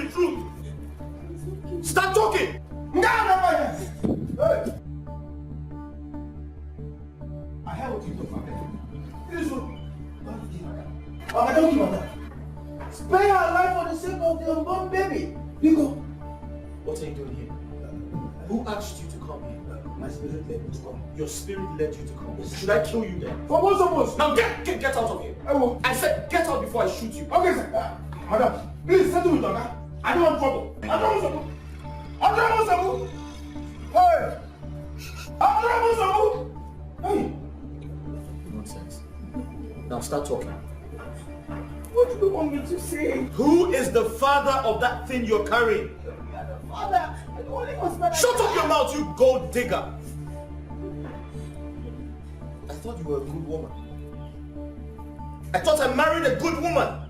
the truth. Start talking. Hey. I heard what you talk about. Please don't give her that. Spare her life for the sake of the unborn baby. Nico, what are you doing here? Who asked you to come here? My spirit led me to come. Your spirit led you to come. Should I kill you then? For what's supposed? Now get out of here. I said get out before I shoot you. Okay, sir. Madam, please settle with Oga. I don't want trouble. I don't want trouble. Hey! I don't want trouble. Hey! Nonsense. Now start talking. What do you want me to say? Who is the father of that thing you're carrying? The father. The only husband. Shut up your mouth, you gold digger! I thought you were a good woman. I thought I married a good woman.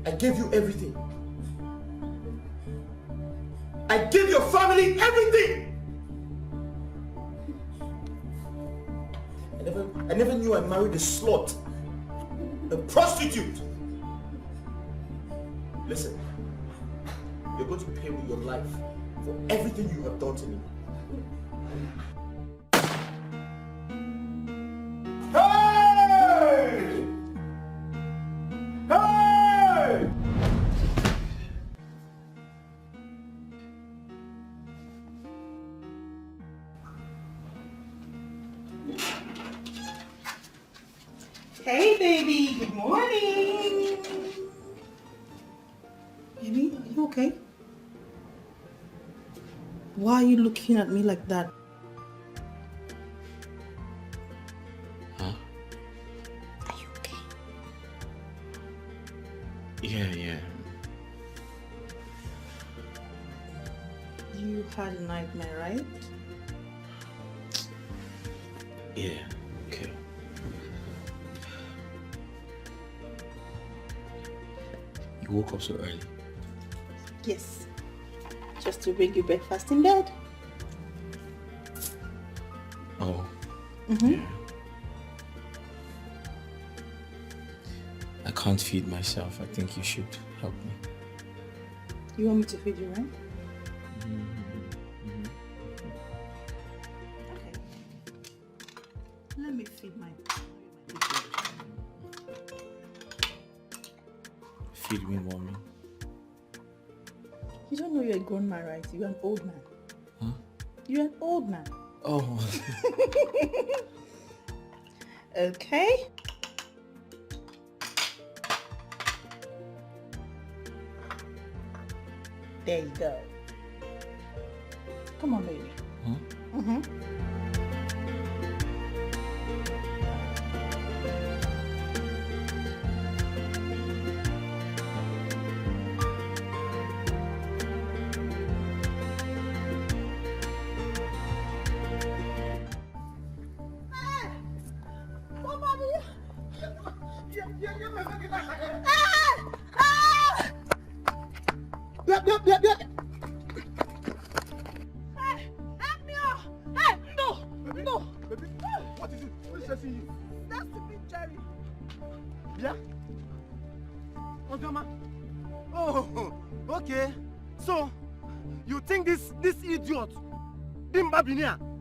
I gave you everything. I gave your family everything. I never knew I married a slut. A prostitute. Listen, you're going to pay with your life for everything you have done to me. Hey! Hey! Hey baby, good morning. Baby, are you okay? Why are you looking at me like that? Huh? Are you okay? Yeah. You had a nightmare, right? Yeah, okay. You woke up so early? Yes. Just to bring you breakfast in bed. Oh. Mm-hmm. Yeah. I can't feed myself. I think you should help me. You want me to feed you, right? Okay. Let me feed my... Feed me, mommy. You don't know you're a grown man, right? You're an old man. Huh? You're an old man. Oh. Okay. There you go. Come on, baby. Huh? Mm-hmm.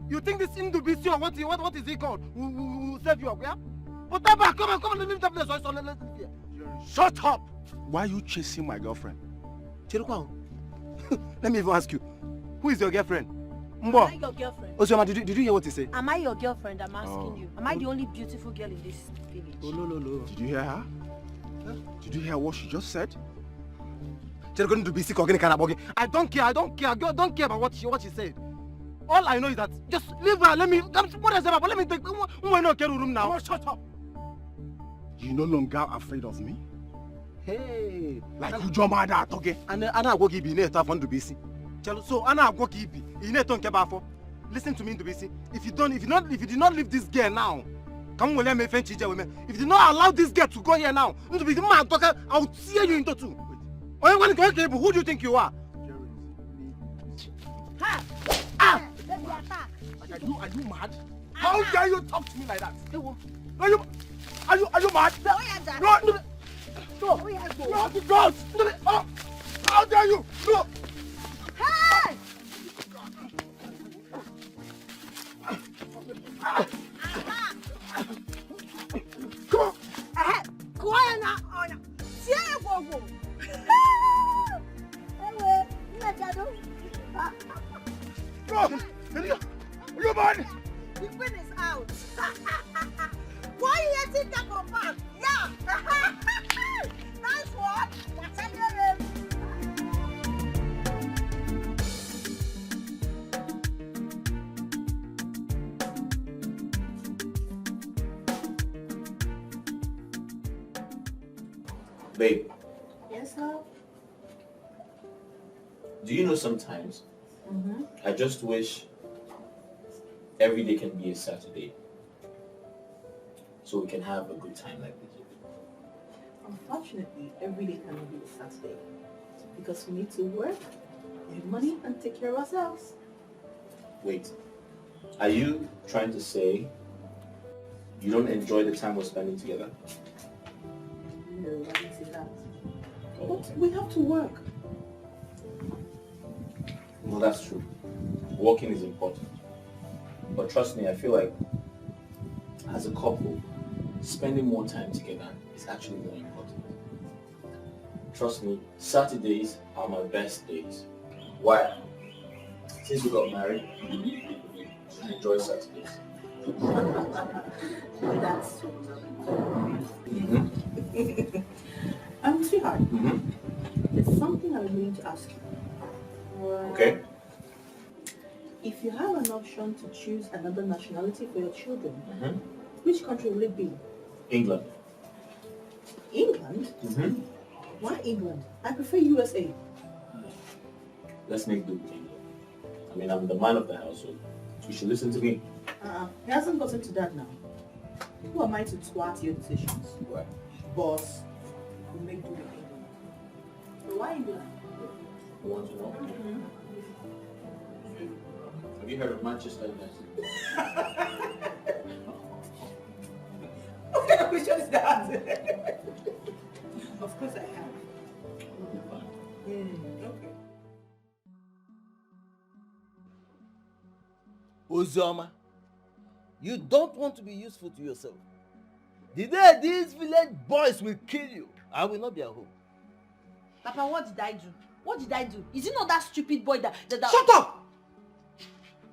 You think this Indubisi or what is he called? Who set you up, yeah? But come on, let me tell you this. Shut up! Why are you chasing my girlfriend? Let me even ask you, who is your girlfriend? Am I your girlfriend? Osioma, did you hear what he said? Am I your girlfriend? I'm asking you. Am I the only beautiful girl in this village? Oh, no. Did you hear her? Huh? Did you hear what she just said? I don't care. I don't care about what she said. All I know is that just leave her. Let me take room now. Shut up. You no longer afraid of me? Hey, like who your mother okay? And I go give you never fun to be see. So Anna go give you. You need to care for. Listen to me to be see. If you did not leave this girl now, come on, let me finish with me. If you do not allow this girl to go here now, to be the man talker, I'll tear you into two. Who do you think you are? Are you mad? How dare you talk to me like that? Are you mad? No. are you? No! Hey! Come on! Quiet now! Oh, no. See you, Bobo! Go! You man! The queen is out. Why you letting that go back? Yeah. Nice one. What's your name? Babe, Yes, love? do you know sometimes I just wish every day can be a Saturday so we can have a good time like this. Unfortunately, every day cannot be a Saturday because we need to work, earn money, and take care of ourselves. Wait, are you trying to say you don't enjoy the time we're spending together? No, I didn't say that. Oh, But okay. we have to work. Well, that's true. Working is important. But trust me, I feel like as a couple, spending more time together is actually more important. Trust me, Saturdays are my best days. Why? Since we got married, I enjoy Saturdays. That's so Mm-hmm. Sweetheart, Mm-hmm. there's something I'm going to ask you. Okay. If you have an option to choose another nationality for your children, Mm-hmm. which country will it be? England. England? Mm-hmm. Why England? I prefer USA. Let's make do with England. I mean, I'm the man of the household. So you should listen to me. He hasn't gotten to that now. Who am I to thwart your decisions? Right. Boss, we'll make do with England. So why England? You want to know? Have you heard of Manchester United? What kind of question is that? Of course I have. Okay. Uzoma, you don't want to be useful to yourself. The day these village boys will kill you, I will not be at home. Papa, what did I do? What did I do? Is it not that stupid boy that... Shut up!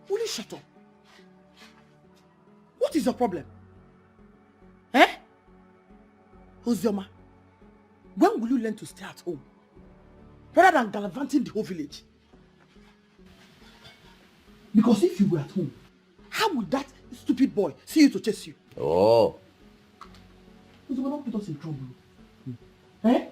Will you shut up? What is your problem? Eh? Ozioma, when will you learn to stay at home? Rather than gallivanting the whole village? Because if you were at home, how would that stupid boy see you to chase you? Oh. Ozioma, don't put us in trouble. Eh?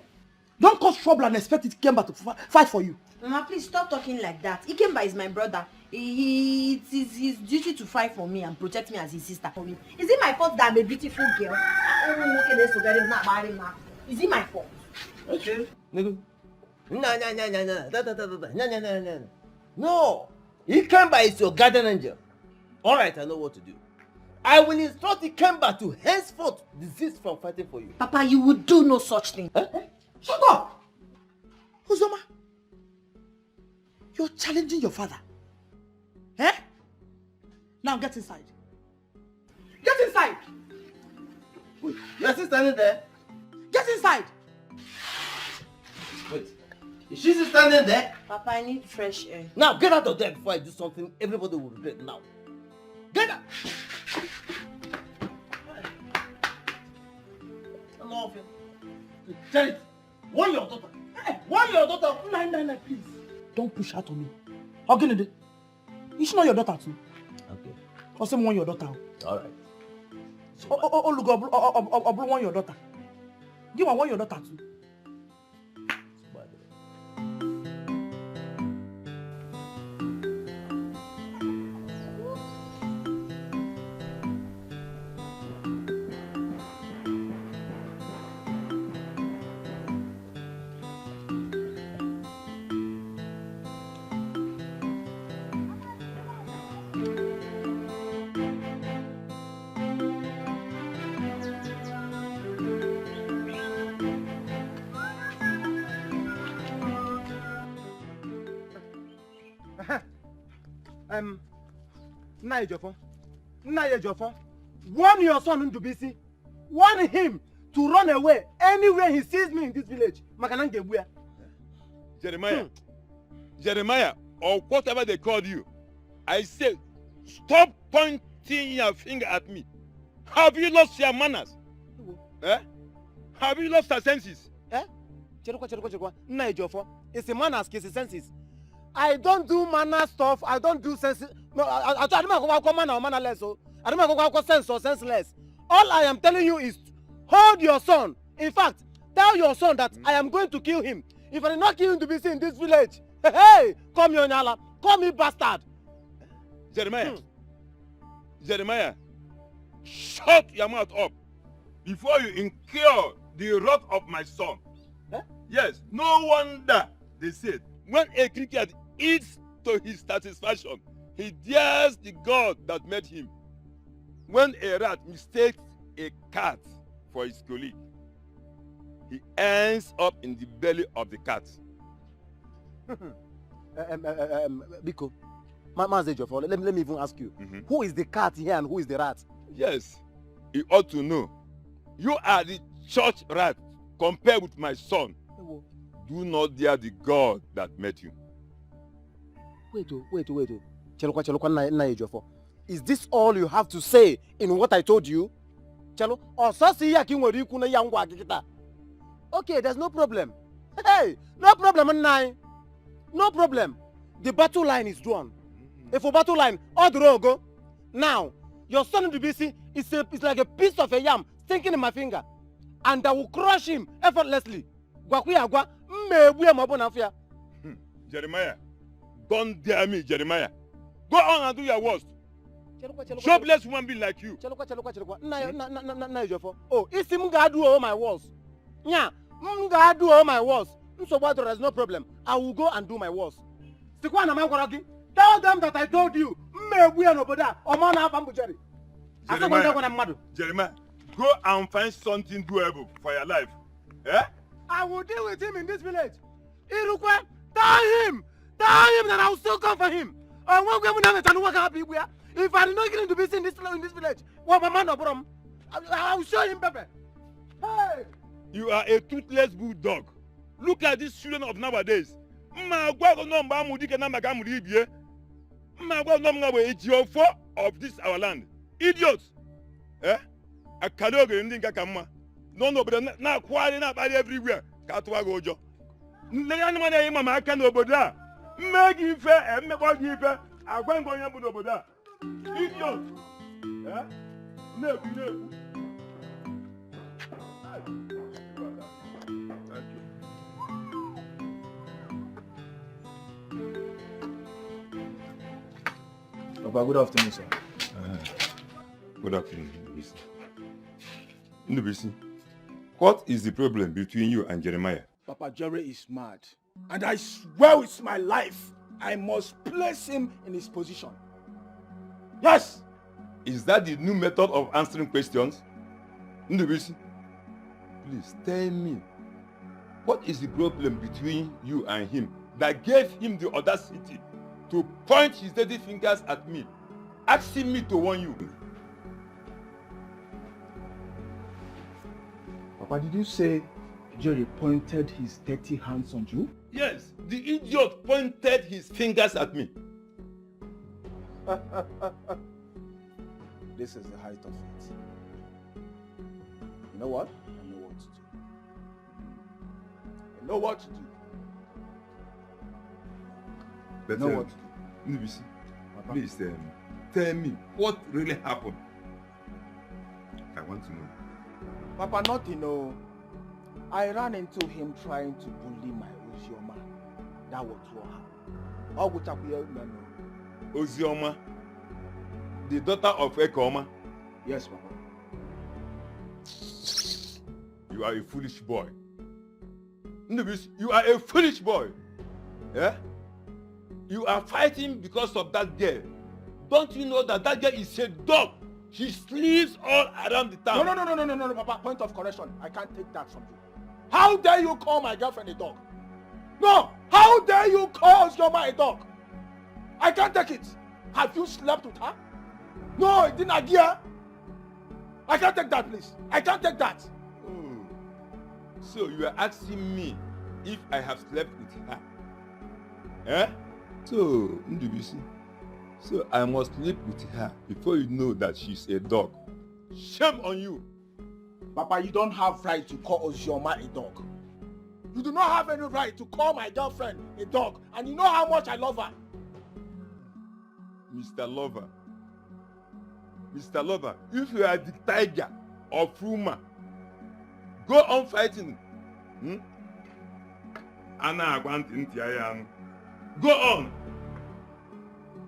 Don't cause trouble and expect it Ikemba to fight for you. Mama, please stop talking like that. Ikemba is my brother. It is his duty to fight for me and protect me as his sister. Is it my fault that I'm a beautiful girl? Is it my fault? Okay. No. No. Ikemba is your guardian angel. Alright, I know what to do. I will instruct Ikemba to henceforth desist from fighting for you. Papa, you would do no such thing. Shut up! Uzoma, you're challenging your father. Eh? Now get inside. Get inside! Wait, you're still standing there? Get inside! Wait. Is she still standing there? Papa, I need fresh air. Now get out of there before I do something everybody will regret now. Get out! Tell it. Warn your daughter. Warn your daughter. No, please. Don't push her to me. How can you do? Is she not your daughter too? Okay. Or someone your daughter? Alright. Oh, look, Oblu want your daughter. You want your daughter too? Nna Ejiofor, warn your son Ndubisi. Warn him to run away anywhere he sees me in this village. Jeremiah, or whatever they called you, I say, stop pointing your finger at me. Have you lost your manners? Eh? Have you lost your senses? Nna Ejiofor, it's a manners, it's a senses. I don't do manner stuff. I don't do senses. No, I don't know manner or mannerless. I don't know sense or senseless. All I am telling you is hold your son. In fact, tell your son that I am going to kill him. If I did not kill him to be seen in this village, hey, come here, Nyala. Call me bastard. Jeremiah, shut your mouth up before you incur the wrath of my son. Eh? Yes, no wonder they said when a cricket eats to his satisfaction, he dares the God that made him. When a rat mistakes a cat for his colleague, he ends up in the belly of the cat. Biko, Master Ejiofor, let me even ask you, who is the cat here and who is the rat? Yes, you ought to know. You are the church rat compared with my son. Do not dare the God that made you. Wait. Chelukwa Nna Ejiofor. Is this all you have to say in what I told you? Chelo, okay, there's no problem. Hey, no problem, Nai. No problem. The battle line is drawn. If for battle line, all the road go. Now, your son in the BC is like a piece of a yam sticking in my finger. And I will crush him effortlessly. Jeremiah, don't dare me, Jeremiah. Go on and do your worst. Jobless human being like you. Oh, if him gonna do all my worst. Yeah, gonna do all my worst. So what? There is no problem. I will go and do my worst. Tell them that I told you. Jeremiah, go and find something doable for your life. Eh? I will deal with him in this village. Irukwe, tell him that I will still come for him. If I did not get him to be seen in this village, what my man from? I will show him Pepe. Hey! You are a toothless bulldog. Look at these children of nowadays. Of this our land. Idiots. Eh? A kalogo in Kama. No, but now quiet up everywhere. Katwa gojo. Nanyamana mama can oboda. Make you fair and make what you fair. I won't go to oboda. Idiots. Eh? No. Papa, good afternoon, sir. Good afternoon, Ndubisi. What is the problem between you and Jeremiah? Papa, Jerry is mad. And I swear with my life, I must place him in his position. Yes! Is that the new method of answering questions? Ndubisi, please tell me, what is the problem between you and him that gave him the audacity to point his dirty fingers at me, asking me to warn you? Papa, did you say Jerry pointed his dirty hands on you? Yes, the idiot pointed his fingers at me. This is the height of it. You know what? I know what to do. I know what to do. But know what to do. Ndubisi, please tell me what really happened. I want to know. Papa, nothing, no. I ran into him trying to bully my Ozioma. That was what happened. Ozioma, the daughter of Ekoma. Yes, Papa. You are a foolish boy. Ndubisi, you are a foolish boy. Yeah? You are fighting because of that girl. Don't you know that girl is a dog? She sleeps all around the town. No, Papa. Point of correction. I can't take that from you. How dare you call my girlfriend a dog? No! How dare you call your man a dog? I can't take it. Have you slept with her? No, it didn't idea. I can't take that, please. I can't take that. Oh. So you are asking me if I have slept with her? Eh? So, Ndubisi, so I must sleep with her before you know that she's a dog. Shame on you. Papa, you don't have right to call Ozioma a dog. You do not have any right to call my girlfriend a dog. And you know how much I love her. Mr. Lover, if you are the tiger of Philmond, go on fighting. Go on.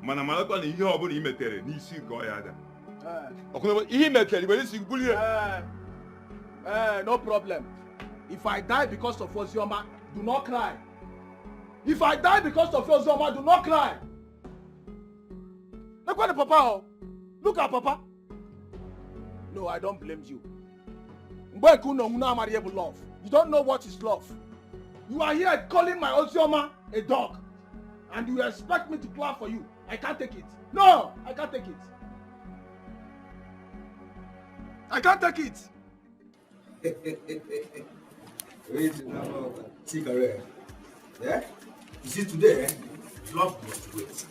Mana malakwa na ihe ọbụla I metere n'isi nke ọ ya ada. Ọkụnụ ihe I metere were isi bulie. No problem. If I die because of Ozioma, do not cry. If I die because of Ozioma, do not cry. Look at the Papa. Look at Papa. No, I don't blame you. Love. You don't know what is love. You are here calling my Ozioma a dog. And you expect me to clap for you. I can't take it. No, I can't take it. I can't take it. Wait, now, see, career. Yeah? You see, today, love must wait.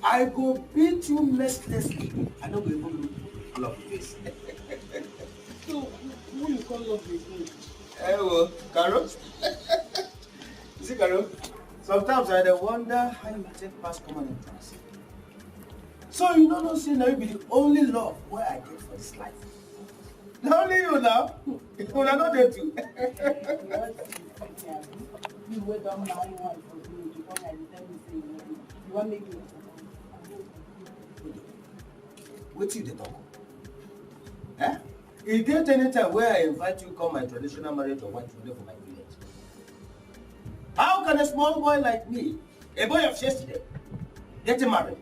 I go beat you mercilessly. I don't go even love face. So, who you call love again? Well, Carol. You see, Carol, sometimes I wonder how you take past common entrance. So you don't know, say, now you be the only love where I get for this life. Not only you now. You are not there too. You wait on my one for you to come and tell me say you want make me. What you dey talk? Eh? Is there any time where I invite you come my traditional marriage or white wedding for my village? How can a small boy like me, a boy of yesterday, get married?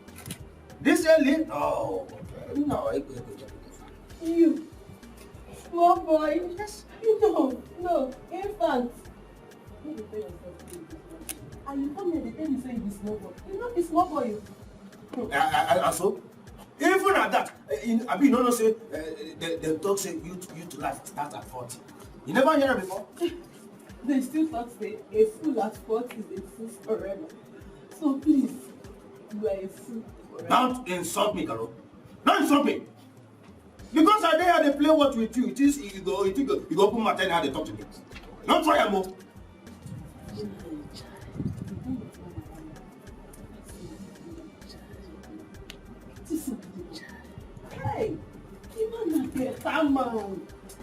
This early? No. No, I go. You, small boy. Yes. No, infant. And you come here, they tell you say you be small boy. You not be small boy. So? Even at that, I mean, no, say, the talk say youth life starts at 40. You never hear it before? They still talk say a fool at 40 is a fool forever. So please, you are a fool forever. Don't insult me, Carol. Don't insult me. Because I dare they play what with you. It is you go open my tent and they talk to me. Don't try a move. Hey, even a better man.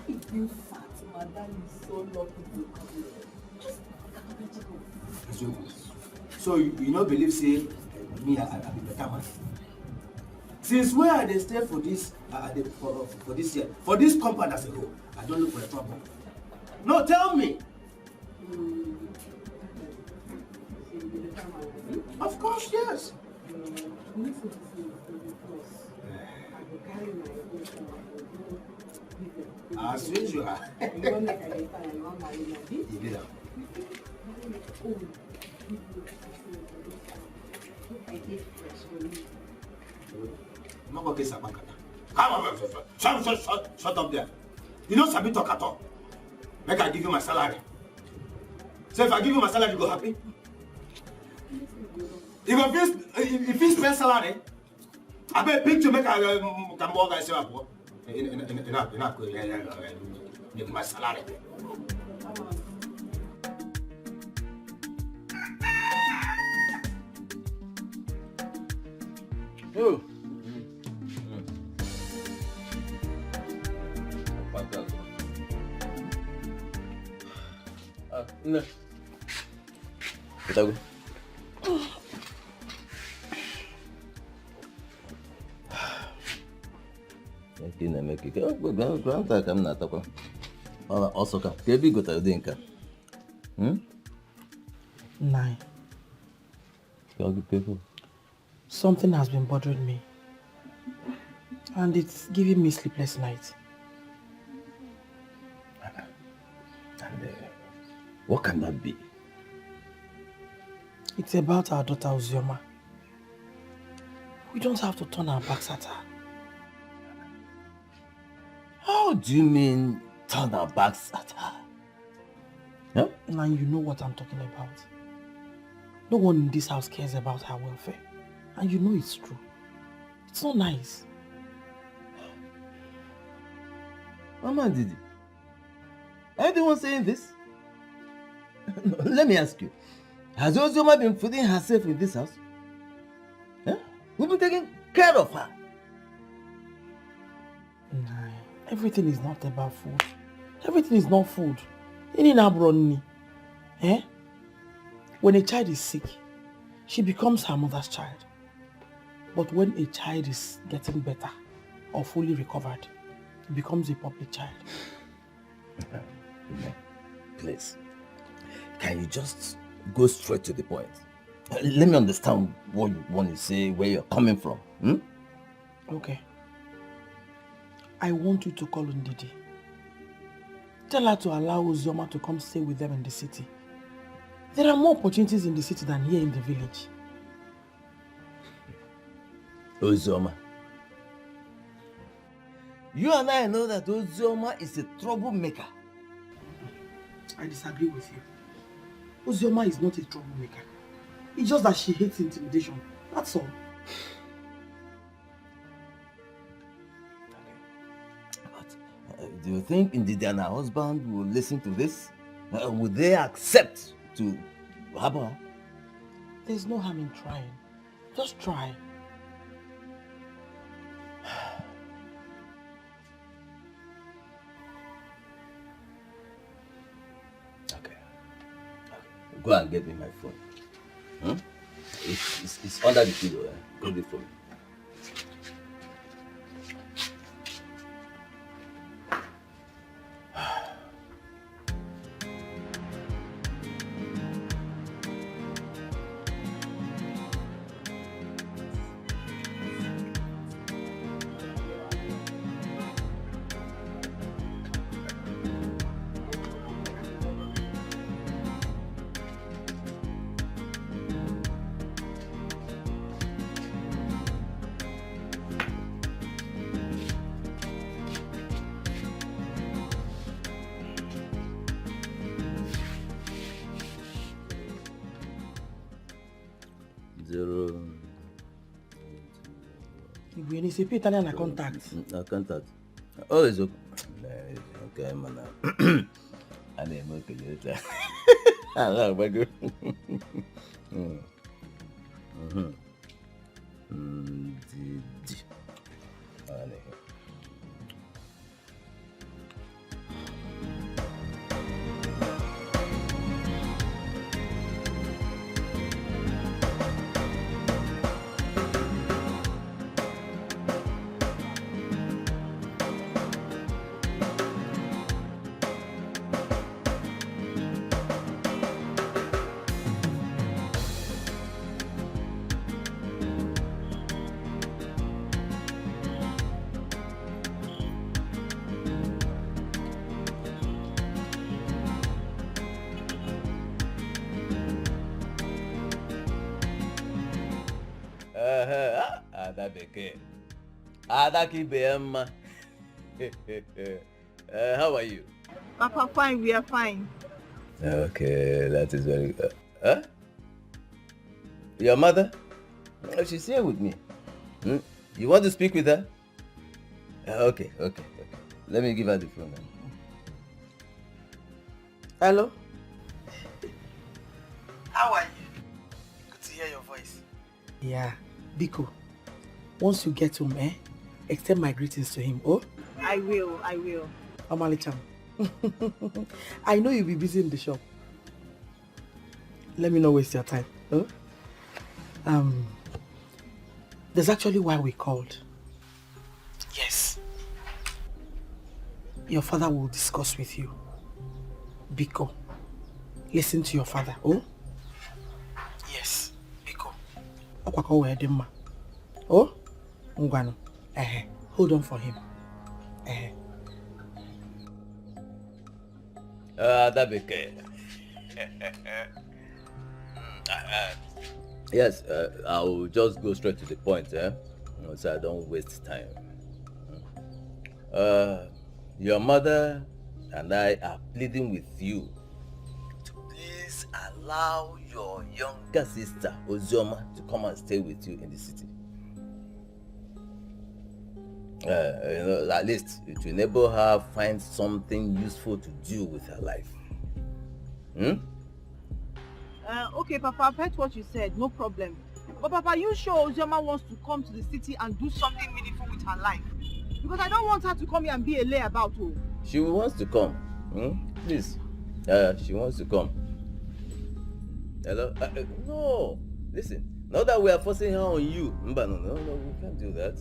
If you fat, madam is so lucky to come here. So you not believe say me I be better man? Since where I dey stay for this for this year, for this compound as a whole, I don't look for a trouble. No, tell me. Of course, yes. As usual. You did that. Come on, shut up there. You know Sabi talk at all. Make I give you my salary. So if I give you my salary, you go happy? If you spend salary, I bet picture make I can walk and say what? Enough, my salary. Oh. No. Kita go. Make it. Granta kam na tako. Also kam. Kebi go ta dinka. 9. People. Something has been bothering me. And it's giving me sleepless nights. And what can that be? It's about our daughter Ozioma. We don't have to turn our backs at her. How do you mean turn our backs at her? Huh? Now you know what I'm talking about. No one in this house cares about her welfare. And you know it's true. It's not nice. Mama Didi, are you the one saying this? Let me ask you. Has Ozioma been feeding herself in this house? Huh? Who's been taking care of her? Nah, everything is not about food. Everything is not food. Eh? When a child is sick, she becomes her mother's child. But when a child is getting better or fully recovered, it becomes a public child. Please, can you just go straight to the point? Let me understand what you want to say, where you're coming from. Okay. I want you to call Ndidi. Tell her to allow Ozioma to come stay with them in the city. There are more opportunities in the city than here in the village. Ozioma. You and I know that Ozioma is a troublemaker. I disagree with you. Ozioma is not a troublemaker. It's just that she hates intimidation. That's all. But do you think Ndidi and her husband will listen to this? Would they accept to have her? There's no harm in trying. Just try. Okay. Go and get me my phone. It's under the pillow. Get it for me. When you say Italian contact. Contact. Oh, it's okay. Okay, man. I didn't make it later. I like my girl. Ada bekee. Ada Kibema. How are you? Papa, fine. We are fine. Okay, that is very good. Huh? Your mother? She's here with me. You want to speak with her? Okay. Let me give her the phone now. Hello? How are you? Good to hear your voice. Yeah, Biko. Once you get home, extend my greetings to him, oh? I will. Amalicham. I know you'll be busy in the shop. Let me not waste your time, oh? There's actually why we called. Yes. Your father will discuss with you. Biko, listen to your father, oh? Yes, Biko. Oh? Ngwano. Hold on for him. That be okay. Yes, I'll just go straight to the point, so I don't waste time. Your mother and I are pleading with you to please allow your younger sister, Ozioma, to come and stay with you in the city. At least to enable her find something useful to do with her life. Okay, Papa, I've heard what you said, no problem. But Papa, you sure Ozioma wants to come to the city and do something meaningful with her life? Because I don't want her to come here and be a layabout. She wants to come. Please. She wants to come. Hello? No. Listen. Not that we are forcing her on you. No, we can't do that.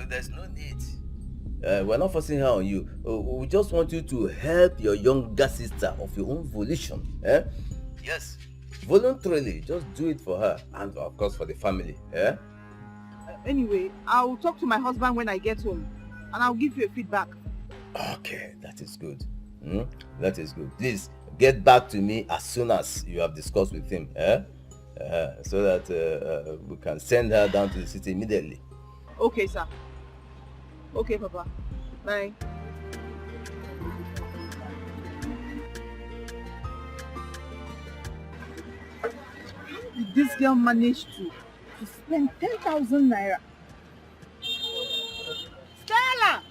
There's no need. We're not forcing her on you. We just want you to help your younger sister of your own volition. Yes. Voluntarily. Just do it for her. And of course for the family. Anyway, I'll talk to my husband when I get home. And I'll give you a feedback. Okay, that is good. That is good. Please get back to me as soon as you have discussed with him, so that we can send her down to the city immediately. Okay, sir. Okay, Papa. Bye. How did this girl manage to spend 10,000 naira? Stella!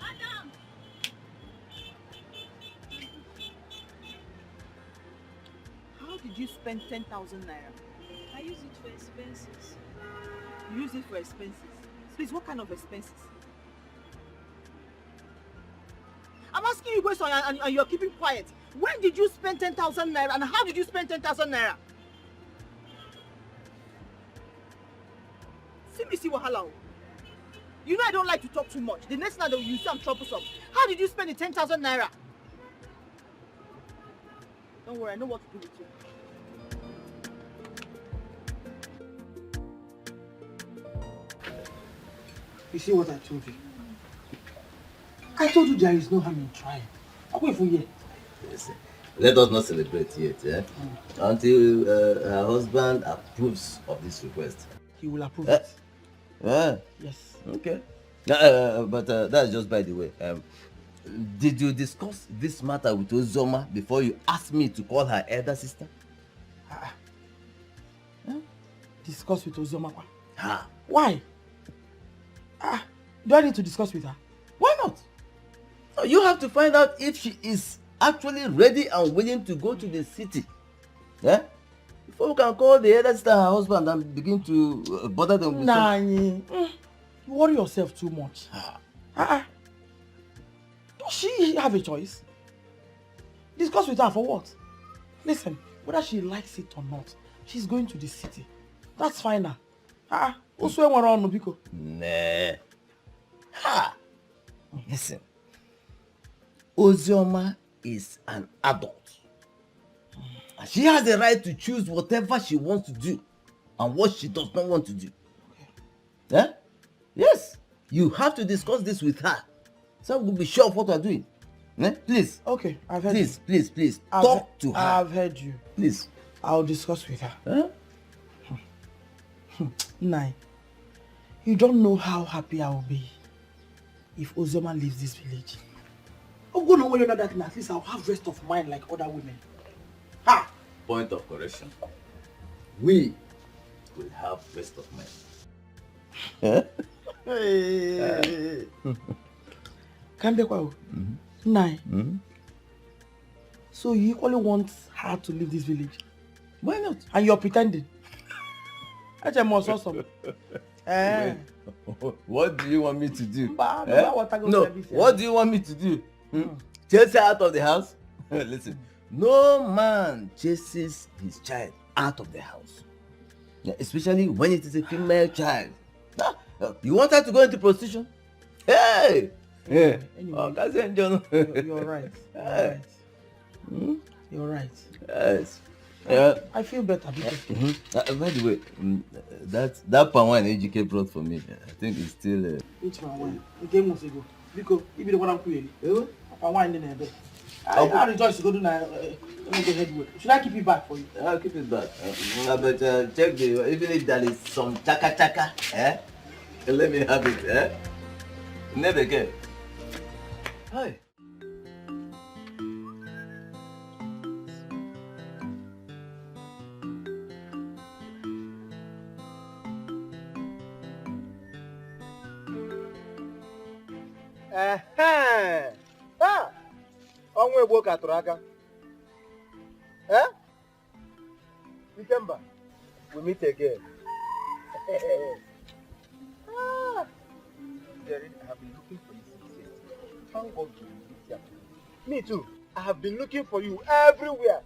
How did you spend 10,000 naira? I use it for expenses. You use it for expenses? Please, what kind of expenses? I'm asking you a question and you're keeping quiet. When did you spend 10,000 naira and how did you spend 10,000 naira? See wahala. You know I don't like to talk too much. The next time you say I'm troublesome. How did you spend the 10,000 naira? Don't worry, I know what to do with you. You see what I told you? I told you there is no harm in trying. I'll wait for you. Yes. Let us not celebrate yet, until her husband approves of this request. He will approve it. Yes. Okay. But that's just by the way. Did you discuss this matter with Ozoma before you asked me to call her elder sister? Discuss with Ozoma? Why? Do I need to discuss with her? Why not? You have to find out if she is actually ready and willing to go to the city. Before we can call the elder sister her husband and begin to bother them with you worry yourself too much. Does she have a choice? Discuss with her for what? Listen, whether she likes it or not, she's going to the city. That's fine now. Nah. Listen. Ozioma is an adult. She has the right to choose whatever she wants to do and what she does not want to do. Okay. Yes. You have to discuss this with her. So we'll be sure of what we're doing. Please. Okay, I've heard you. Please. Talk to her. I've heard you. Please. I'll discuss with her. Nai, you don't know how happy I will be if Ozioma leaves this village. I'm going to worry about that, and at least I'll have rest of mind like other women. Point of correction. We will have rest of mind. Kambekwa, Nai. So you equally want her to leave this village? Why not? And you're pretending? That's awesome. What do you want me to do? No, what do you want me to do? Chase her out of the house? Listen, no man chases his child out of the house. Especially when it is a female child. You want her to go into prostitution? Hey! Anyway, you're right. You're right. Yes. I feel better. By the way, that palm wine AGK brought for me, I think it's still. Which palm wine? The game was ago. Because if you don't want to palm wine in there, I rejoice to go do now. Should I keep it back for you? I'll keep it back. But check the, even if there is some chaka, let me have it, Never again. Hi. Onwe gbo katụrụ aka. Ikemba, we meet again. Jerry, I have been looking for you since yesterday. Thank God you meet here. Me too. I have been looking for you everywhere.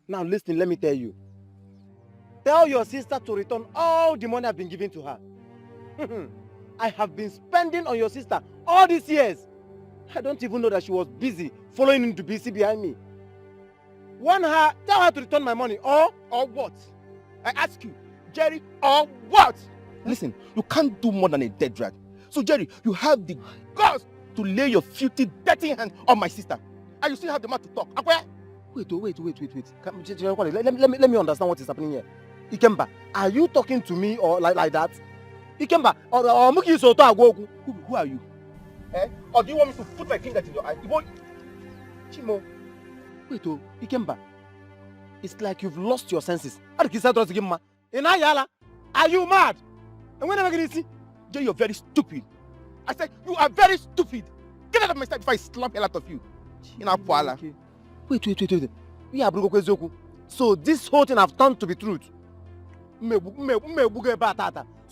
Now listen, let me tell you. Tell your sister to return all the money I've been giving to her. I have been spending on your sister all these years. I don't even know that she was busy following into BC behind me. Tell her to return my money, or what? I ask you, Jerry, or what? Listen, you can't do more than a dead rat. So Jerry, you have the guts to lay your filthy, dirty hand on my sister. And you still have the mouth to talk. Wait. Let me understand what is happening here. Ikemba, are you talking to me or like that? Ikemba, or who are you? Or do you want me to put my finger in your eye? Chimo. Wait, Ikemba. It's like you've lost your senses. Are you mad? And when am I going to see? Jay, you're very stupid. I said, you are very stupid. Get out of my sight before I slap a lot of you. Okay. Wait. So this whole thing have turned to be truth. So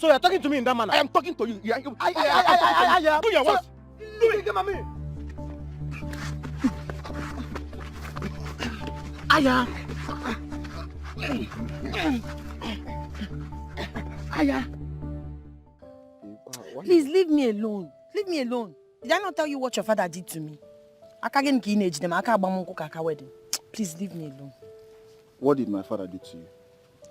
you're talking to me in that manner? I am talking to you. Do your worst. Do it. Please leave me alone. Leave me alone. Did I not tell you what your father did to me? Please leave me alone. What did my father do to you?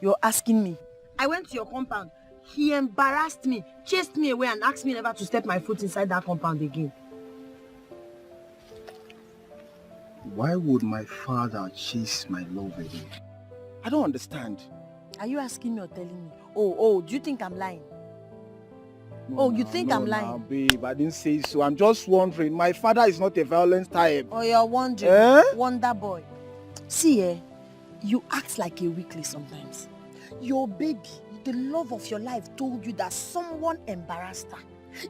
You're asking me. I went to your compound. He embarrassed me, chased me away and asked me never to step my foot inside that compound again. Why would my father chase my love away? I don't understand. Are you asking me or telling me? Oh, do you think I'm lying? You think I'm lying? No, babe, I didn't say so. I'm just wondering. My father is not a violent type. Oh, you're wondering. Wonder boy. See, you act like a weakling sometimes. Your baby, the love of your life, told you that someone embarrassed her.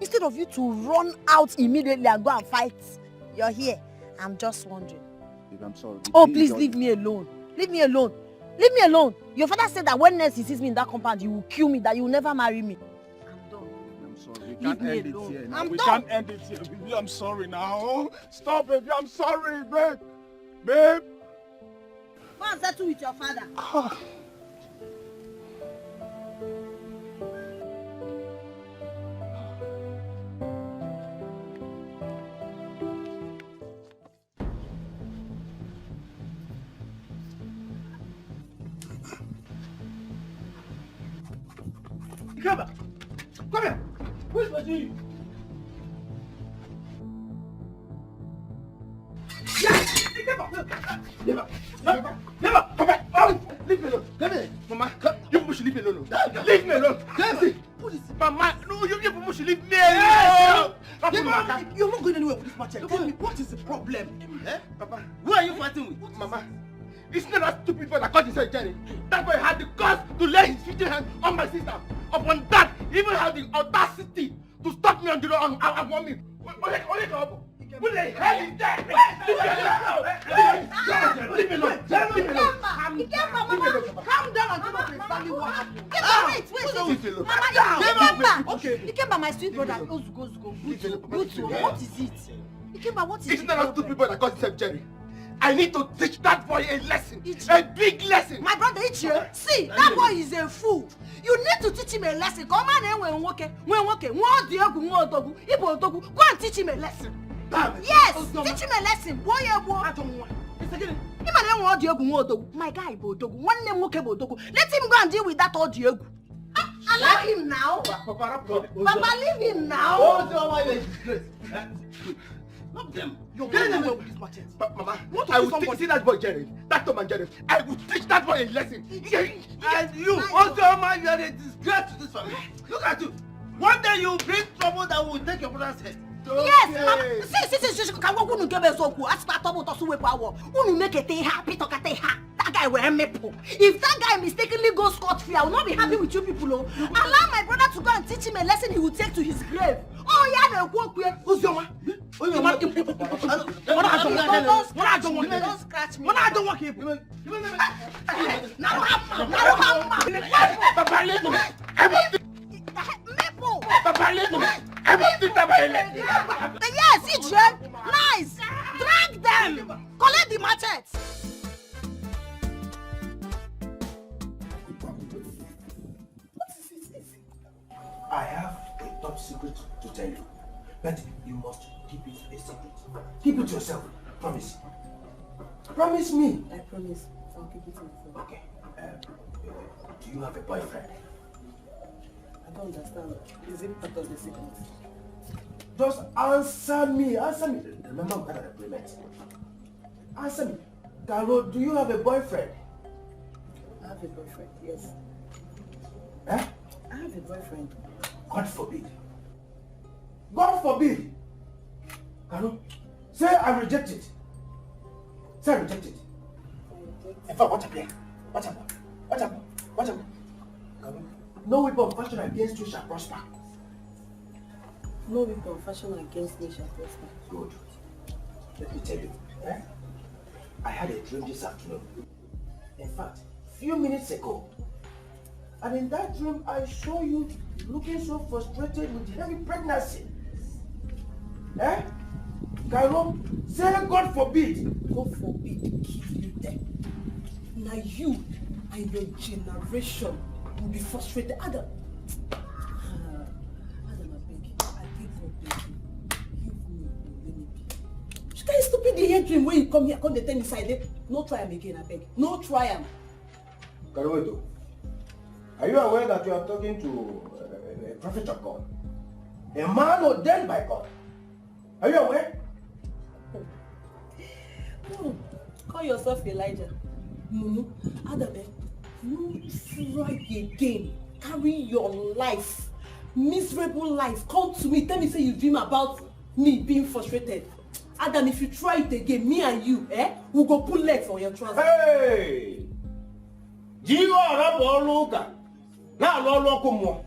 Instead of you to run out immediately and go and fight, you're here. I'm just wondering. Babe, I'm sorry. Please leave me alone. Leave me alone. Leave me alone. Your father said that when next he sees me in that compound, he will kill me, that you will never marry me. I'm done. I'm sorry. Leave me alone. We can't end it here. Baby, I'm sorry now. Stop, baby. I'm sorry, babe. Babe. Go and settle with your father. Come here! Where's my G? Never! Come back! Leave me alone! Come here! Mama, you people should leave me alone! Leave me alone! Mama, no, you people should leave me alone! You're not going anywhere with this matter. Tell me, what is the problem? Papa, who are you fighting with? Mama, it's not that stupid boy that caught himself Jerry. That boy had the guts to lay his filthy hand on my sister. Upon that, he even had the audacity to stop me on the road and want me. Who the hell is that? Leave me alone. Calm down and come up and tell me what happened. Wait. Okay. Ikemba, my sweet brother. Go. What is it? Ikemba, what is it? It's not a stupid boy that calls himself Jerry. I need to teach that boy a lesson. A big lesson. My brother Ichie, see, that boy is a fool. You need to teach him a lesson. Come on and go and teach him a lesson. Yes, teach him a lesson. Boy, I don't want. My guy, one name let him go and deal with that audio. Allow him now. Papa, leave him now. Stop them. You're going well with this machete. But Mama, What I to will somebody? teach that boy Jerry. That Tom and Jerry. I will teach that boy a lesson. And you, also, man, you are a disgrace to this family. Look at you. One day you bring trouble that will take your brother's head. Yes, Mama. See, can go unu get bezoku. Ask that trouble to suwe power. Unu make a thing happy, talk a thing ha. That guy will maple. If that guy mistakenly goes scot-free, I will not be happy with you people. Oh. Allow my brother to go and teach him a lesson he will take to his grave. Oh yeah, they walk with. Who's your man? Don't scratch me. I don't want him. Maple. Everything Yes, Adrian. Nice. Drag them. Collect the machete. I have a top secret to tell you, but you must keep it a secret. Keep it to yourself. Promise. Promise me. I promise. I'll keep it to myself. Okay. Do you have a boyfriend? I don't understand. Is it part of the secret? Just answer me. Answer me. Remember, we had an agreement. Answer me. Carol, do you have a boyfriend? I have a boyfriend, yes. Eh? I have a boyfriend. God forbid. God forbid. Carol, say I reject it. Say I reject it. In fact, watch up here. Watch up. Watch up. Watch up. Carol, no weapon fashioned against you shall prosper. No weapon fashioned against me shall prosper. Good. Let me tell you. Eh? I had a dream this afternoon. In fact, few minutes ago. And in that dream, I saw you looking so frustrated with heavy pregnancy. Eh? Cairo, say God forbid. God forbid keep you there. Now you and your generation will be frustrated. Adam, I beg God, beg you. Give me, let me be. That stupid hear dream when you come here, come the tell me side. No try him again, I beg. No try him. Cairo, are you aware that you are talking to a prophet of God? A man ordained by God. Are you aware? Call yourself Elijah. No, Adam, you try again. Carry your life, miserable life. Come to me, tell me say you dream about me being frustrated. Adam, if you try it again, me and you, we'll go put legs on your trousers. Hey! Jigo arapo luka. Na lolo kumo.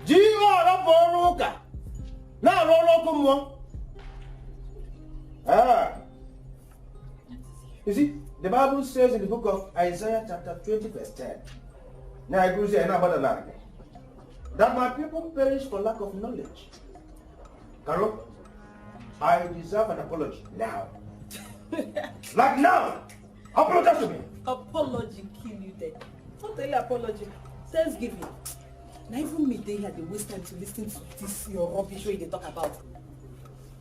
Jigo arapo luka. Na lolo kumo. Ah. You see, the Bible says in the book of Isaiah chapter 20 verse 10. Now I go say that my people perish for lack of knowledge. Carol, I deserve an apology now. Like now. Apologize to me. Apology kill you there. Not tell you apology. Thanksgiving. Now even me they had the waste time to listen to this your rubbish way they talk about.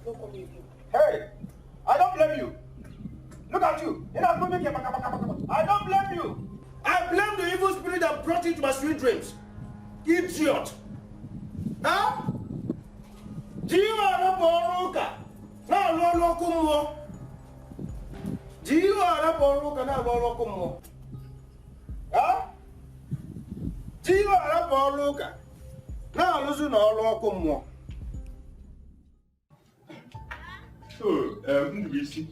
Don't come with you. Hey, I don't blame you. Look at you. I don't blame you. I blame the evil spirit that brought you to my sweet dreams. Idiot. Huh? Huh? So, Ndubisi,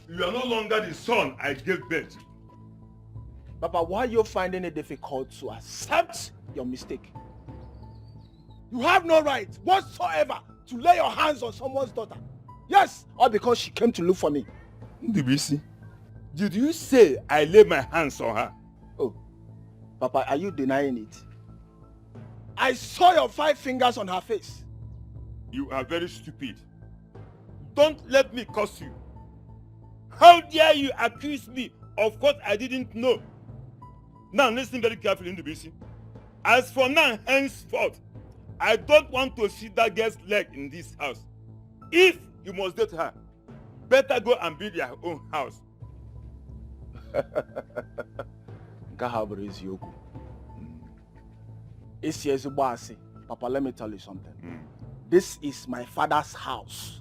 you are no longer the son I gave birth. Papa, why are you finding it difficult to accept your mistake? You have no right whatsoever to lay your hands on someone's daughter. Yes, all because she came to look for me. Ndubisi, did you say I lay my hands on her? Oh, Papa, are you denying it? I saw your 5 fingers on her face. You are very stupid. Don't let me curse you. How dare you accuse me of what I didn't know? Now listen very carefully, Ndubisi. As for now, henceforth, I don't want to see that girl's leg in this house. If you must date her, better go and build your own house. Papa, let me tell you something. this is my father's house.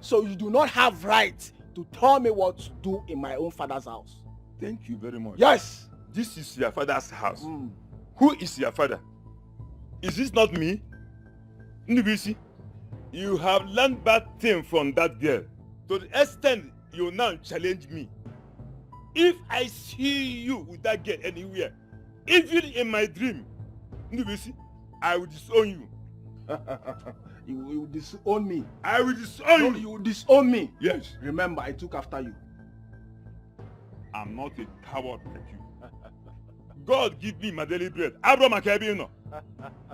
So you do not have right to tell me what to do in my own father's house. Thank you very much. Yes. This is your father's house. Who is your father? Is this not me? Ndubisi, you have learned bad thing from that girl. To the extent you now challenge me. If I see you with that girl anywhere, even in my dream, Ndubisi, I will disown you. You will disown me. I will disown you. You will disown me. Yes. Remember, I took after you. I'm not a coward like you. God give me my daily bread. Abraham Akabino.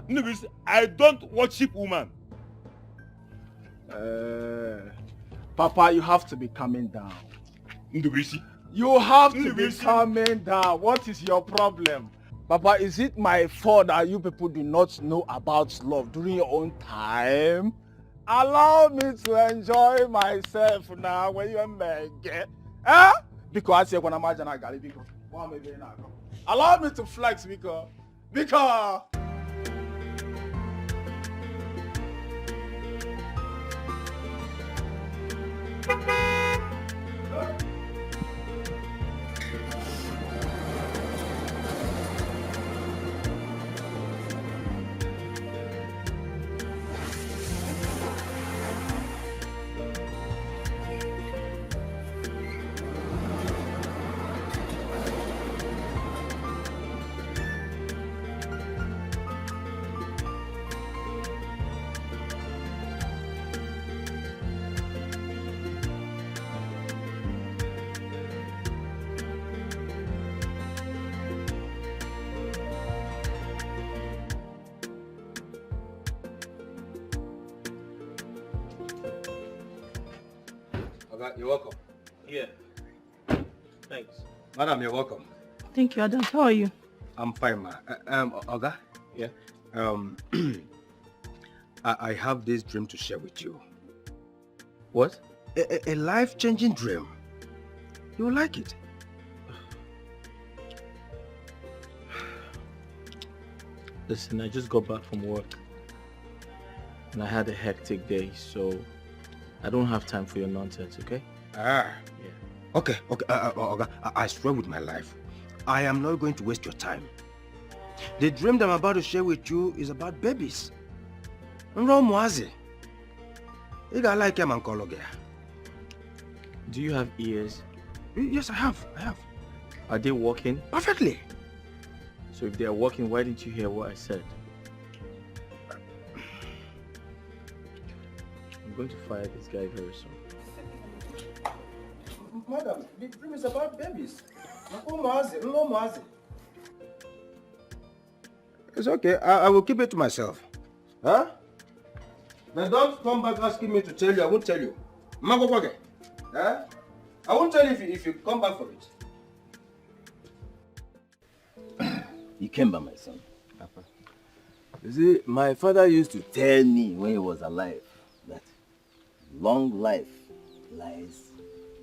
Ndubisi, I don't worship woman. Papa, you have to be calming down. Ndubisi. You have to be calming down. What is your problem? Papa, is it my fault that you people do not know about love during your own time? Allow me to enjoy myself now when you make it. Eh? Because I say when I'm a gali because allow me to flex because You're welcome. Yeah. Thanks. Madam, you're welcome. Thank you, Adam. How are you? I'm fine, ma. Oga? Yeah. I have this dream to share with you. What? A life-changing dream. You'll like it. Listen, I just got back from work. And I had a hectic day, so I don't have time for your nonsense, okay? Yeah. Okay, Oga, I swear with my life, I am not going to waste your time. The dream that I'm about to share with you is about babies. Nromuazi. You got like him and Do you have ears? Yes, I have. Are they working? Perfectly. So if they are working, why didn't you hear what I said? I'm going to fire this guy very soon. Madam, the dream is about babies. Nromuazi. It's okay. I will keep it to myself. Huh? Now don't come back asking me to tell you. I won't tell you. Huh? I won't tell you if you come back for it. You came by my son. Papa. You see, my father used to tell me when he was alive that long life lies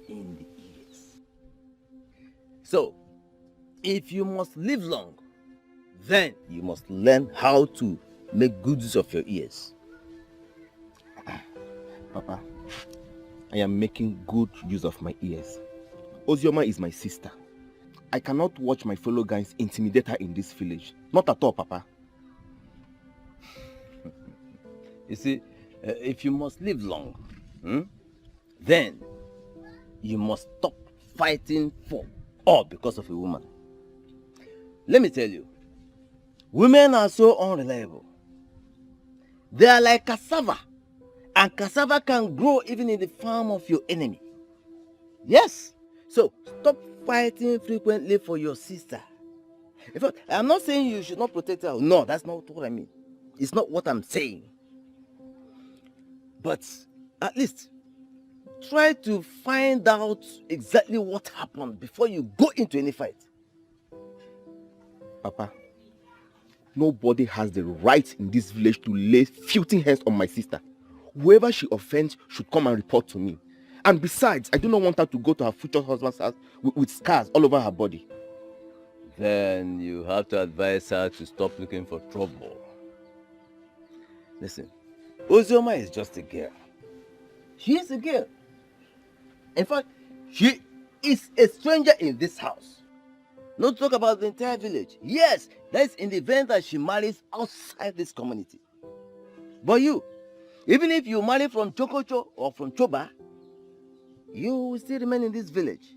in the ears. So, if you must live long, then you must learn how to make good use of your ears. Papa, I am making good use of my ears. Ozioma is my sister. I cannot watch my fellow guys intimidate her in this village. Not at all, Papa. You see, if you must live long, then you must stop fighting for or because of a woman. Let me tell you, women are so unreliable. They are like cassava, and cassava can grow even in the farm of your enemy. Yes, so stop fighting frequently for your sister. In fact, I'm not saying you should not protect her. No, that's not what I mean. It's not what I'm saying. But at least try to find out exactly what happened before you go into any fight. Papa, nobody has the right in this village to lay filthy hands on my sister. Whoever she offends should come and report to me. And besides, I do not want her to go to her future husband's house with scars all over her body. Then you have to advise her to stop looking for trouble. Listen, Ozioma is just a girl. She is a girl. In fact, she is a stranger in this house. Not talk about the entire village. Yes, that's in the event that she marries outside this community. But you, even if you marry from Chokocho or from Choba, you will still remain in this village.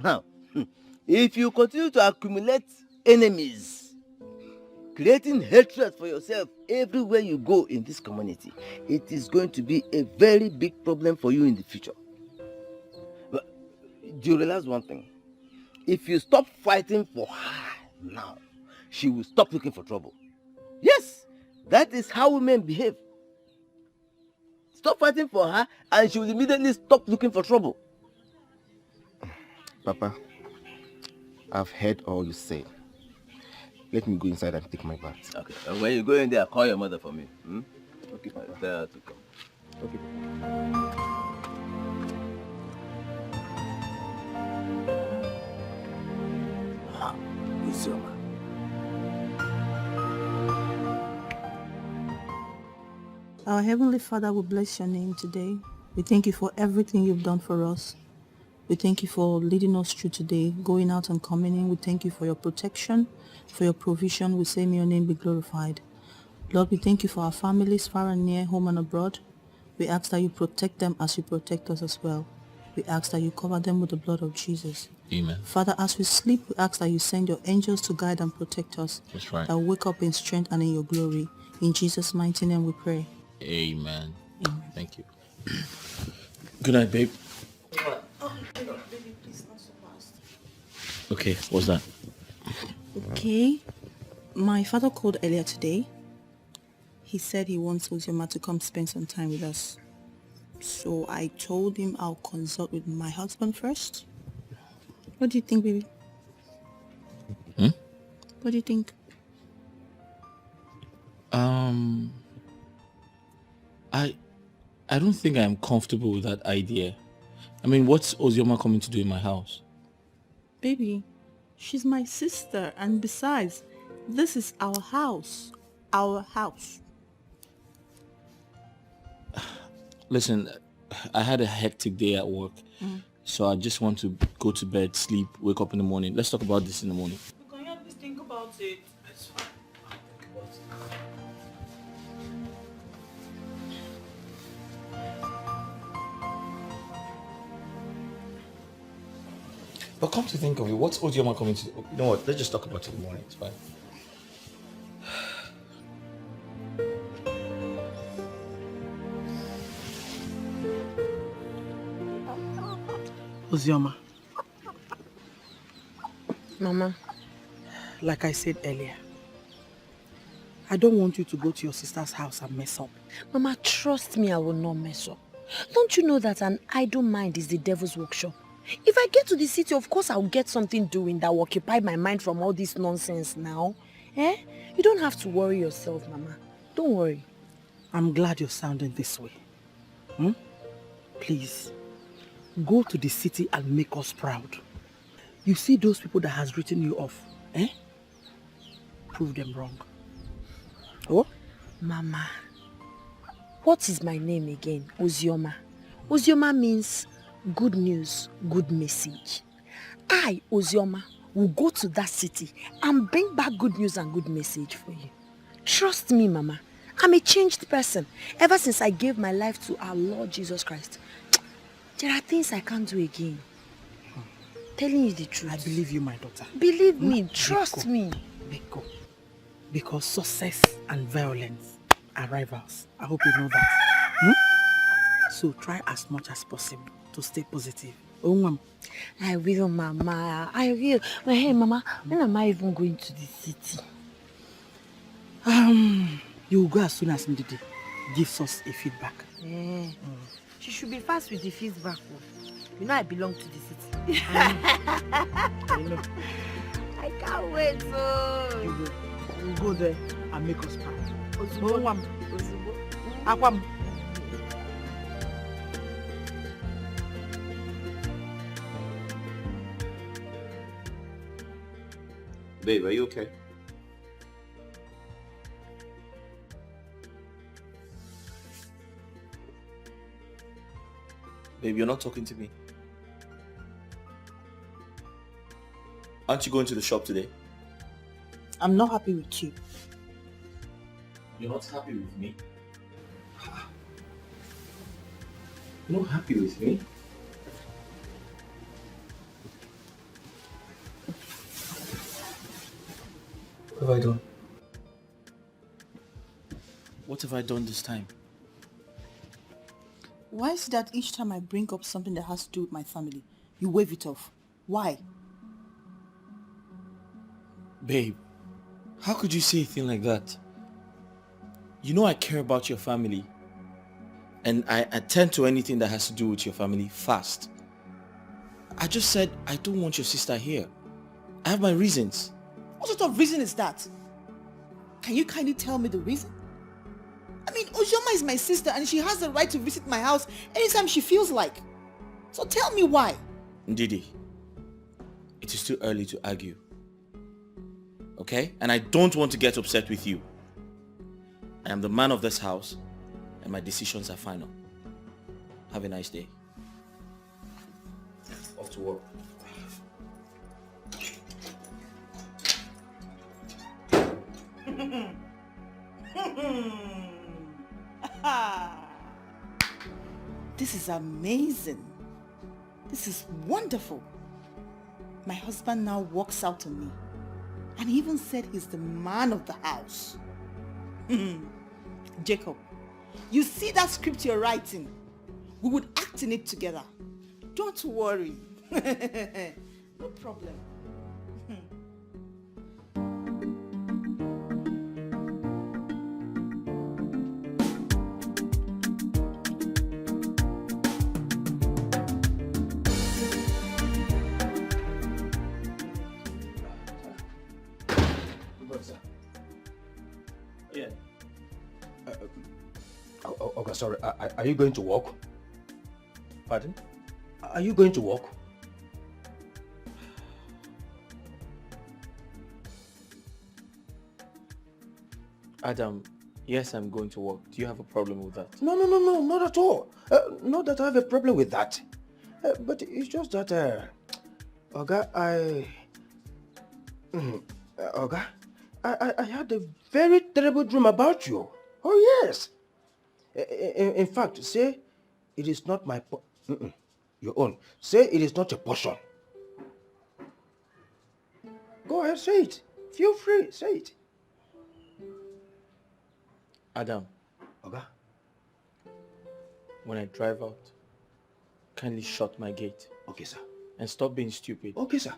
Now, if you continue to accumulate enemies, creating hatred for yourself everywhere you go in this community, it is going to be a very big problem for you in the future. But do you realize one thing? If you stop fighting for her now, she will stop looking for trouble. Yes, that is how women behave. Stop fighting for her and she will immediately stop looking for trouble. Papa, I've heard all you say. Let me go inside and take my bath. Okay, and when you go in there, call your mother for me. Okay, tell her to come. Okay. Uzoma. Our Heavenly Father, we bless your name today. We thank you for everything you've done for us. We thank you for leading us through today, going out and coming in. We thank you for your protection, for your provision. We say may your name be glorified. Lord, we thank you for our families far and near, home and abroad. We ask that you protect them as you protect us as well. We ask that you cover them with the blood of Jesus. Amen. Father, as we sleep, we ask that you send your angels to guide and protect us. That's right. That we wake up in strength and in your glory. In Jesus' mighty name we pray. Amen. Thank you. Good night, babe. Oh, baby, please, not so fast. Okay, what's that? Okay. My father called earlier today. He said he wants Ozioma to come spend some time with us. So I told him I'll consult with my husband first. What do you think, baby? What do you think? I don't think I'm comfortable with that idea. I mean, what's Ozioma coming to do in my house? Baby, she's my sister, and besides, this is our house. Our house. Listen, I had a hectic day at work, so I just want to go to bed, sleep, wake up in the morning. Let's talk about this in the morning. Can you at least think about it? It's fine. But come to think of it, what's Ozioma coming to do? You know what? Let's just talk about it in the morning. It's fine. Ozioma, Mama, like I said earlier, I don't want you to go to your sister's house and mess up. Mama, trust me, I will not mess up. Don't you know that an idle mind is the devil's workshop? If I get to the city, of course I'll get something doing that will occupy my mind from all this nonsense now. Eh? You don't have to worry yourself, Mama. Don't worry. I'm glad you're sounding this way. Please, go to the city and make us proud. You see those people that has written you off, prove them wrong. Oh? Mama, what is my name again? Ozioma. Ozioma means good news, good message. I, Ozioma, will go to that city and bring back good news and good message for you. Trust me, Mama. I'm a changed person. Ever since I gave my life to our Lord Jesus Christ, there are things I can't do again. Telling you the truth. I believe you, my daughter. Believe me, trust me. Biko. Because success and violence are rivals. I hope you know that. So try as much as possible to stay positive. Oh, Mom. I will, Mama. I will. But hey, Mama, when am I even going to the city? You will go as soon as Ndidi gives us a feedback. She should be fast with the feedback. You know I belong to the city. I know. I can't wait. So. You will go there and make us proud. Ozubo. Oh, Mom. Akwam. Babe, are you okay? Babe, you're not talking to me. Aren't you going to the shop today? I'm not happy with you. You're not happy with me? You're not happy with me? What have I done? What have I done this time? Why is it that each time I bring up something that has to do with my family, you wave it off? Why? Babe, how could you say a thing like that? You know I care about your family. And I attend to anything that has to do with your family fast. I just said I don't want your sister here. I have my reasons. What sort of reason is that? Can you kindly tell me the reason? I mean, Ujoma is my sister and she has the right to visit my house anytime she feels like. So tell me why. Ndidi, it is too early to argue. Okay? And I don't want to get upset with you. I am the man of this house and my decisions are final. Have a nice day. Off to work. This is amazing. This is wonderful. My husband now walks out on me. And he even said he's the man of the house. Jacob, you see that script you're writing? We would act in it together. Don't worry. No problem. Yeah. Okay, sorry. Are you going to work? Pardon? Are you going to work? Adam, yes, I'm going to work. Do you have a problem with that? No, not at all. Not that I have a problem with that. But it's just that, Oga, Oga, I had a very terrible dream about you. Oh, yes. In fact, say it is not my your own. Say it is not a portion. Go ahead, say it. Feel free, say it. Adam. Oga. When I drive out, kindly shut my gate. Okay, sir. And stop being stupid. Okay, sir.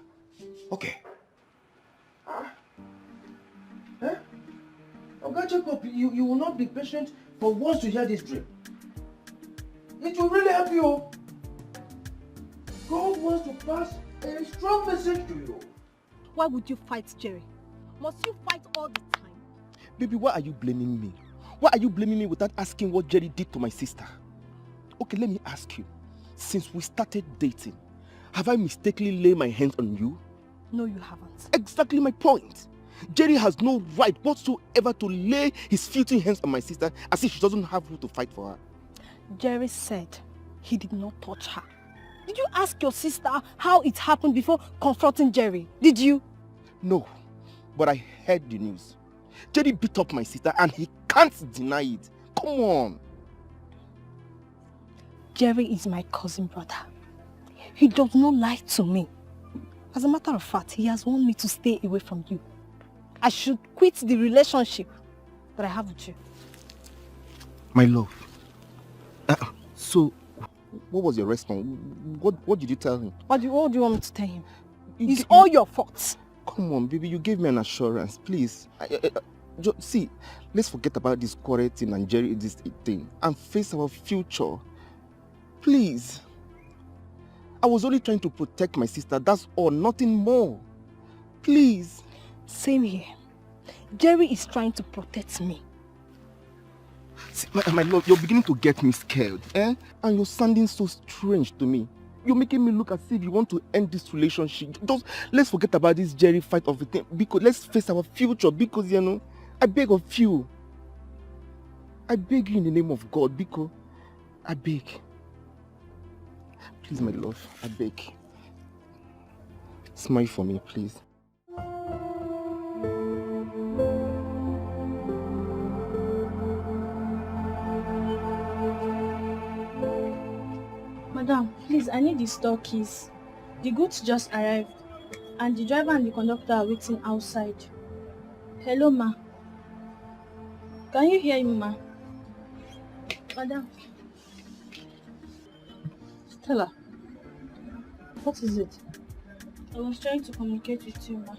Okay. Oga Jacob, you will not be patient for once to hear this dream. It will really help you. God wants to pass a strong message to you. Why would you fight Jerry? Must you fight all the time? Baby, why are you blaming me? Why are you blaming me without asking what Jerry did to my sister? Okay, let me ask you. Since we started dating, have I mistakenly laid my hands on you? No, you haven't. Exactly my point. Jerry has no right whatsoever to lay his filthy hands on my sister as if she doesn't have who to fight for her. Jerry said he did not touch her. Did you ask your sister how it happened before confronting Jerry? Did you? No, but I heard the news. Jerry beat up my sister and he can't deny it. Come on. Jerry is my cousin brother. He does not lie to me. As a matter of fact, he has warned me to stay away from you. I should quit the relationship that I have with you. My love. So, what was your response? What did you tell him? What do you want me to tell him? It's all your fault. Come on, baby, you gave me an assurance, please. See, let's forget about this quarrel thing and Jerry this thing and face our future. Please. I was only trying to protect my sister, that's all, nothing more. Please. Same here. Jerry is trying to protect me. See, my love, you're beginning to get me scared, eh? And you're sounding so strange to me. You're making me look as if you want to end this relationship. Just let's forget about this Jerry fight of the thing, because let's face our future, because, you know, I beg of you. I beg you in the name of God, because I beg. Please, my love, I beg. Smile for me, please. Madam, please, I need the store keys. The goods just arrived, and the driver and the conductor are waiting outside. Hello, ma. Can you hear me, ma? Madam. Stella, what is it? I was trying to communicate with you, ma.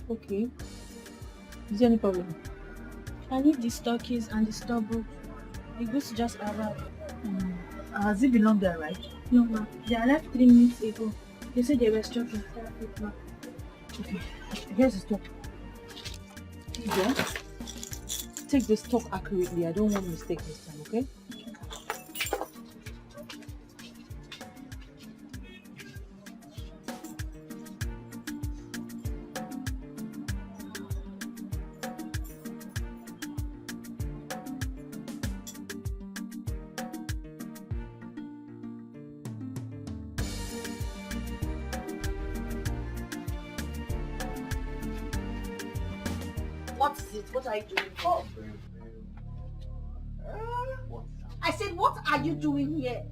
Okay. Is there any problem? I need the store keys and the store book. The goods just arrived. Has it been long there, right? No, ma. They arrived 3 minutes ago. They said they were stuck in traffic, ma. Okay. Here's the stock. Yeah. Take the stock accurately. I don't want mistake this time, okay? What is it? What are you doing here? I said, what are you doing here?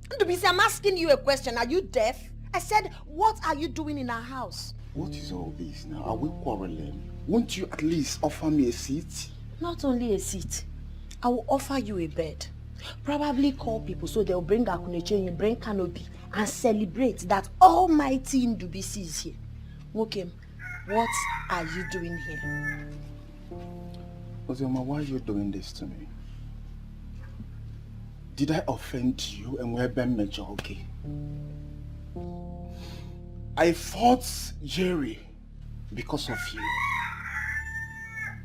Ndubisi, I'm asking you a question. Are you deaf? I said, what are you doing in our house? What is all this now? Are we quarreling? Won't you at least offer me a seat? Not only a seat. I will offer you a bed. Probably call people so they'll bring Akuneche, bring canopy, and celebrate that almighty Ndubisi is here. Okay. What are you doing here? Ozioma, why are you doing this to me? Did I offend you and we're Ben Major, okay? I fought Jerry because of you.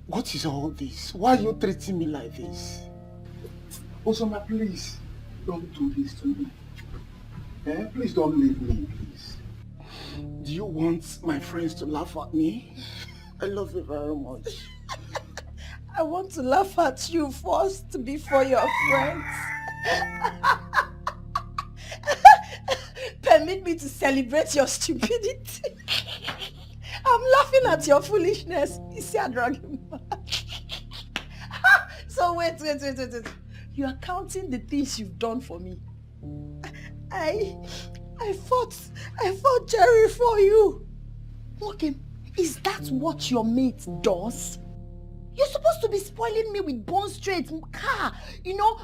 What is all this? Why are you treating me like this? Ozioma, please, don't do this to me. Eh? Please don't leave me, please. Do you want my friends to laugh at me? I love you very much. I want to laugh at you first before your friends. Permit me to celebrate your stupidity. I'm laughing at your foolishness. You see, I drag him. So wait. You are counting the things you've done for me. I fought Jerry for you. Okay, is that what your mate does? You're supposed to be spoiling me with Bond Street car,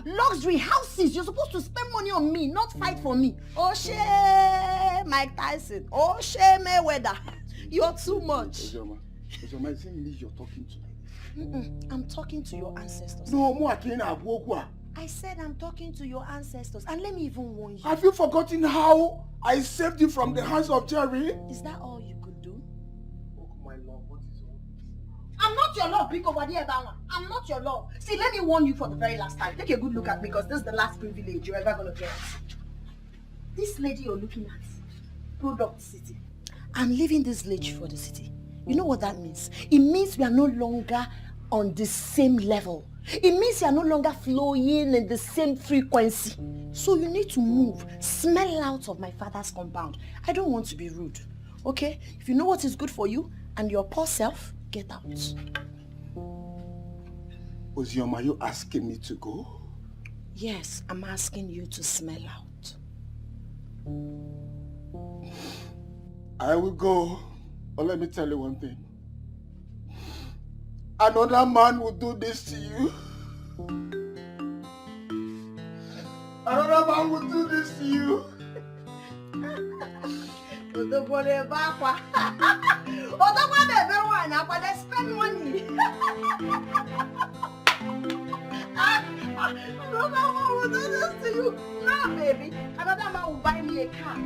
luxury houses. You're supposed to spend money on me, not fight for me. Oh, shame, Mike Tyson. Oh, shame, Mayweather. You're too much. Ozioma, I think you're talking to me. I'm talking to your ancestors. No, more I said I'm talking to your ancestors. And let me even warn you. Have you forgotten how I saved you from the hands of Jerry? Is that all you could do? Oh, my love, what is all this? I'm not your love, Biko Wadiebana. I'm not your love. See, let me warn you for the very last time. Take a good look at me because this is the last privilege you're ever going to get. This lady you're looking at, Product City. I'm leaving this lady for the city. You know what that means? It means we are no longer on the same level. It means you are no longer flowing in the same frequency. So you need to move. Smell out of my father's compound. I don't want to be rude. Okay? If you know what is good for you and your poor self, get out. Ozioma, are you asking me to go? Yes, I'm asking you to smell out. I will go. But let me tell you one thing. Another man will do this to you. Another man will do this to you. Spend money. Another man will do this to you. No, baby. Another man will buy me a car.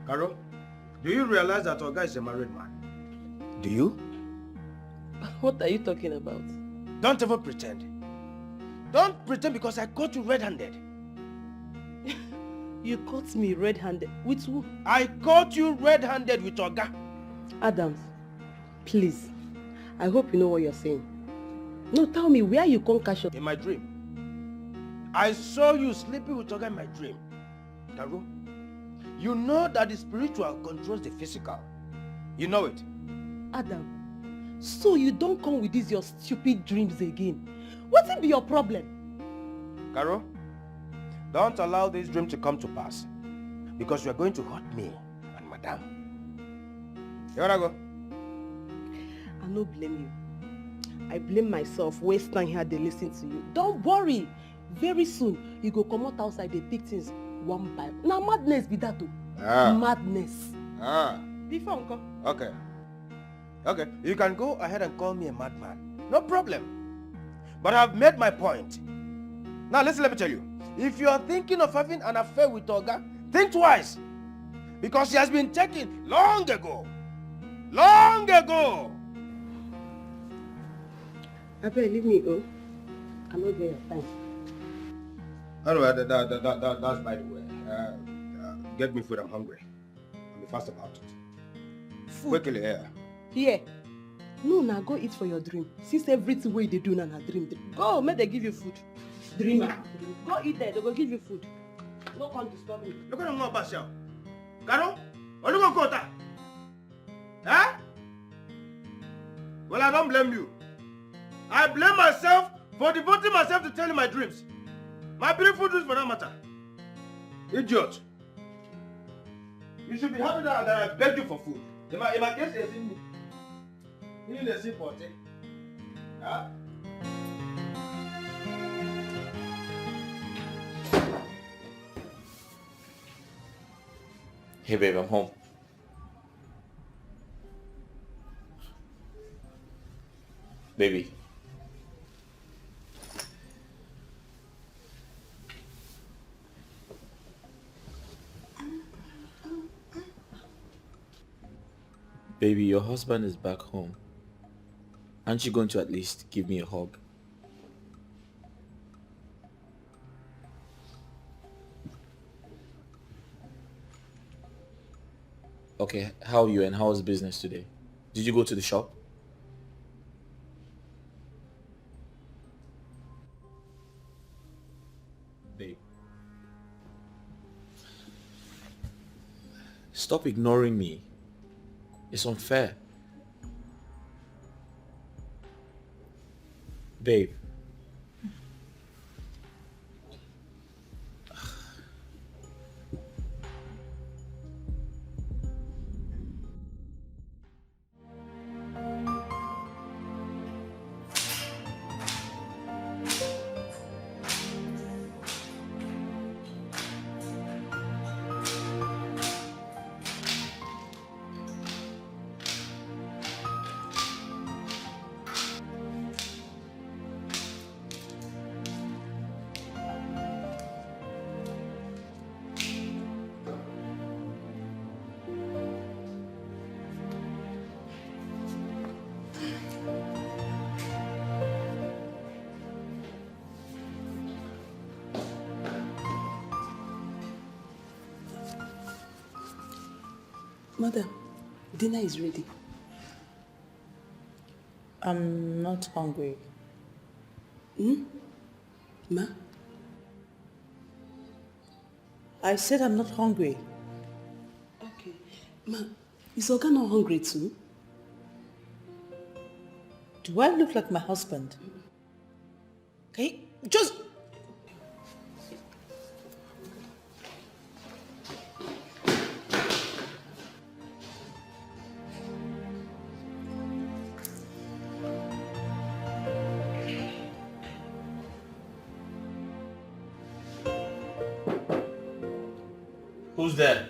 Carol, do you realize that our guy is a married man? Do you? What are you talking about? Don't ever pretend. Don't pretend because I caught you red-handed. You caught me red-handed? With who? I caught you red-handed with Oga. Adams, please. I hope you know what you're saying. No, tell me, where you come catch up? In my dream. I saw you sleeping with Oga in my dream. Karo, you know that the spiritual controls the physical. You know it. Adam, so you don't come with these your stupid dreams again. What will be your problem? Karo, don't allow this dream to come to pass. Because you are going to hurt me and Madame. You wanna go? I no blame you. I blame myself, wasting here they listen to you. Don't worry. Very soon, you go come out outside, they pick things one by one. Now madness be that too. Madness. Before uncle. Okay. Okay, you can go ahead and call me a madman. No problem. But I've made my point. Now listen, let me tell you. If you are thinking of having an affair with Oga, think twice. Because she has been taken long ago. Long ago. Abel, leave me go. I'm not there. Thanks. Anyway, that's by the way. Get me food, I'm hungry. I'll be fast about it. Food? Quickly, yeah. Here. No, now go eat for your dream. Since everything way they do now dream. Go, make they give you food. Dreamer. Go eat there, they go give you food. No come disturb me. Look at them about yourself. Karo, what you go kota? Huh? Well, I don't blame you. I blame myself for devoting myself to telling my dreams. My beautiful dreams for that matter. Idiot. You should be happy that I begged you for food. In my case, you see me. You need a sip for tea. Huh? Hey babe, I'm home. Baby. Baby, your husband is back home. Aren't you going to at least give me a hug? Okay, how are you and how was business today? Did you go to the shop? Babe. Stop ignoring me. It's unfair. Babe. Madam, dinner is ready. I'm not hungry. Ma? I said I'm not hungry. Okay. Ma, is Oga not hungry too? Do I look like my husband? Okay, just... Who's there?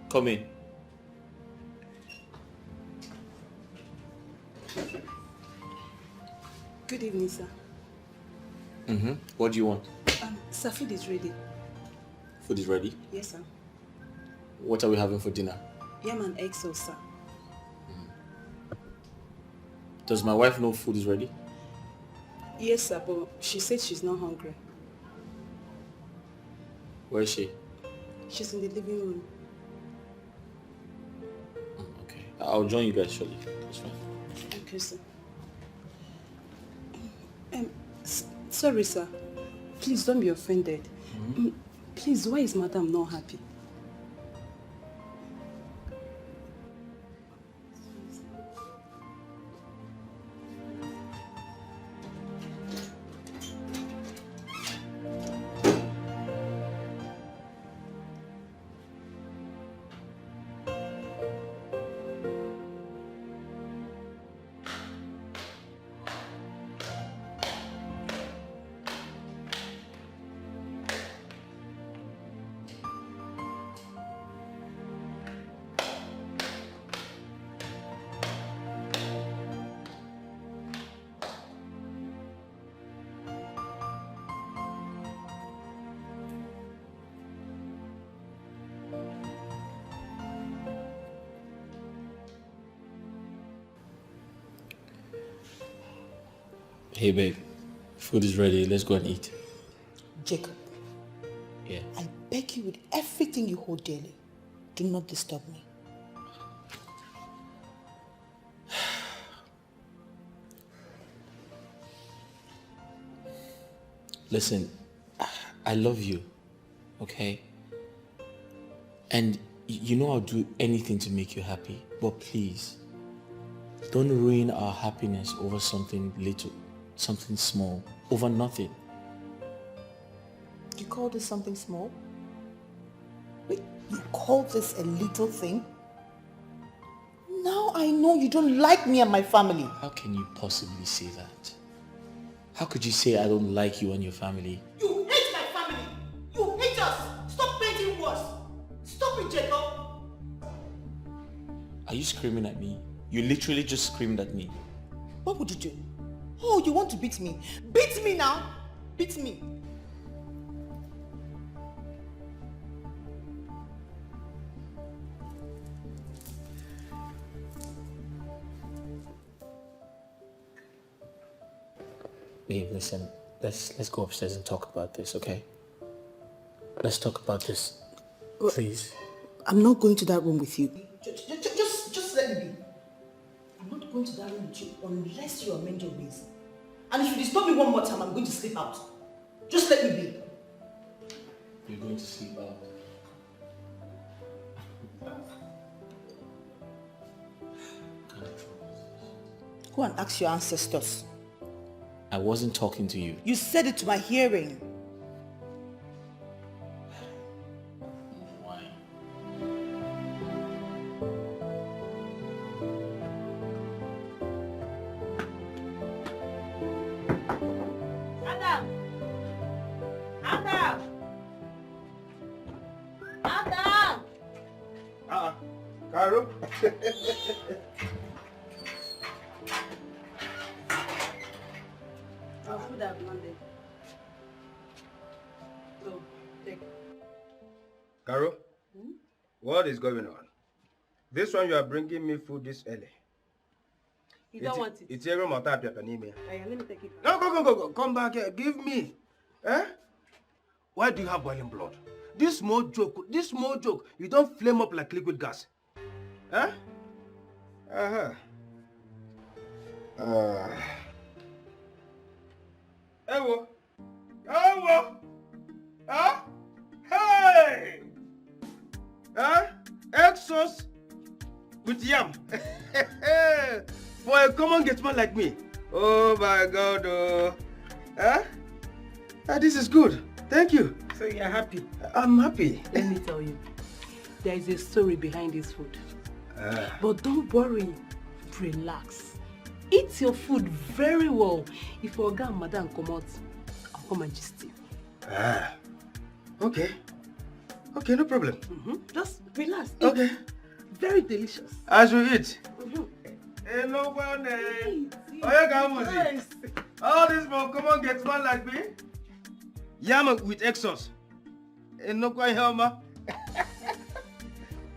Come in. Good evening, sir. What do you want? Sir, food is ready. Food is ready. Yes, sir. What are we having for dinner? Yam and egg sauce, sir. Does my wife know food is ready? Yes, sir, but she said she's not hungry. Where is she? She's in the living room. Okay. I'll join you guys shortly. It's fine. Okay, sir. Sorry, sir. Please don't be offended. Please, why is Madam not happy? Hey babe, food is ready. Let's go and eat. Jacob, Yeah. I beg you with everything you hold dearly, do not disturb me. Listen, I love you, okay? And you know I'll do anything to make you happy, but please, don't ruin our happiness over something little, something small, over nothing. You call this something small? Wait, you call this a little thing? Now I know you don't like me and my family. How can you possibly say that? How could you say I don't like you and your family? You hate my family! You hate us! Stop making worse! Stop it, Jacob! Are you screaming at me? You literally just screamed at me. What would you do? Oh, you want to beat me? Beat me now! Beat me! Babe, listen, let's go upstairs and talk about this, okay? Let's talk about this, please. I'm not going to that room with you. Just let me be. I'm not going to that room with you unless you amend your ways. And if you disturb me one more time, I'm going to sleep out. Just let me be. You're going to sleep out. Go and ask your ancestors. I wasn't talking to you. You said it to my hearing. Why? Adam! Adam! Adam! Caro? Our food have landed. So, take. Caro? What is going on? This one you are bringing me food this early. You don't want it. It's a room of that paper. Let me take it. No, go. Come back here. Give me. Eh? Why do you have boiling blood? This small joke, you don't flame up like liquid gas. Huh? Ewo. Huh? Hey! Huh? Egg sauce with yam. For a common gateman like me. Oh my God. Huh? This is good. Thank you. So you're happy? I'm happy. Let me tell you, there is a story behind this food. But don't worry, relax. Eat your food very well. If Oga and Madam come out, I'll come and just you. Okay. Okay, no problem. Just relax. Eat. Okay. Very delicious. As we eat. No one. All this for common gets man like me. Yam with egg sauce. No quite helma.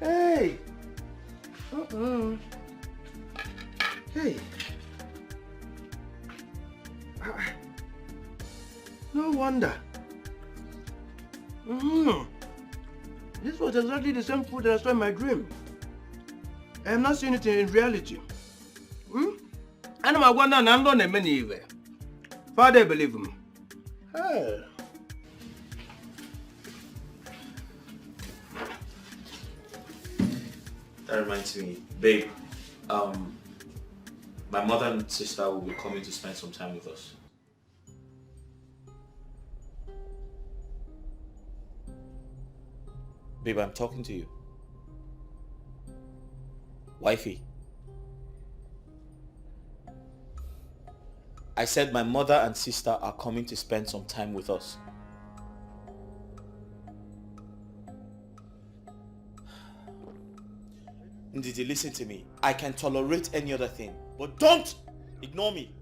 Hey. Hey. No wonder. This was exactly the same food that I saw in my dream. I am not seeing it in reality. And I'm going down and learn many way. Father, believe me. Hey. That reminds me, babe, my mother and sister will be coming to spend some time with us. Babe, I'm talking to you. Wifey. I said my mother and sister are coming to spend some time with us. Ndidi, listen to me. I can tolerate any other thing, but don't ignore me.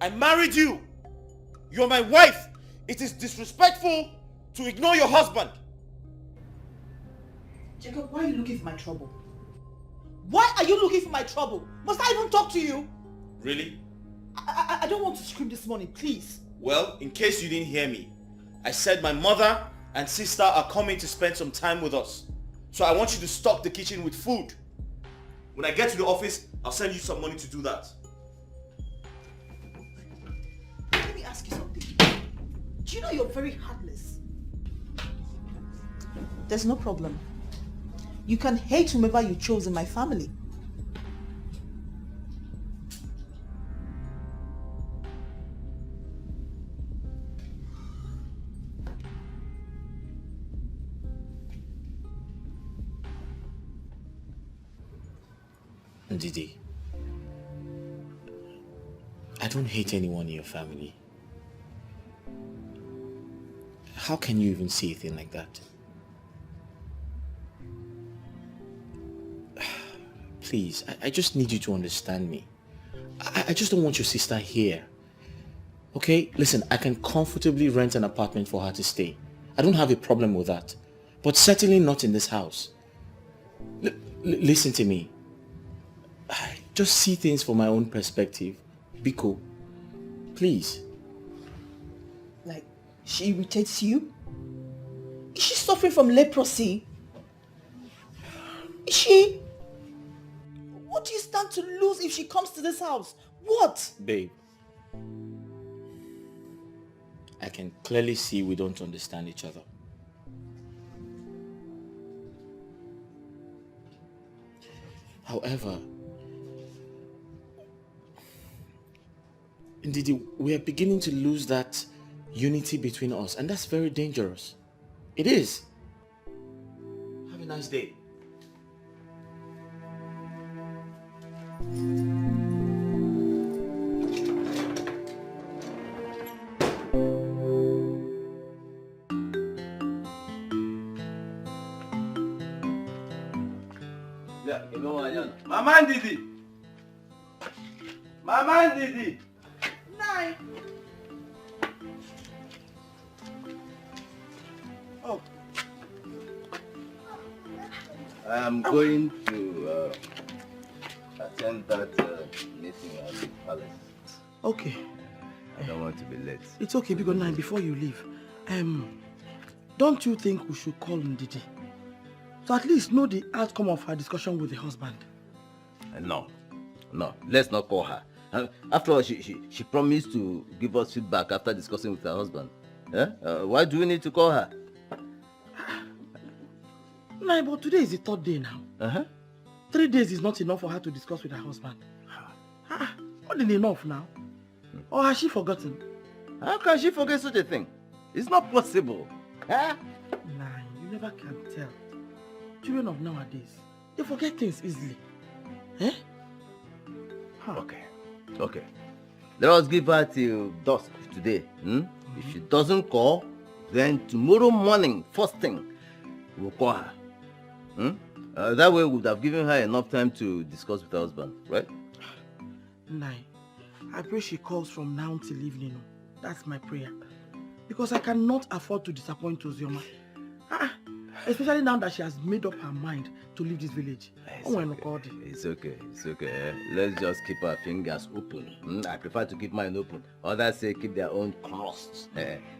I married you. You're my wife. It is disrespectful to ignore your husband. Jacob, why are you looking for my trouble? Why are you looking for my trouble? Must I even talk to you? Really? I don't want to scream this morning, please. Well, in case you didn't hear me, I said my mother and sister are coming to spend some time with us. So I want you to stock the kitchen with food. When I get to the office, I'll send you some money to do that. Let me ask you something. Do you know you're very heartless? There's no problem. You can hate whomever you chose in my family. Ndidi, I don't hate anyone in your family. How can you even see a thing like that? Please, I just need you to understand me. I just don't want your sister here. Okay? Listen, I can comfortably rent an apartment for her to stay. I don't have a problem with that. But certainly not in this house. Listen to me. I just see things from my own perspective. Biko, please. Like, she irritates you? Is she suffering from leprosy? Is she? What do you stand to lose if she comes to this house? What? Babe, I can clearly see we don't understand each other. However, indeed, we are beginning to lose that unity between us, and that's very dangerous. It is. Have a nice day. Mama Ndidi. Mama Ndidi. Nine. Oh. I am going to attend that meeting at the palace. Okay. I don't want to be late. It's okay, Big Nine, before you leave. Don't you think we should call Ndidi? To at least know the outcome of her discussion with the husband. No, let's not call her. After all, she promised to give us feedback after discussing with her husband. Why do we need to call her? No, but today is the third day now. 3 days is not enough for her to discuss with her husband. Not enough now. Or has she forgotten? How can she forget such a thing? It's not possible. Nah, you never can tell. Children of nowadays, they forget things easily. Okay. Let us give her till dusk today. If she doesn't call, then tomorrow morning, first thing, we'll call her. That way we would have given her enough time to discuss with her husband, right? Nai, I pray she calls from now till evening. That's my prayer. Because I cannot afford to disappoint Ozioma. Especially now that she has made up her mind to leave this village. It's okay. Let's just keep our fingers open. I prefer to keep mine open. Others say keep their own crossed.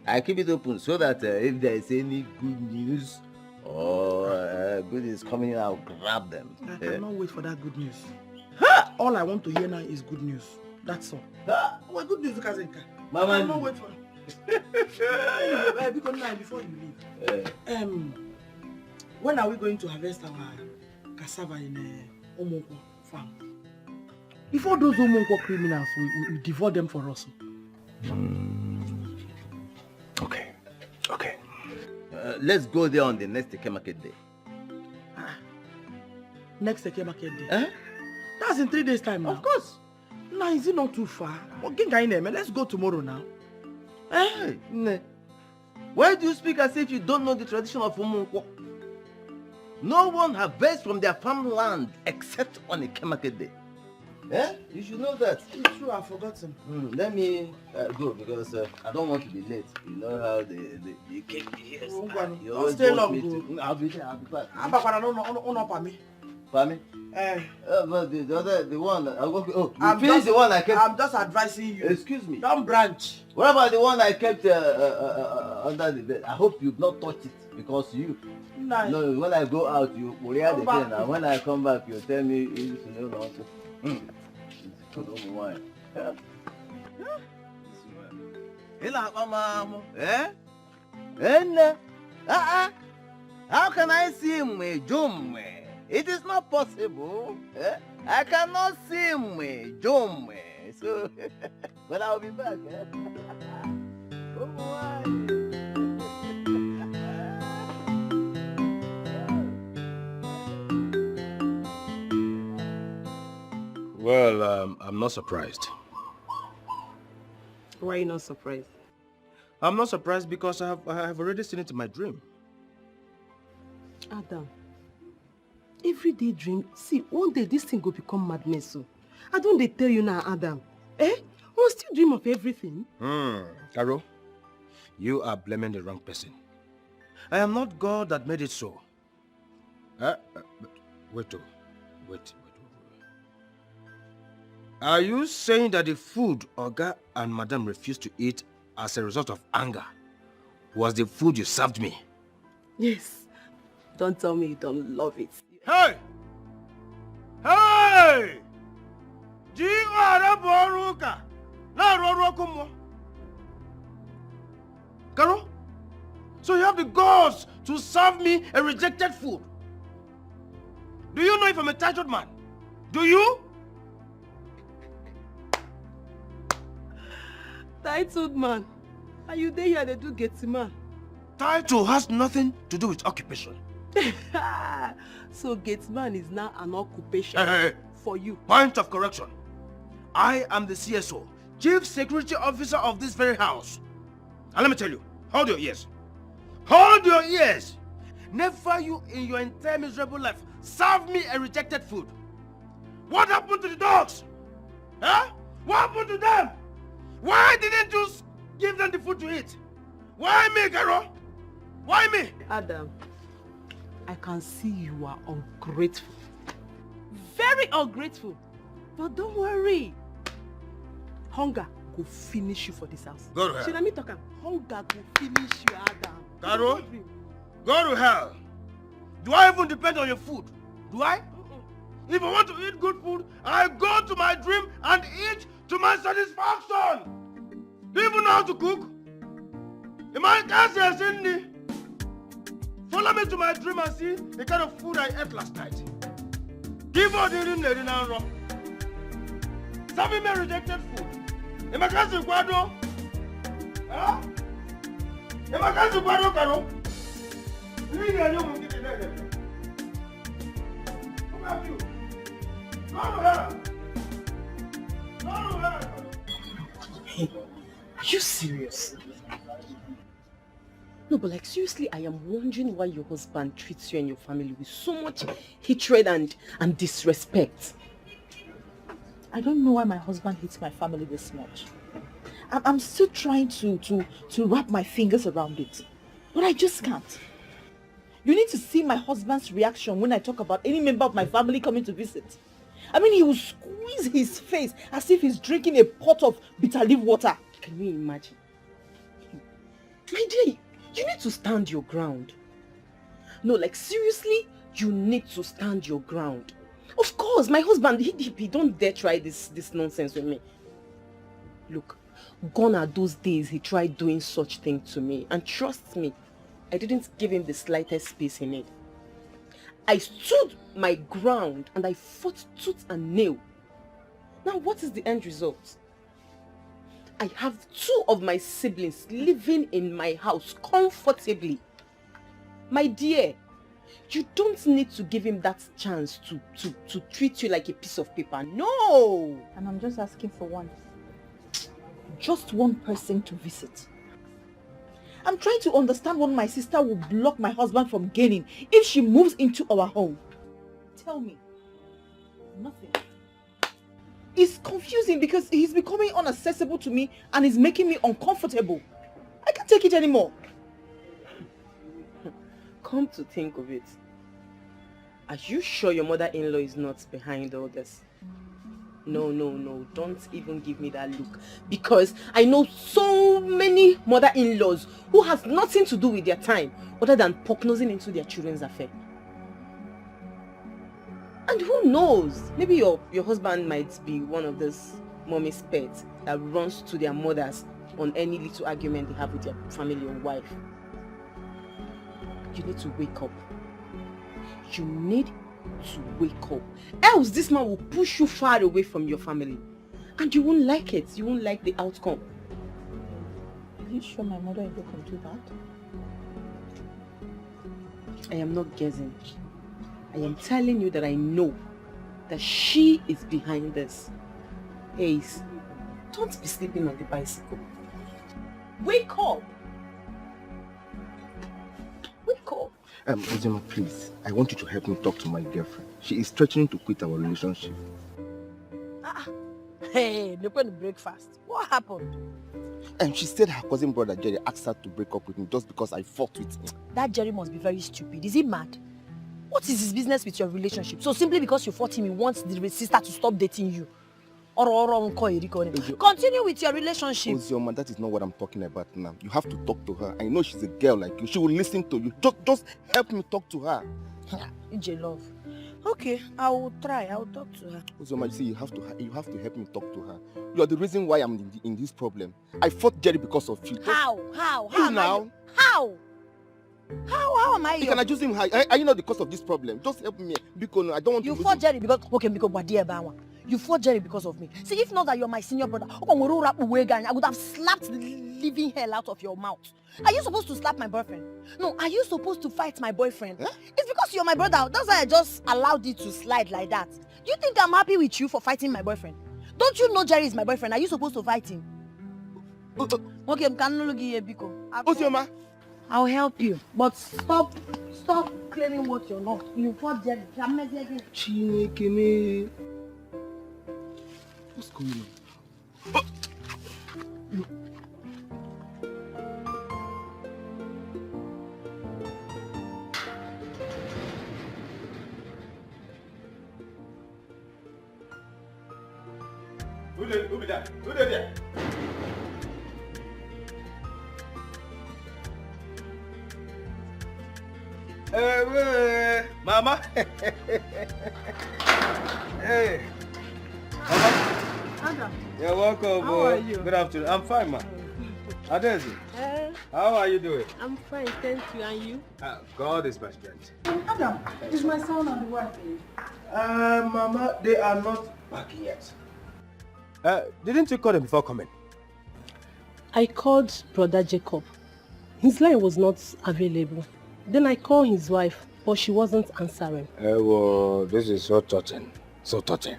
I keep it open so that if there is any good news Oh, good is coming in, I'll grab them. I cannot wait for that good news. All I want to hear now is good news. That's all. What good news, Kazenka? Mama, I cannot wait for anyway, because now, before you leave, when are we going to harvest our cassava in Omoko farm? Before those Omoko criminals, we devour them for us. Okay. Let's go there on the next Eke market day. Next Eke market day? That's in 3 days' time now. Of course. Now, is it not too far? Let's go tomorrow now. Hey, why do you speak as if you don't know the tradition of Umunko? No one harvests from their farmland except on Eke market day. You should know that. It's true, I've forgotten. Let me go because I don't want to be late. You know how the cake is. I'll stay long. I'll be there. I'll be back. I'm back for me. Pami? But the one I'll go. I'm finish just, the one I kept. I'm just advising you. Excuse me. Don't branch. What about the one I kept under the bed? I hope you've not touched it because you. No, when I go out, you will hear the thing, and when I come back, you tell me you know also. Wine. How can I see him, Jum? It is not possible. I cannot see him, Jum. So, but I'll be back. Well, I'm not surprised. Why are you not surprised? I'm not surprised because I have already seen it in my dream. Adam, everyday dream. See, one day this thing will become madness. So, I don't they tell you now, Adam. We'll still dream of everything. Carol, you are blaming the wrong person. I am not God that made it so. Wait. Are you saying that the food Oga and Madam refused to eat as a result of anger was the food you served me? Yes. Don't tell me you don't love it. Hey! Hey! Carol, so you have the guts to serve me a rejected food? Do you know if I'm a titled man? Do you? Titled man. Are you there here they do get man? Title has nothing to do with occupation. So Gatesman is now an occupation for you. Point of correction. I am the CSO, Chief Security Officer of this very house. And let me tell you, hold your ears. Hold your ears! Never you in your entire miserable life serve me a rejected food. What happened to the dogs? What happened to them? Why didn't you give them the food to eat? Why me, Carol? Why me? Adam, I can see you are ungrateful. Very ungrateful. But don't worry. Hunger will finish you for this house. Go to hell. Should I me talk? Hunger will finish you, Adam. Carol, go to hell. Do I even depend on your food? Do I? If I want to eat good food, I go to my dream and eat to my satisfaction. Do you even know how to cook? Follow me to my dream and see the kind of food I ate last night. Give out the ring and wrong. Serving me rejected food. In my cousin Guado. In my cousin Guado, Carol. Leave me alone and get it there. Who have you? Go to hell. Go to hell. Hey, are you serious? No, but like seriously, I am wondering why your husband treats you and your family with so much hatred and disrespect. I don't know why my husband hates my family this much. I'm still trying to wrap my fingers around it. But I just can't. You need to see my husband's reaction when I talk about any member of my family coming to visit. I mean, he will squeeze his face as if he's drinking a pot of bitter leaf water. Can you imagine? My dear, you need to stand your ground. No, like seriously, you need to stand your ground. Of course, my husband, he don't dare try this nonsense with me. Look, gone are those days he tried doing such thing to me. And trust me, I didn't give him the slightest space in it. I stood my ground and I fought tooth and nail. Now what is the end result? I have 2 of my siblings living in my house comfortably. My dear, you don't need to give him that chance to treat you like a piece of paper. No! And I'm just asking for one. Just one person to visit. I'm trying to understand what my sister will block my husband from gaining if she moves into our home. Tell me. Nothing. It's confusing because he's becoming inaccessible to me and is making me uncomfortable. I can't take it anymore. Come to think of it, are you sure your mother-in-law is not behind all this? No, don't even give me that look, because I know so many mother-in-laws who have nothing to do with their time other than poke-nosing into their children's affair. And who knows, maybe your husband might be one of those mommy's pets that runs to their mothers on any little argument they have with their family or wife. You need to wake up. You need to wake up. Else this man will push you far away from your family. And you won't like it. You won't like the outcome. Are you sure my mother-in-law can do that? I am not guessing. I am telling you that I know that she is behind this. Ace, don't be sleeping on the bicycle. Wake up! Wake up! Ozema, please, I want you to help me talk to my girlfriend. She is threatening to quit our relationship. Hey, they're going to break fast. What happened? She said her cousin brother Jerry asked her to break up with me just because I fought with him. That Jerry must be very stupid. Is he mad? What is his business with your relationship? So simply because you fought him, he wants the sister to stop dating you. Continue with your relationship. Ozioma, that is not what I'm talking about now. You have to talk to her. I know she's a girl like you. She will listen to you. Just help me talk to her. EJ love. Okay, I will try. I will talk to her. Ozioma, you see, you have to help me talk to her. You are the reason why I'm in this problem. I fought Jerry because of you. How? You now? How am I? You can accuse him. Are you not the cause of this problem? Just help me. Because I don't want to lose fought Jerry because you fought Jerry because of me. See, if not that you're my senior brother, I would have slapped the living hell out of your mouth. Are you supposed to slap my boyfriend? No, are you supposed to fight my boyfriend? It's because you're my brother. That's why I just allowed it to slide like that. Do you think I'm happy with you for fighting my boyfriend? Don't you know Jerry is my boyfriend? Are you supposed to fight him? Okay, Ozioma, I'll help you, but stop claiming what you're not. You fought Jerry. What's going on? Who be that? Who there? Hey, Mama. Hey. Mama. Adam. You're welcome. How are you? Good afternoon. I'm fine, ma. Adesi. How are you doing? I'm fine, thank you. And you? God is my strength. Adam, is my son on the way? Mama, they are not back yet. Didn't you call them before coming? I called Brother Jacob. His line was not available. Then I called his wife, but she wasn't answering. Well, this is so touching. So touching.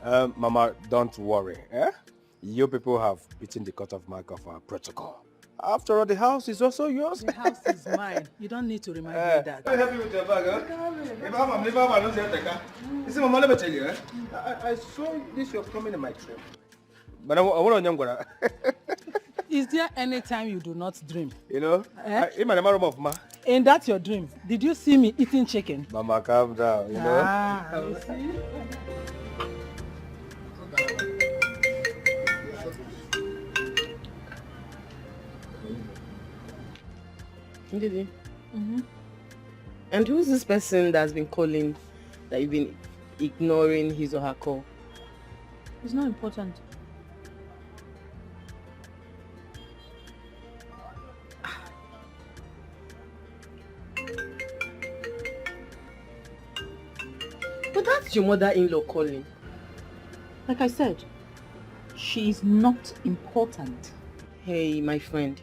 Mama, don't worry. You people have beaten the cut-off mark of our protocol. After all, the house is also yours. The house is mine. You don't need to remind me that. I'm happy with your bag, Mama, let me tell you, I saw this was coming in my trip. But I want to Is there any time you do not dream? You know, in my room of ma. In that your dream, did you see me eating chicken? Mama, calm down, you know. You see? Ndidi, And who's this person that's been calling, that you've been ignoring his or her call? It's not important. But that's your mother-in-law calling. Like I said, she is not important. Hey, my friend,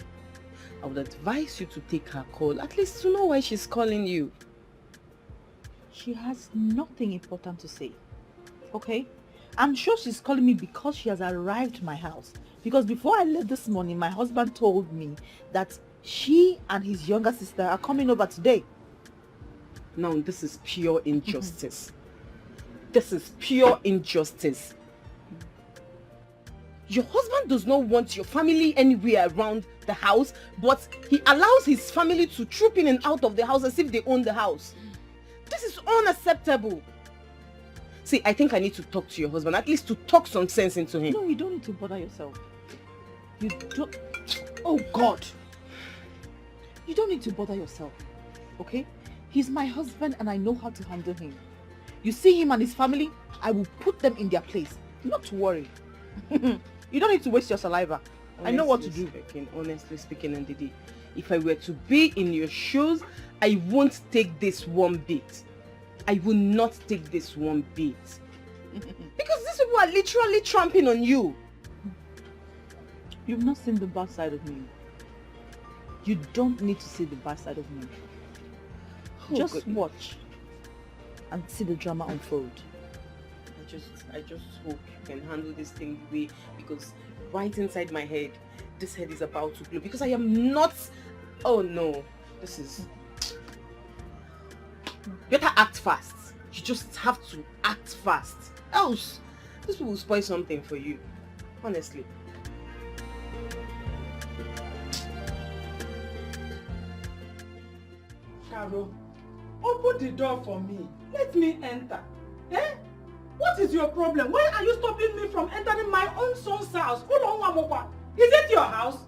I would advise you to take her call, at least to know why she's calling you. She has nothing important to say, okay? I'm sure she's calling me because she has arrived at my house. Because before I left this morning, my husband told me that she and his younger sister are coming over today. Now, this is pure injustice. This is pure injustice. Your husband does not want your family anywhere around the house, but he allows his family to troop in and out of the house as if they own the house. This is unacceptable. See, I think I need to talk to your husband, at least to talk some sense into him. No, you don't need to bother yourself. You don't... Oh, God. You don't need to bother yourself, okay? He's my husband and I know how to handle him. You see him and his family, I will put them in their place. Not to worry. You don't need to waste your saliva. I know what to do. Honestly speaking, Ndidi, if I were to be in your shoes, I won't take this one bit. I will not take this one bit. Because these people are literally tramping on you. You've not seen the bad side of me. You don't need to see the bad side of me. Oh, just watch and see the drama unfold. I just hope you can handle this thing the way, because right inside my head, this head is about to blow, because I am not... Oh no, this is... Better act fast. You just have to act fast. Else, this will spoil something for you. Honestly. Carol, open the door for me. Let me enter. Eh? What is your problem? Why are you stopping me from entering my own son's house? Is it your house?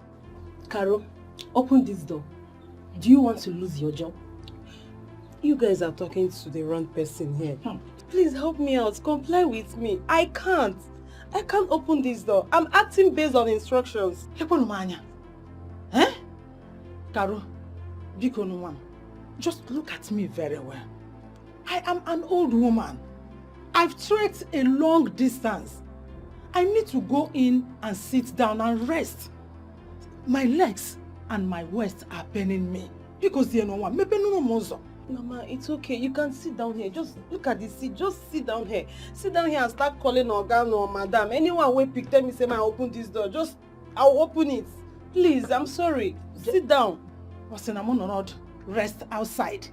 Carol, open this door. Do you want to lose your job? You guys are talking to the wrong person here. Please help me out. Comply with me. I can't open this door. I'm acting based on instructions. Eh? Carol, just look at me very well. I am an old woman. I've trekked a long distance. I need to go in and sit down and rest. My legs and my waist are paining me. Because they know what. Mama, it's okay. You can sit down here. Just look at the seat. Just sit down here. Sit down here and start calling Oga or Madam. Anyone will pick, tell me, say, "I open this door." I'll open it. Please, I'm sorry. Sit down. Listen, I'm on rest outside.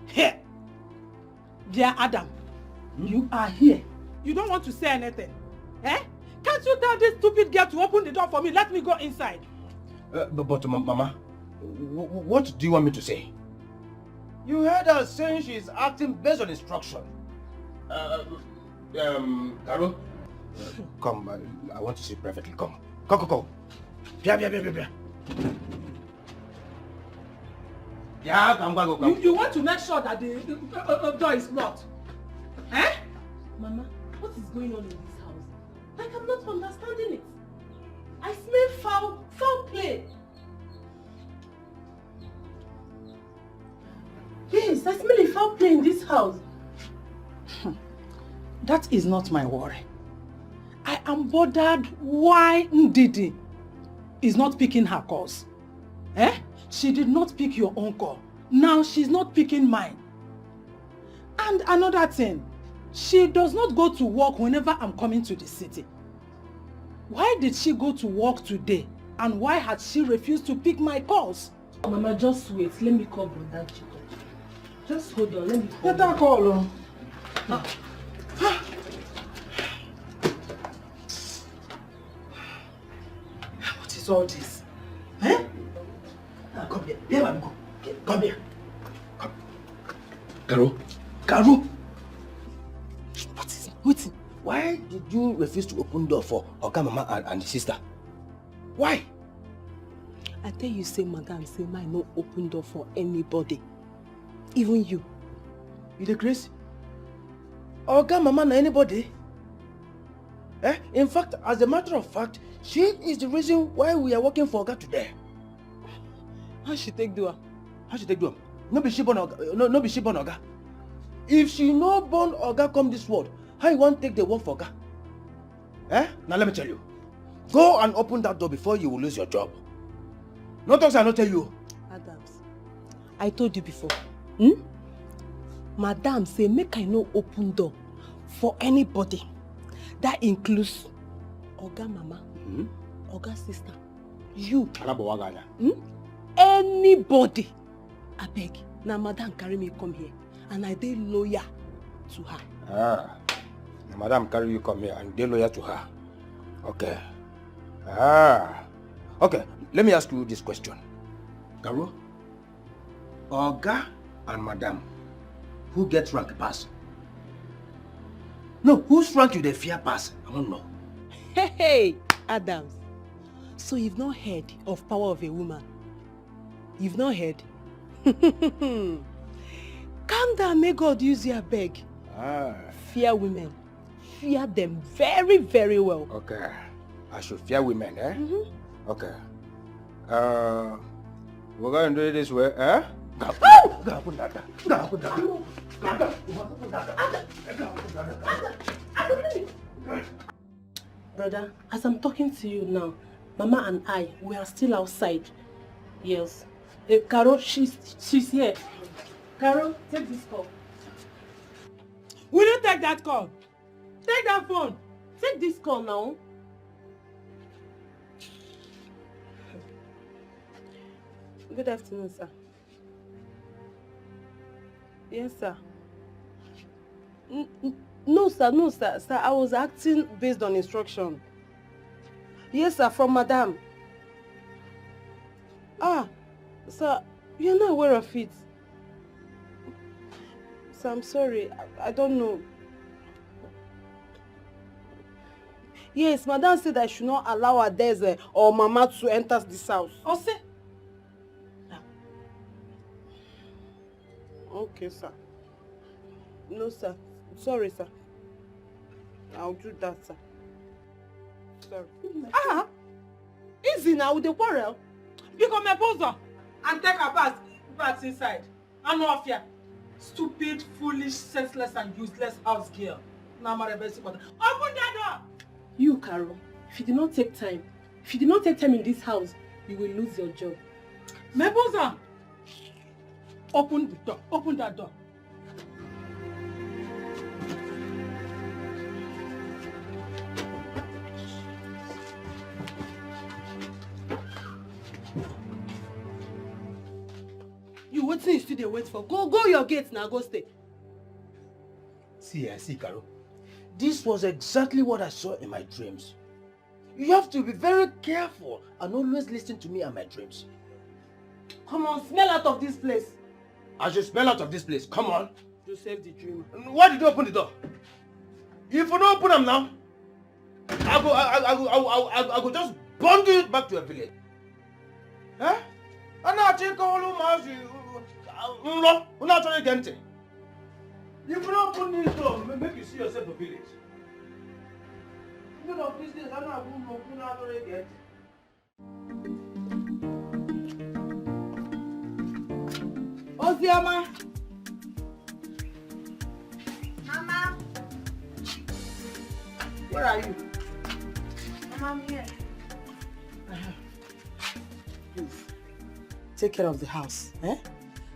Here. Dear Adam, you are here. You don't want to say anything. Eh? Can't you tell this stupid girl to open the door for me? Let me go inside. But Mama, what do you want me to say? You heard her saying she's acting based on instruction. Carol, come, I want to see perfectly. Come. Yeah, come. You want to make sure that the door is locked? Eh? Mama, what is going on in this house? Like, I'm not understanding it. I smell foul play. Yes, I smell a foul play in this house. That is not my worry. I am bothered why Ndidi is not picking her calls. Eh? She did not pick your own call. Now she's not picking mine. And another thing, she does not go to work whenever I'm coming to the city. Why did she go to work today? And why had she refused to pick my calls? Mama, just wait. Let me call Brother Chico. Just hold on. Let me call. Let her call. What is all this? Eh? Now come here. Here I go. Come here. Carol. What is it? Wait. Why did you refuse to open door for Oga Mama and the sister? Why? I tell you, say, Madam, say, I no open door for anybody. Even you. You the crazy? Oga mama na anybody? In fact, as a matter of fact, she is the reason why we are working for Oga today. How she take do am? How she take do am? No be she born Oga. No be she born Oga. If she no born Oga come this world, how you want take the work for Oga? Now let me tell you. Go and open that door before you will lose your job. No talks I not tell you. Adams, I told you before. Madam say make I no open door for anybody. That includes Oga mama, Oga sister, you, anybody. I beg. Now madam carry me come here and I dey loyal to her. Madam carry you come here and they loyal to her. Okay. Okay, let me ask you this question. Garo, Oga and Madam, who gets rank pass? No, whose rank you they fear pass? I don't know. Hey, Adams. So you've not heard of power of a woman? You've not heard? Calm down, may God use your beg. Fear women. Fear them very, very well. Okay. I should fear women, Okay. We're going to do it this way, Brother, as I'm talking to you now, Mama and I, we are still outside. Yes. Carol, she's here. Carol, take this call. Will you take that call? Take that phone. Take this call now. Good afternoon, sir. Yes, sir. No, sir. Sir, I was acting based on instruction. Yes, sir, from Madam. Sir, you're not aware of it. Sir, I'm sorry. I don't know. Yes, Madam said I should not allow Adeze or Mama to enter this house. Oh, say. Okay, sir. No, sir. Sorry, sir. I'll do that, sir. Sorry. Easy now with the quarrel. Pick up my poser and take her bags inside. I'm not fear. Stupid, foolish, senseless, and useless house girl. Now my rebel. Open that door! You, Carol, if you do not take time in this house, you will lose your job. Meboza! Open the door. Open that door. You what thing you still dey wait for? Go your gate now, go stay. See, Carol. This was exactly what I saw in my dreams. You have to be very careful and always listen to me and my dreams. Come on, smell out of this place. I should smell out of this place. Come on. You save the dreamer. Why did you open the door? If you don't open them now, I go just bundle it back to your village. I'm not taking all of my I'm not trying to get it. If you don't open this door, make you see yourself a village. You know, business, I'm not going to get it. Oziama! Mama! Where are you? Mama, I'm here. Please, take care of the house,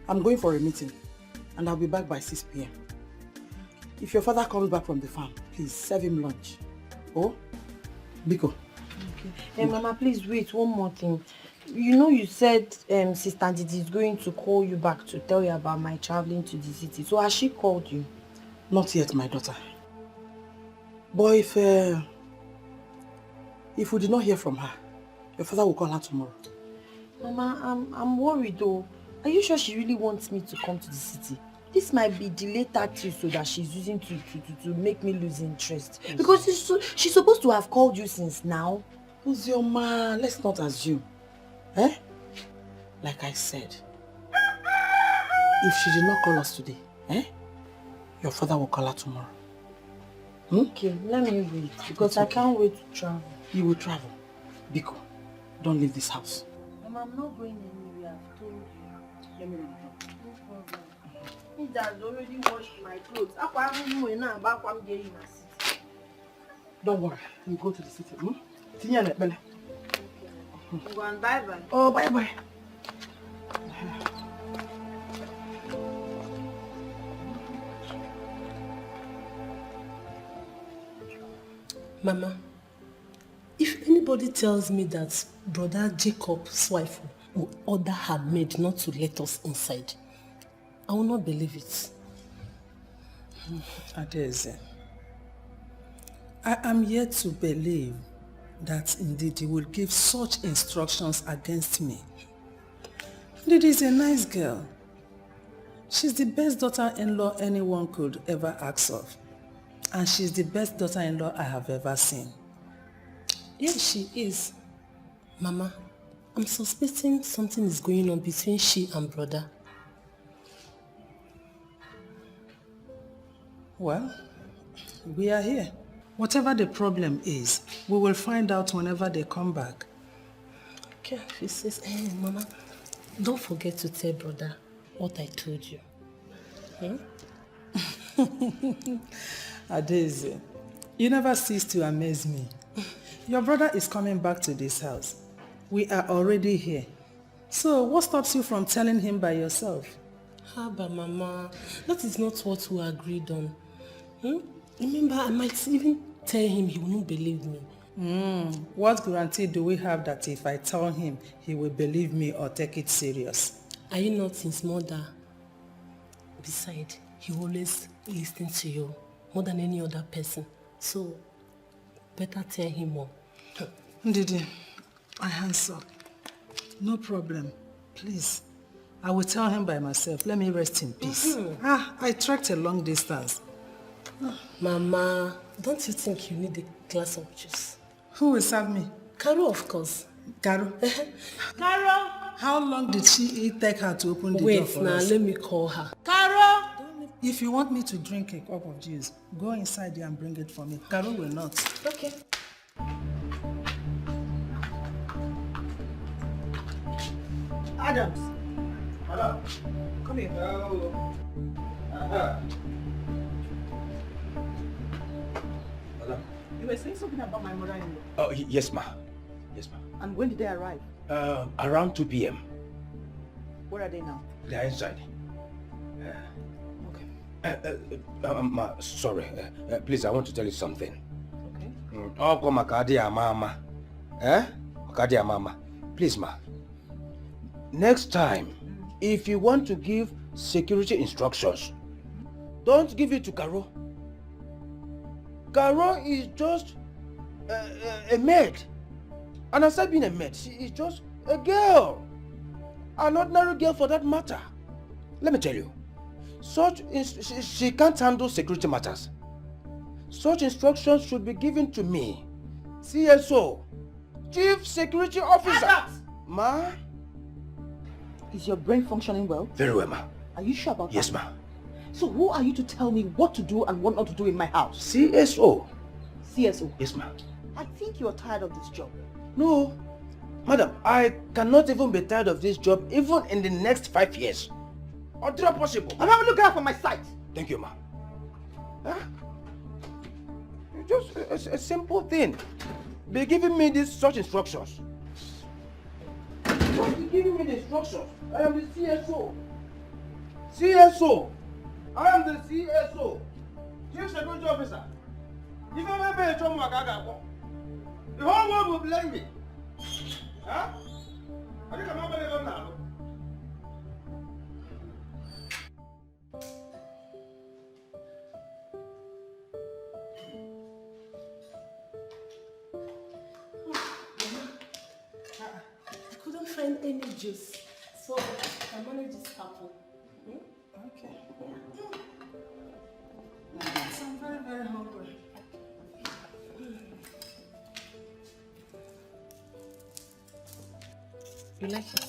I'm going for a meeting and I'll be back by 6 p.m. If your father comes back from the farm, please serve him lunch. Oh, Biko. Okay. Hey, Mama, please wait, one more thing. You know you said Sister Didi is going to call you back to tell you about my traveling to the city. So has she called you? Not yet, my daughter. But if we did not hear from her, your father will call her tomorrow. Mama, I'm worried though. Are you sure she really wants me to come to the city? This might be delayed tactics so that she's using to make me lose interest. Yes. Because she's supposed to have called you since now. Uzioma, let's not assume. Like I said, if she did not call us today, your father will call her tomorrow. Okay, let me wait because I can't wait to travel. You will travel. Biko, don't leave this house. Mama, I'm not going anywhere, I've told you. Let me run. No problem. He has already washed my clothes. I'm getting my city. Don't worry, you go to the city. Tinyana, Bele. Go and bye-bye. Oh, bye-bye. Mama, if anybody tells me that Brother Jacob's wife will order her maid not to let us inside, I will not believe it. Adeze, I am yet to believe that indeed he will give such instructions against me. Ndidi is a nice girl. She's the best daughter-in-law anyone could ever ask of. And she's the best daughter-in-law I have ever seen. Yes, she is. Mama, I'm suspecting something is going on between she and brother. Well, we are here. Whatever the problem is, we will find out whenever they come back. Okay, she says, hey, Mama, don't forget to tell brother what I told you. Adeze, you never cease to amaze me. Your brother is coming back to this house. We are already here. So what stops you from telling him by yourself? But Mama, that is not what we agreed on. Remember, I might even tell him he will not believe me. What guarantee do we have that if I tell him, he will believe me or take it serious? Are you not his mother? Besides, he always listens to you more than any other person. So, better tell him more. Ndidi, my hands up. No problem. Please. I will tell him by myself. Let me rest in peace. I trekked a long distance. Mama, don't you think you need a glass of juice? Who will serve me? Caro, of course. Caro? Caro! How long did it take her to open the door for us? Wait, now let me call her. Caro! If you want me to drink a cup of juice, go inside there and bring it for me. Caro will not. Okay. Adams! Hello? Come here. Hello. Madam. You were saying something about my mother-in-law. Oh, yes, ma. Yes, ma. And when did they arrive? Around 2 p.m. Where are they now? They are inside. Ma, sorry. Please, I want to tell you something. Okay. Mama. Please, ma. Next time, if you want to give security instructions, don't give it to Caro. Caro is just a maid. And aside being a maid, she is just a girl. An ordinary girl for that matter. Let me tell you, she can't handle security matters. Such instructions should be given to me, CSO, Chief Security Officer. Ma? Is your brain functioning well? Very well, ma. Are you sure about that? Yes, ma. So who are you to tell me what to do and what not to do in my house? CSO. CSO? Yes, ma. I think you're tired of this job. No. Madam, I cannot even be tired of this job even in the next 5 years. Until possible. I'm having a look out for my sight. Thank you, ma. Just a simple thing. Be giving me such instructions. Just be giving me the instructions. I am the CSO. CSO. I am the CSO. Chief Security Officer. If I may be a job, the whole world will blame me. Huh? I think I'm not going to now. I couldn't find any juice, so I managed this apple. Okay. Yes, I'm very, very hungry. You like it?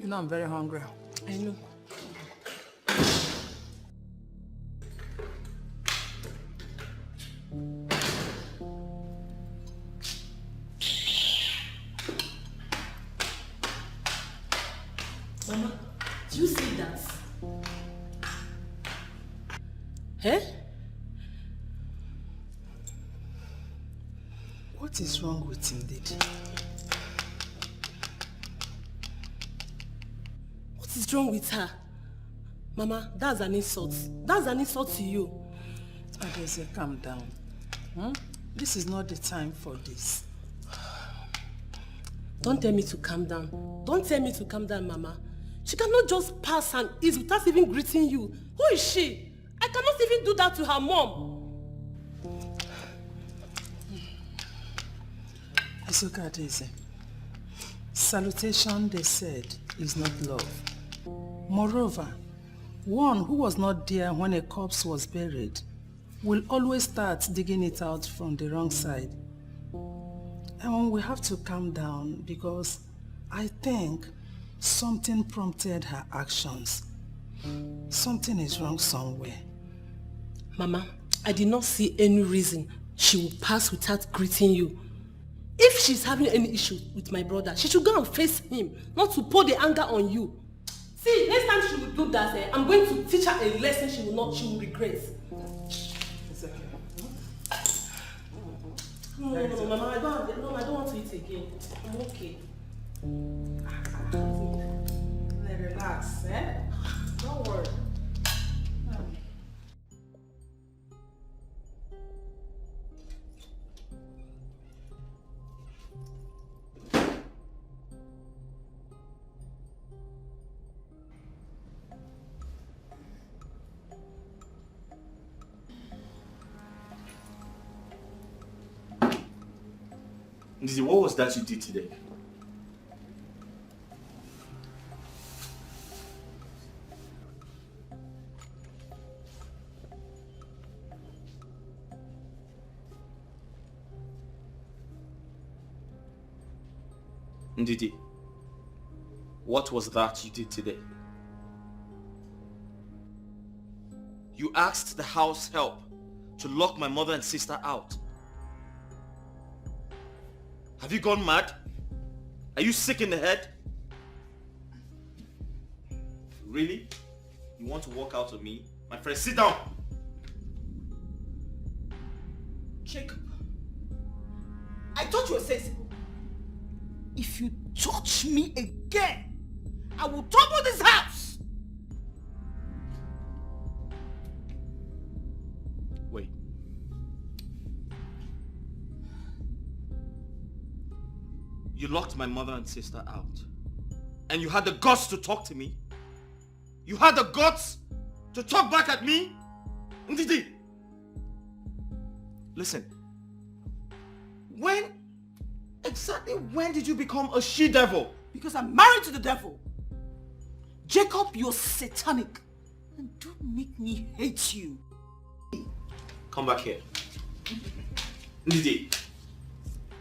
You know I'm very hungry. I know. Mama, do you see that? Eh? What is wrong with him, Didi? What is wrong with her? Mama, that's an insult. That's an insult to you. Adese, calm down. This is not the time for this. Don't tell me to calm down. Don't tell me to calm down, Mama. She cannot just pass and ease without even greeting you. Who is she? I cannot even do that to her mom. It's okay, Adese. Salutation, they said, is not love. Moreover, one who was not there when a corpse was buried will always start digging it out from the wrong side. And we have to calm down because I think something prompted her actions. Something is wrong somewhere. Mama, I did not see any reason she will pass without greeting you. If she's having any issue with my brother, she should go and face him, not to pour the anger on you. See, next time she will do that, I'm going to teach her a lesson she will regret. It's okay. No, Mama, I don't want to eat again. I'm okay. Relax, eh? Don't worry. Ndidi, what was that you did today? Ndidi, what was that you did today? You asked the house help to lock my mother and sister out. Have you gone mad? Are you sick in the head? Really? You want to walk out on me? My friend, sit down! Jacob, I thought you were sensible. If you touch me again, I will topple this house! Wait. You locked my mother and sister out. And you had the guts to talk to me? You had the guts to talk back at me? Ndidi! Listen. When did you become a she-devil? Because I'm married to the devil. Jacob, you're satanic. And don't make me hate you. Come back here. Ndidi,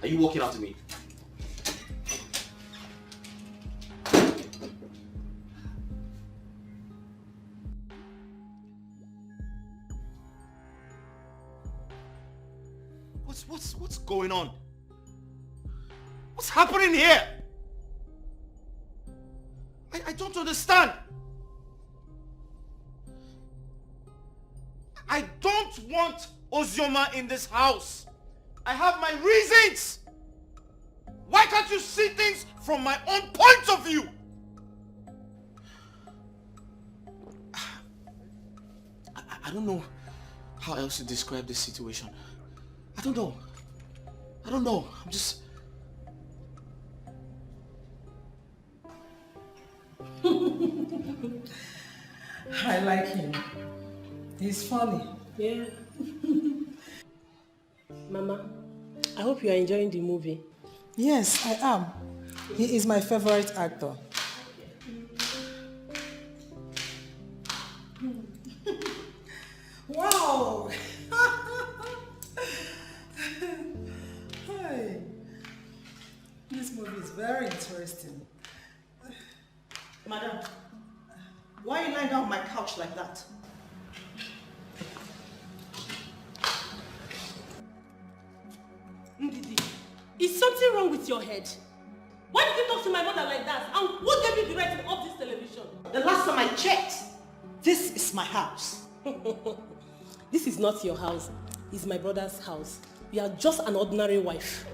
are you walking after me? What's going on? What's happening here? I don't understand. I don't want Ozioma in this house. I have my reasons. Why can't you see things from my own point of view? I don't know how else to describe this situation. I don't know. I'm just... I like him. He's funny. Yeah. Mama, I hope you are enjoying the movie. Yes, I am. He is my favorite actor. Wow! Hey. This movie is very interesting. Madam, why are you lying down on my couch like that? Ndidi, is something wrong with your head? Why did you talk to my mother like that? And what gave you the right to off this television? The last time I checked, this is my house. This is not your house. It's my brother's house. You are just an ordinary wife.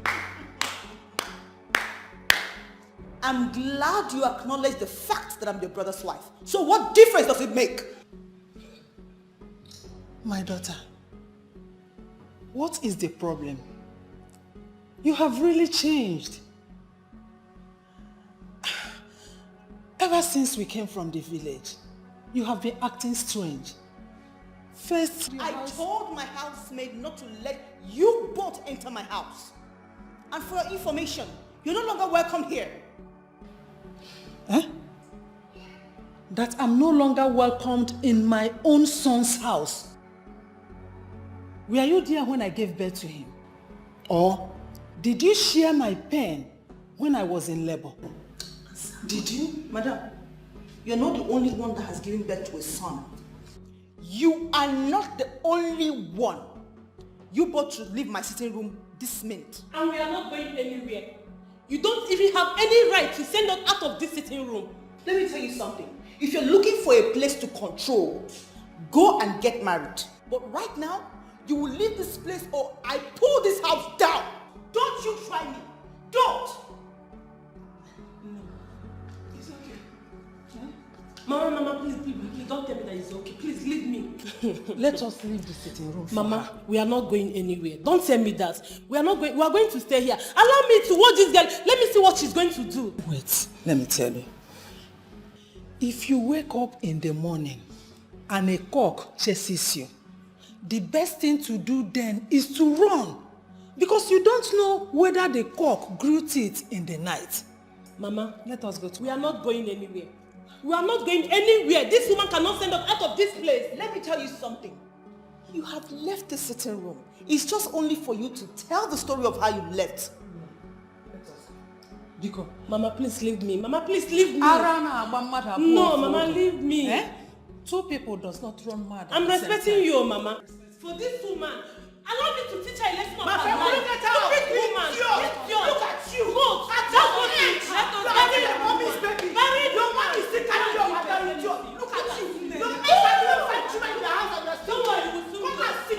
I'm glad you acknowledge the fact that I'm your brother's wife. So what difference does it make? My daughter, what is the problem? You have really changed. Ever since we came from the village, you have been acting strange. First, I told my housemaid not to let you both enter my house. And for your information, you're no longer welcome here. Huh? That I'm no longer welcomed in my own son's house. Were you there when I gave birth to him? Or did you share my pain when I was in labor? Did you? Madam, you're not the only one that has given birth to a son. You are not the only one. You both should leave my sitting room this minute. And we are not going anywhere. You don't even have any right to send us out of this sitting room. Let me tell you something. If you're looking for a place to control, go and get married. But right now, you will leave this place or I pull this house down. Don't you try me. Don't. Mama, please, don't tell me that it's okay. Please, leave me. Let us leave the sitting room. Mama, we are not going anywhere. Don't tell me that. We are going to stay here. Allow me to watch this girl. Let me see what she's going to do. Wait, let me tell you. If you wake up in the morning and a cock chases you, the best thing to do then is to run. Because you don't know whether the cock grew teeth in the night. Mama, let us go to... We are not going anywhere. We are not going anywhere. This woman cannot send us out of this place. Let me tell you something. You have left the sitting room. It's just only for you to tell the story of how you left. Biko. Mama, please leave me. Mama, please leave me. No, Mama, leave me. Eh? Two people does not run mad. I'm respecting you, Mama. For this woman, allow me to teach her a lesson of her life. Stupid woman. Look at you. Go. That's what you marry your mommy's baby. Marry your mommy. Still carry your mother. Look at you. Your mother will find you in the house and you're still don't worry, you will soon come and sit.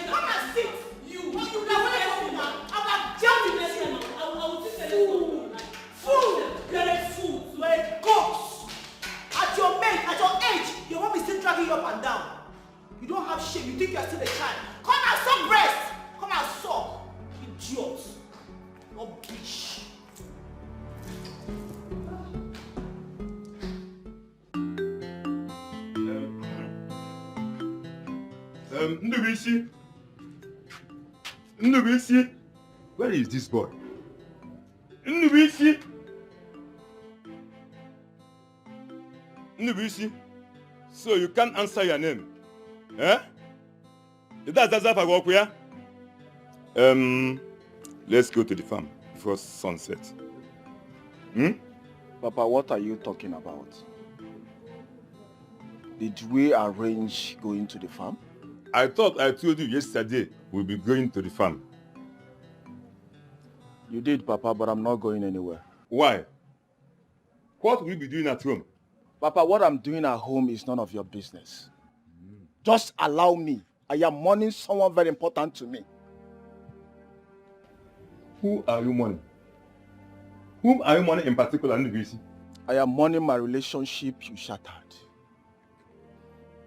Come and sit. You never let me man. I'm like jelly. I will teach her a lesson. Fool. You're a fool. You're a ghost. At your age, your mom is still dragging you up and down. You don't have shame. You think you're still a child. Come and suck breast. Come and suck. Idiot. Rubbish. Ndubisi, where is this boy? Ndubisi, so you can't answer your name, eh? That's Fagokuya. Let's go to the farm before sunset. Papa, what are you talking about? Did we arrange going to the farm? I thought I told you yesterday we'll be going to the farm. You did, Papa, but I'm not going anywhere. Why? What will you be doing at home? Papa, what I'm doing at home is none of your business. Just allow me. I am mourning someone very important to me. Who are you mourning? Whom are you mourning in particular, Ndubisi? I am mourning my relationship you shattered.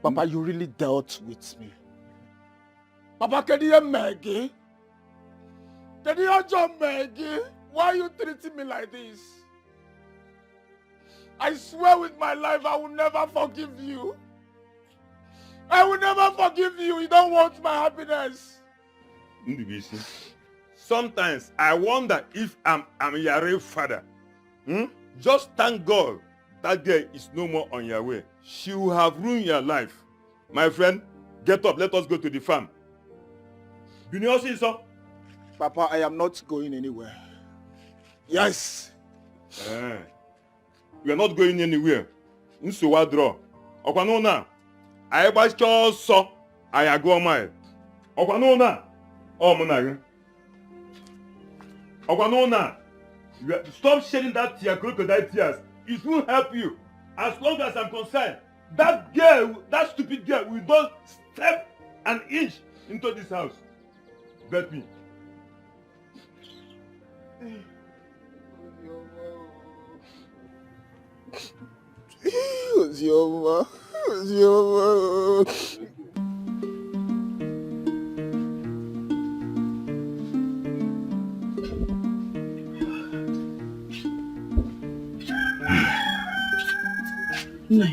Papa, you really dealt with me. Papa, can you Maggie? Can you John Maggie? Why are you treating me like this? I swear with my life I will never forgive you. I will never forgive you. You don't want my happiness. Ndubisi, sometimes I wonder if I'm your real father. Just thank God that girl is no more on your way. She will have ruined your life. My friend, get up. Let us go to the farm. Papa, I am not going anywhere. Yes. we are not going anywhere. Nsuwa draw. Okwano na. I gbachọ ọsọ. I agụọ mile. Okwano na. Oh, Monaga. Okwano na. Stop shedding that tear, crocodile tears. It will help you. As long as I'm concerned, that girl, that stupid girl, will not step an inch into this house. Bet me. Ozioma. No.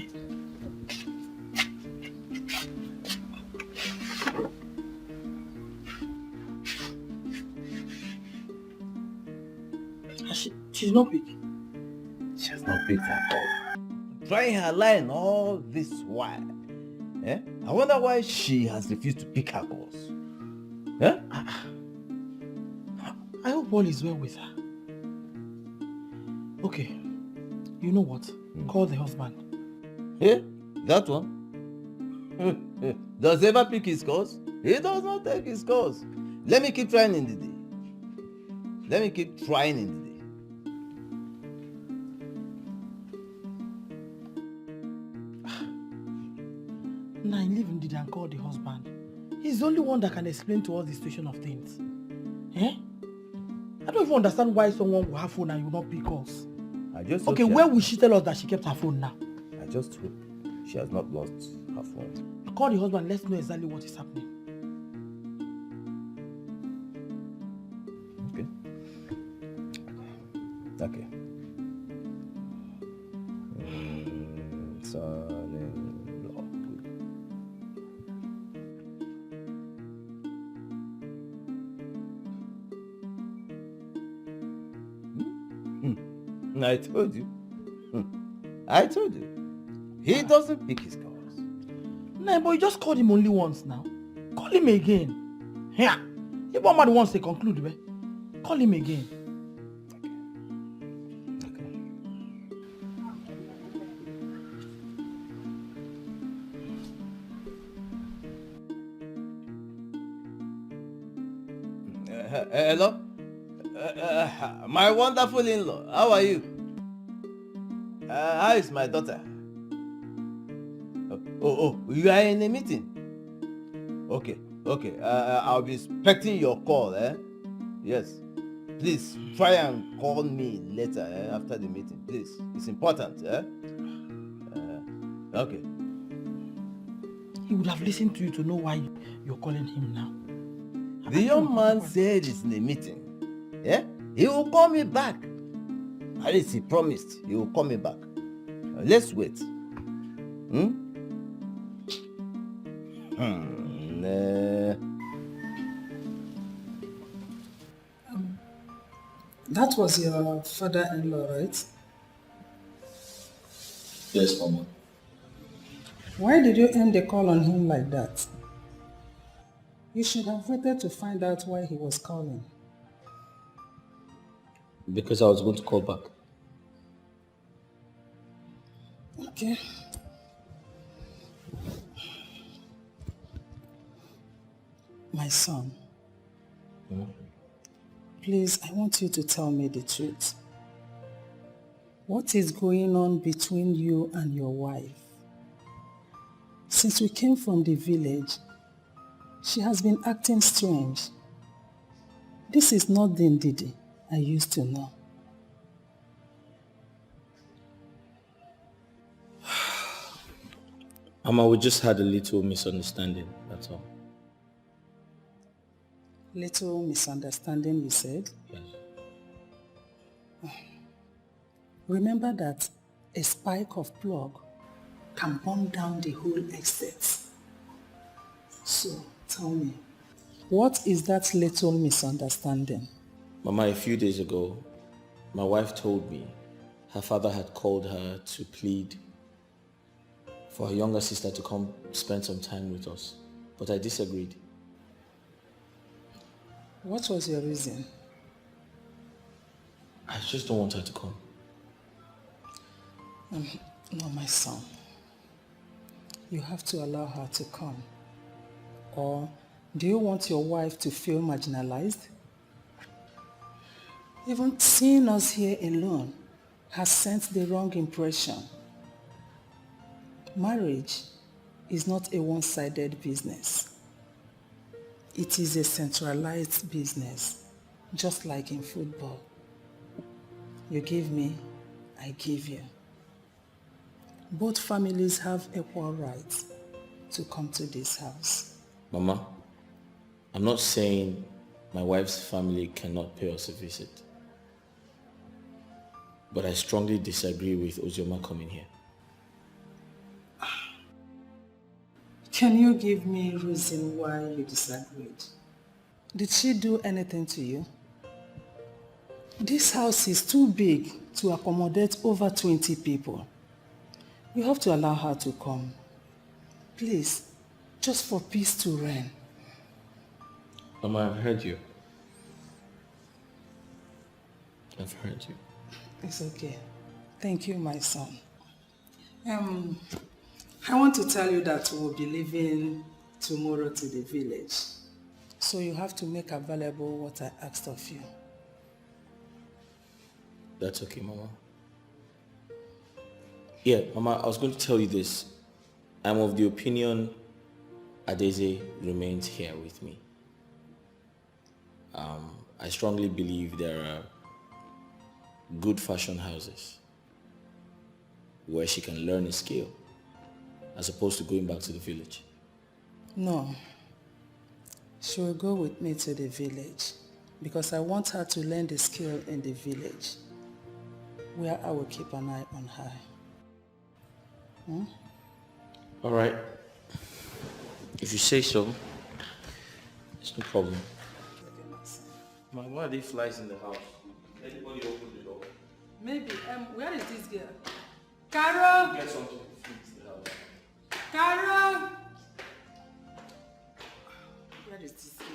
She's not big. She has not picked her call. Trying her line all this while. Eh? I wonder why she has refused to pick her calls. Eh? I hope all is well with her. Okay, you know what? Call the husband. Eh? That one? Does he ever pick his calls? He does not take his calls. Let me keep trying in the day. Let me keep trying in the day. Nah, leave him and call the husband. He's the only one that can explain to us the situation of things. Eh? I don't even understand why someone will have phone and you will not pick calls. Okay, where will she tell us that she kept her phone now? I just hope she has not lost her phone. Call the husband, let's know exactly what is happening. Okay. Son-in-law. I told you. I told you. He doesn't pick his calls. Nah, but you just called him only once now. Call him again. Yeah. If one man wants to conclude, be, call him again. Hello? My wonderful in-law, how are you? How is my daughter? You are in a meeting? Okay. I'll be expecting your call, eh? Yes. Please, try and call me later, after the meeting, please. It's important, eh? Okay. He would have listened to you to know why you're calling him now. The young man said he's in a meeting. Yeah? He will call me back. At least he promised he will call me back. Let's wait. That was your father-in-law, right? Yes, Mama. Why did you end the call on him like that? You should have waited to find out why he was calling. Because I was going to call back. Okay. My son, please, I want you to tell me the truth. What is going on between you and your wife? Since we came from the village, she has been acting strange. This is not the Ndidi I used to know. Mama, we just had a little misunderstanding, that's all. Little misunderstanding, you said? Yes. Remember that a spike of plug can burn down the whole estate. So, tell me, what is that little misunderstanding? Mama, a few days ago, my wife told me her father had called her to plead for her younger sister to come spend some time with us. But I disagreed. What was your reason? I just don't want her to come. No, my son. You have to allow her to come. Or do you want your wife to feel marginalized? Even seeing us here alone has sent the wrong impression. Marriage is not a one-sided business. It is a centralized business, just like in football. You give me, I give you. Both families have equal rights to come to this house. Mama, I'm not saying my wife's family cannot pay us a visit. But I strongly disagree with Ozioma coming here. Can you give me a reason why you disagreed? Did she do anything to you? This house is too big to accommodate over 20 people. You have to allow her to come. Please, just for peace to reign. Mama, I've heard you. I've heard you. It's okay. Thank you, my son. I want to tell you that we'll be leaving tomorrow to the village. So you have to make available what I asked of you. That's okay, Mama. Yeah, Mama, I was going to tell you this. I'm of the opinion Adeze remains here with me. I strongly believe there are good fashion houses where she can learn a skill as opposed to going back to the village. No. She will go with me to the village because I want her to learn the skill in the village where I will keep an eye on her. All right. If you say so, it's no problem. Mama, why are there flies in the house? Anybody open the door? Maybe. Where is this girl? Carol! Get something to fix the house. Carol! Where is this girl?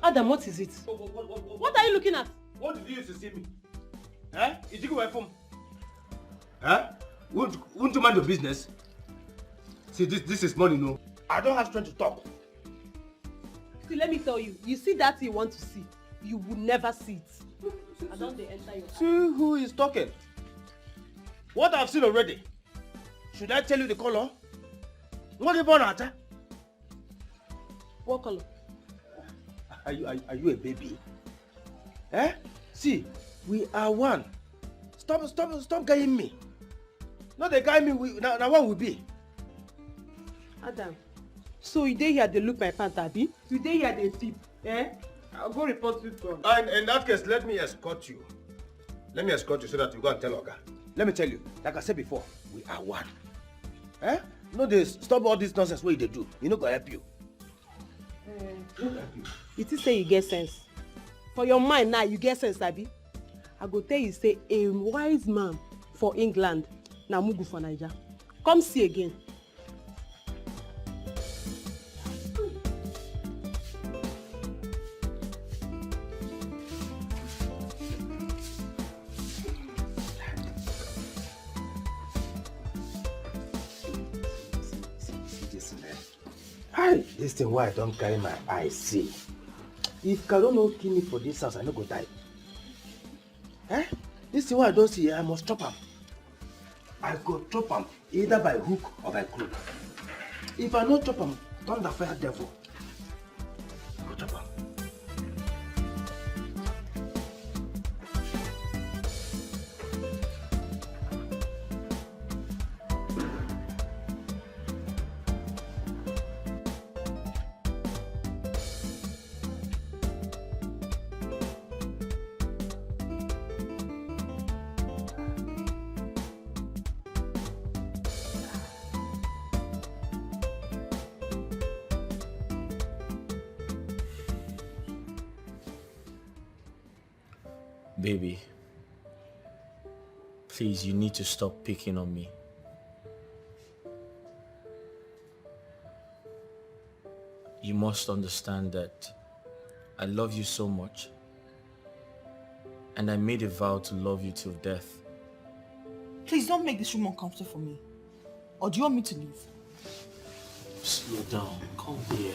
Adam, what is it? What are you looking at? What did you use to see me? Eh? Did you go away from? Huh? Won't you mind your business? See, this is money, no? I don't have strength to talk. See, let me tell you, you see that you want to see, you will never see it. I don't they enter your See who is talking? What I've seen already. Should I tell you the color? What about that? What color? Are you a baby? Eh? See, we are one. Stop guiding me. Not the guy me. Now what will be? Adam, so you dey here they look my pant, abi? You dey here they tip, eh? I'll go report you from. And in that case, let me escort you. Let me escort you so that you go and tell Oga. Let me tell you, like I said before, we are one. Eh? No, they stop all this nonsense what they do. You know, go help you. It is say you get sense. For your mind now, you get sense, abi? I go tell you say a wise man for England, na mugu for Nigeria. Come see again. This thing why I don't carry my eye see. If Carol no kill me for this house, I no go die. Eh? This thing why I don't see, I must chop him. I go chop him either by hook or by crook. If I no chop him, thunder fire devil. I go chop him. Baby, please, you need to stop picking on me. You must understand that I love you so much, and I made a vow to love you till death. Please don't make this room uncomfortable for me. Or do you want me to leave? Slow down. Come here.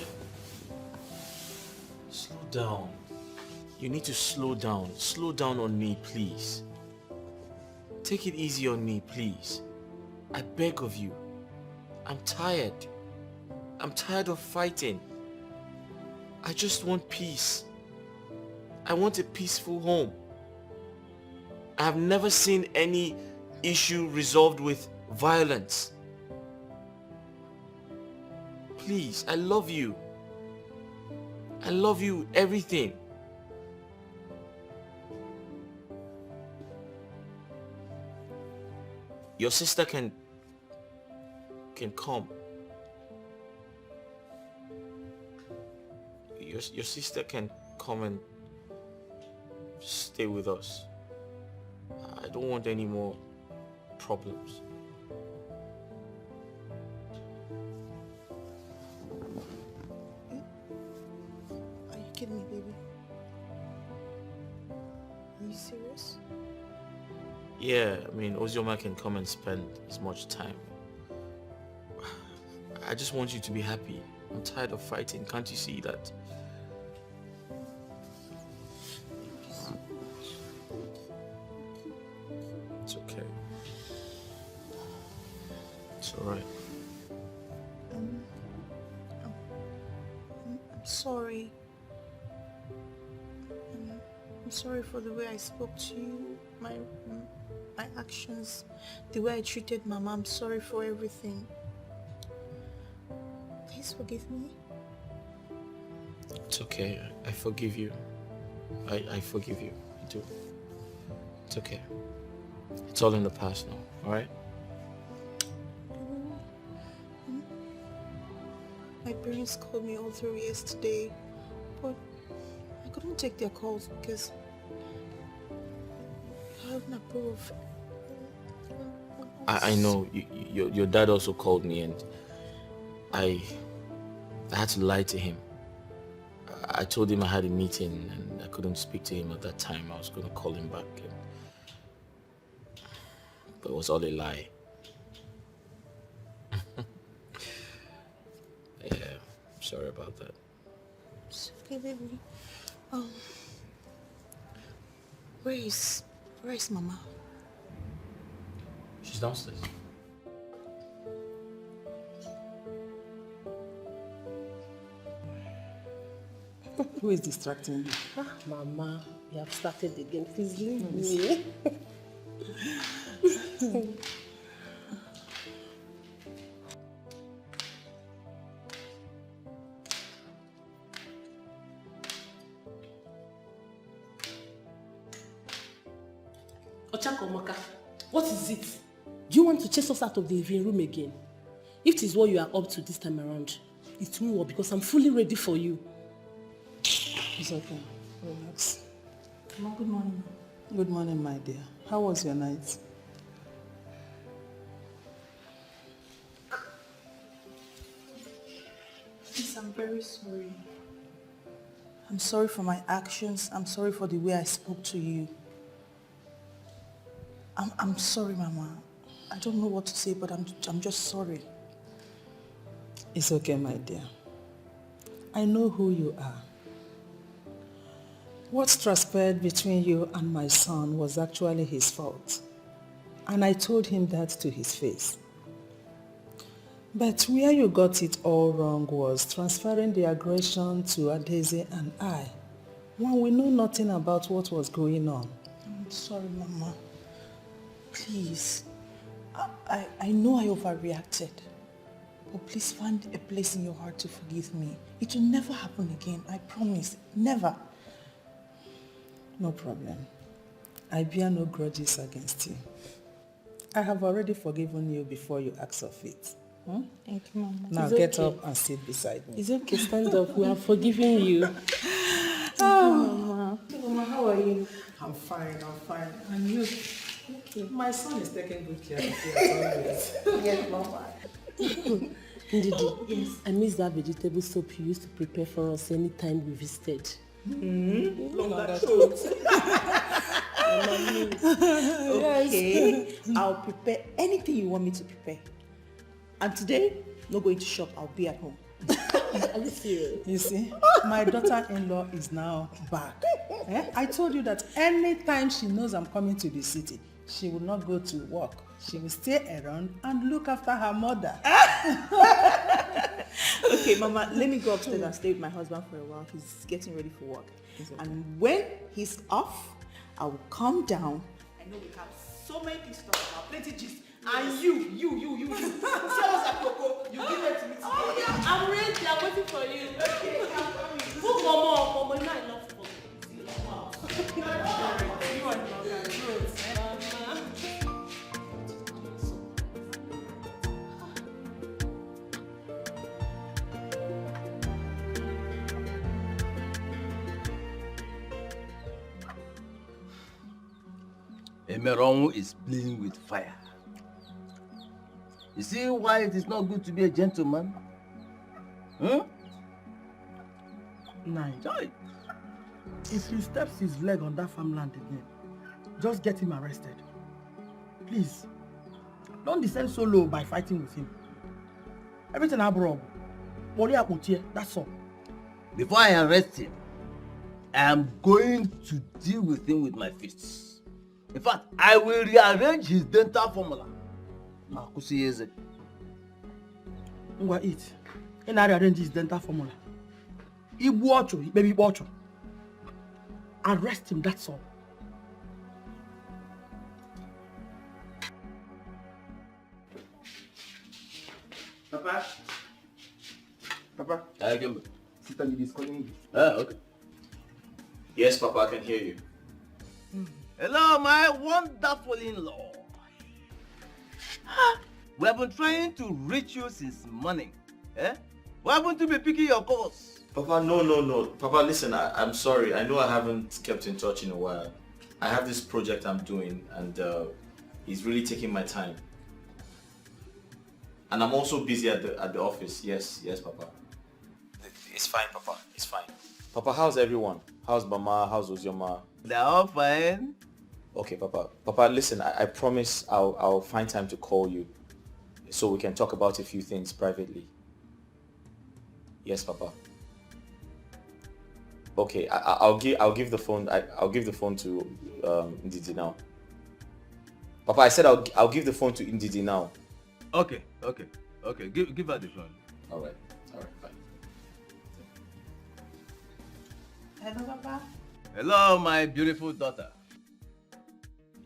Slow down. You need to slow down. Slow down on me, please. Take it easy on me, please. I beg of you. I'm tired. I'm tired of fighting. I just want peace. I want a peaceful home. I have never seen any issue resolved with violence. Please, I love you. I love you, everything. Your sister can come. Your sister can come and stay with us. I don't want any more problems. Are you kidding me, baby? Are you serious? Yeah, I mean, Ozioma can come and spend as much time. I just want you to be happy. I'm tired of fighting. Can't you see that? It's okay. It's alright. I'm sorry. I'm sorry for the way I spoke to you, my actions, the way I treated Mama. I'm sorry for everything. Please forgive me. It's okay. I forgive you. I forgive you. I do. It's okay. It's all in the past now, alright? My parents called me all through yesterday, but I couldn't take their calls because I hadn't approved. I know. Your dad also called me and I had to lie to him. I told him I had a meeting and I couldn't speak to him at that time. I was going to call him back. But it was all a lie. Yeah, sorry about that. It's okay, baby. Where is Mama? She's downstairs. Who is distracting you? Mama, you have started again. Please leave me. Ochakomaka, what is it? Do you want to chase us out of the living room again? If it is what you are up to this time around, it won't work because I'm fully ready for you. It's okay. Relax. Mama, good morning. Good morning, my dear. How was your night? Please, I'm very sorry. I'm sorry for my actions. I'm sorry for the way I spoke to you. I'm sorry, Mama. I don't know what to say, but I'm just sorry. It's okay, my dear. I know who you are. What transpired between you and my son was actually his fault. And I told him that to his face. But where you got it all wrong was transferring the aggression to Adeze and I, when we know nothing about what was going on. I'm sorry, Mama. Please. I know I overreacted. But please find a place in your heart to forgive me. It will never happen again. I promise. Never. No problem. I bear no grudges against you. I have already forgiven you before you ask of it. Thank you, Mama. Now It's get okay. up and sit beside me. It's okay, stand up. We are forgiving you. Mama. Mama, how are you? I'm fine. And you? Okay. My son is taking good care of you as always. Yes, Mama. Ndidi, yes. I miss that vegetable soup you used to prepare for us anytime we visited. Longer throat. Okay, I'll prepare anything you want me to prepare. And today, not going to shop, I'll be at home. Are you serious? You see, my daughter-in-law is now back. I told you that anytime she knows I'm coming to the city, she will not go to work. She will stay around and look after her mother. Okay, Mama, let me go upstairs and stay with my husband for a while. He's getting ready for work. Okay. And when he's off, I will come down. I know we have so many things to talk about, plenty gist. And you. Tell us at Coco, you give it to me today. Oh yeah, I'm ready. I'm waiting for you. Okay, I'm coming. Who, Mama, you know I love food. Wow. You are not good. Emeron is playing with fire. You see why it is not good to be a gentleman? Nigel, if he steps his leg on that farmland again, just get him arrested. Please, don't descend so low by fighting with him. Everything I brought, that's all. Before I arrest him, I am going to deal with him with my fists. In fact, I will rearrange his dental formula. Ngwa eat. And I rearrange his dental formula. Igbu ocho, baby ocho. Arrest him, that's all. Papa. Sister Nidhi is calling you. Okay. Yes, Papa, I can hear you. Hello, my wonderful in-law. We have been trying to reach you since morning. Why haven't you been picking your calls? Papa, no. Papa, listen, I'm sorry. I know I haven't kept in touch in a while. I have this project I'm doing and it's really taking my time. And I'm also busy at the office. Yes, Papa. It's fine, Papa. It's fine. Papa, how's everyone? How's Mama? How's Ozioma? They're all fine. Okay, Papa. Papa, listen, I promise I'll find time to call you so we can talk about a few things privately. Yes, Papa. Okay, I'll give the phone. I'll give the phone to Ndidi now. Papa, I said I'll give the phone to Ndidi now. Okay. Give her the phone. All right, fine. Hello, Papa. Hello, my beautiful daughter.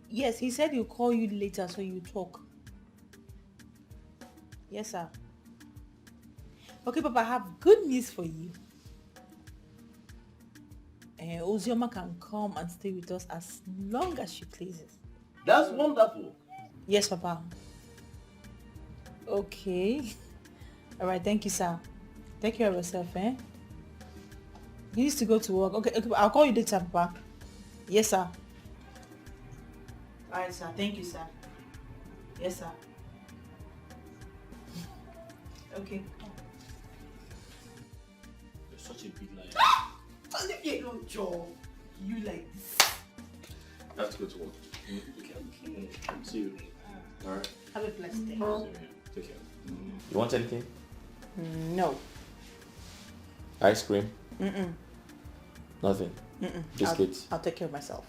Yes, he said he'll call you later so you talk. Yes, sir. Okay, Papa, I have good news for you. Ozioma can come and stay with us as long as she pleases. That's wonderful. Yes, Papa. Okay. All right, thank you, sir. Take care of yourself, He needs to go to work. Okay, I'll call you later, Papa. Yes, sir. All right, sir. Thank you, sir. Yes, sir. Okay. You're such a big liar. Olivia, don't joke. You like this. I have to go to work. Okay. See you. All right. Have a blessed day. Take care. You want anything? No. Ice cream? Mm-mm. Nothing? Mm-mm. Biscuits? I'll take care of myself.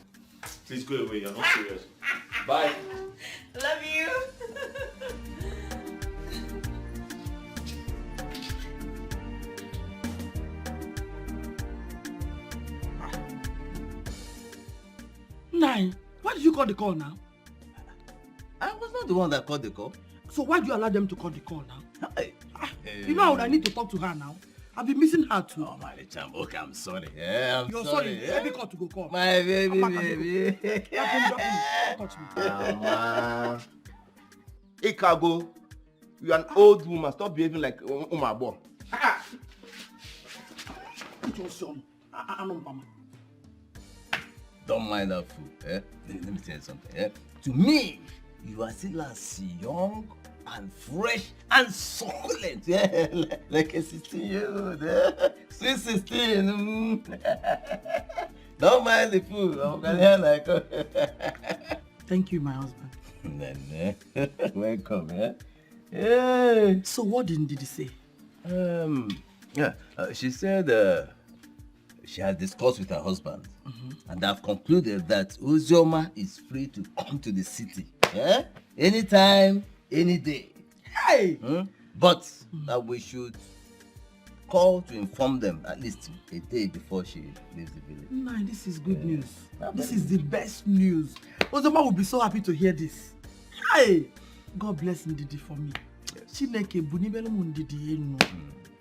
Please go away. You're not serious. Bye. Love you. Nine, why did you call the call now? I was not the one that called the call. So why do you allow them to call the call now? You know how I need to talk to her now. I've been missing her too. Oh my little okay, I'm sorry. I'm You're sorry. Every call to go call. My baby. Don't touch me. Mama. Ikago, you're an old woman. Stop behaving like Umabo. It was son. Don't mind that fool. Eh? Let me tell you something. Eh? To me, you are still as young and fresh and succulent. Yeah? Like a 16-year-old. Eh? Sweet 16. Don't mind the fool. Thank you, my husband. Welcome. Eh? Hey. So what did he say? She said she has discussed with her husband and have concluded that Uzioma is free to come to the city. Yeah? Anytime, any day. Hey! But that we should call to inform them at least a day before she leaves the village. Nah, this is good news. This is the best news. Uzioma will be so happy to hear this. Hey! God bless Ndidi for me.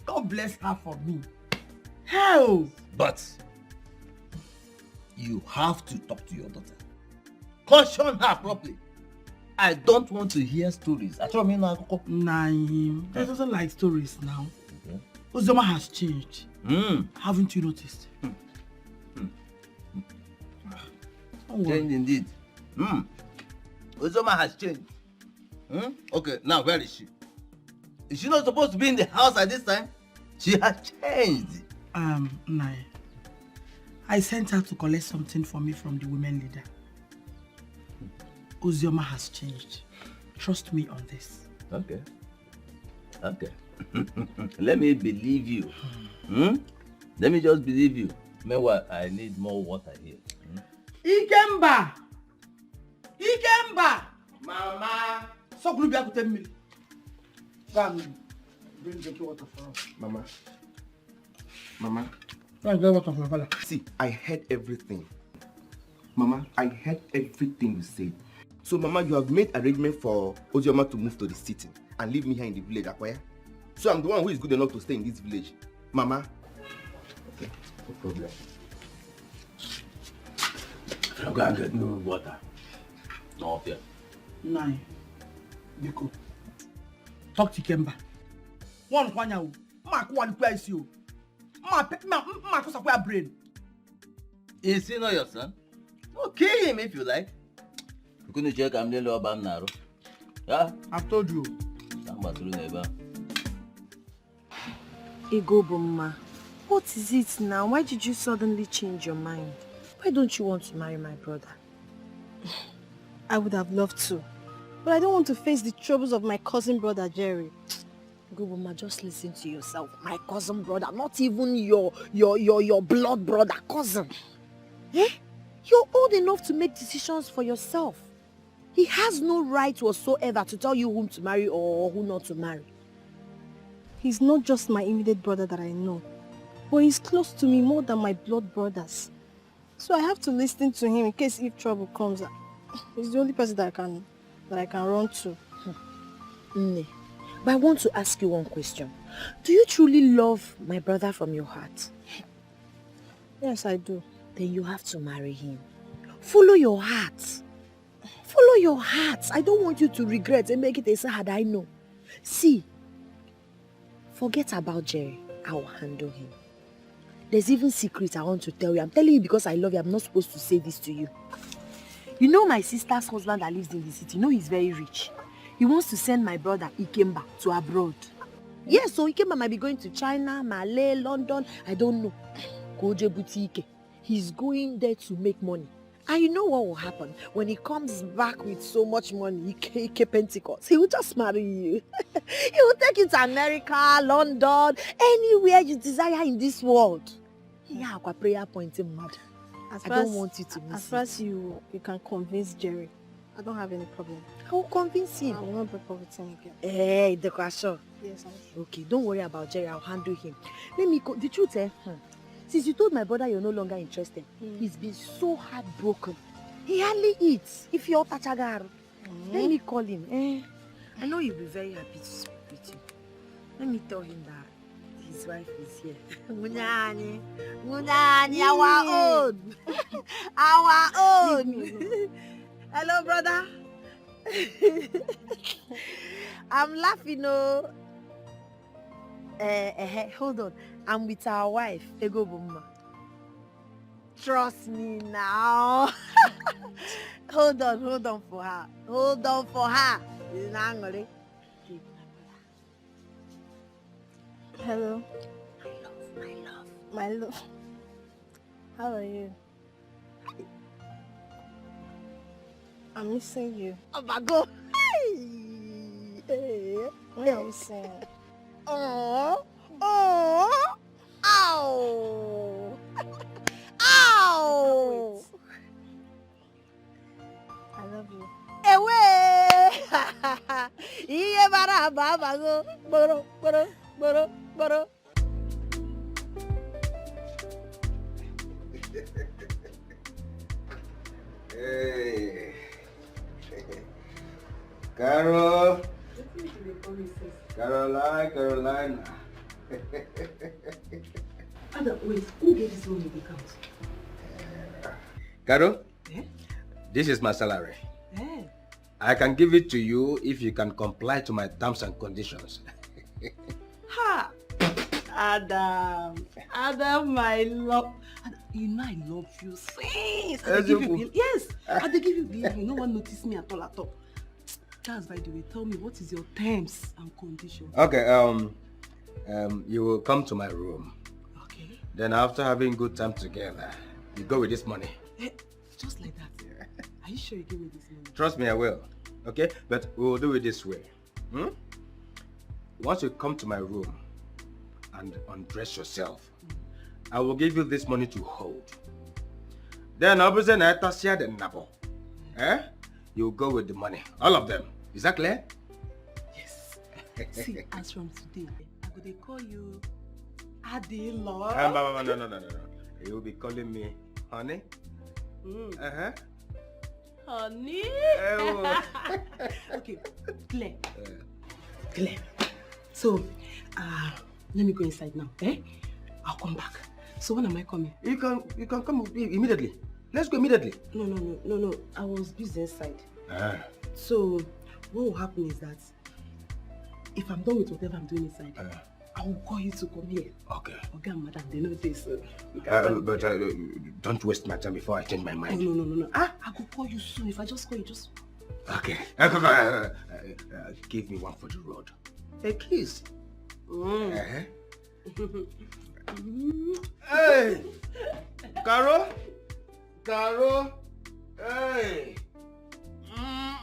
God bless her for me. Hell! But you have to talk to your daughter. Caution her properly. I don't want to hear stories. Nah, he doesn't like stories now. Uzioma has changed. Haven't you noticed? Changed indeed. Uzioma has changed. Okay, now where is she? Is she not supposed to be in the house at this time? She has changed. Nah. I sent her to collect something for me from the women leader. Uzioma has changed. Trust me on this. Okay. Let me believe you. Let me just believe you. Meanwhile, I need more water here. Ikemba! Mama! So good to tell me. Bring drinking water for us. Mama. Get water for my father. See, I heard everything. Mama, I heard everything you said. So, Mama, you have made arrangement for Uzioma to move to the city and leave me here in the village, Akwaya. So I'm the one who is good enough to stay in this village. Mama. Okay, no problem. I'm going to get no water. No fear. Nine. Biko. Talk to Kemba. One kwanya. Ma kwa ni place you. Ma ko sa kwa brain. Is he not your son? Oh, kill him if you like. You couldn't check I'm the law bam naro. Yeah? I've told you. Igoboma, what is it now? Why did you suddenly change your mind? Why don't you want to marry my brother? I would have loved to, but I don't want to face the troubles of my cousin brother Jerry. Igoboma, just listen to yourself. My cousin brother, not even your blood brother, cousin. Eh? You're old enough to make decisions for yourself. He has no right whatsoever to tell you whom to marry or who not to marry. He's not just my immediate brother that I know, but he's close to me more than my blood brothers. So I have to listen to him in case if trouble comes. He's the only person that I can run to. Nne, but I want to ask you one question. Do you truly love my brother from your heart? Yes, I do. Then you have to marry him. Follow your heart. Follow your heart. I don't want you to regret and make it a sad, I know. See, forget about Jerry. I will handle him. There's even secrets I want to tell you. I'm telling you because I love you. I'm not supposed to say this to you. You know my sister's husband that lives in the city. You know he's very rich. He wants to send my brother Ikemba to abroad. Yes, so Ikemba might be going to China, Malay, London. I don't know. Koje Boutique. He's going there to make money. And you know what will happen? When he comes back with so much money, Ike Pentecost, he will just marry you. He will take you to America, London, anywhere you desire in this world. Yeah, a prayer point in mad. I don't want you to miss As far as you can convince Jerry, I don't have any problem. I will convince him. I will not break up with him again. Hey, the question. Yes, I'm sure. Okay, don't worry about Jerry. I'll handle him. Let me go. The truth, since you told my brother you're no longer interested, he's been so heartbroken. He hardly eats. If you're Tachagar, let me call him. I know he'll be very happy to speak with you. Let me tell him that his wife is here. Munani, our own. Our own. Hello, brother. I'm laughing, no. Hold on. I'm with our wife, Ego Bumma. Trust me now. Hold on for her. Hold on for her. It's not angry. Hello. My love. How are you? I'm missing you. Oh my God. Hey. What are you saying? Oh. Oh. Ow. Ow. I love you. Away. Iye bara baba go. Boro. Hey. Carol. Carolina. Ada, wait, who gave this money the account? Carol, this is my salary. I can give it to you if you can comply to my terms and conditions. Ha! Adam, my love. Adam, you know I love you since. I give you bill. Yes, I give you bill. No one noticed me at all. Charles, by the way, tell me, what is your terms and conditions? Okay, you will come to my room. Okay. Then after having good time together, you go with this money. Just like that? Are you sure you give me this money? Trust me, I will. Okay? But we will do it this way. Once you come to my room and undress yourself, I will give you this money to hold. Then obviously, you go with the money. All of them. Is that clear? Yes. See, as from today, I'm going to call you Adela. No. You will be calling me honey. Honey? Okay, Claire. Claire. So, let me go inside now. I'll come back. So when am I coming? You can come immediately. Let's go immediately. No. I was busy inside. So what will happen is that if I'm done with whatever I'm doing inside, I will call you to come here. Okay. Okay, madam, they know this. But don't waste my time before I change my mind. No. I will call you soon. If I just call you, just... Okay. Give me one for the road. A kiss. Hey! Caro! Hey! Hey!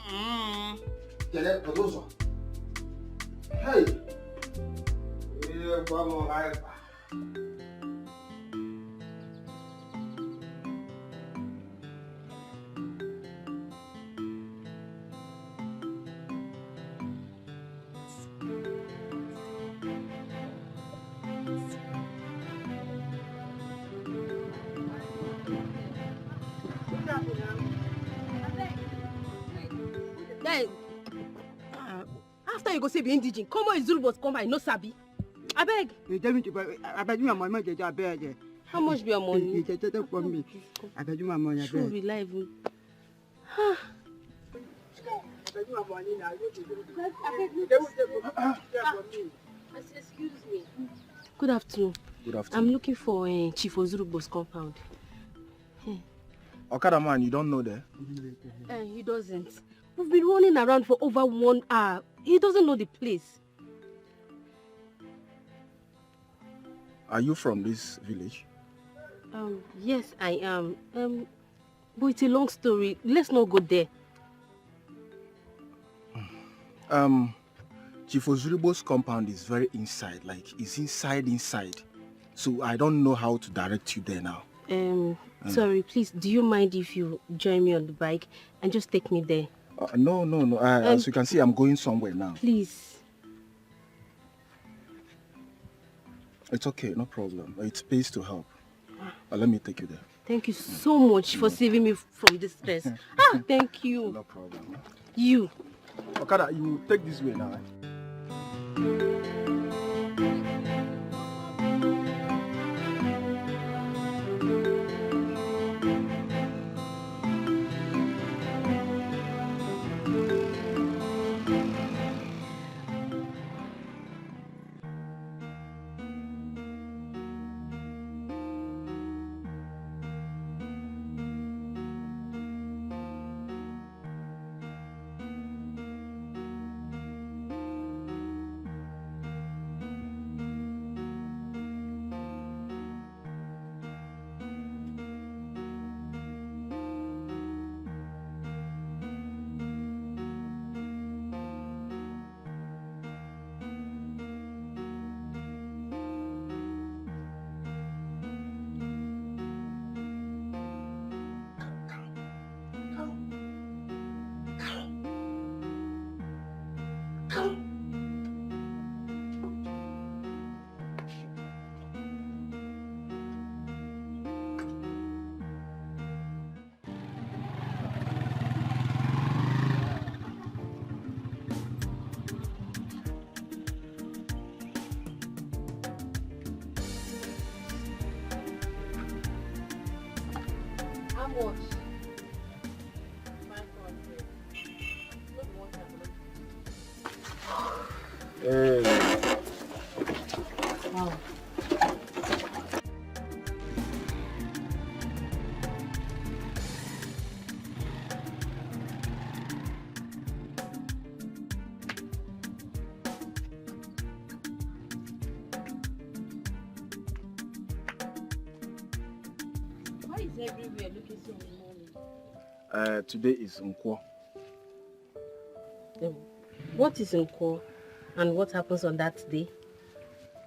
Vamos a ver. Then, after you go say be indigent, come on, Zulu was come by, no sabi. I beg. You tell me to buy. I beg you my money. I beg. How much be your money? You take it from me. I beg you my money. I True, beg. reliable. I beg you my money now. Excuse me. Good afternoon. Good afternoon. I'm looking for Chief Ozurubo's compound. Okada man, you don't know there? He doesn't. We've been running around for over 1 hour. He doesn't know the place. Are you from this village? Yes, I am. But it's a long story. Let's not go there. Chief Ozurubo's compound is very inside, like it's inside. So I don't know how to direct you there now. Sorry, please, do you mind if you join me on the bike and just take me there? No. As you can see, I'm going somewhere now. Please. It's okay, no problem. It pays to help. Let me take you there. Thank you so much for saving me from this stress. Thank you. No problem. You. Okada, you take this way now. How much? Wow. Why is everywhere looking so morning? Today is Nkwo. What is Nkwo and what happens on that day?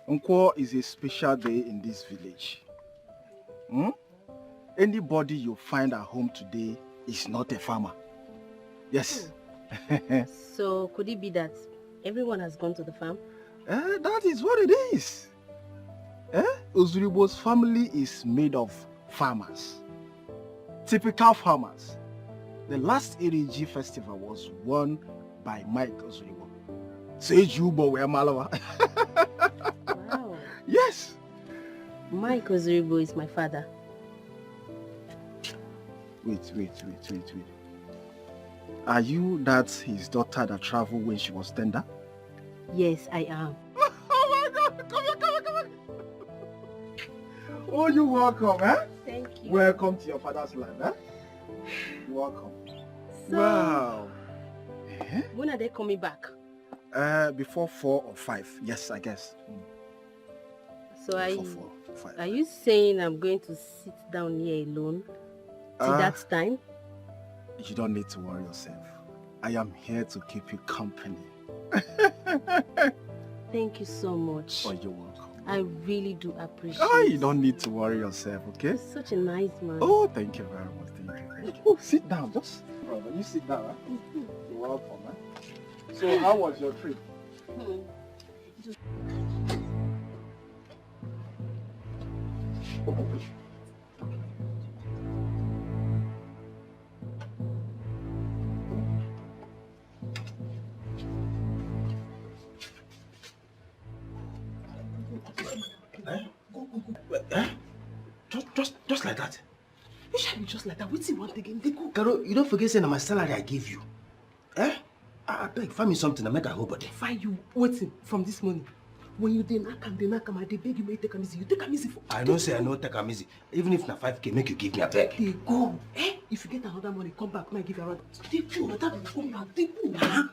Nkwo is a special day in this village. Anybody you find at home today is not a farmer. Yes. So could it be that everyone has gone to the farm? That is what it is. Ozuribo's family is made of farmers. Typical farmers. The last Iriji festival was won by Mike Ozuribo. Sejubo we Malawa. Wow. Yes. Mike Ozuribo is my father. Wait. Are you that his daughter that traveled when she was tender? Yes, I am. Oh my God! Come on! Oh, you're welcome, eh? Thank you. Welcome to your father's land, eh? You're welcome. So, Wow. when are they coming back? Before 4 or 5. Yes, I guess. So Before 4 or 5. are you saying I'm going to sit down here alone till that time? You don't need to worry yourself. I am here to keep you company. Thank you so much. Oh, you're welcome. I really do appreciate Oh, you don't need to worry yourself, okay? You're such a nice man. Oh, thank you very much. Thank you. Oh, sit down. Just, brother, you sit down, huh? You're welcome, huh? So, how was your trip? Just like that. You shall be just like that. What's you want again? They go. Carol, you don't forget saying my salary I gave you. I beg, find me something. I make a whole body. Find you waiting from this morning. When you dey knock am, I dey beg you make you take am easy. You take am easy for. I know say I know take am easy. Even if na 5K, make you give me a beg. They go. If you get another money, come back. Might give you around. They go. That will come back. They go.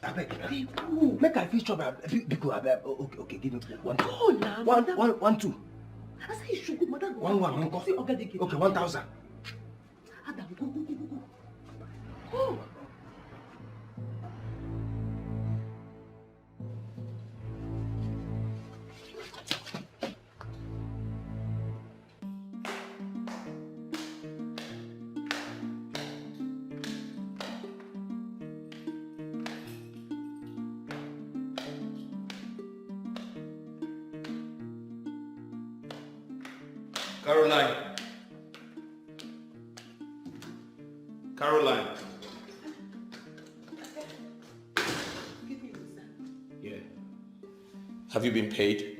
I beg. They go. Make I feel trouble. Because I beg. Okay, give me one. Go now. One, two. I say you should go, madam. One. Okay, 1,000. Adam, go. Oh. Caroline. Yeah. Have you been paid?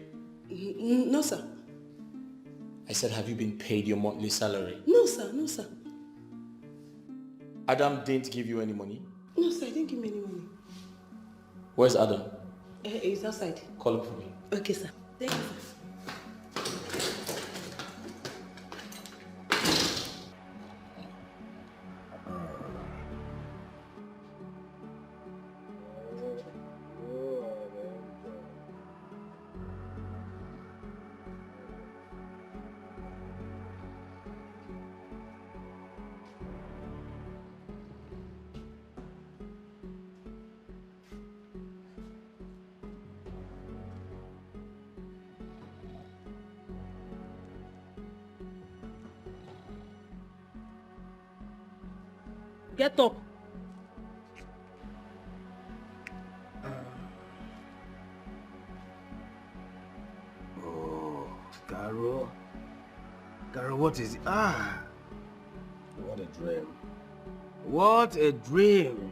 No, sir. I said, have you been paid your monthly salary? No, sir. Adam didn't give you any money? No, sir, I didn't give me any money. Where's Adam? He's outside. Call him for me. Okay, sir. Thank you, sir. Get up. Oh, Carol, what is it? What a dream. What a dream.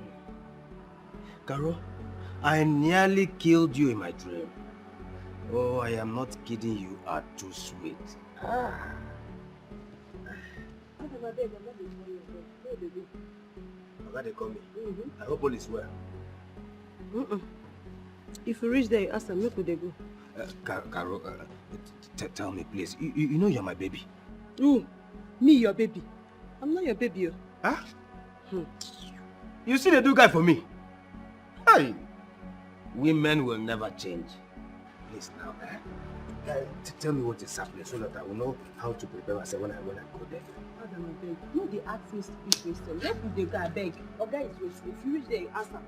Carol, I nearly killed you in my dream. Oh, I am not kidding, you are too sweet. Oga, they call me. I hope all is well. If you reach there, you ask them, make they go. Carol, tell me, please. You know you're my baby. Who? Me, your baby? I'm not your baby. Huh? You see the do guy for me? Hey, women will never change. Please now, tell me what is happening so that I will know how to prepare myself when I go there. Adam, I beg. No, they ask me stupid question. Let me go, I beg. Oga is waiting. If you reach there, you ask them.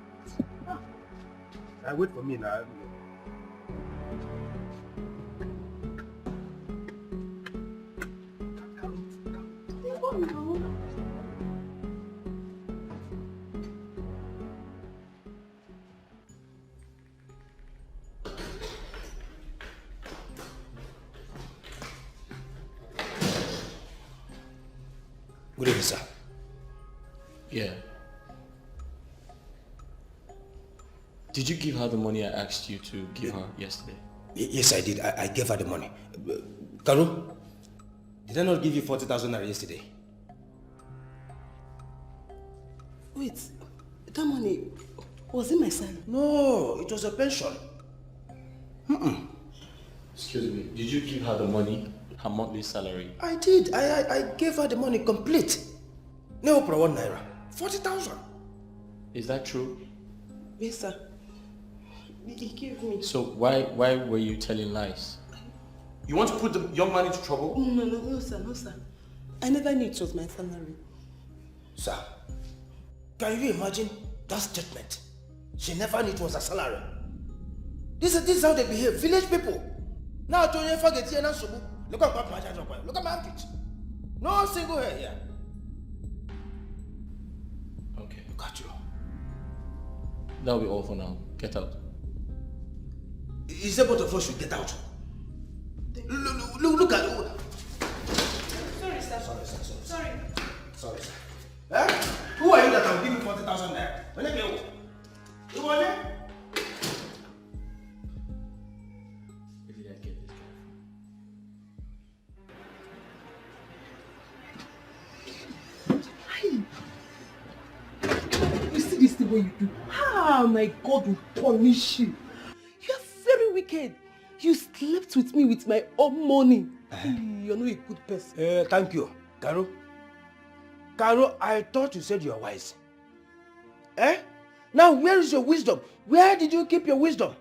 Wait for me now. Good evening, sir. Yeah. Did you give her the money I asked you to give her yesterday? Yes, I did. I gave her the money. Karu, did I not give you 40,000 naira yesterday? Wait, that money, was it my salary? No, it was a pension. Excuse me, did you give her the money, her monthly salary? I did. I gave her the money complete. No for 1 naira. 40,000. Is that true? Yes, sir. He gave me. So why were you telling lies? You want to put the young man into trouble? No, sir. I never knew it was my salary. Sir, can you imagine that statement? She never knew it was a salary. This is how they behave, village people. Now don't you forget here now. Look at my charge. Look at my armpit. No single hair here. Okay. Look at you. That'll be all for now. Get out. Is there both of us should get out? Look at you. Sorry, sir. Sorry, sir. Who are you that I'll give you 40,000 naira? When I get you want it? Where did I get this You see this the way you do? My God will punish you. You are very wicked. You slept with me with my own money. You're not a good person. Thank you, Caro. Caro, I thought you said you are wise. Now where is your wisdom? Where did you keep your wisdom?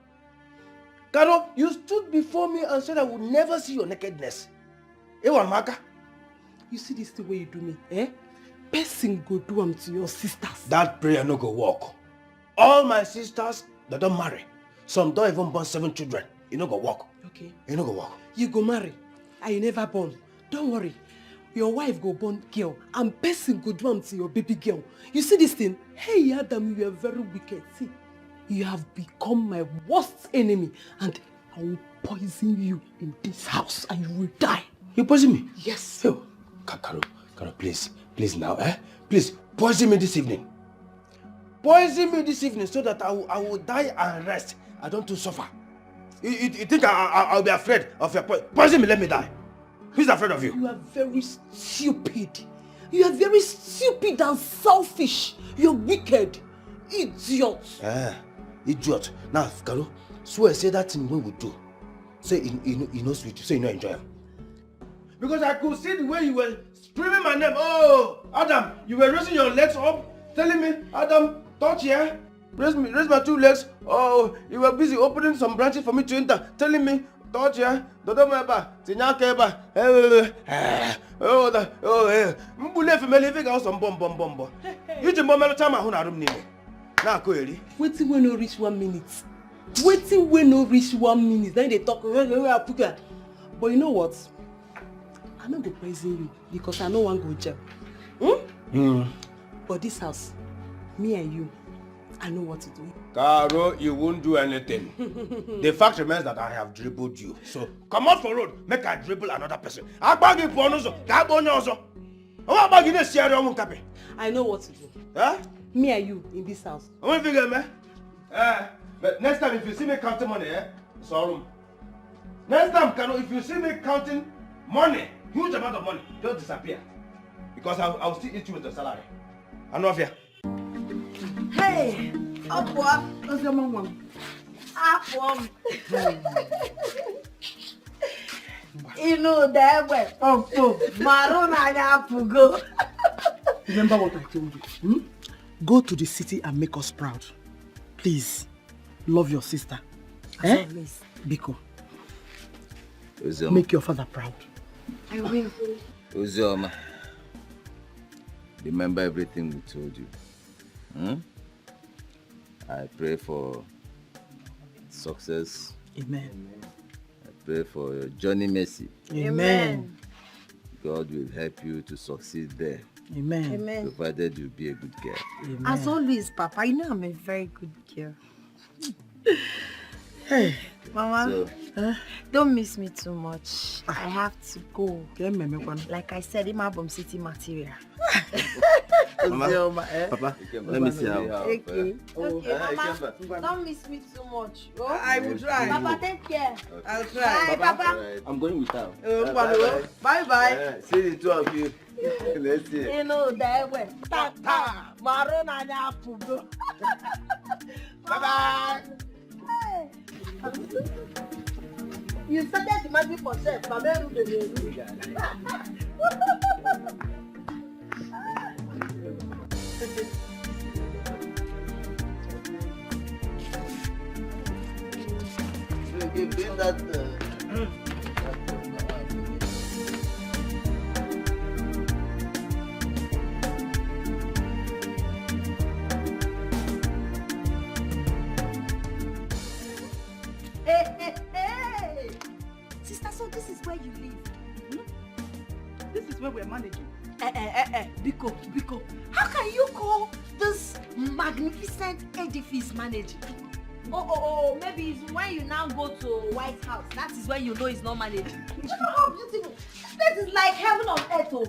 Caro, you stood before me and said I would never see your nakedness. You see this the way you do me? Person go do them to your sisters. That prayer no go work. All my sisters, they don't marry. Some don't even born 7 children. You no go work. Okay. You no go work. You go marry and you never born. Don't worry. Your wife go born girl and person go do them to your baby girl. You see this thing? Hey Adam, you are very wicked. See, you have become my worst enemy and I will poison you in this house and you will die. You poison me? Yes. Oh, Caro, please now, Please, poison me this evening. Poison me this evening so that I will die and rest. I don't to suffer. You think I'll be afraid of your poison? Poison me, let me die. Who's afraid of you? You are very stupid. You are very stupid and selfish. You're wicked. Idiot. Idiot. Now, Caro, swear, say that thing we will do. Say you know sweet, say you know enjoy him. Because I could see the way you were screaming my name. Oh, Adam, you were raising your legs up, telling me, Adam, touch here. Raise my 2 legs. Oh, you were busy opening some branches for me to enter, telling me, touch here. Mbule female figure out some bomb. You just bomb time I room name. Now go early. Waiting when no reach 1 minute. Waiting when no reach 1 minute. Then they talk. But you know what? I'm not going to poison you because I know one go jail. But this house, me and you, I know what to do. Caro, you won't do anything. The fact remains that I have dribbled you. So come out for road, make I dribble another person. I know what to do. Me and you in this house. But next time if you see me counting money, sorry. Next time, Caro, if you see me counting money, huge amount of money, don't disappear. Because I'll still eat you with the salary. I'm not fair. Hey, up what? What's your mom? Up You know that way. Oh, Maroon and Apple go. Remember what I told you? Go to the city and make us proud. Please, love your sister. Always. Biko, Uzioma. make your father proud. I will. Uzioma, remember everything we told you. I pray for success. Amen. I pray for your journey mercy. Amen. God will help you to succeed there. Amen. Amen. Provided you be a good girl. Amen. As always, Papa, you know I'm a very good girl. Hey, Mama, don't miss me too much. I have to go. Like I said, I'm Album City material. Mama, Papa, let me see how. Okay. Okay, Mama, don't miss me too much. Oh? I will try. Papa, take care. I'll try. Bye, Papa. I'm going with her. Bye-bye. See the two of you. Let's see. You know that way. Ta-ta. Maroon and Apple go. Bye-bye. Hey. You started to make me possess, but then You've been that. Hey. Sister, so this is where you live? This is where we're managing. Biko, how can you call this magnificent edifice managing? Oh, maybe it's when you now go to White House. That is when you know it's not managing. You know how beautiful. This is like heaven on earth. Oh.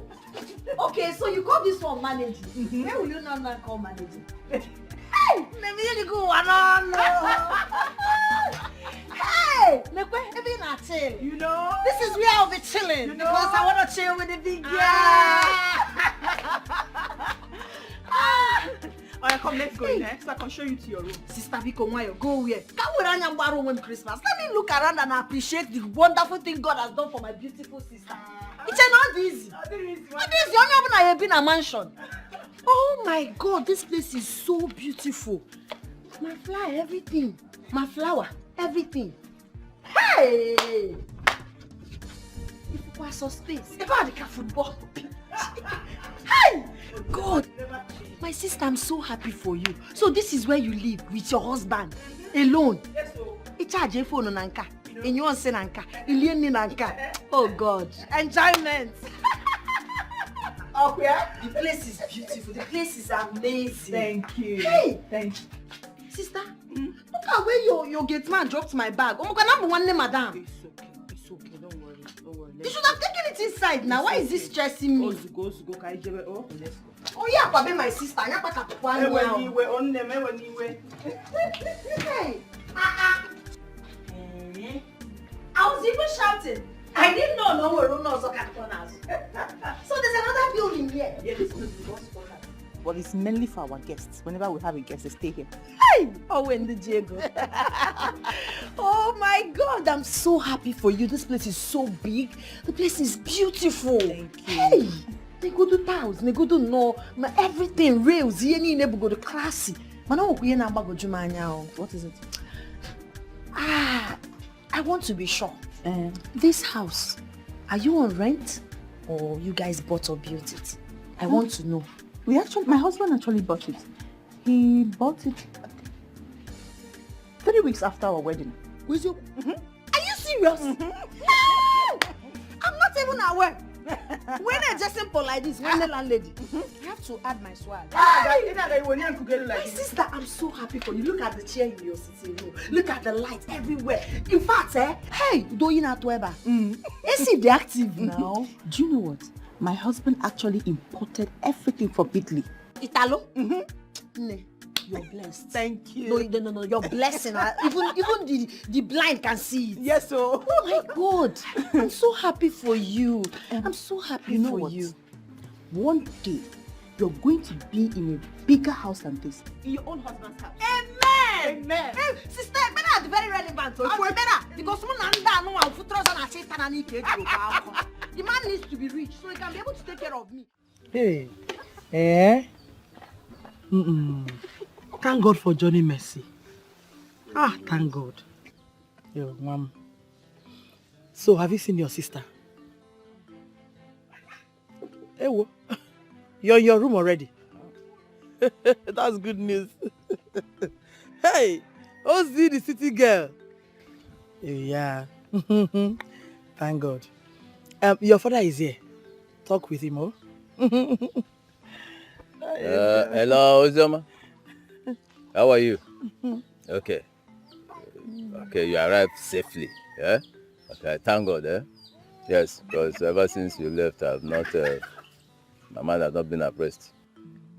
Okay, so you call this one managing. Where will you now call managing? Hey, maybe you go one on. Hey, look where even I chill. You know, this is where I'll be chilling. You know, because I want to chill with the big girl. Alright, come, let's go in there so I can show you to your room. Sister Biko, why you go where? Come with Anyamba room when Christmas. Let me look around and appreciate the wonderful thing God has done for my beautiful sister. It's not easy. Not easy. Only have been a mansion. Oh my God, this place is so beautiful. My flower, everything. My flower, everything. Hey! If you want some space, if I had football. Hey! God! My sister, I'm so happy for you. So this is where you live with your husband, alone. Yes, sir. It's charge your phone on Anka. And you want to say Anka. Anka. Oh God. Enjoyment. Oh, yeah? The place is beautiful. The place is amazing. Thank you. Hey! Thank you. Sister, look at where your gate man dropped my bag. Oh, my God, one name, madam. It's okay. Don't worry. You should have taken it inside now. Why is this stressing me? Go. Let's go. Oh, yeah, Kwabe, my sister. Yeah, Hey. I was even shouting. I didn't know no one knows what corners. So there's another building here. Yeah, this is the boss corner. But it's mainly for our guests. Whenever we have a guest, they stay here. Hey! Oh, when the Diego. Oh my God, I'm so happy for you. This place is so big. The place is beautiful. Thank you. Hey! They go to towns, they go to no, everything rails. Here, you never go to classy. What is it? I want to be sure. This house, are you on rent or you guys bought or built it? I want to know. My husband actually bought it. He bought it 3 weeks after our wedding. With you? Are you serious? No! I'm not even aware. When I just simple like this, when the landlady, I have to add my swag. My sister, I'm so happy for you. Look at the chair in your sitting room. Look at the lights everywhere. In fact, hey, doing at Weber. Is he active now? Do you know what? My husband actually imported everything from Italy. Italo? Ne, you're blessed. Thank you. No, you're blessing. Even the blind can see it. Yes, so. Oh my God. I'm so happy for you. I'm so happy for you. one day, you're going to be in a bigger house than this. In your own husband's house. Amen! Amen! Hey, sister, it's very relevant. So for better, because someone no one foot and I say the man needs to be rich so he can be able to take care of me. Hey. Eh? Thank God for Johnny Mercy. Ah, thank God. Yo, mom. So, have you seen your sister? Hey, you're in your room already. That's good news. Hey, Ozzy, the city girl. Yeah. Thank God. Your father is here. Talk with him, oh? Hello, Ozoma. How are you? Okay. Okay, you arrived safely, yeah? Okay, thank God, eh? Yes, because ever since you left, I've not, my mind has not been at rest.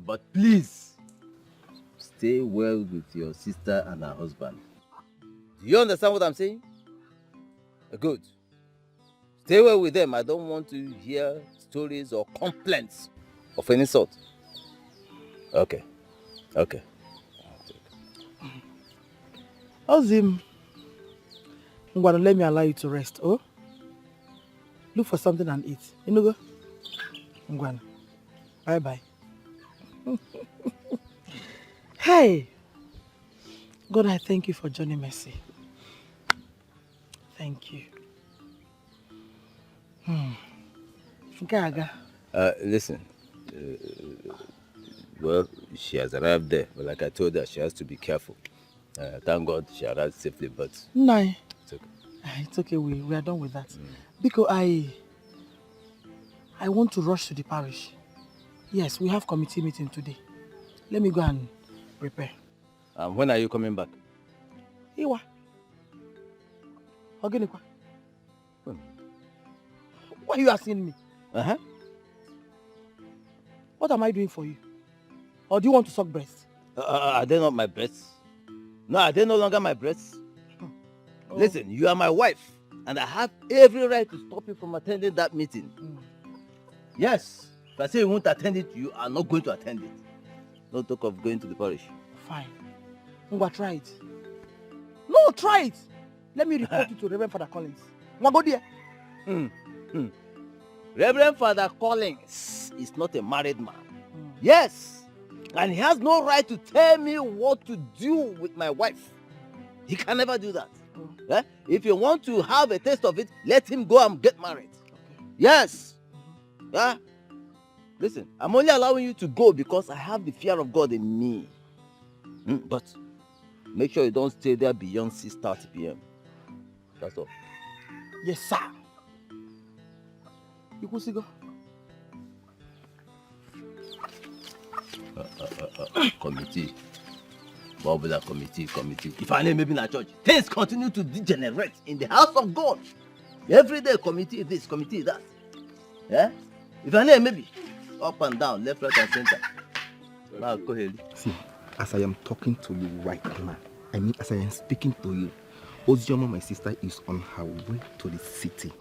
But please, stay well with your sister and her husband. Do you understand what I'm saying? Good. Stay well with them. I don't want to hear stories or complaints of any sort. Okay. Okay. Ozim, Ngwano, let me allow you to rest, oh? Look for something and eat. You know, go? Ngwano. Bye-bye. Hey! God, I thank you for Johnny Mercy. Thank you. Listen. Well, she has arrived there, but like I told her, she has to be careful. Thank God she arrived safely, but... No. It's okay. It's okay, we are done with that. Because I want to rush to the parish. Yes, we have committee meeting today. Let me go and prepare. When are you coming back? Iwa. Ogenikwa. Why are you asking me? Uh-huh. What am I doing for you? Or do you want to suck breast? Are they not my breasts? No, are they no longer my breasts? Oh. Listen, you are my wife, and I have every right to stop you from attending that meeting. Yes, if I say you won't attend it, you are not going to attend it. No talk of going to the parish. Fine. Ngwa, try it. No, try it. Let me report you to Reverend Father Collins. Ngwa, go there. Reverend Father Collins is not a married man. Yes, and he has no right to tell me what to do with my wife. He can never do that. If you want to have a taste of it, let him go and get married. Okay. Yes. Yeah. Listen, I'm only allowing you to go because I have the fear of God in me. But make sure you don't stay there beyond 6:30 p.m. That's all. Yes, sir. You can see go. Committee. What with that committee? If I name maybe in a church, things continue to degenerate in the house of God. Every day, committee this, committee that. Yeah? If I name maybe up and down, left, right, and center. Now go ahead. See, as I am talking to you right now, I mean as I am speaking to you, Ozioma, my sister, is on her way to the city.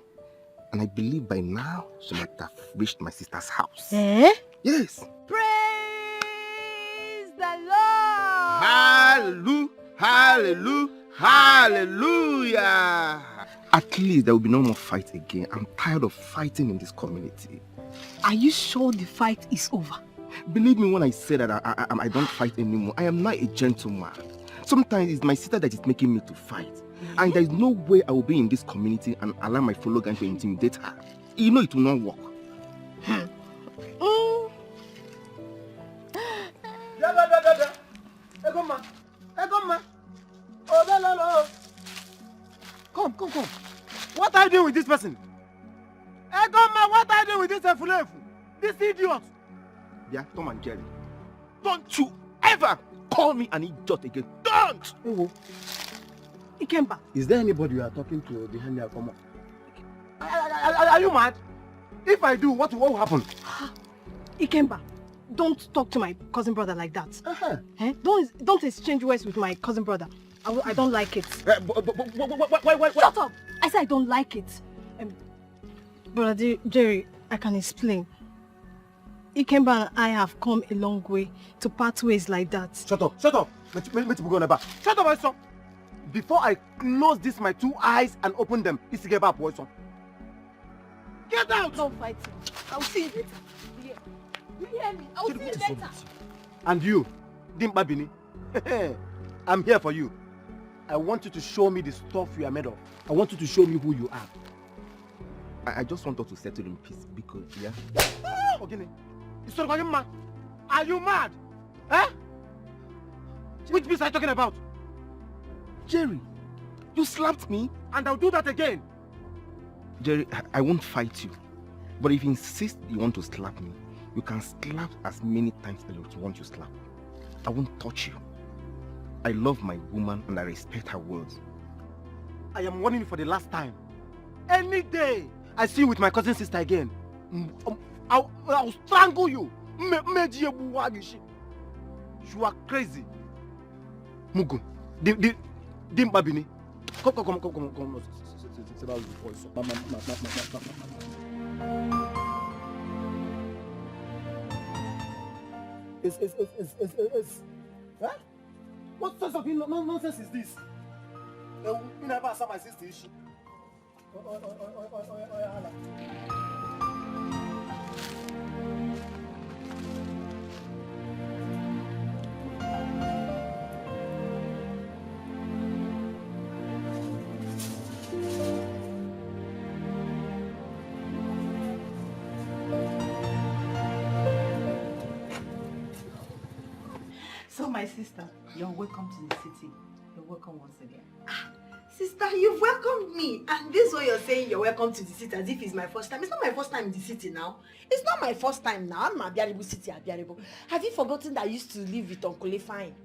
And I believe by now she might have reached my sister's house. Eh? Yes. Praise the Lord! Hallelujah! Hallelujah! Hallelujah! At least there will be no more fight again. I'm tired of fighting in this community. Are you sure the fight is over? Believe me when I say that I don't fight anymore. I am not a gentleman. Sometimes it's my sister that is making me to fight. And there is no way I will be in this community and allow my fellow gang to intimidate her. You know it will not work. Come. What are you doing with this person? Egoma, what are you doing with this Efulefu? This idiot? Yeah, Tom and Jerry. Don't you ever call me an idiot again. Don't! Ikemba. Is there anybody you are talking to behind your Akoma? Are you mad? If I do, what will happen? Ikemba, don't talk to my cousin brother like that. Don't exchange words with my cousin brother. I don't like it. Why? Shut up! I said I don't like it. Brother Jerry, I can explain. Ikemba and I have come a long way to part ways like that. Shut up. Shut up. Shut up, my son. Before I close this my two eyes and open them, it's get back, boy, son. Get out! Don't fight me. I'll see you later. You hear me? I'll see you later. And you, Dimpa Bini, I'm here for you. I want you to show me the stuff you are made of. I want you to show me who you are. I just want us to settle in peace because, yeah? Ogini, are you mad? Eh? Which peace are you talking about? Jerry, you slapped me and I'll do that again. Jerry, I won't fight you. But if you insist you want to slap me, you can slap as many times as you want to slap. I won't touch you. I love my woman and I respect her words. I am warning you for the last time. Any day I see you with my cousin sister again, I'll strangle you. You are crazy. Mugu, Dimpa Bini. Come. Sit down with the voice. Huh? What sort of nonsense is this? You never answer my sister issue. So my sister, you're welcome to the city. You're welcome once again. Sister, you've welcomed me. And this way you're saying you're welcome to the city as if it's my first time. It's not my first time in the city now. It's not my first time now. I'm Abiaribu City, Abiaribu. Have you forgotten that I used to live with Uncle Fine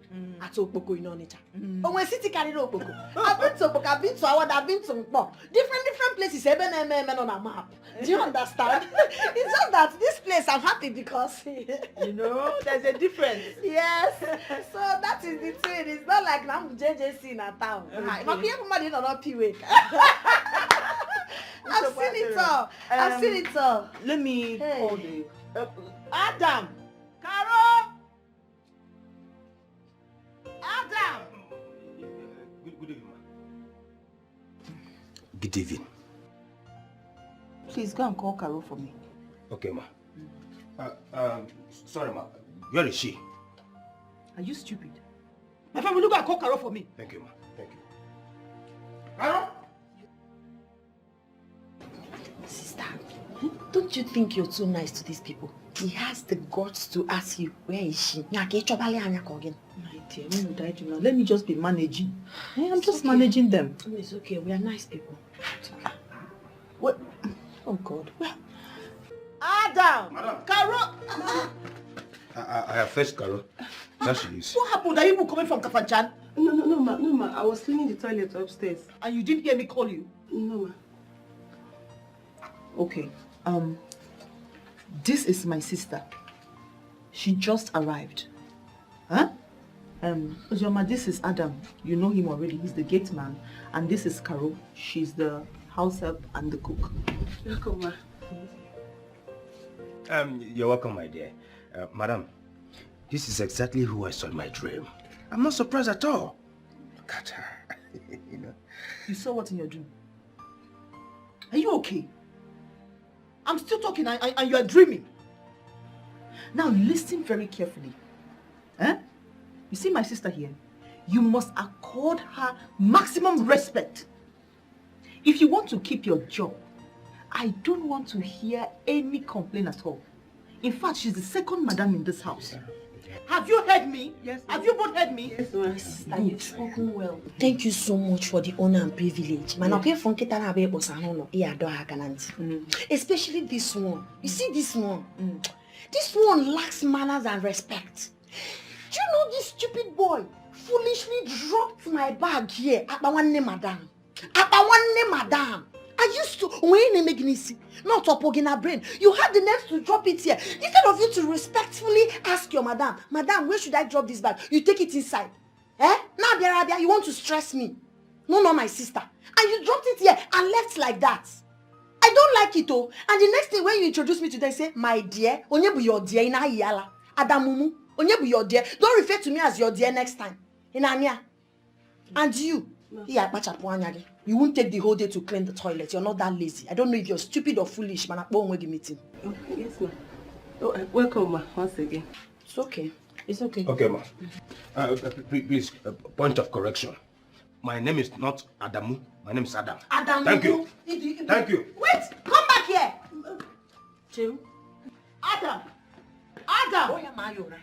at Okpoko in Onitsha? But when city carried Okpoko, I've been to Okpoko, I've been to Awad, I've been to Nkpo. Different places, even on a map. Do you understand? It's just that this place I'm happy because you know there's a difference. Yes. So that is the thing. It's not like I'm JJC in a town. I've seen it all. I've seen it all. Let me call you. Adam! Caro! Adam! Good evening, ma. Good evening. Please go and call Caro for me. Okay, ma. Sorry, ma. Where is she? Are you stupid? My friend, will you go and call Caro for me? Thank you, ma. Thank you. Caro? Sister, don't you think you're too nice to these people? He has the guts to ask you, where is she? My dear, let me just be managing. I'm just managing them. It's okay, we are nice people. What? Oh God. Well, Adam! Madam. Caro! I have fetched Caro. There she is. What happened? Are you coming from Kafanchan? No, ma. I was cleaning the toilet upstairs. And you didn't hear me call you? No, ma. Okay. This is my sister. She just arrived. Huh? Ojoma, this is Adam. You know him already. He's the gate man. And this is Caro. She's the house help and the cook. Welcome, ma. You're welcome, my dear. Madam, this is exactly who I saw in my dream. I'm not surprised at all. Look at her. You know. You saw what in your dream? Are you okay? I'm still talking and you are dreaming. Now listen very carefully. Eh? You see my sister here? You must accord her maximum respect. If you want to keep your job, I don't want to hear any complaint at all. In fact, she's the second madam in this house. Have you heard me? Yes. Have you both heard me? Yes, ma'am. Sister, you've spoken well. Thank you so much for the honor and privilege. Especially this one. You see this one? This one lacks manners and respect. Do you know this stupid boy foolishly dropped my bag here at my one name, madam? I used to not up in her brain. You had the nerve to drop it here. Instead of you to respectfully ask your madam, where should I drop this bag? You take it inside. Eh? Now, Abia, you want to stress me. No, my sister. And you dropped it here and left like that. I don't like it, oh. And the next thing when you introduce me to them, say, my dear, onye bu your dear in Ayala. Adamumu, onye bu your dear. Don't refer to me as your dear next time. In Anya. And you, you won't take the whole day to clean the toilet. You're not that lazy. I don't know if you're stupid or foolish, man. I won't the meeting. Yes, ma'am. Oh, welcome, ma. Once again. It's okay. It's okay. Okay, ma. Please, point of correction. My name is not Adamu. My name is Adam. Adamu. Thank you. Thank you. Wait! Come back here! Chill. Adam! Adam! Boy, am I right?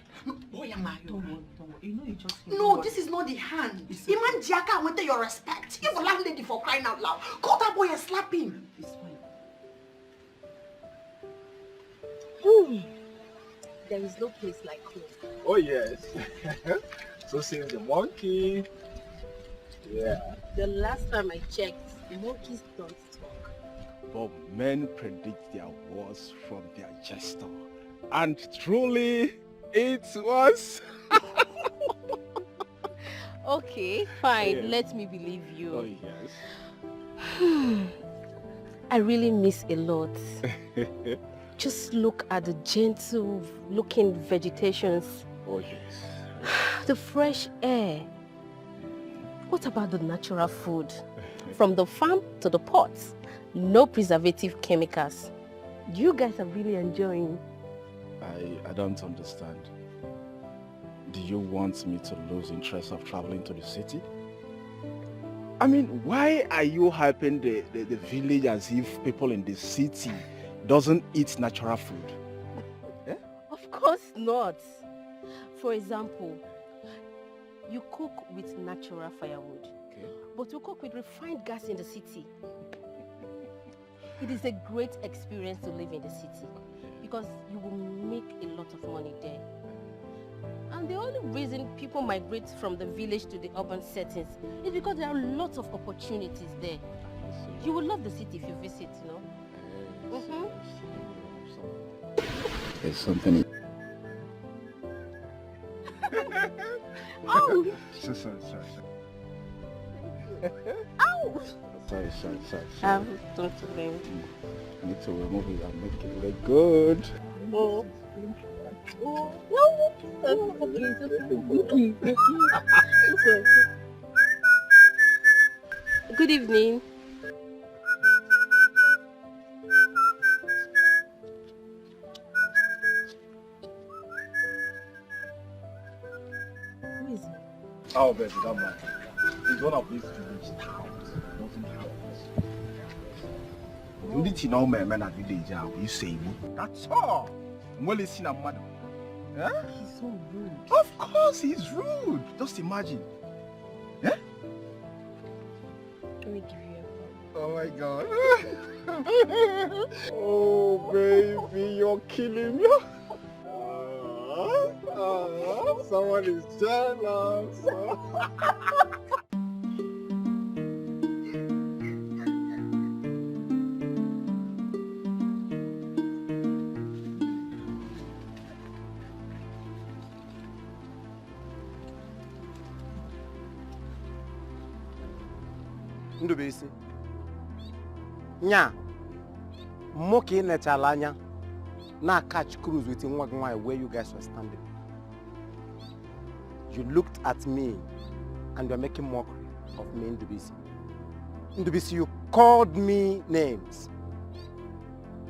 Boy, am I right? You know you just... No, this is not the hand. Iman Diaka wanted your respect. You're a landlady for crying out loud. Call that boy and slap him. It's fine. There is no place like home. Oh yes. So says the monkey. Yeah. The last time I checked, monkeys don't talk. But men predict their wars from their gesture. And truly, it was... Okay, fine. Yeah. Let me believe you. Oh, yes. I really miss a lot. Just look at the gentle looking vegetations. Oh, yes. The fresh air. What about the natural food? From the farm to the pots. No preservative chemicals. You guys are really enjoying. I don't understand. Do you want me to lose interest of traveling to the city? I mean, why are you hyping the village as if people in the city doesn't eat natural food? Yeah? Of course not. For example, you cook with natural firewood, okay, but you cook with refined gas in the city. It is a great experience to live in the city because you will make a lot of money there. And the only reason people migrate from the village to the urban settings is because there are lots of opportunities there. You will love the city if you visit, you know. There's something... Oh! Sorry. Ow! Sorry. Don't blame. I need to remove it and make it look good. Oh. Oh, no. Good evening. Who is he? Oh, baby, don't mind. He's one of these village towns. Doesn't have this. You need to know men at village are you say that's all. Well, it's in a mother. Huh? He's so rude. Of course he's rude. Just imagine. Eh? Let me give you a Oh my god. Oh baby, you're killing me. Someone is jealous. Ndubisi. Nya. Moki nechalanya. Na catch cruise with Nwagwai where you guys were standing. You looked at me and you're making mockery of me, Ndubisi. Ndubisi, you called me names.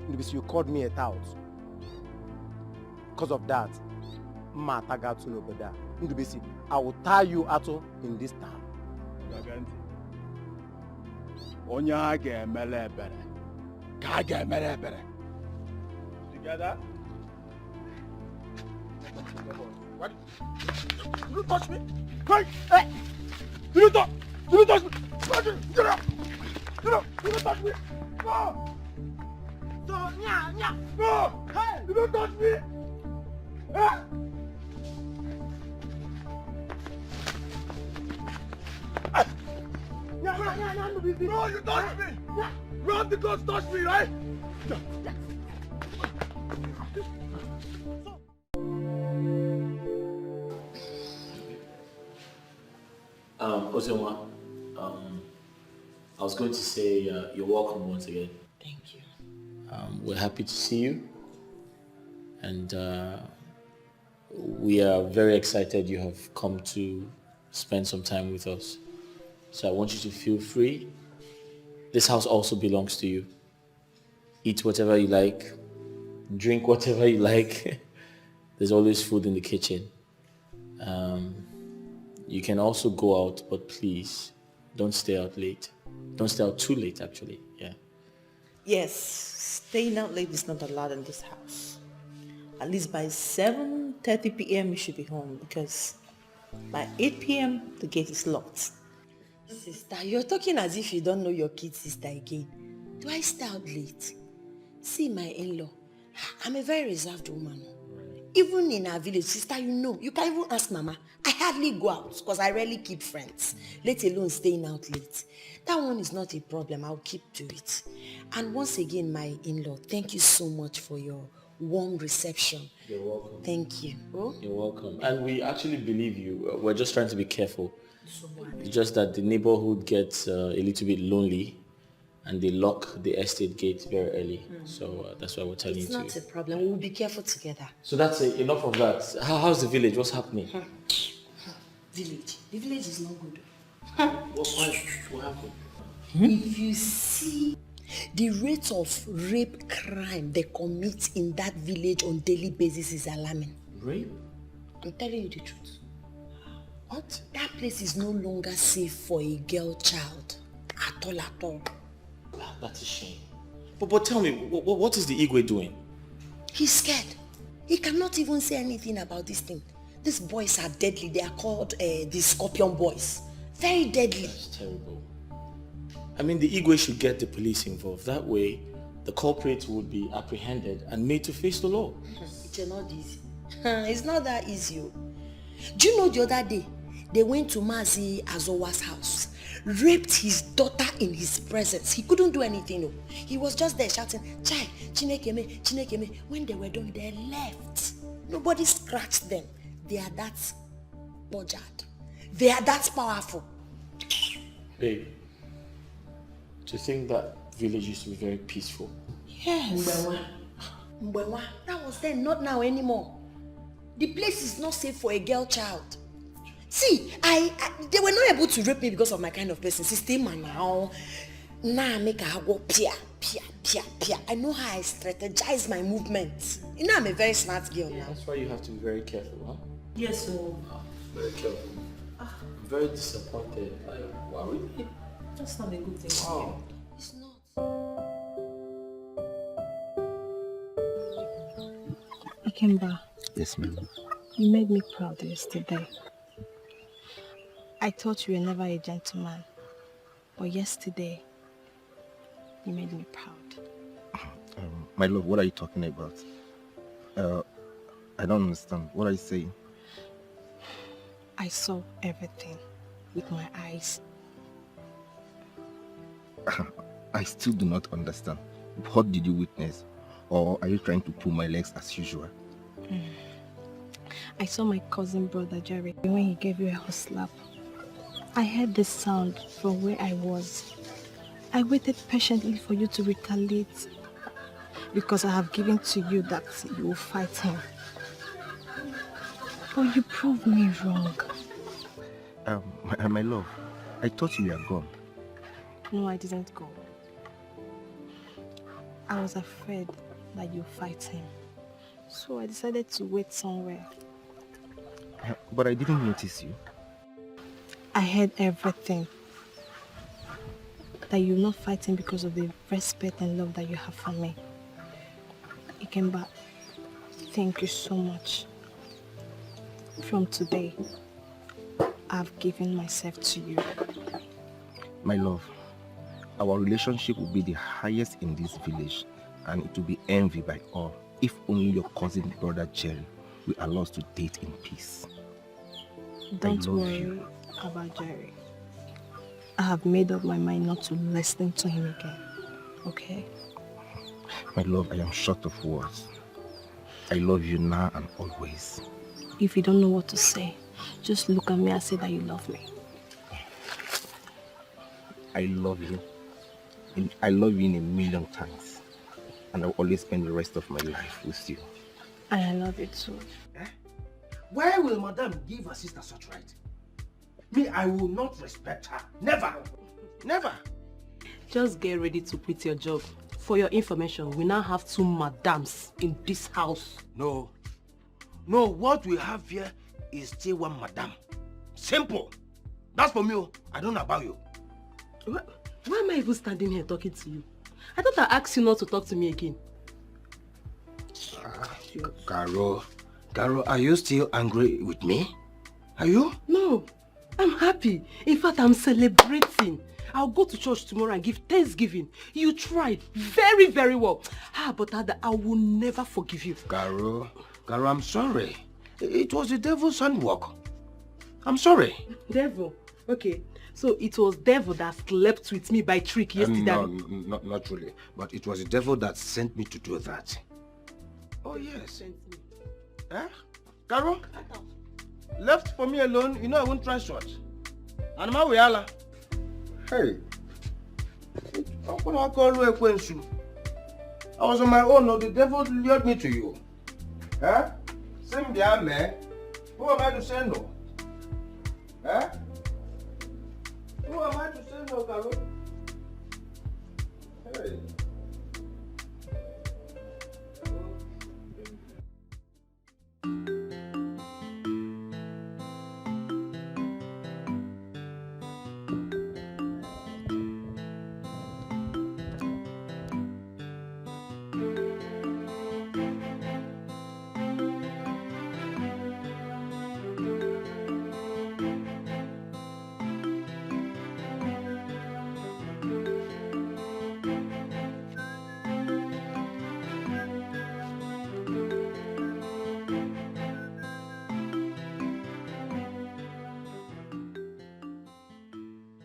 Ndubisi, you called me a tout. Because of that, Matagatu Nobeda. Ndubisi, I will tie you out in this town. Onye a ga-emele ebere ka a ga-emere ebere. Together? What? You don't touch me! Hey! Hey! You don't touch me! Get up! You don't touch me! No! So, nya! No! Hey! You don't touch me! Hey! No, you touched me! You have the guts touch me, right? Ozenwa, I was going to say you're welcome once again. Thank you. We're happy to see you. And we are very excited you have come to spend some time with us. So I want you to feel free. This house also belongs to you. Eat whatever you like. Drink whatever you like. There's always food in the kitchen. You can also go out, but please don't stay out late. Don't stay out too late, actually. Yeah. Yes, staying out late is not allowed in this house. At least by 7:30 p.m. you should be home, because by 8 p.m. the gate is locked. Sister, you're talking as if you don't know your kid sister again. Do I stay out late? See my in-law. I'm a very reserved woman. Even in our village, sister, you can even ask Mama. I hardly go out because I rarely keep friends, let alone staying out late. That one is not a problem. I'll keep to it. And once again, my in-law, thank you so much for your warm reception. You're welcome. Thank you. Oh? You're welcome. And we actually believe you. We're just trying to be careful. It's just that the neighborhood gets a little bit lonely and they lock the estate gate very early. So that's why we're telling you It's to. not a problem. We'll be careful together. So that's it. Enough of that. How's the village? What's happening? Village. The village is not good. What happened? If you see the rate of rape crime they commit in that village on daily basis is alarming. Rape? I'm telling you the truth. What? That place is no longer safe for a girl child. At all, at all. That's a shame. But tell me, what is the Igwe doing? He's scared. He cannot even say anything about this thing. These boys are deadly. They are called the Scorpion Boys. Very deadly. That's terrible. I mean, the Igwe should get the police involved. That way, the culprits would be apprehended and made to face the law. It's not easy. It's not that easy. Do you know the other day, they went to Mazi Azowa's house, raped his daughter in his presence. He couldn't do anything. No. He was just there shouting, Chai, Chinekeme, Chinekeme. When they were done, they left. Nobody scratched them. They are that budgered. They are that powerful. Babe, to think that village used to be very peaceful. Yes. Mbewa. That was then, not now anymore. The place is not safe for a girl child. See, they were not able to rape me because of my kind of person. Sister now. Now I make her go pia. I know how I strategize my movements. You know I'm a very smart girl now. That's why you have to be very careful, huh? Yes, so. Very careful. I'm very disappointed. Wow, really? That's not a good thing. Wow. It's not. Ikemba. Yes, ma'am. You made me proud yesterday. I thought you were never a gentleman, but yesterday, you made me proud. My love, what are you talking about? I don't understand. What are you saying? I saw everything with my eyes. I still do not understand. What did you witness? Or are you trying to pull my legs as usual? I saw my cousin brother Jerry when he gave you a hot slap. I heard the sound from where I was. I waited patiently for you to retaliate because I have given to you that you will fight him. But you proved me wrong. My love, I thought you were gone. No, I didn't go. I was afraid that you'd fight him. So I decided to wait somewhere. But I didn't notice you. I heard everything. That you're not fighting because of the respect and love that you have for me. Ikemba, thank you so much. From today, I've given myself to you. My love, our relationship will be the highest in this village, and it will be envied by all if only your cousin brother Jerry will allow us to date in peace. Don't worry about Jerry. I have made up my mind not to listen to him again. Okay? My love, I am short of words. I love you now and always. If you don't know what to say, just look at me and say that you love me. I love you. I love you in a million times. and I will always spend the rest of my life with you. I love you too. Why will Madame give her sister such right? Me, I will not respect her. Never. Never. Just get ready to quit your job. For your information, we now have 2 madams in this house. No. No, what we have here is still one madam. Simple. That's for me. I don't know about you. Why am I even standing here talking to you? I thought I asked you not to talk to me again. Caro, are you still angry with me? Are you? No, I'm happy. In fact, I'm celebrating. I'll go to church tomorrow and give thanksgiving. You tried very, very well. But Ada, I will never forgive you. Caro, I'm sorry. It was the devil's handwork. I'm sorry. Devil? Okay. So it was devil that slept with me by trick yesterday. No, not really. But it was the devil that sent me to do that. Oh, yes. Caro? Left for me alone, you know I won't try short. And my way, Allah. Hey. I was on my own, no, the devil lured me to you. Same there, man. Who am I to say no? Who am I to say no, Caro? Hey.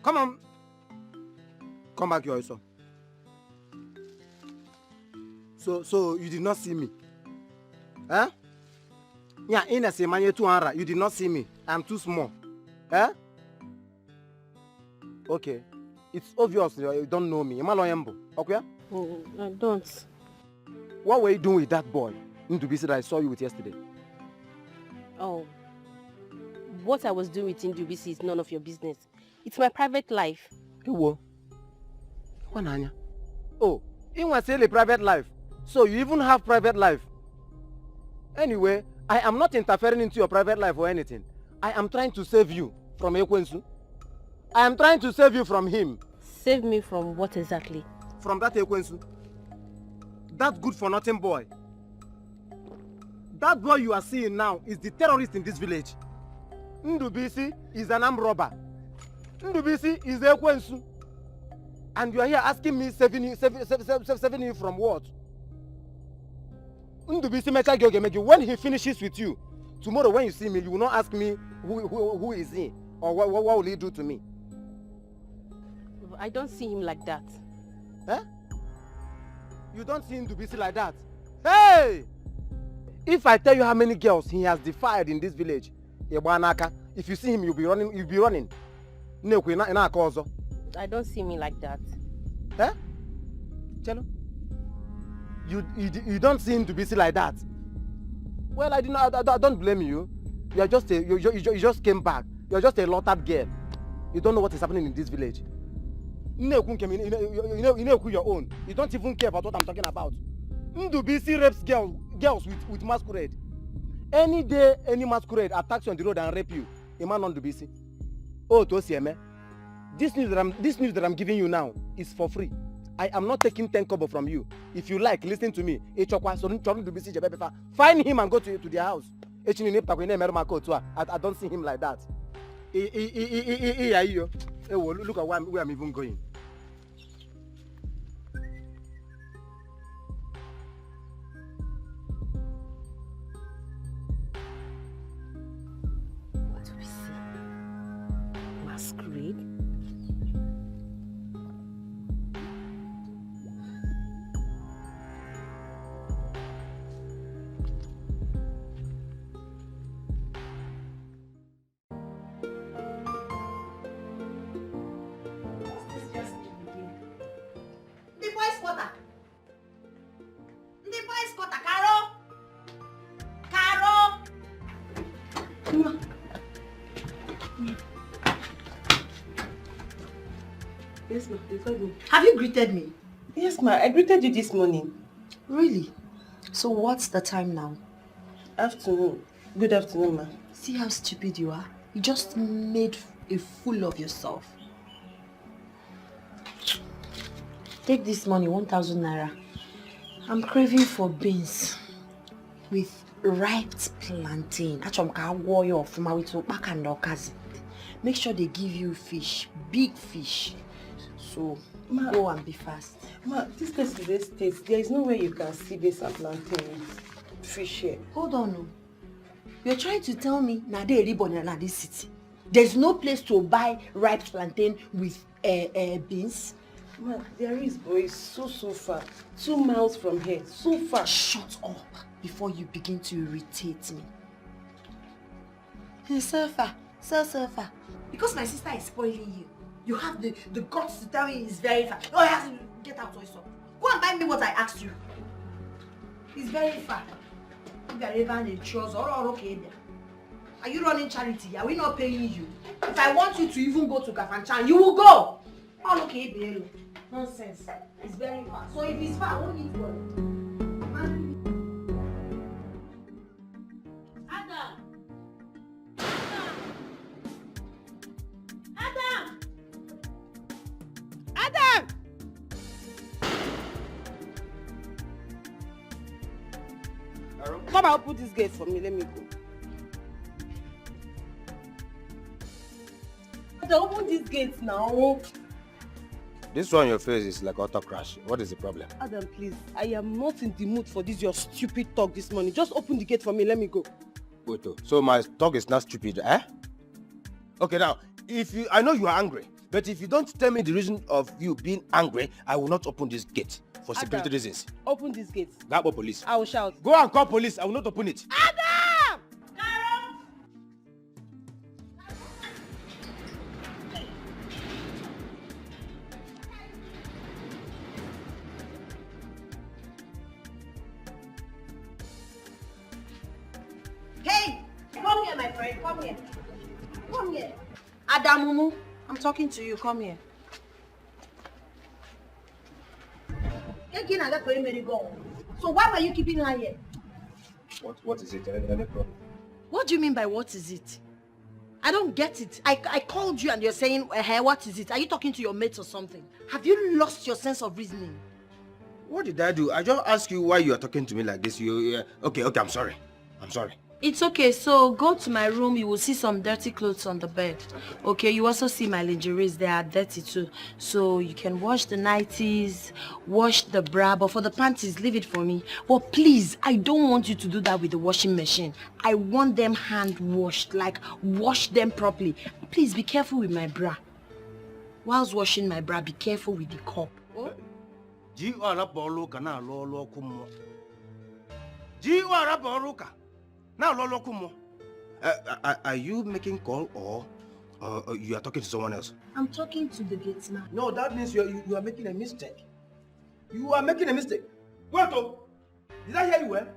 Come on. Come back here also. So you did not see me? Huh? Yeah, in a semanye 200, you did not see me. I'm too small. Huh? Okay. It's obvious you don't know me. Okay? I don't. What were you doing with that boy? Ndubisi that I saw you with yesterday. Oh. What I was doing with Ndubisi is none of your business. It's my private life. Oh, you want to say a private life? So you even have private life? Anyway, I am not interfering into your private life or anything. I am trying to save you from Ekwensu. I am trying to save you from him. Save me from what exactly? From that Ekwensu. That good-for-nothing boy. That boy you are seeing now is the terrorist in this village. Ndubisi is an armed robber. Ndubisi is Ekwensu. And you are here asking me saving you from what? Ndubisi mecha gyogemegi. When he finishes with you, tomorrow when you see me, you will not ask me who is he or what will he do to me. I don't see him like that. Eh? You don't see Ndubisi like that? Hey! If I tell you how many girls he has defied in this village, if you see him, you'll be running. I don't see me like that. Eh? Chelo? You don't seem to be like that. Well, I don't blame you. You just came back. You're just a low-tap girl. You don't know what is happening in this village. You know who your own. You don't even care about what I'm talking about. Ndubisi rapes girls with masquerade. Any day any masquerade attacks you on the road and rape you, a man on Ndubisi. Oh, Tosieme. This news that I'm giving you now is for free. I am not taking 10 kobo from you. If you like, listen to me. Find him and go to their house. I don't see him like that. Look at where I'm even going. What do we see? Masquerade? Ma. Yes, ma. You called me. Have you greeted me? Yes, ma. I greeted you this morning. Really? So what's the time now? Afternoon. Good afternoon, ma. See how stupid you are? You just made a fool of yourself. Take this money, 1,000 naira. I'm craving for beans with ripe plantain. Make sure they give you fish, big fish. So Ma, go and be fast. Ma, this place is a state. There is no way you can see beans and plantain fish here. Hold on, no. You're trying to tell me now they reborn in this city. There's no place to buy ripe plantain with beans. Ma, there is, but it's so far. 2 miles from here. So far. Shut up before you begin to irritate me. Hey, surfer. Because my sister is spoiling you. You have the guts to tell me it's very far. Oh, I have to get out also. Go and buy me what I asked you. It's very far. If you are even in chores or okay there. Are you running charity? Are we not paying you? If I want you to even go to Kafanchan, you will go. All okay, Belo. Nonsense. It's very far. So if it's far, I won't need worry. Adam! Come and open this gate for me. Let me go. Adam, open this gate now. This one on your face is like auto crash. What is the problem? Adam, please. I am not in the mood for this your stupid talk this morning. Just open the gate for me. Let me go. Wait, so my talk is not stupid, eh? Okay, now, I know you are angry, but if you don't tell me the reason of you being angry, I will not open this gate for security Adam, reasons. Open this gate. Go call police. I will shout. Go and call police. I will not open it. Adam! Hey! Come here, my friend. Come here. Come here. Adamumu, I'm talking to you. Come here. So why were you keeping her here? What is it? Any problem? What do you mean by what is it? I don't get it. I called you and you're saying, hey, what is it? Are you talking to your mates or something? Have you lost your sense of reasoning? What did I do? I just asked you why you are talking to me like this. Okay, I'm sorry. It's okay. So go to my room. You will see some dirty clothes on the bed. Okay, you also see my lingeries. They are dirty too. So you can wash the nighties, wash the bra, but for the panties, leave it for me. But please, I don't want you to do that with the washing machine. I want them hand washed, like wash them properly. Please be careful with my bra. Whilst washing my bra, be careful with the cup. Oh? Are you making call or you are talking to someone else? I'm talking to the gate man. No, that means you are making a mistake. You are making a mistake. Wait, did I hear you well?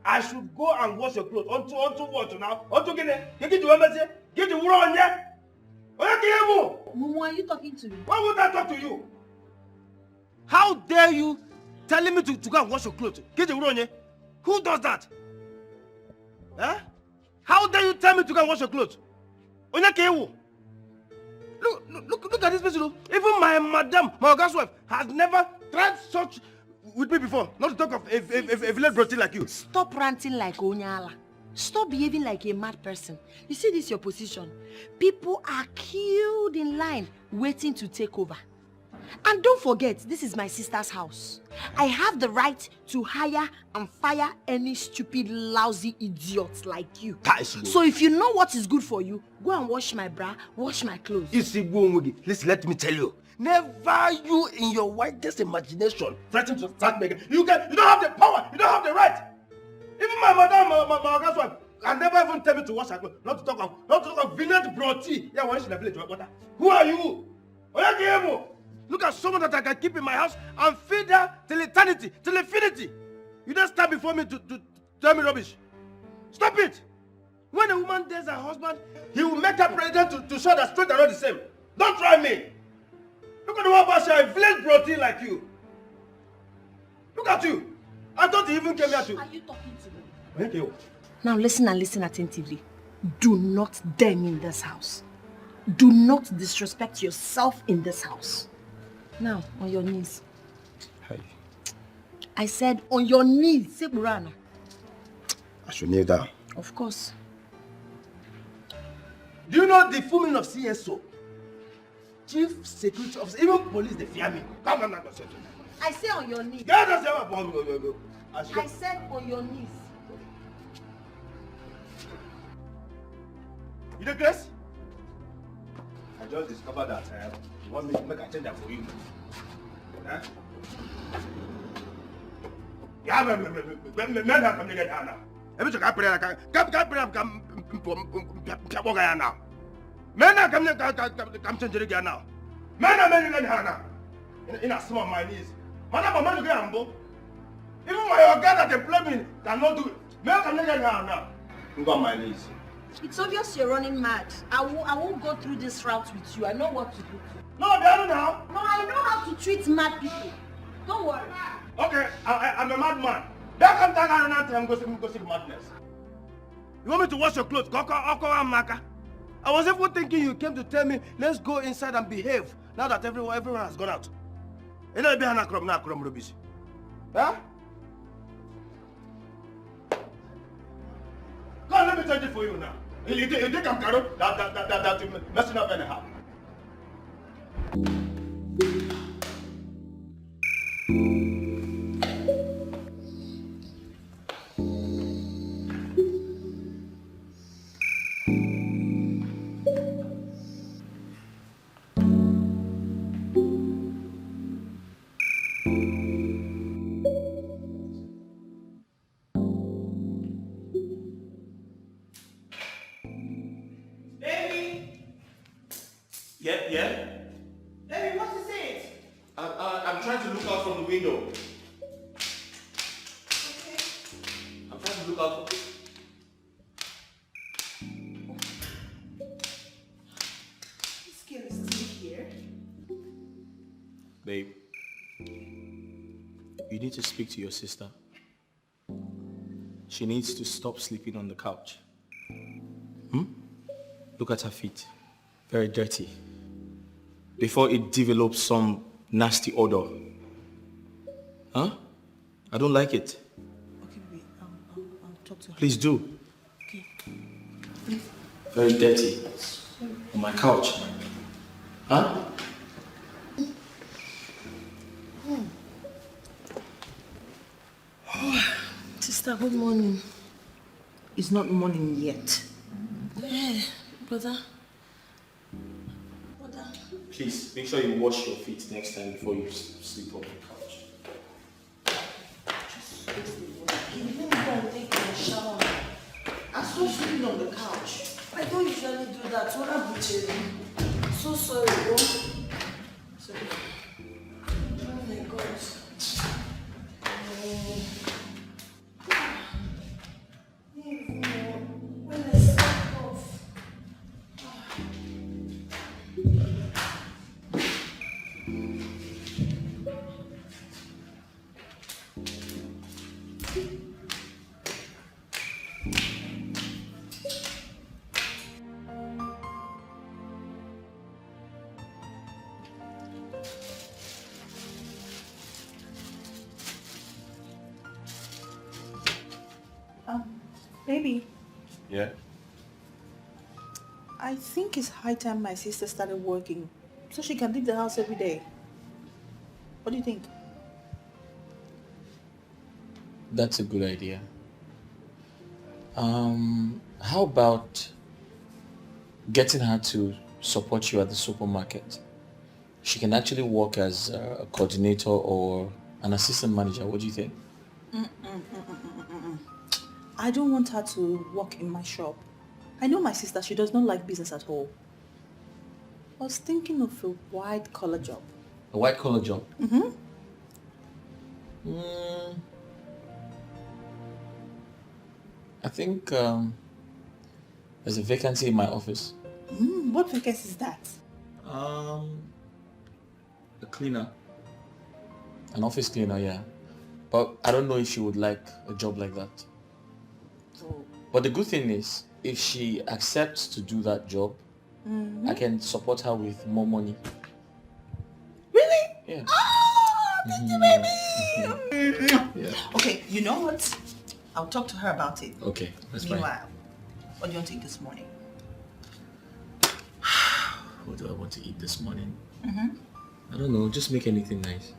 I should go and wash your clothes. Onto what now? Onto get the embassy? Get the wool on here? Mumu, are you talking to me? Why would I talk to you? How dare you telling me to go and wash your clothes? Get the wool on here? Who does that? Huh? How dare you tell me to go and wash your clothes? Look at this person. Even my madam, my Oga's wife, has never tried such with me before. Not to talk of a village brother like you. Stop ranting like Onyala. Stop behaving like a mad person. You see this your position? People are queued in line waiting to take over. And don't forget, this is my sister's house. I have the right to hire and fire any stupid, lousy idiots like you. So if you know what is good for you, go and wash my bra, wash my clothes. Listen, let me tell you. Never you in your wildest imagination threaten to start making. You don't have the power, you don't have the right. Even my madam, my Oga's wife, can never even tell me to wash her clothes. Not to talk of village broti. Yeah, when in the village water. Who are you? Look at someone that I can keep in my house and feed her till eternity, till infinity. You don't stand before me to tell me rubbish. Stop it! When a woman dates her husband, he will make her pregnant to show that straight are not the same. Don't try me. Look at the one person, a village protein like you. Look at you. I thought you even came here to... Are you talking to me? Thank you. Now listen and listen attentively. Do not dare me in this house. Do not disrespect yourself in this house. Now, on your knees. Hey. I said on your knees. Say Burana. I should kneel down. Of course. Do you know the full meaning of CSO? Chief Security Officer, even police, they fear me. Come on, I say on your knees. I said on your knees. You know, Grace? I just discovered that you want me to make a change that for you. Huh? Yeah, men have come together now. Every time I pray, come now. Men are coming to get now. Men are men in a small my knees. Madam, I'm not going. Even my organ that employ me cannot do it. Men come together now. I'm on my knees. It's obvious you're running mad. I won't go through this route with you. I know what to do. No, they are now. No, I know how to treat mad people. Don't worry. Okay, I'm a madman. They come down and I'm going to see madness. You want me to wash your clothes? I was even thinking you came to tell me, let's go inside and behave, now that everyone has gone out. You know, behind a crumb, now crumb rubbish. Huh? Come, let me change it for you now. You think I'm Carol? That you're messing up anyhow. Yeah? Baby, what is it? I'm trying to look out from the window. Okay. I'm trying to look out. This girl is still here. Babe, you need to speak to your sister. She needs to stop sleeping on the couch. Look at her feet. Very dirty. Before it develops some nasty odor. Huh? I don't like it. Okay, baby, I'll talk to her. Please do. Okay. Very dirty. On my couch. Huh? Sister, good morning. It's not morning yet. Hey, brother. Please, make sure you wash your feet next time before you sleep on the couch. You didn't go and take a shower. I'm still sleeping on the couch. I don't usually do that. What happened to you? I'm so sorry, bro. Sorry. Oh my God. When I slept off. Baby, Yeah? I think it's high time my sister started working so she can leave the house every day. What do you think? That's a good idea. How about getting her to support you at the supermarket? She can actually work as a coordinator or an assistant manager. What do you think? I don't want her to work in my shop. I know my sister, she does not like business at all. I was thinking of a white-collar job. A white-collar job? Mm-hmm. I think There's a vacancy in my office. What vacancy is that? A cleaner. An office cleaner, yeah. But I don't know if she would like a job like that. But the good thing is, if she accepts to do that job, I can support her with more money. Really? Yeah. Oh, thank you, baby. Yeah. Okay, you know what? I'll talk to her about it. Okay, that's fine. Meanwhile, what do you want to eat this morning? What do I want to eat this morning? Mm-hmm. I don't know, just make anything nice.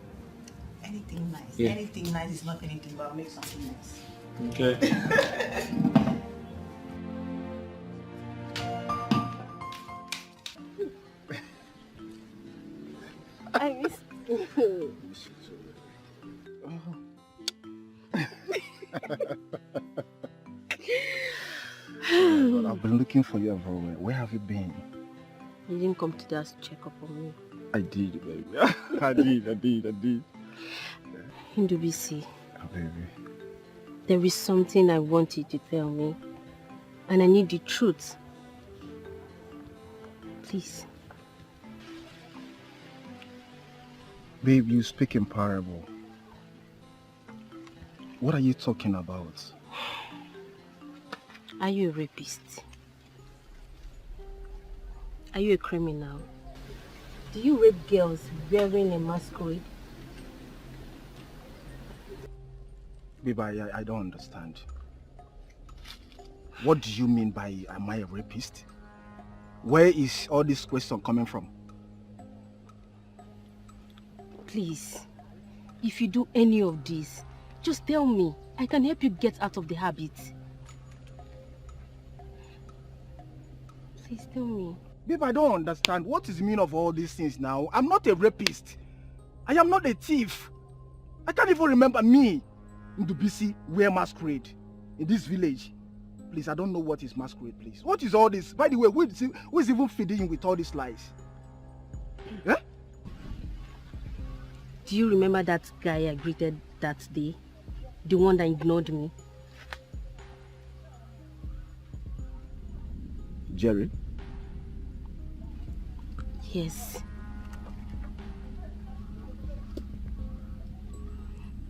Anything nice. Yeah. Anything nice is not anything, but I'll make something nice. Okay. I miss you. God, I've been looking for you everywhere. Where have you been? You didn't come to just check up on me. I did, baby. I did. Ndubisi, Oh, baby. there is something I want you to tell me. And I need the truth. Please. Babe, you speak in parable. What are you talking about? Are you a rapist? Are you a criminal? Do you rape girls wearing a masquerade? Babe, I don't understand. What do you mean by am I a rapist? Where is all this question coming from? Please, if you do any of this, just tell me. I can help you get out of the habit. Please tell me. Babe, I don't understand. What is the meaning of all these things now? I'm not a rapist. I am not a thief. I can't even remember me in Ndubisi wear masquerade in this village. Please, I don't know what is masquerade, please. What is all this? By the way, who is even feeding you with all these lies? Eh? Do you remember that guy I greeted that day? The one that ignored me? Jerry? Yes.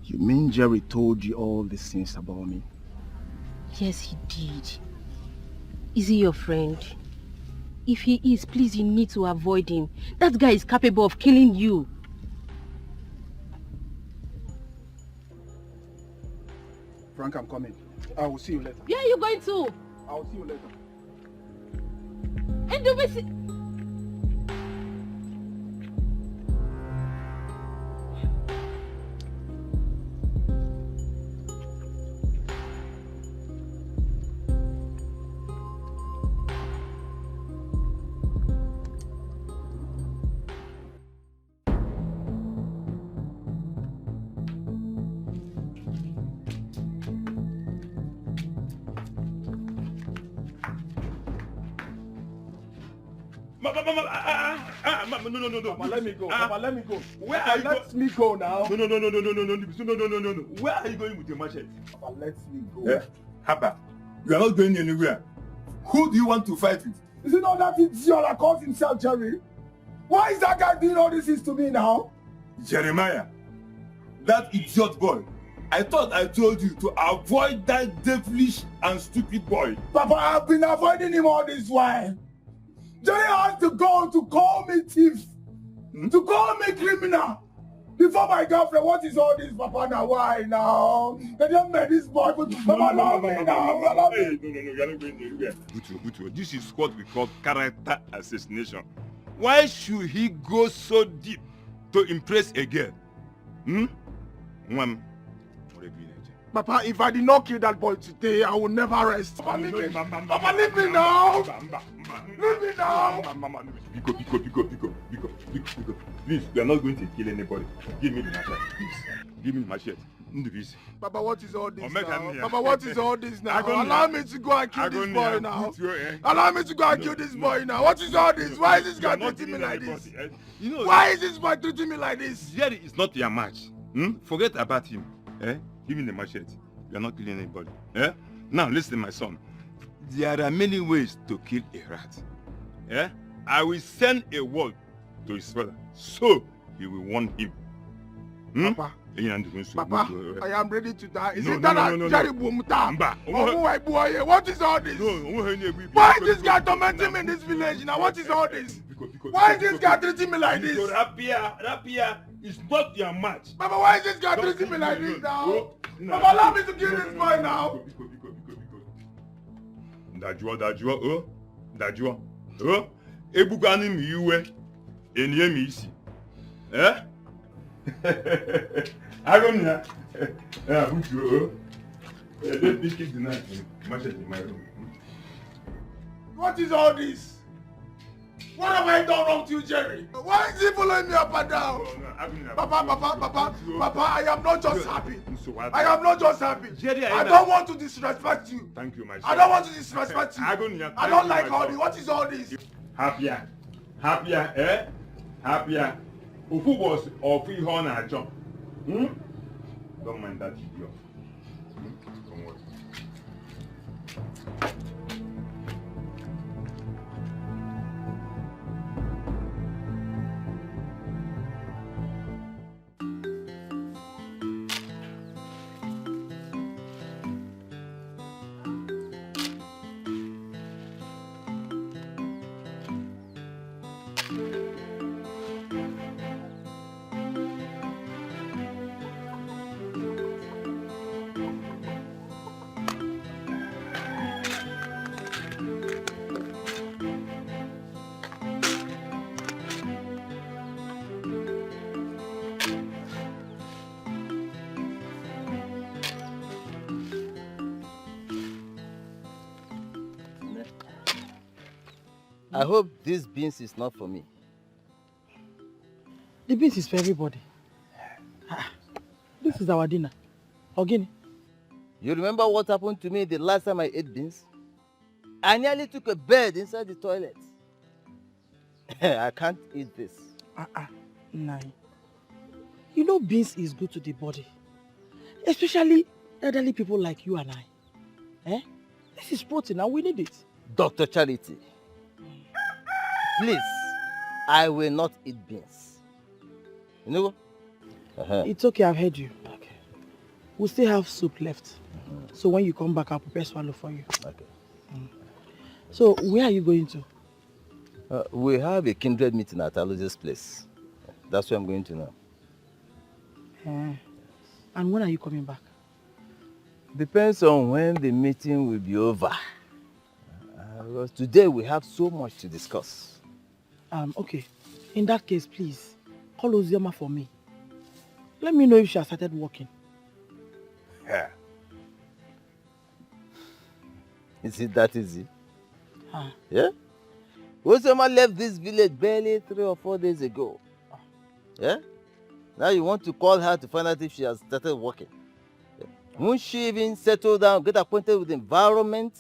You mean Jerry told you all these things about me? Yes, he did. Is he your friend? If he is, please, you need to avoid him. That guy is capable of killing you. Frank, I'm coming. I will see you later. Where are you going to? I will see you later. Ndubisi. No. Papa, let me go. Papa, let me go. Where Papa, are you let me go now. No. Where are you going with your machete? Papa, let me go. Yeah. Haba, you are not going anywhere. Who do you want to fight with? Is it not that idiot that calls himself Jerry? Why is that guy doing all these things to me now? Jeremiah, that idiot boy. I thought I told you to avoid that devilish and stupid boy. Papa, I've been avoiding him all this while. Jerry has to go to call me thief, to call me criminal. Before my girlfriend, what is all this, Papa? Now, why now? They don't make this boy, but Papa, love me now. No, you're not going anywhere. Butu, this is what we call character assassination. Why should he go so deep to impress a girl? Papa, if I did not kill that boy today, I will never rest. Papa, leave me. Papa, leave me now. Leave me now. Pico. Please, we are not going to kill anybody. Give me the machete, please. Give me the machete. Ndubisi. Papa, what is all this now? Here. Papa, what is all this now? Allow me to go and kill this boy now. Allow me to go and kill this boy now. What is all this? Why is this guy treating me like this? Why is this boy treating me like this? Jerry is not your match. Forget about him. Give me the machete. You are not killing anybody. Now listen, my son. There are many ways to kill a rat. Yeah? I will send a word to his father, so he will warn him. Papa, Papa, I am ready to die. Is it that Jerry Bumta? What is all this? Why is this guy tormenting me in this village now? What is all this? Why is this guy treating me like this? Rapia is not your match. Papa, why is this guy treating me like this now? Papa, allow me to kill this boy now. Dajua, Ebugani mi iwe, enye mi isi. Eh? Agonia. Don't pick it tonight. Match it in my room. What is all this? What have I done wrong to you, Jerry? Why is he following me up and down? Papa, I am not just happy. I am not just happy. Jerry, I don't want to disrespect you. Thank you, my son. I don't want to disrespect you. I don't like all this. What is all this? Happier, eh? Happier. Ufu was of Philmond and John. Don't mind that idiot. Don't worry. I hope this beans is not for me. The beans is for everybody. This is our dinner. Ogini. You remember what happened to me the last time I ate beans? I nearly took a bed inside the toilet. I can't eat this. Nai. You know beans is good to the body. Especially elderly people like you and I. This is protein and we need it. Dr. Charity, please, I will not eat beans. You know? It's okay, I've heard you. Okay. We still have soup left. So when you come back, I'll prepare swallow for you. Okay. So where are you going to? We have a kindred meeting at Aloja's place. That's where I'm going to now. And when are you coming back? Depends on when the meeting will be over. Because today we have so much to discuss. Okay. In that case, please, call Ozioma for me. Let me know if she has started working. Yeah. Is it that easy? Yeah? Ozioma left this village barely 3 or 4 days ago. Yeah? Now you want to call her to find out if she has started working. Yeah. Won't she even settle down, get acquainted with the environment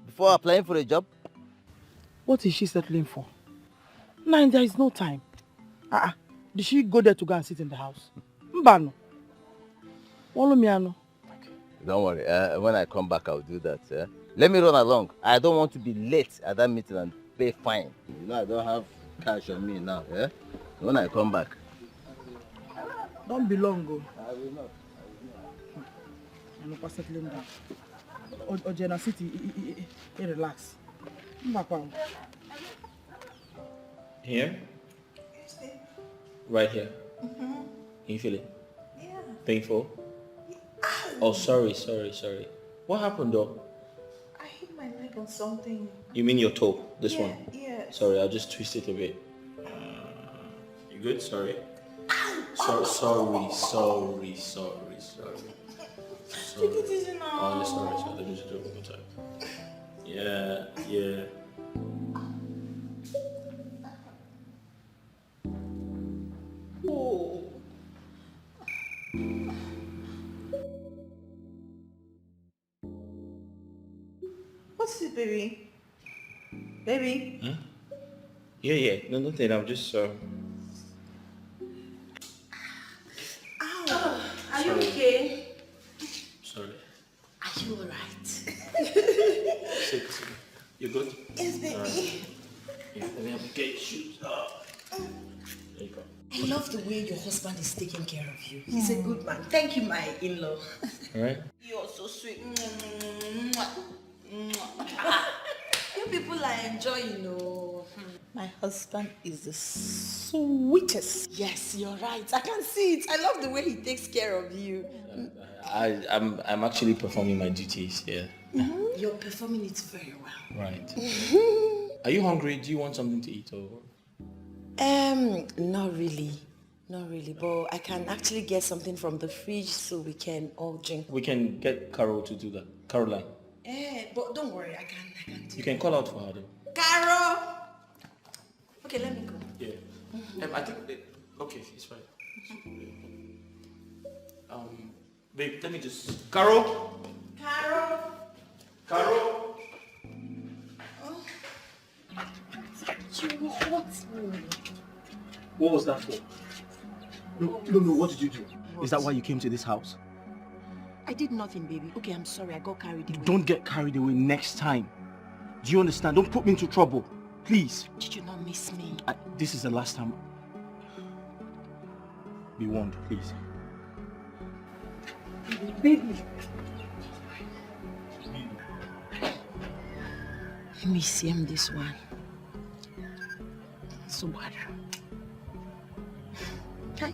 before applying for a job? What is she settling for? Nine, there is no time. Did she go there to go and sit in the house? Mbano. Wolomiano. Don't worry. When I come back, I'll do that. Yeah? Let me run along. I don't want to be late at that meeting and pay fine. You know, I don't have cash on me now. Yeah? When I come back. Don't be long, go. I will not. I'm not settling down. Ojena City, relax. Here? Right here. Can you feel it? Yeah. Painful? Oh, sorry. What happened though? I hit my leg on something. You mean your toe? This one? Yeah. Sorry, I'll just twist it a bit. You good? Sorry. Sorry. Take it easy now. Oh, sorry. Let me just do it one more time. Yeah. Oh. What's it, baby? Baby? Huh? Yeah. No, nothing. I'm just Ow. Are you Sorry. okay? Sorry. Are you alright? Sit. You good? Yes, baby. Right. Yeah, let me help you get your shoes. There you go. I love the way your husband is taking care of you. He's a good man. Thank you, my in-law. All right. You're so sweet. You people are enjoying, My husband is the sweetest. Yes, you're right. I can see it. I love the way he takes care of you. I'm actually performing my duties here. You're performing it very well. Right. Are you hungry? Do you want something to eat or? Not really. Not really, but I can actually get something from the fridge so we can all drink. We can get Carol to do that. Caroline. But don't worry, I can do You can call out for her though. Carol! Okay, let me go. Yeah. I think okay, it's fine. Babe, let me just Carol! Carol! Carol! What was that for? No, what did you do? Is that why you came to this house? I did nothing, baby. Okay, I'm sorry. I got carried away. Don't get carried away next time. Do you understand? Don't put me into trouble. Please. Did you not miss me? This is the last time. Be warned, please. Baby. Let me see him this one. So bad. Hi.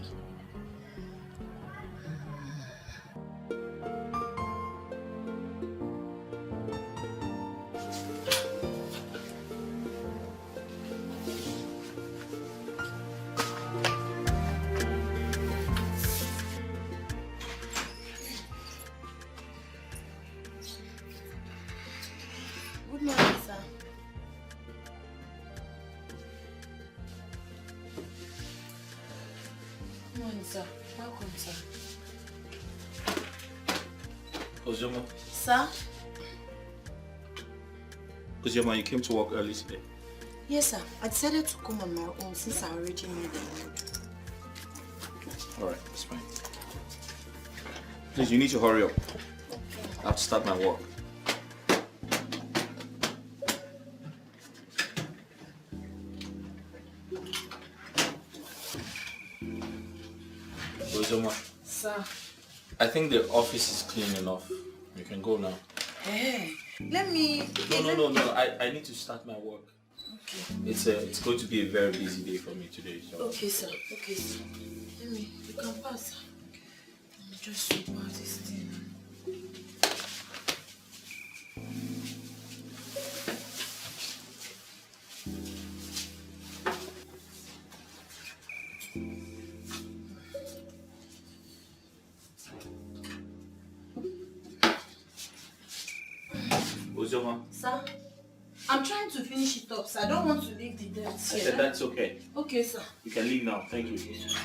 Good morning, sir. Good morning, sir. Welcome, sir. Ozoma. Sir? Ozoma, you came to work early today. Yes, sir. I decided to come on my own since I already knew the work. Alright, that's fine. Please, you need to hurry up. I have to start my work. Ozoma, Sir. I think the office is clean enough. You can go now. Hey, let me... No. I need to start my work. Okay. It's going to be a very busy day for me today. So. Okay, sir. Okay, sir. You can pass, sir. Let me just sweep out this thing. Ozoma, Sir, I'm trying to finish it up, sir. I don't want to leave the dirt I here. said that's okay. Okay, sir. You can leave now. Thank you. Sir,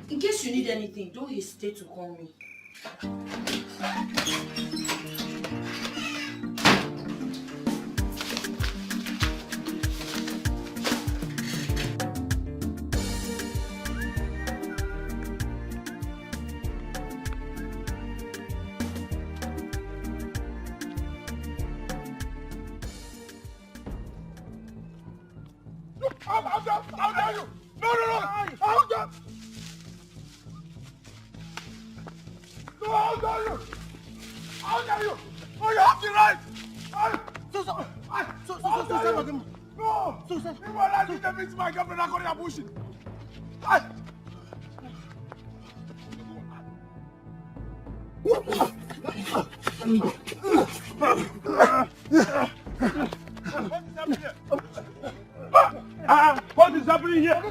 in case you need anything, don't hesitate to call me. How dare you! No! How dare No, how dare you! How dare you! Oh, you have the right! No! You are not going to meet my governor according to bullshit! What is happening here?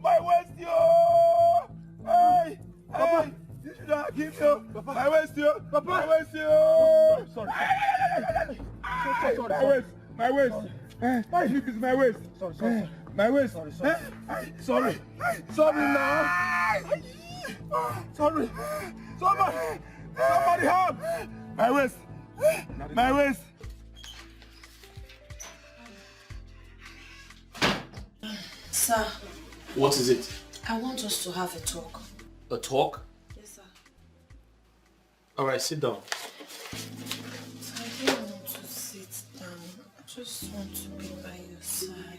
My waist, yo! Hey! You should not give me my waist, yo! My waist, yo! Sorry. My waist. This is my waist. Sorry. My waist. Sorry. Sorry now. Sorry. Somebody help! My waist. My waist. Sir. What is it? I want us to have a talk. A talk? Yes, sir. All right, sit down. I don't want to sit down. I just want to be by your side.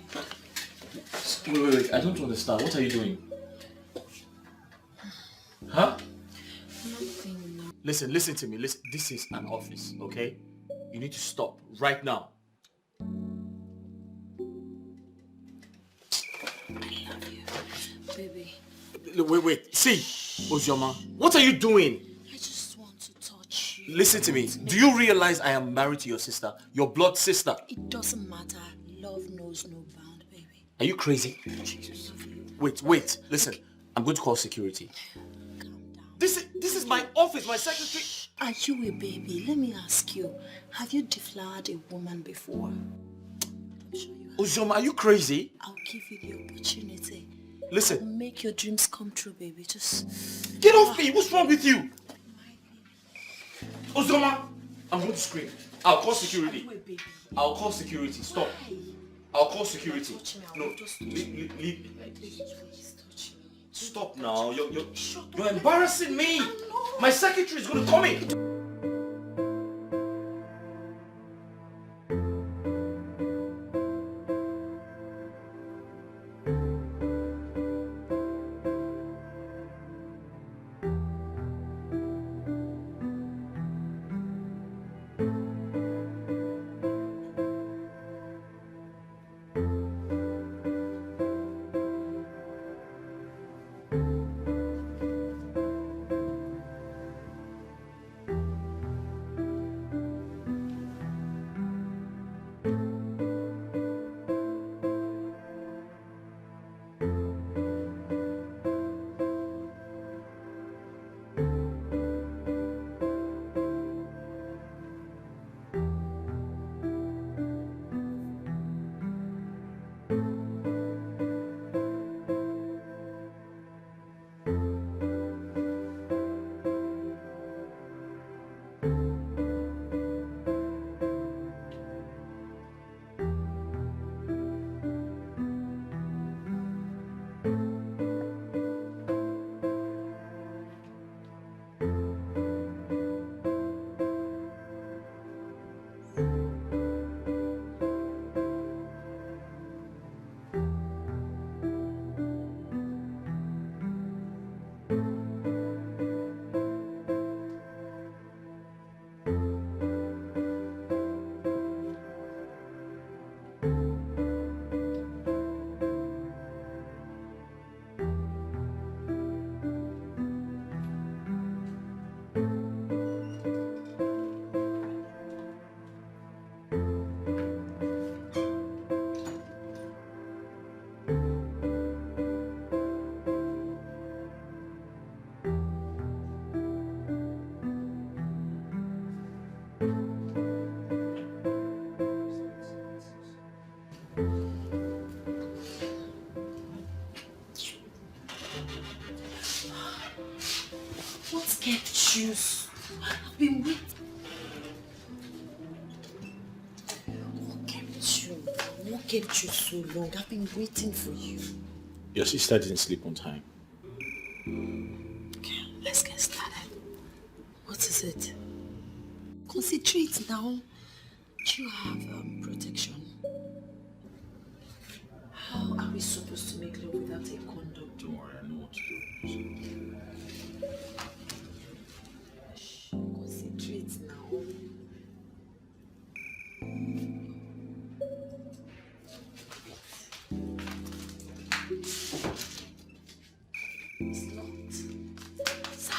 Wait. I don't understand. What are you doing? Huh? Nothing now. Listen to me. Listen. This is an office, okay? You need to stop right now. I love you, baby. Wait. See, Ozioma, what are you doing? I just want to touch you. Listen to me. Do you realize I am married to your sister? Your blood sister. It doesn't matter. Love knows no bound, baby. Are you crazy? Jesus. Wait. Listen. I'm going to call security. This is my office, my secretary. Are you a baby? Let me ask you. Have you deflowered a woman before? I'm sure you have. Ozioma, are you crazy? I'll give you the opportunity. Listen. I'll make your dreams come true, baby. Just... Get off me! What's wrong with you? Ozioma! I'm going to scream. I'll call security. I'll call security. Stop. I'll call security. No, leave. Stop now. You're embarrassing me. My secretary is going to come in. Get you. I've been waiting. What kept you so long? I've been waiting for you. Your sister didn't sleep on time. Okay, let's get started. What is it? Concentrate now. Do you have protection? How are we supposed to make love without a condom? Don't worry, I know what to do. Concentrate now. It's not. So,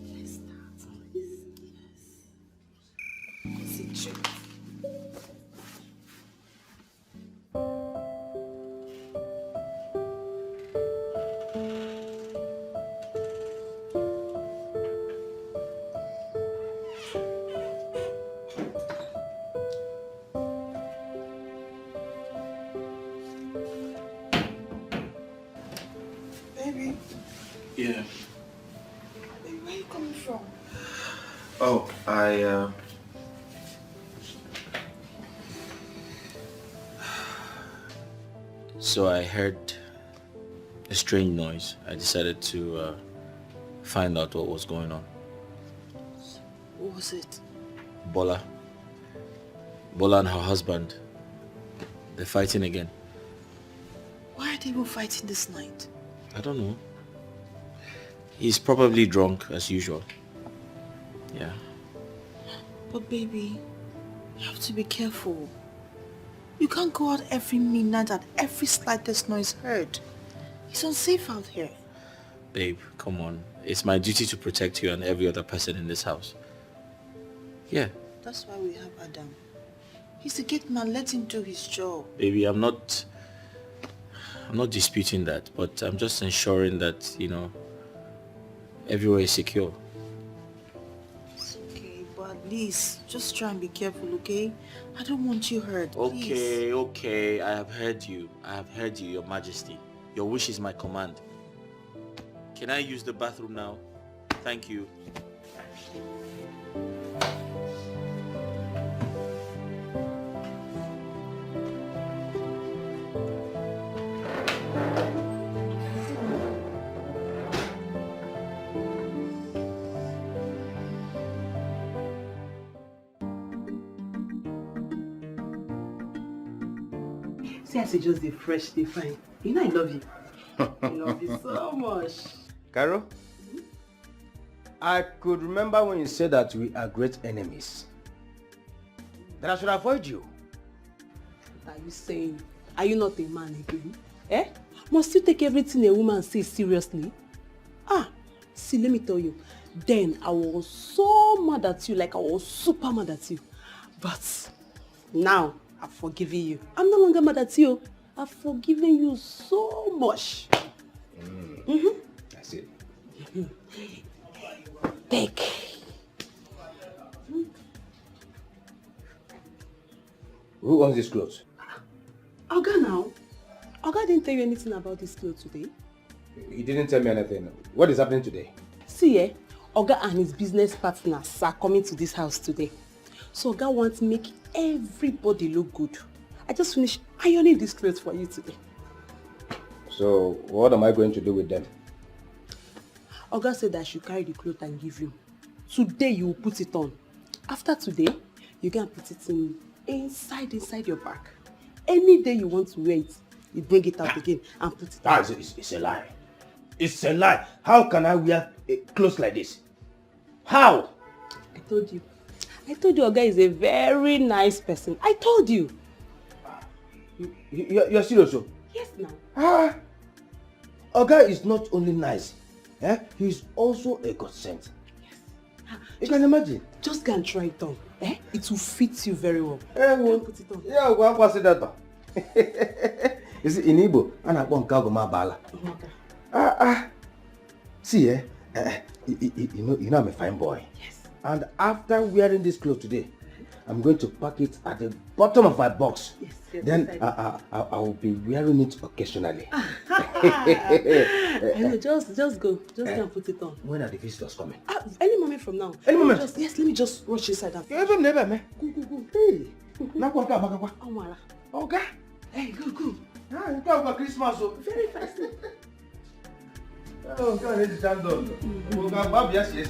let's start. Yes. Concentrate. Baby, Yeah. where are you coming from? Oh, So I heard a strange noise. I decided to find out what was going on. What was it? Bola and her husband, they're fighting again. Why are they even fighting this night? I don't know. He's probably drunk as usual. Yeah. But baby, you have to be careful. You can't go out every midnight and every slightest noise heard. It's unsafe out here. Babe, come on. It's my duty to protect you and every other person in this house. Yeah. That's why we have Adam. He's a gate man, let him do his job. Baby, I'm not disputing that, but I'm just ensuring that, everywhere is secure. It's okay, but at least just try and be careful, okay? I don't want you hurt, please. Okay, I have heard you. Your Majesty. Your wish is my command. Can I use the bathroom now? Thank you. See, I say just the fresh, the fine. You know I love you. I love you so much. Carol, I could remember when you said that we are great enemies. That I should avoid you. What are you saying? Are you not a man again? Eh? Must you take everything a woman says seriously? See, let me tell you. Then I was so mad at you, like I was super mad at you. But now I've forgiven you. I'm no longer mad at you. I've forgiven you so much. That's it. Take. Who owns these clothes? Oga now. Oga didn't tell you anything about this clothes today. He didn't tell me anything. What is happening today? See, Oga and his business partners are coming to this house today. So Oga wants to make everybody look good. I just finished ironing these clothes for you today. So, what am I going to do with them? Oga said I should carry the clothes and give you. Today you will put it on. After today, you can put it inside your bag. Any day you want to wear it, you bring it out again and put it on. It's a lie. It's a lie. How can I wear clothes like this? How? I told you Oga is a very nice person. I told you. You're serious? Yes, now. Oga is not only nice. He's also a godsend. Yes. You can imagine. Just go and try it on. It will fit you very well. Put it on. Yeah, go and say that. You see, in Igbo, I na akpọ nke agụ ma bala. See, you know I'm a fine boy. Yes. And after wearing this clothes today, I'm going to pack it at the bottom of my box. Yes. Then I will be wearing it occasionally. Just go. Just go and put it on. When are the visitors coming? Any moment from now. Any moment? Let me just rush inside and Go. Hey. Okay. Hey, go. You can't go Christmas. Very fast. Oh, God, it's done. Yes.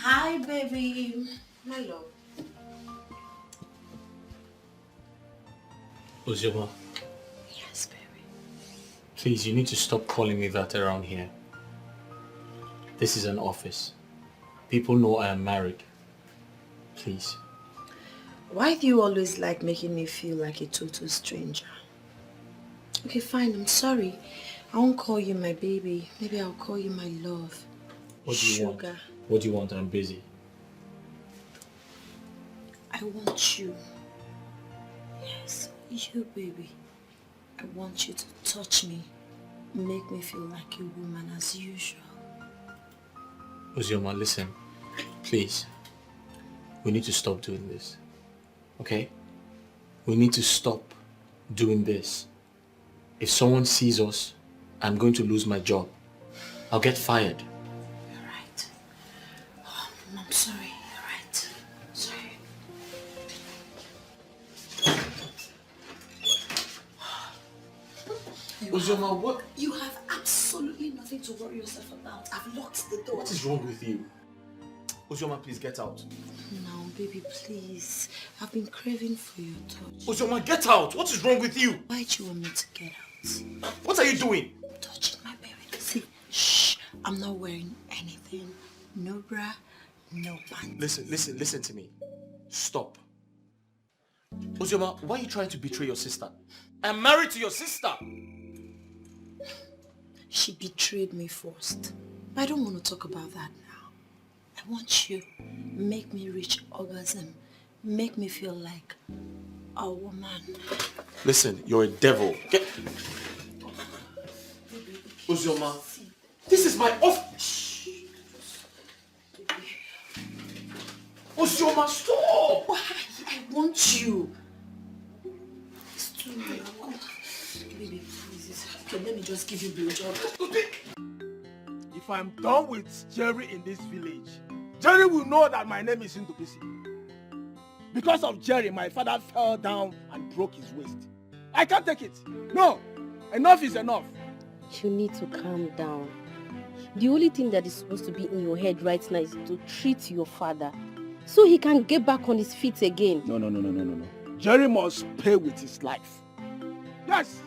Hi, baby. My love. Ozoma, Yes, baby. please, you need to stop calling me that around here. This is an office. People know I am married. Please. Why do you always like making me feel like a total stranger? Okay, fine, I'm sorry. I won't call you my baby. Maybe I'll call you my love. What do you want? Sugar. What do you want? I'm busy. I want you. Yes, you, baby. I want you to touch me. Make me feel like a woman as usual. Ozoma, listen. Please. We need to stop doing this. Okay? We need to stop doing this. If someone sees us, I'm going to lose my job. I'll get fired. You're right. Oh, Uzoma, what? You have absolutely nothing to worry yourself about. I've locked the door. What is wrong with you? Uzoma, please get out. No, baby, please. I've been craving for your touch. Uzoma, get out! What is wrong with you? Why do you want me to get out? What are you doing? Touch my baby. See, shh. I'm not wearing anything. No bra, no pants. Listen to me. Stop. Uzoma, why are you trying to betray your sister? I'm married to your sister! She betrayed me first. But I don't want to talk about that now. I want you. Make me reach orgasm. Make me feel like a woman. Listen, you're a devil. Uzoma, this is my office. Uzoma, stop! Why? I want you. It's too late. Baby, please. Okay, let me just give you blowjob. If I'm done with Jerry in this village, Jerry will know that my name is Ndubisi. Because of Jerry, my father fell down and broke his waist. I can't take it. No, enough is enough. You need to calm down. The only thing that is supposed to be in your head right now is to treat your father so he can get back on his feet again. No. Jerry must pay with his life. Yes,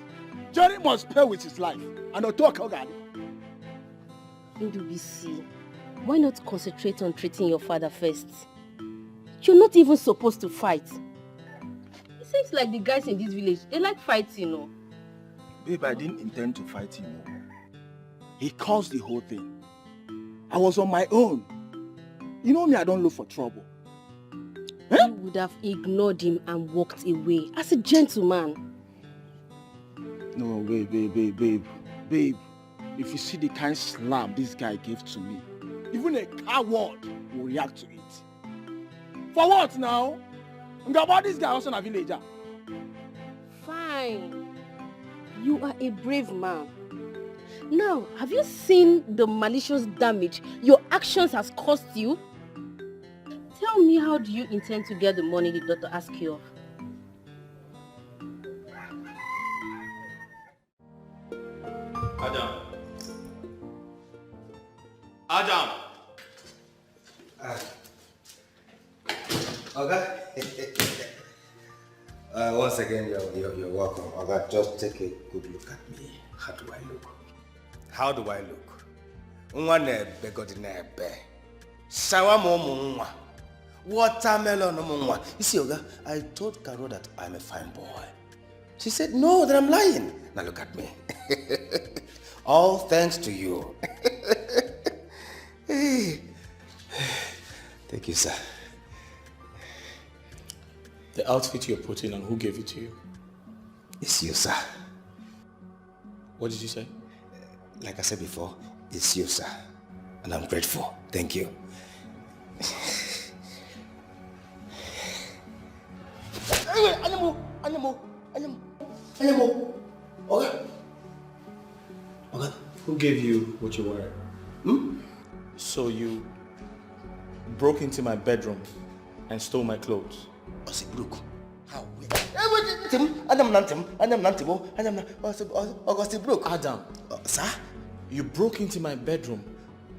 Jerry must pay with his life. And I'll talk about it. Ndubisi, why not concentrate on treating your father first? You're not even supposed to fight. It seems like the guys in this village, they like fighting, you know. Babe, I didn't intend to fight him. He caused the whole thing. I was on my own. You know me, I don't look for trouble. You would have ignored him and walked away as a gentleman. No, babe. If you see the kind slap this guy gave to me, even a coward will react to it. For what now? About this guy also in a villager. Fine. You are a brave man. Now, have you seen the malicious damage your actions has caused you? Tell me, how do you intend to get the money the doctor asked you of? Adam! Okay. Once again, you're welcome. Okay, just take a good look at me. How do I look? How do I look? Nwanebe godinebe. Shawamu. Watermelon. You see, Oga, I told Carol that I'm a fine boy. She said, no, that I'm lying. Now look at me. All thanks to you. Thank you, sir. The outfit you're putting on, who gave it to you? It's you, sir. What did you say? Like I said before, it's you, sir. And I'm grateful. Thank you. Animal. Okay. Who gave you what you're wearing? So you broke into my bedroom and stole my clothes? Look. How? Adam, sir? You broke into my bedroom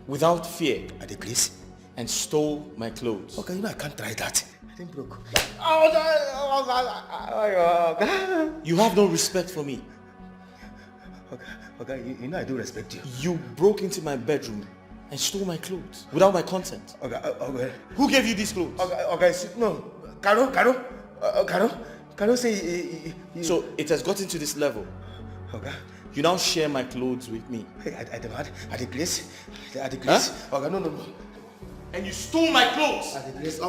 without fear. At the place? And stole my clothes. Okay, you know I can't try that. I didn't broke. You have no respect for me. Okay, you know I do respect you. You broke into my bedroom and stole my clothes without my consent. Okay. Who gave you these clothes? Okay, no. Caro say... So it has gotten to this level. Okay. You now share my clothes with me. At the place? At the place? Huh? Okay, no. And you stole my clothes! At the place?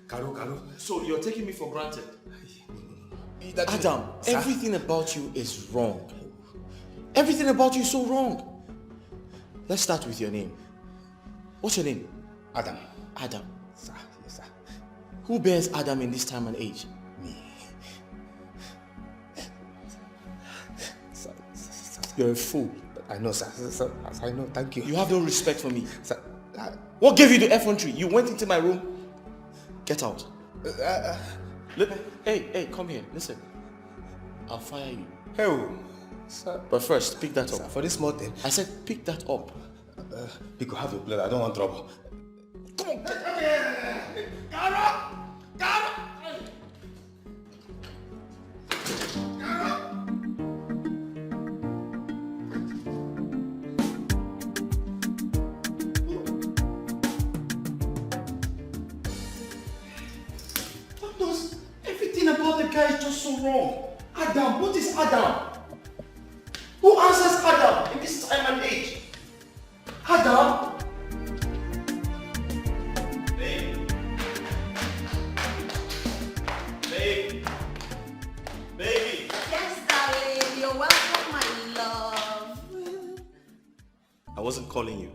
Caro. So you're taking me for granted? Adam, everything about you is wrong. Everything about you is so wrong. Let's start with your name. What's your name? Adam. Sir, yes, sir. Who bears Adam in this time and age? Me. You're a fool. I know, sir. I know, thank you. You have no respect for me. Sir, what gave you the effrontery? You went into my room. Get out. Hey, come here. Listen. I'll fire you. Hey, sir. But first, pick that up. For this small thing. I said pick that up. Pico, have your blood. I don't want trouble. Everything about the guy is just so wrong. Adam, what is Adam? Who answers Adam in this time and age? Adam? Babe. Babe. Baby. Yes, darling. You're welcome, my love. I wasn't calling you.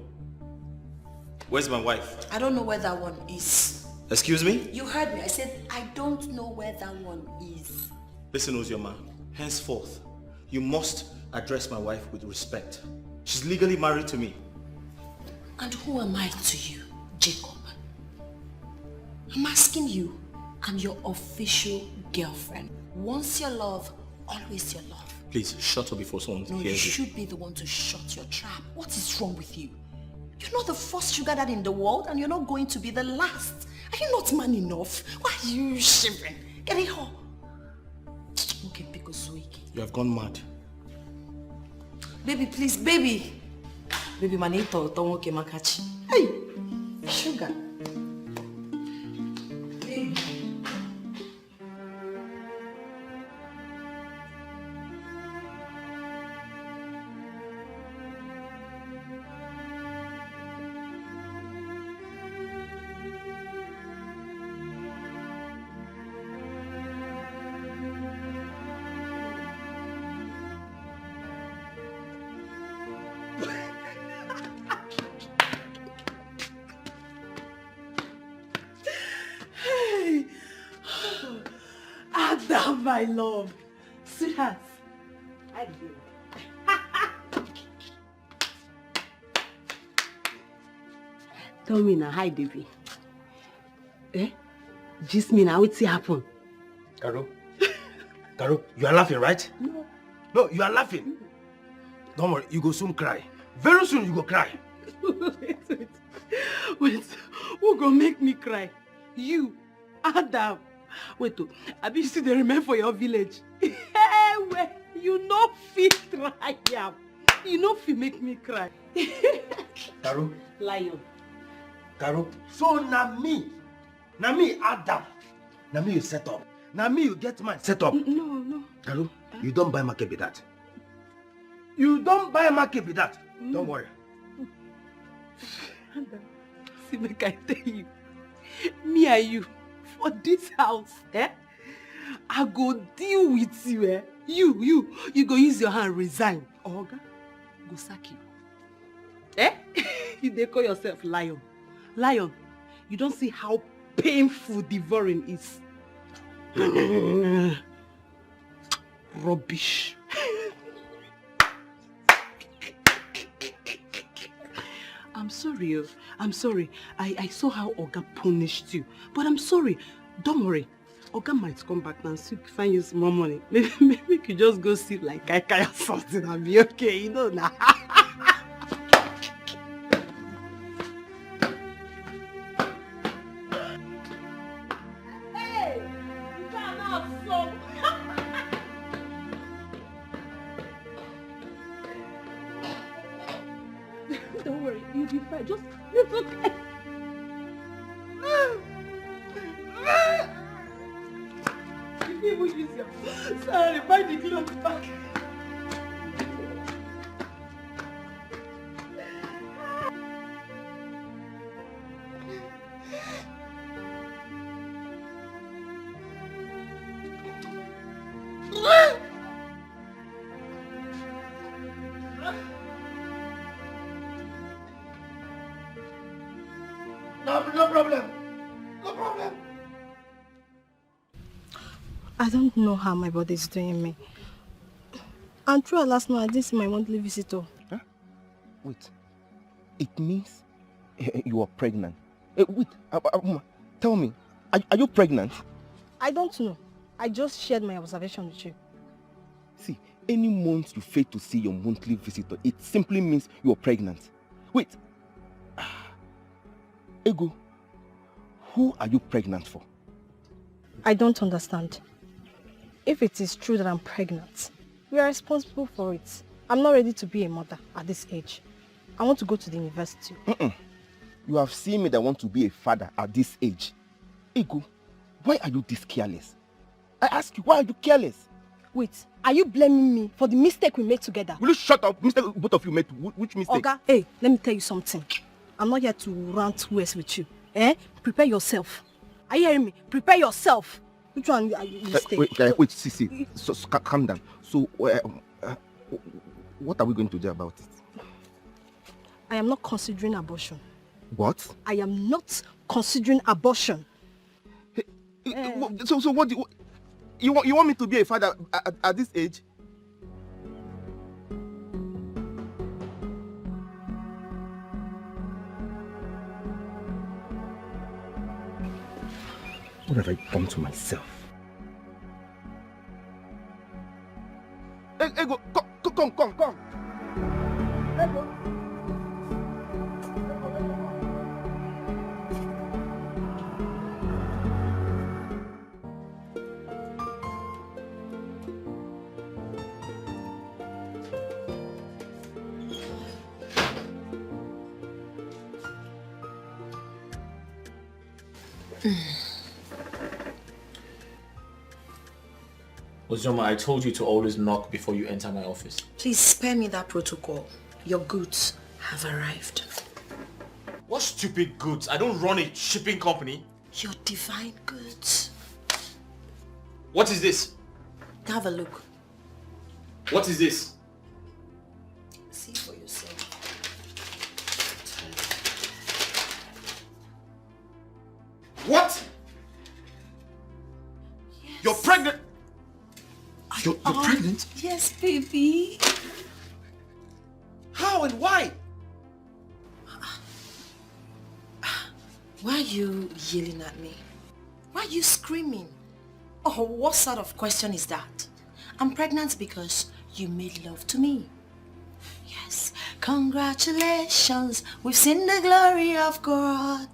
Where's my wife? I don't know where that one is. Excuse me? You heard me. I said, I don't know where that one is. Listen, Ozioma. Henceforth, you must address my wife with respect. She's legally married to me. And who am I to you, Jacob? I'm asking you. I'm your official girlfriend. Once your love, always your love. Please, shut up before someone No, you hears you. should be the one to shut your trap. What is wrong with you? You're not the first sugar dad in the world, and you're not going to be the last. Are you not man enough? Why are you shivering? Get it home. Okay, because You have gone mad. baby, please, baby. Baby, manito, don't makachi. Hey, sugar. Baby. Hey! Adam, my love. Sweetheart. I did. Tell me now, hi, baby. Eh? Just me now, what's happen? Caro, you are laughing, right? No. No, you are laughing. Don't worry, you go soon cry. Very soon you go cry. Wait, who gonna make me cry? You, Adam. Wait, I be still dey remain for your village. Hey, wait, you no fit try am. You no fit make me cry. Caro, Lion. so na me, Adam. Na me you set up. Na me you get mine set up. No. Caro, you don't buy market with that. You don't buy market with that. Don't worry. Adam, see, make I tell you, me and you for this house, eh? I go deal with you, eh? You go use your hand resign. Oga, go sack you. Eh? You dey call yourself lion. Lion, you don't see how painful devouring is. Rubbish. I'm sorry, I'm sorry. I saw how Oga punished you. But I'm sorry. Don't worry. Oga might come back now and see if you find you some more money. Maybe you could just go sleep like Kai or something and be okay, you know now. Hey, you cannot so. Don't worry, you'll be fine. Just, it's okay. You didn't even use your... Sorry, buy the clothes back. No problem. No problem. I don't know how my body is doing me. And through last night, I didn't see my monthly visitor. Huh? Wait. It means you are pregnant. Wait. Tell me, are you pregnant? I don't know. I just shared my observation with you. See, any month you fail to see your monthly visitor, it simply means you are pregnant. Wait. Ego, who are you pregnant for? I don't understand. If it is true that I'm pregnant, we are responsible for it. I'm not ready to be a mother at this age. I want to go to the university. You have seen me that want to be a father at this age. Ego, why are you this careless? I ask you, why are you careless? Wait, are you blaming me for the mistake we made together? Will you shut up? Mistake both of you made. Which mistake? Oga, hey, let me tell you something. I'm not here to rant words with you. Prepare yourself. Are you hearing me? Prepare yourself. Which one are you mistake? Wait, see. So, calm down. So, what are we going to do about it? I am not considering abortion. What? I am not considering abortion. So what do you want me to be a father at this age? What have I done to myself? Hey, Ego, come. Ego. Ozoma, I told you to always knock before you enter my office. Please spare me that protocol. Your goods have arrived. What stupid goods? I don't run a shipping company. Your divine goods. What is this? Have a look. What is this? See for yourself. What? Yes. You're pregnant? You're pregnant? Yes, baby. How and why? Why are you yelling at me? Why are you screaming? Oh, what sort of question is that? I'm pregnant because you made love to me. Yes. Congratulations. We've seen the glory of God.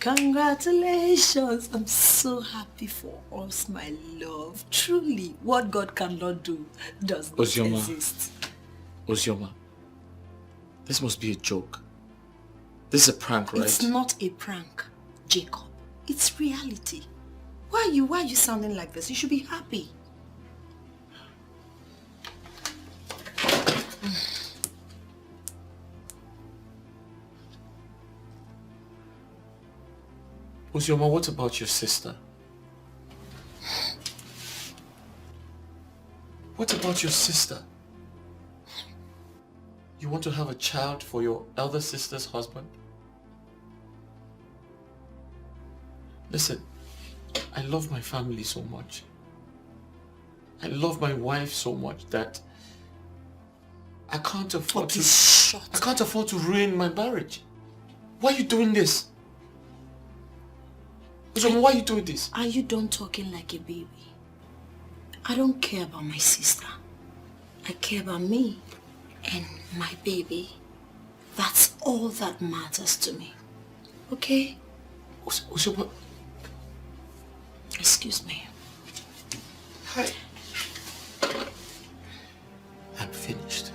Congratulations. I'm so happy for us, my love. Truly, what God cannot do does not exist. Ozioma, this must be a joke. This is a prank, right? It's not a prank, Jacob. It's reality. Why are you sounding like this? You should be happy. Ozioma, what about your sister? What about your sister? You want to have a child for your elder sister's husband? Listen, I love my family so much. I love my wife so much that I can't afford to ruin my marriage. Why are you doing this? Ozioma, why are you doing this? Are you done talking like a baby? I don't care about my sister. I care about me and my baby. That's all that matters to me. Okay? Ozioma. Excuse me. Hi. I'm finished.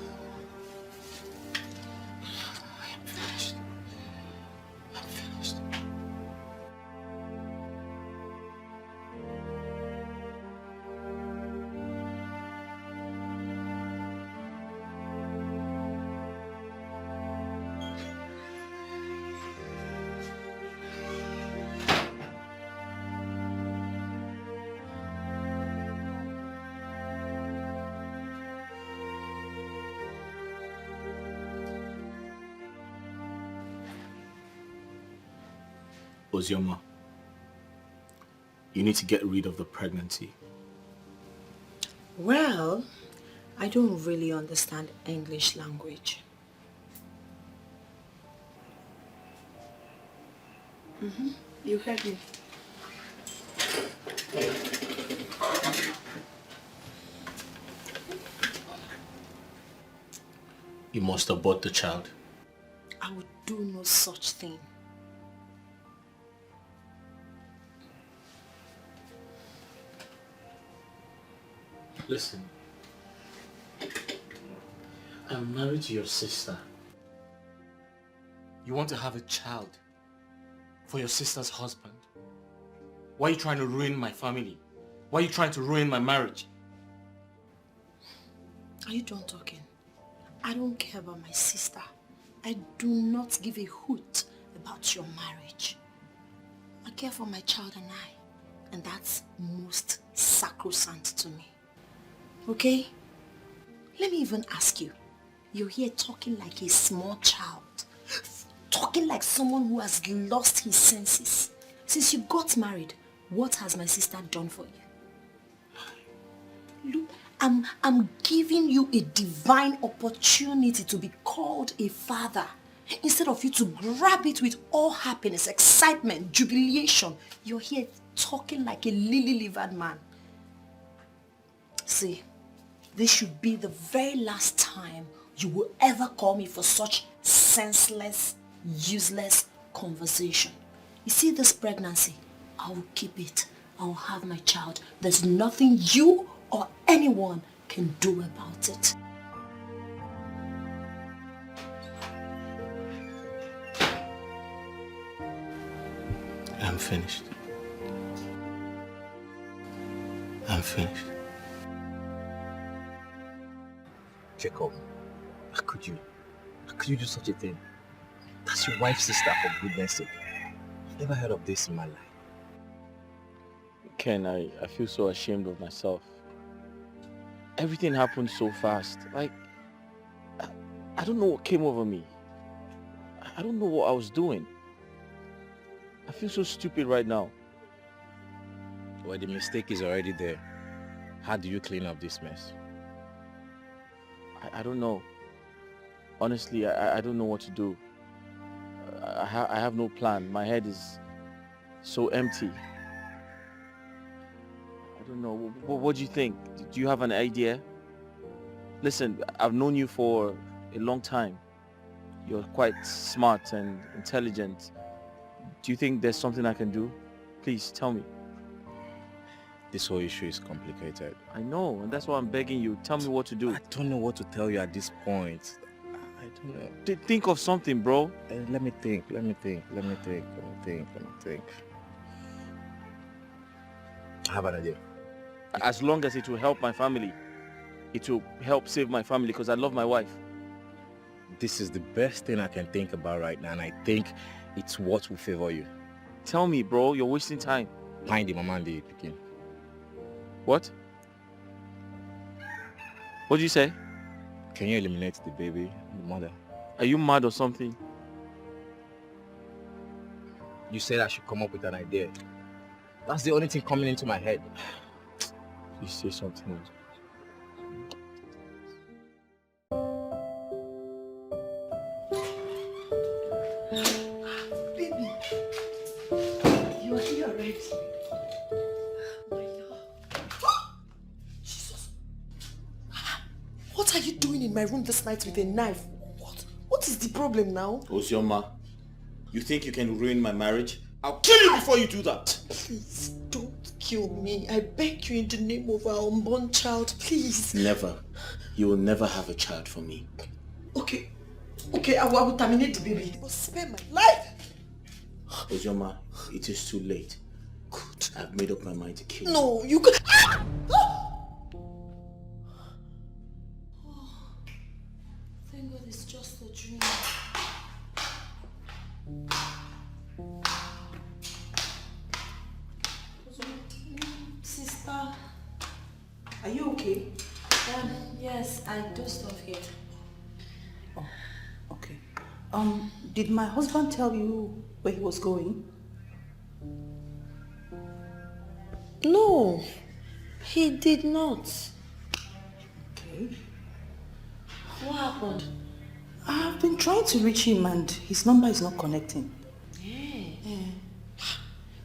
Ozioma, you need to get rid of the pregnancy. Well, I don't really understand English language. You heard me. You must abort the child. I would do no such thing. Listen, I'm married to your sister. You want to have a child for your sister's husband. Why are you trying to ruin my family? Why are you trying to ruin my marriage? Are you done talking? I don't care about my sister. I do not give a hoot about your marriage. I care for my child and I, and that's most sacrosanct to me. Okay? Let me even ask you. You're here talking like a small child. Talking like someone who has lost his senses. Since you got married, what has my sister done for you? Look, I'm giving you a divine opportunity to be called a father. Instead of you to grab it with all happiness, excitement, jubilation, you're here talking like a lily-livered man. See, this should be the very last time you will ever call me for such senseless, useless conversation. You see this pregnancy? I will keep it. I will have my child. There's nothing you or anyone can do about it. I'm finished. I'm finished. Jacob, how could you do such a thing? That's your wife's sister, for goodness sake. I've never heard of this in my life. Ken, I feel so ashamed of myself. Everything happened so fast. Like, I don't know what came over me. I don't know what I was doing. I feel so stupid right now. Well, the mistake is already there. How do you clean up this mess? I don't know. Honestly, I don't know what to do. I have no plan. My head is so empty. I don't know. What do you think? Do you have an idea? Listen, I've known you for a long time. You're quite smart and intelligent. Do you think there's something I can do? Please tell me. This whole issue is complicated. I know, and that's why I'm begging you. Tell me what to do. I don't know what to tell you at this point. I don't know. Think of something, bro. Let me think. I have an idea. As long as it will help my family, it will help save my family because I love my wife. This is the best thing I can think about right now, and I think it's what will favor you. Tell me, bro. You're wasting time. Find the mama and the pikin. What? What did you say? Can you eliminate the baby, the mother? Are you mad or something? You said I should come up with an idea. That's the only thing coming into my head. You say something else. Baby, you're here already. My love. Jesus. What are you doing in my room this night with a knife? What is the problem now? Ozioma, you think you can ruin my marriage? I'll kill you before you do that. Please don't kill me. I beg you in the name of our unborn child, please. Never. You will never have a child for me. Okay, I will terminate the baby. But spare my life. Ozioma, it is too late. Good. I've made up my mind to kill you. No, you could. Thank God it's just a dream. Sister, are you okay? Yes, I do stuff here. Oh, okay. Did my husband tell you where he was going? No, he did not. Okay. What happened? I've been trying to reach him and his number is not connecting.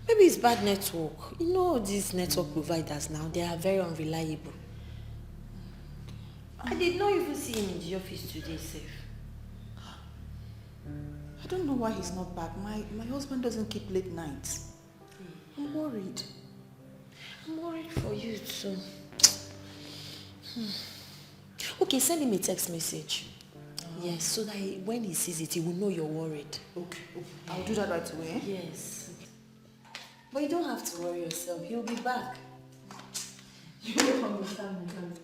Maybe it's bad network. You know these network providers now, they are very unreliable. I did not even see him in the office today, safe. I don't know why he's not back. My husband doesn't keep late nights. I'm worried. I'm worried for you too. Okay, send him a text message. Yes, so that when he sees it, he will know you're worried. Okay. I'll do that right away. Yes. But you don't have to worry yourself. He'll be back. You don't understand me, darling.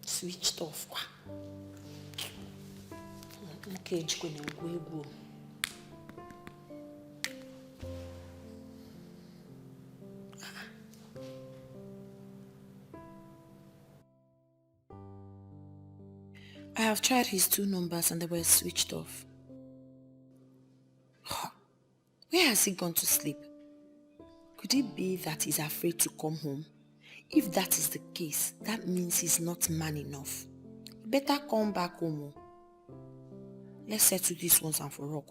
Switched off. Okay, go. I have tried his 2 numbers and they were switched off. Where has he gone to sleep? Could it be that he's afraid to come home? If that is the case, that means he's not man enough. Better come back home. Let's settle this once and for all.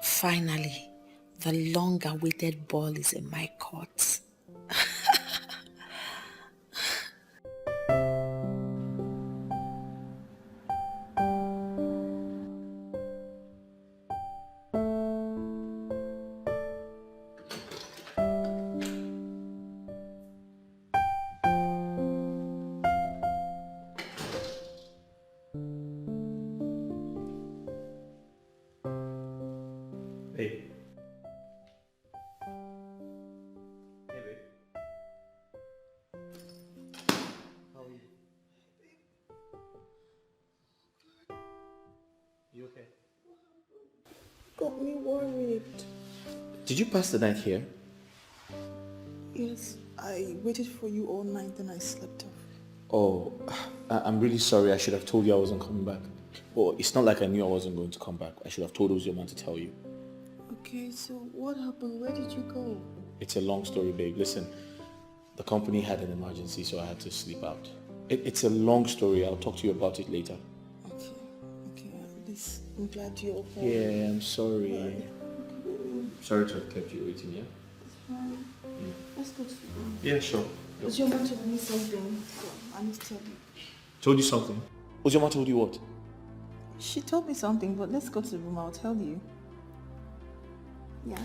Finally, the long-awaited ball is in my court. Hey. Hey, babe. How are you? You okay? Got me worried. Did you pass the night here? Yes, I waited for you all night, then I slept off. Oh, I'm really sorry. I should have told you I wasn't coming back. Well, it's not like I knew I wasn't going to come back. I should have told Uzioma to tell you. Okay, so what happened? Where did you go? It's a long story, babe. Listen, the company had an emergency, so I had to sleep out. It's a long story. I'll talk to you about it later. Okay, at least I'm glad you're okay. Yeah, I'm sorry. Sorry to have kept you waiting, yeah? It's fine. Let's go to the room. Yeah, sure. Uzioma told me something, so I need to tell you. Told you something? Uzioma told you what? She told me something, but let's go to the room. I'll tell you. Yeah.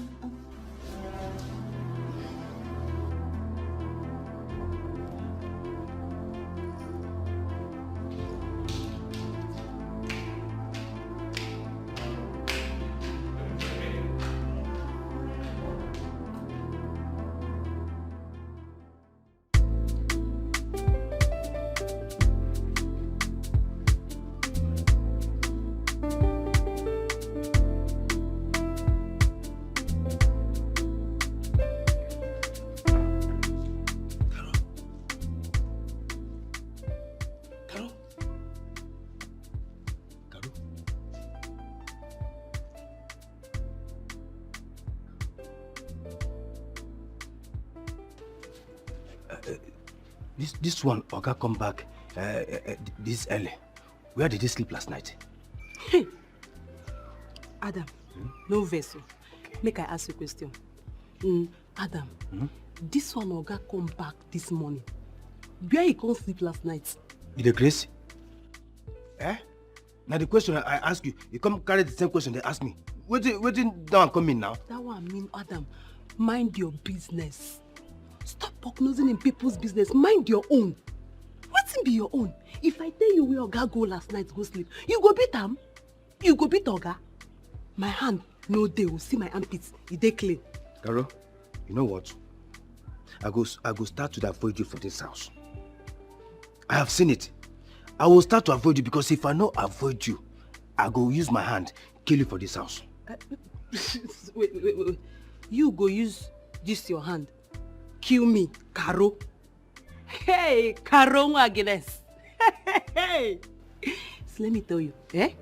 This one, Oga, come back this early. Where did he sleep last night? Hey, Adam, no vessel. Make I ask you a question. Adam, this one Oga come back this morning. Where he can't sleep last night? You the grace? Eh? Now the question I ask you, you come carry the same question they ask me. Waiting down come in now. That one mean, Adam, mind your business. Stop prognosing in people's business. Mind your own. What's be your own? If I tell you where Oga go last night go sleep, you go beat him? You go beat Oga? My hand, no day will see my armpits. They clean. Carol, you know what? I go start to avoid you for this house. I have seen it. I will start to avoid you because if I not avoid you, I go use my hand, kill you for this house. Wait. You go use this your hand. Kill me, Caro. Hey, Caro Agnes. Hey. So let me tell you, if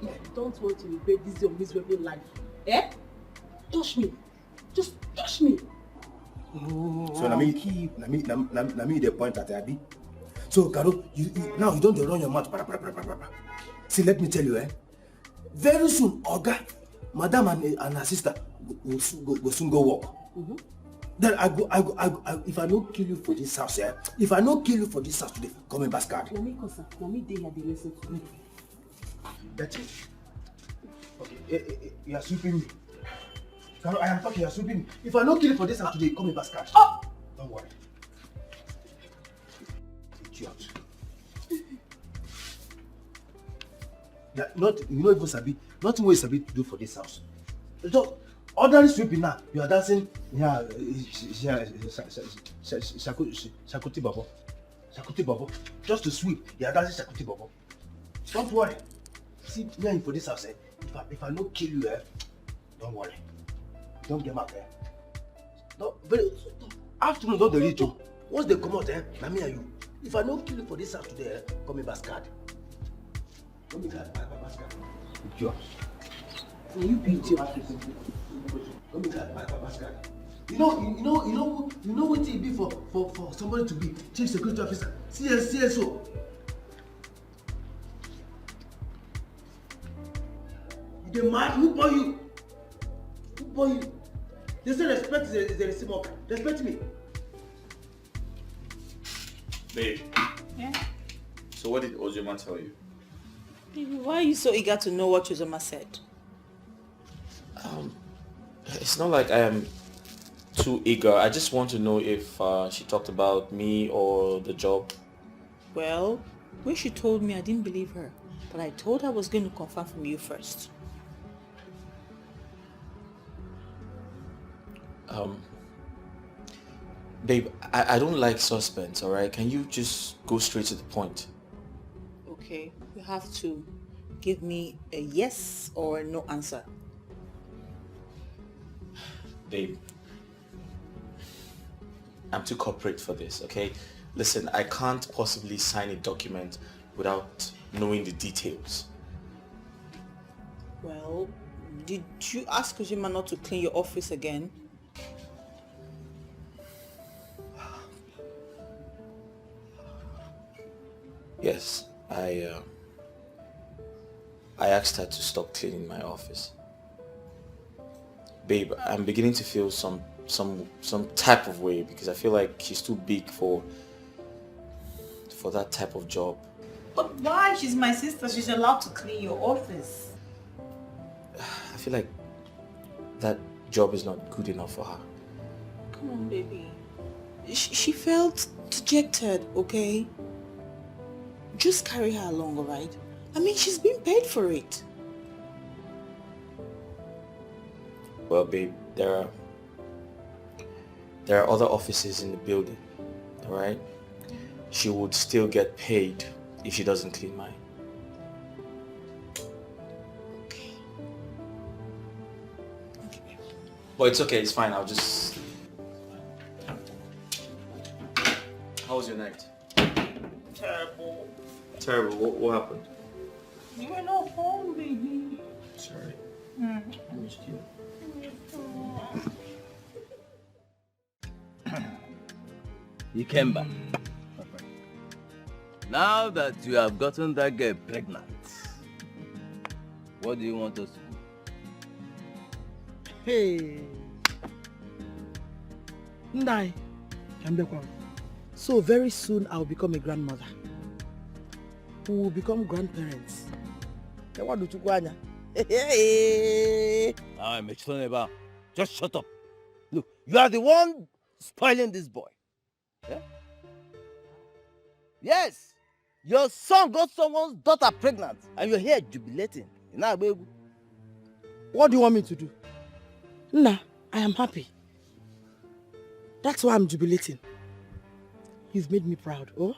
you don't want to regret this your miserable life, touch me. Just touch me. So na me the point at Abi. So Caro, you now you don't run your mouth. See, let me tell you, Very soon, Oga, Madam and her sister will soon go work. Then I go, if I don't kill you for this house, if I don't kill you for this house today, come in bastard. Let me they have the lesson to me. Betty. Okay, you are sweeping me. I am talking, you are sweeping me. If I don't kill you for this house today, come in bastard. Oh! Don't worry. Idiot. Yeah, you even Sabi, nothing more Sabi to do for this house. Just ordinary sweeping now. You are dancing, Shakuti Babo. Shakuti Babo. Just to sweep, you are dancing Shakuti Babo. Don't worry. See me for this house. If I don't kill you, don't worry. Don't get mad. Afternoon don't reach you. Once they come out, na me and you. If I don't kill you for this house today, come in bastard. Come in bastard. Idiot. You beat your Come in bastard. You know what it be for somebody to be chief security officer, CSO. You dey mad? Who boy you? Who boy you? They say respect is the reciprocal. Respect me. Babe. Yeah? So what did Ozoma tell you? Baby, why are you so eager to know what Uzoma said? It's not like I am too eager. I just want to know if she talked about me or the job. Well, when she told me, I didn't believe her. But I told her I was going to confirm from you first. Babe, I don't like suspense, alright? Can you just go straight to the point? Okay, you have to give me a yes or a no answer. Babe, I'm too corporate for this, okay? Listen, I can't possibly sign a document without knowing the details. Well, did you ask Ojima not to clean your office again? Yes, I asked her to stop cleaning my office. Babe, I'm beginning to feel some type of way because I feel like she's too big for that type of job. But why? She's my sister. She's allowed to clean your office. I feel like that job is not good enough for her. Come on, baby. She felt dejected, okay? Just carry her along, alright? I mean, she's been paid for it. Well, babe, there are other offices in the building, alright? She would still get paid if she doesn't clean mine. Okay. Okay, babe. But it's okay, it's fine, I'll just... How was your night? Terrible. Terrible, what happened? You were not home, baby. Sorry. Mm. I missed you. You came back. Now that you have gotten that girl pregnant, what do you want us to do? Hey. Ndai. So very soon I'll become a grandmother. We will become grandparents. What do you want? Hey. Just shut up. Look, you are the one spoiling this boy. Yeah? Yes, your son got someone's daughter pregnant and you're here jubilating. What do you want me to do? Nah, I am happy. That's why I'm jubilating. You've made me proud. Oh,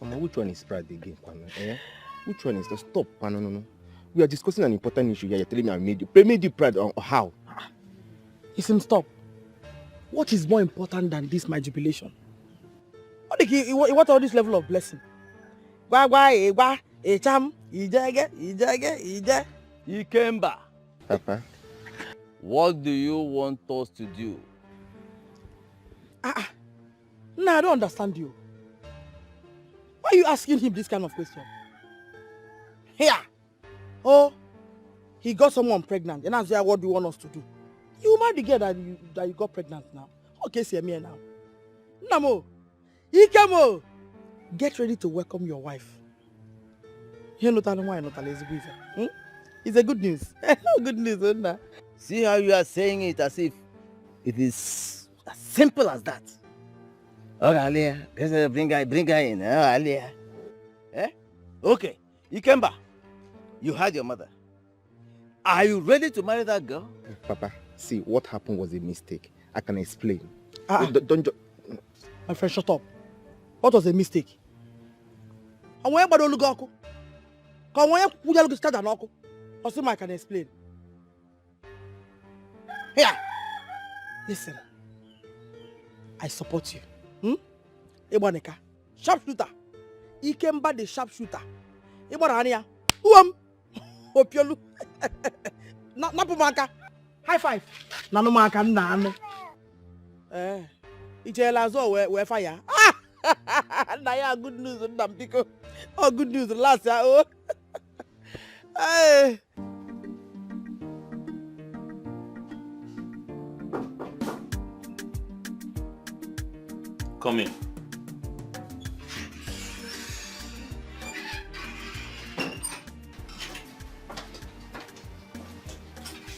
Mama, which one is pride again? Which one is the stop? No. We are discussing an important issue here. You're telling me I made you proud or how? Listen, stop. What is more important than this, my jubilation? What all this level of blessing? Ikemba. Papa. What do you want us to do? No, I don't understand you. Why are you asking him this kind of question? Here, Oh, he got someone pregnant. And that's what do you want us to do? You married the girl that you got pregnant now. Okay, see me now. Namo, Ikemo, get ready to welcome your wife. You know why not lazy with It's a good news. Good news, isn't it? See how you are saying it as if it is as simple as that. Okay, Alia, bring her in. Oh, Alia. Eh? Okay, Ikemba, you had your mother. Are you ready to marry that girl? Papa, see, what happened was a mistake. I can explain. Don't my friend, shut up. What was a mistake? I want you to look at I can explain. Here, listen. I support you. Ebaneka, sharpshooter. Ikemba the sharpshooter. Ebanania. Opiolu. Napumaka. High five. Nanomaka nano. Ichelazo we fire. Naya good news Nampiko. Oh, good news last year. Oh. Hey. Come in.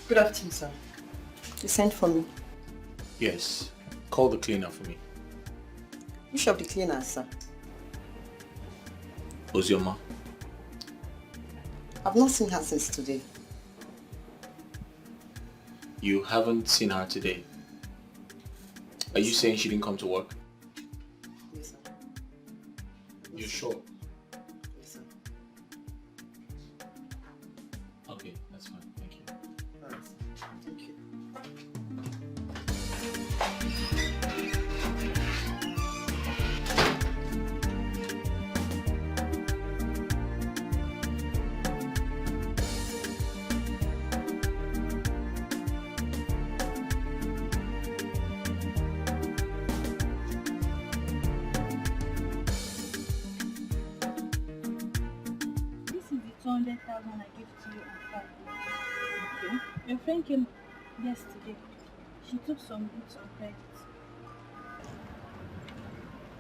Good afternoon, sir. You sent for me. Yes. Call the cleaner for me. Which of the cleaners, sir? Ozioma. I've not seen her since today. You haven't seen her today? Are you saying she didn't come to work? Yes, sir. You're sure? Yes, sir. Okay, that's fine. Thank you. All right, sir. Thank you. This is the 200,000 I gave to you on Friday. Okay. Your friend came yesterday. She took some goods on credit.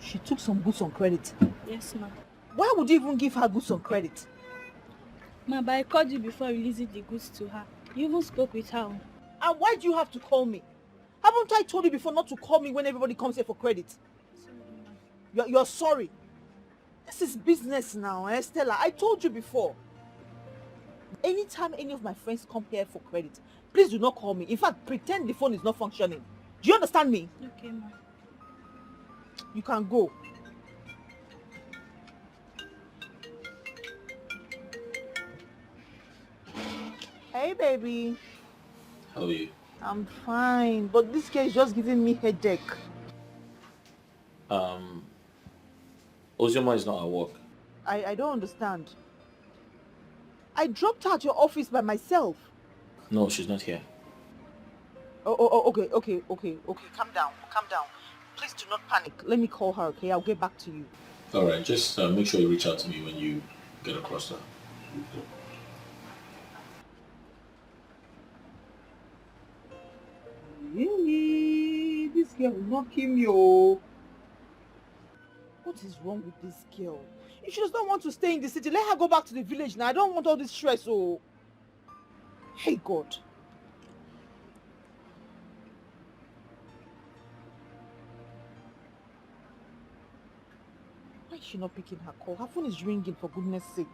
She took some goods on credit. Yes, ma'am. Why would you even give her goods on credit? Ma, but I called you before releasing the goods to her. You even spoke with her. And why do you have to call me? Haven't I told you before not to call me when everybody comes here for credit? You're sorry. This is business now, Stella. I told you before. Anytime any of my friends come here for credit, please do not call me. In fact, pretend the phone is not functioning. Do you understand me? Okay, ma. You can go. Hey, baby. How are you? I'm fine, but this case is just giving me headache. Ozioma is not at work. I don't understand. I dropped her at your office by myself. No, she's not here. Okay. Calm down. Please do not panic. Let me call her, okay? I'll get back to you. Alright, just make sure you reach out to me when you get across her. Really? This girl will not kill me, oh. What is wrong with this girl? If she does not want to stay in the city, let her go back to the village now. I don't want all this stress, oh. Hey, God. Why is she not picking her call? Her phone is ringing, for goodness sake.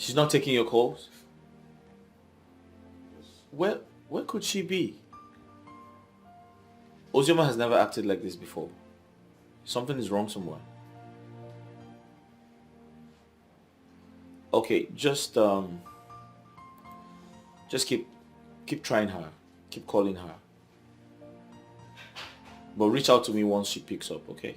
She's not taking your calls? Where could she be? Ozioma has never acted like this before. Something is wrong somewhere. Okay, just keep trying her. Keep calling her. But reach out to me once she picks up, okay?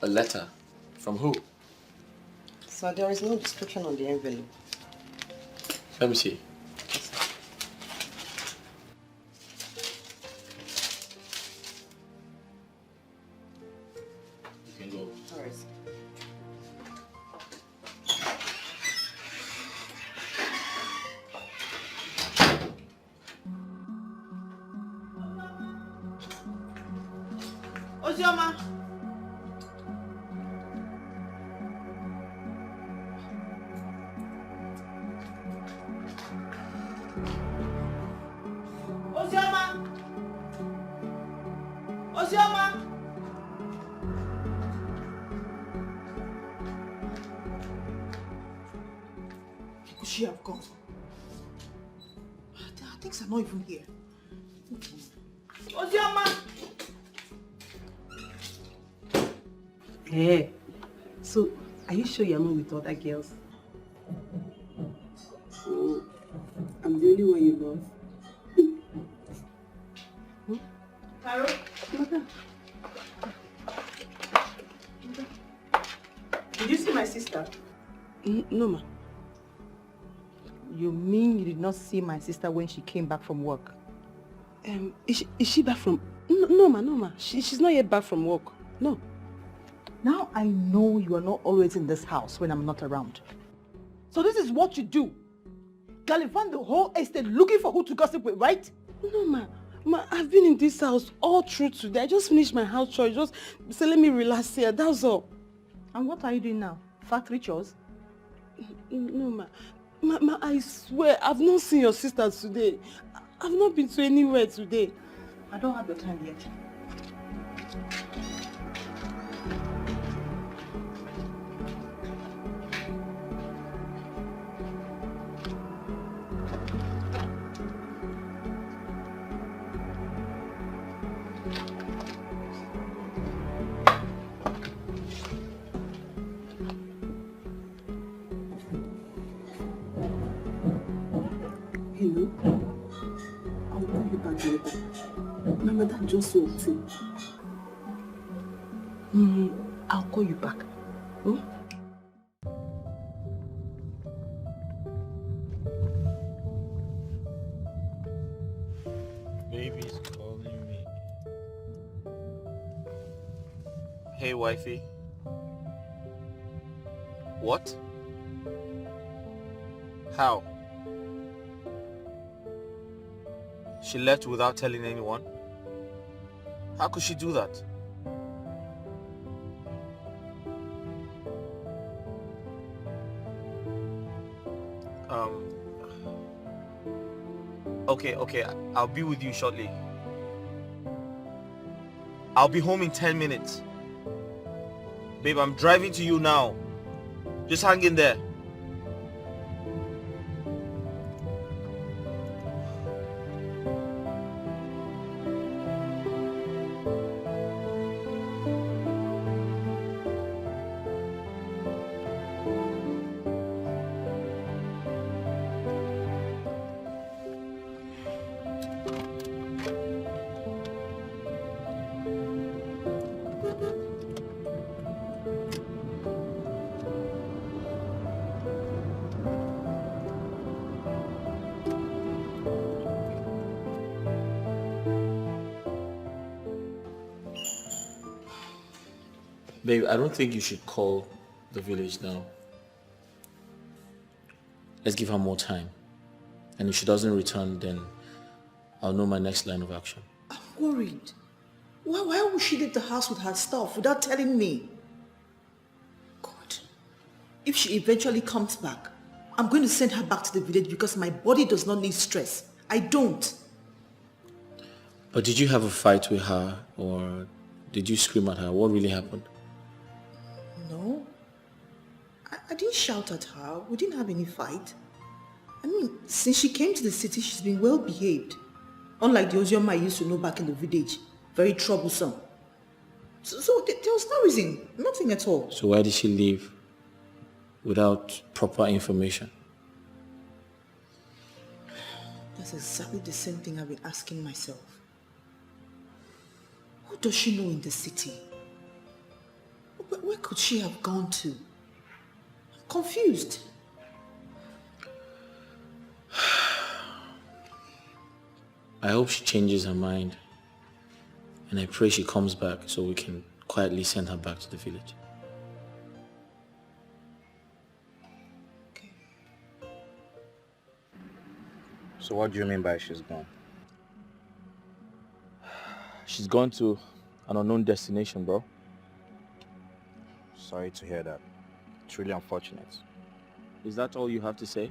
A letter? From who? So there is no description on the envelope. Let me see. You can go. All right. Ozioma. Ozioma. Ozioma. Could she have gone? Things are not even here. Ozioma. Hey, so are you sure you're not with other girls? Oh, I'm the only one you love. Carol? Madam. Did you see my sister? No, ma. You mean you did not see my sister when she came back from work? Is she back from... No, ma. She's not yet back from work. No. Now I know you are not always in this house when I'm not around. So this is what you do. Gallivant the whole estate looking for who to gossip with, right? No, ma. Ma, I've been in this house all through today. I just finished my house chores. Just say, let me relax here. That's all. And what are you doing now? Factory chores? No, ma. Ma, I swear, I've not seen your sister today. I've not been to anywhere today. I don't have the time yet. Hello? I'll call you back later. My mother just walked in. I'll call you back. Hmm? Baby's calling me. Hey, wifey. What? How? She left without telling anyone? How could she do that? Okay, I'll be with you shortly. I'll be home in 10 minutes. Babe, I'm driving to you now. Just hang in there. Babe, I don't think you should call the village now. Let's give her more time. And if she doesn't return, then I'll know my next line of action. I'm worried. Why would she leave the house with her stuff without telling me? God, if she eventually comes back, I'm going to send her back to the village because my body does not need stress. I don't. But did you have a fight with her or did you scream at her? What really happened? No. I didn't shout at her. We didn't have any fight. I mean, since she came to the city, she's been well behaved. Unlike the Ozioma I used to know back in the village. Very troublesome. So there was no reason. Nothing at all. So why did she leave without proper information? That's exactly the same thing I've been asking myself. Who does she know in the city? Where could she have gone to? I'm confused. I hope she changes her mind. And I pray she comes back so we can quietly send her back to the village. So what do you mean by she's gone? She's gone to an unknown destination, bro. Sorry to hear that. It's really unfortunate. Is that all you have to say?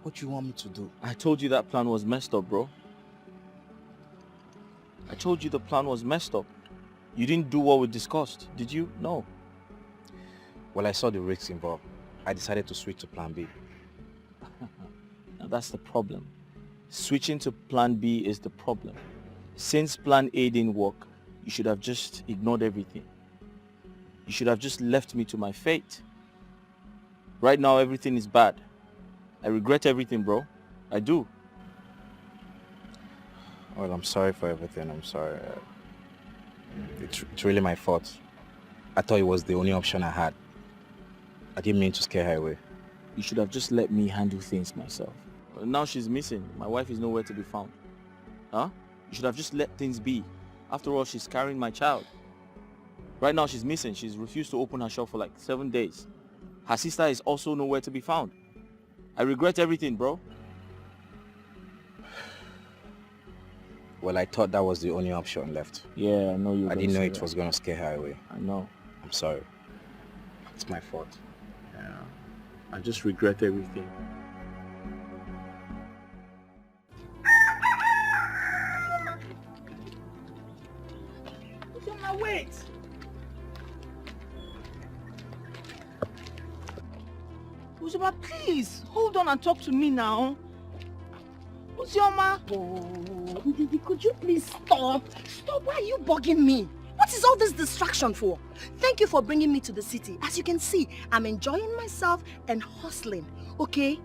What do you want me to do? I told you that plan was messed up, bro. I told you the plan was messed up. You didn't do what we discussed, did you? No. Well, I saw the risks involved. I decided to switch to plan B. Now that's the problem. Switching to plan B is the problem. Since plan A didn't work, you should have just ignored everything. You should have just left me to my fate. Right now, everything is bad. I regret everything, bro. I do. Well, I'm sorry for everything. I'm sorry. It's really my fault. I thought it was the only option I had. I didn't mean to scare her away. You should have just let me handle things myself. Now she's missing. My wife is nowhere to be found. Huh? You should have just let things be. After all, she's carrying my child. Right now she's missing. She's refused to open her shop for like 7 days. Her sister is also nowhere to be found. I regret everything, bro. Well, I thought that was the only option left. Yeah, I know you. I didn't know it was going to scare her away. I know. I'm sorry. It's my fault. Yeah. I just regret everything. Wait! Uzioma, please, hold on and talk to me now. Uzioma! Oh, Ndidi, could you please stop? Stop, why are you bugging me? What is all this distraction for? Thank you for bringing me to the city. As you can see, I'm enjoying myself and hustling, okay?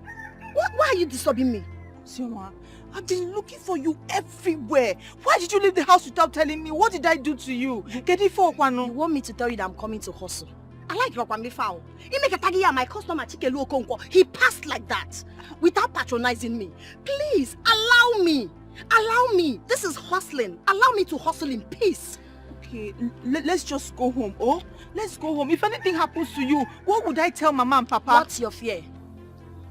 Why are you disturbing me? Uzioma, I've been looking for you everywhere. Why did you leave the house without telling me? What did I do to you? You want me to tell you that I'm coming to hustle? I like your family foul. He make a taggy my customer Chikelu Okonkwo. He passed like that without patronizing me. Please allow me. Allow me. This is hustling. Allow me to hustle in peace. Okay, let's just go home. Oh, let's go home. If anything happens to you, what would I tell Mama and Papa? What's your fear?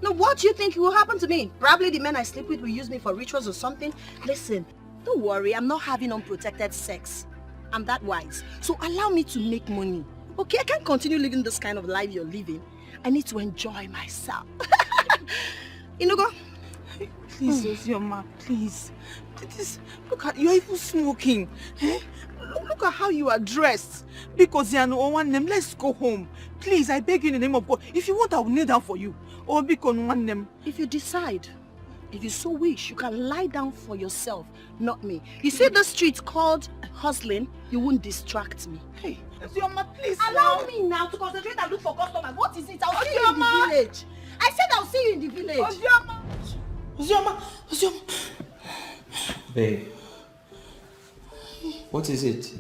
No, what do you think will happen to me? Probably the men I sleep with will use me for rituals or something. Listen, don't worry. I'm not having unprotected sex. I'm that wise. So allow me to make money. Okay, I can't continue living this kind of life you're living. I need to enjoy myself. Inugo? Please, Uzioma, please. Look at, you're even smoking. Eh? Look at how you are dressed. Because you are no one name. Let's go home. Please, I beg you in the name of God. If you want, I will kneel down for you. Or because one name. If you decide, if you so wish, you can lie down for yourself, not me. You see the street called hustling, you won't distract me. Hey, Uzioma, please. Allow me now to concentrate and look for customers. What is it? I'll see you in the village. I said I'll see you in the village. Uzioma! Uzioma! Uzioma! Babe. What is it?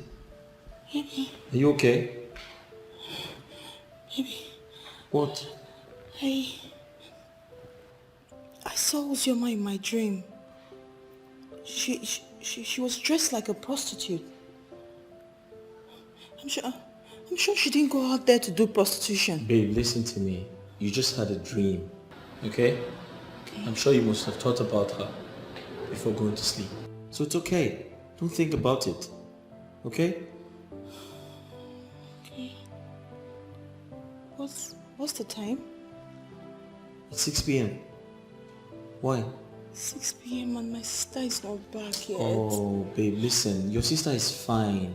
Baby. Are you okay? Baby. What? I saw Uzioma in my dream. She was dressed like a prostitute. I'm sure she didn't go out there to do prostitution. Babe, listen to me. You just had a dream, okay? I'm sure you must have thought about her before going to sleep. So it's okay. Don't think about it, okay? Okay. What's the time? It's 6 p.m. Why? 6 p.m. and my sister is not back yet. Oh, babe, listen. Your sister is fine.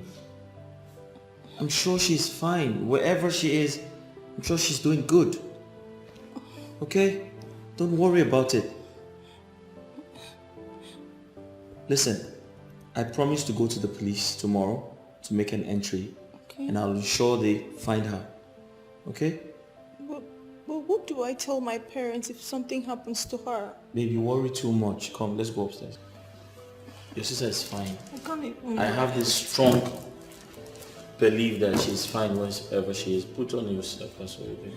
I'm sure she's fine. Wherever she is, I'm sure she's doing good. Okay? Don't worry about it. Listen, I promise to go to the police tomorrow to make an entry. Okay. And I'll ensure they find her. Okay? But what do I tell my parents if something happens to her? Babe, you worry too much. Come, let's go upstairs. Your sister is fine. I can't even... I have this strong belief that she's fine wherever she is. Put on your slippers or anything.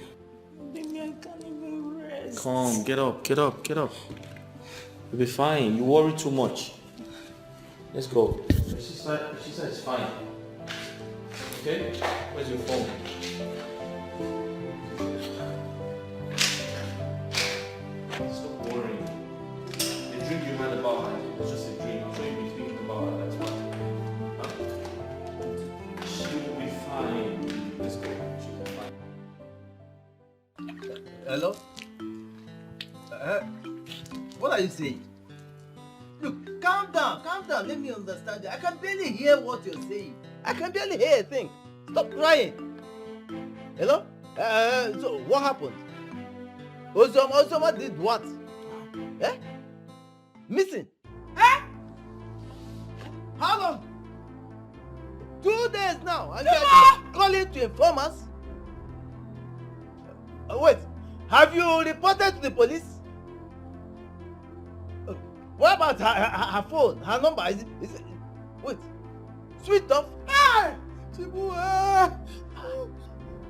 Baby, I can't even rest. Come, get up. You'll be fine. You worry too much. Let's go. Your sister is fine. Okay? Where's your phone? Stop worrying. The dream you had about her was just a dream. I'm sure you've been thinking about her, that's why. Huh? She will be fine. Let's go. She will be fine. Hello? What are you saying? Look, calm down, let me understand you. I can barely hear what you're saying. I can barely hear a thing. Stop crying. Hello? So what happened? Ozoma did what? Eh? Missing? Eh? How long? 2 days now, and you are calling to inform us? Wait, have you reported to the police? What about her phone, her number? Is it, wait, switched off?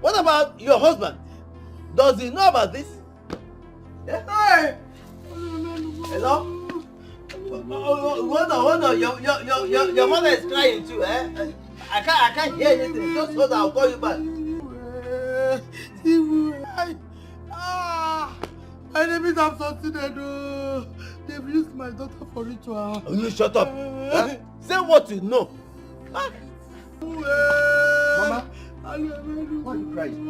What about your husband? Does he know about this? Yes. Hello? Hold on. Your mother is crying too, eh? I can't hear anything. Just hold on, I'll call you back. My name is Absontinedo. They've used my daughter for ritual. You shut up. Huh? Say what you know. Huh? Mama, why are you crying?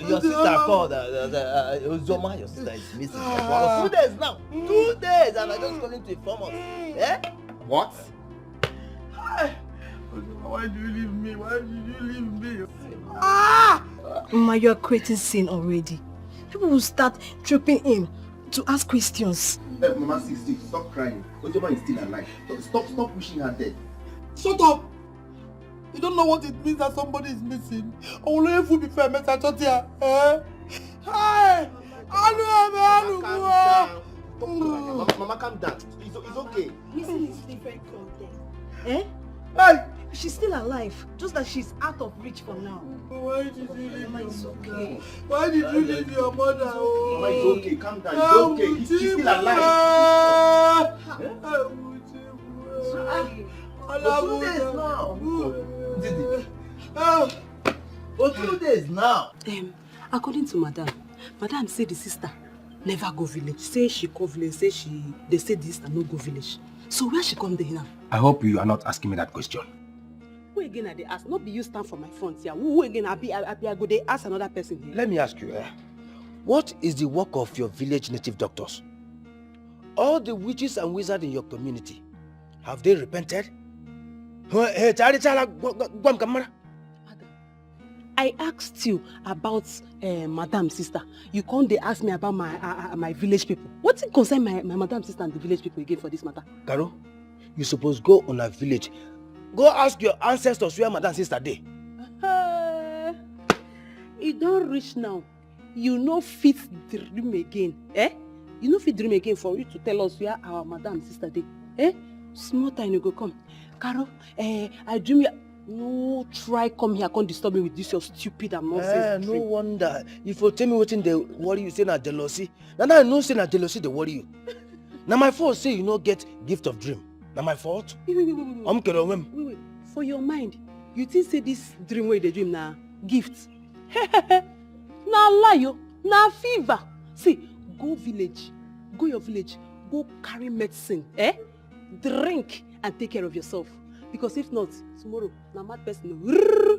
Your sister called. Uzoma, your sister is missing. For 2 days now. 2 days, and I just calling to inform us. Eh? What? Why do you leave me? Why did you leave me? Mama, you are creating sin already. People will start tripping in to ask questions. Hey, Mama 60, stop crying. Ojoma is still alive. Stop pushing her dead. Shut up! You don't know what it means that somebody is missing. Only if we be fair, Mr. Chotia. Hey! Mama, calm down. It's okay. Missing is different from death. Eh? Hey! She's still alive, just that she's out of reach for now. Why did you leave Mama, it's okay. Why did you leave your mother? Mama, it's okay. Calm down. It's okay. She's still alive. For 2 days now. For 2 days now. According to Madam say the sister never go village. Say she go village. They say the sister no go village. So where she come there now? I hope you are not asking me that question. Who again are they ask? Not be you stand for my front here. Who again I go they ask another person here? Let me ask you, what is the work of your village native doctors? All the witches and wizards in your community, have they repented? I asked you about Madam sister. You can't they ask me about my village people. What's it concern my Madam sister and the village people again for this matter? Caro, you suppose go on a village. Go ask your ancestors where Madam sister dey. It don't reach now. You no fit dream again. Eh? You no fit dream again for you to tell us where our Madam sister dey. Eh? Small time you go come. Caro, I dream you. No, try come here, can't disturb me with this your stupid and nonsense. No wonder. If you tell me what they worry you, say na jealousy. Now I know say na jealousy they worry you. Now my fault say you no get gift of dream. Now my fault. Wait. For your mind, you think say this dream where they dream na gift? Na lie yo, na fever. See, go your village, go carry medicine, drink and take care of yourself. Because if not, tomorrow, na mad person,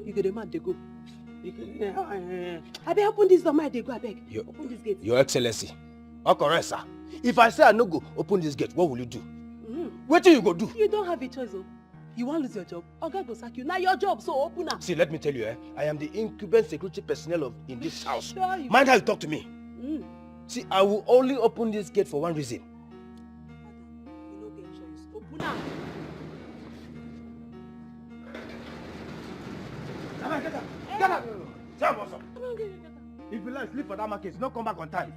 you get a mad they go. Abeg, open this door, my dey go, abeg. Open this gate. Your Excellency. Oh, correct, sir. If I say I no go open this gate, what will you do? What do you go do? You don't have a choice, oh. You want to lose your job? Oga go sack you. Now your job, so open up. See, let me tell you, I am the incumbent security personnel in this house. Sure you Mind how you talk to me. See, I will only open this gate for one reason. You no get choice. Open up. Get up! Tell what's up. If you like, sleep for that market, no come back on time.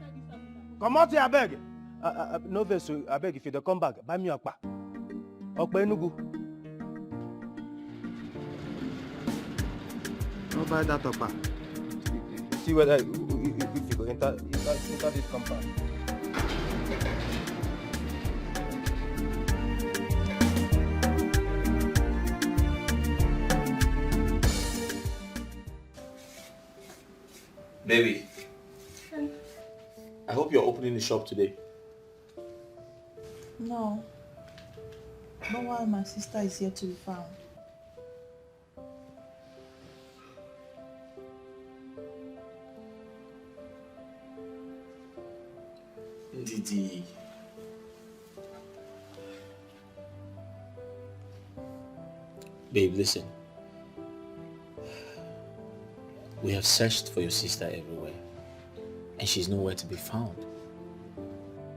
Come out here, I beg. No vessel, I beg if you don't come back, buy me okpa. Okpa enugu. No buy that okpa. See whether if you go enter this compound. Baby, I hope you're opening the shop today. No. Not while my sister is yet to be found. Didi. Babe, listen. We have searched for your sister everywhere, and she's nowhere to be found.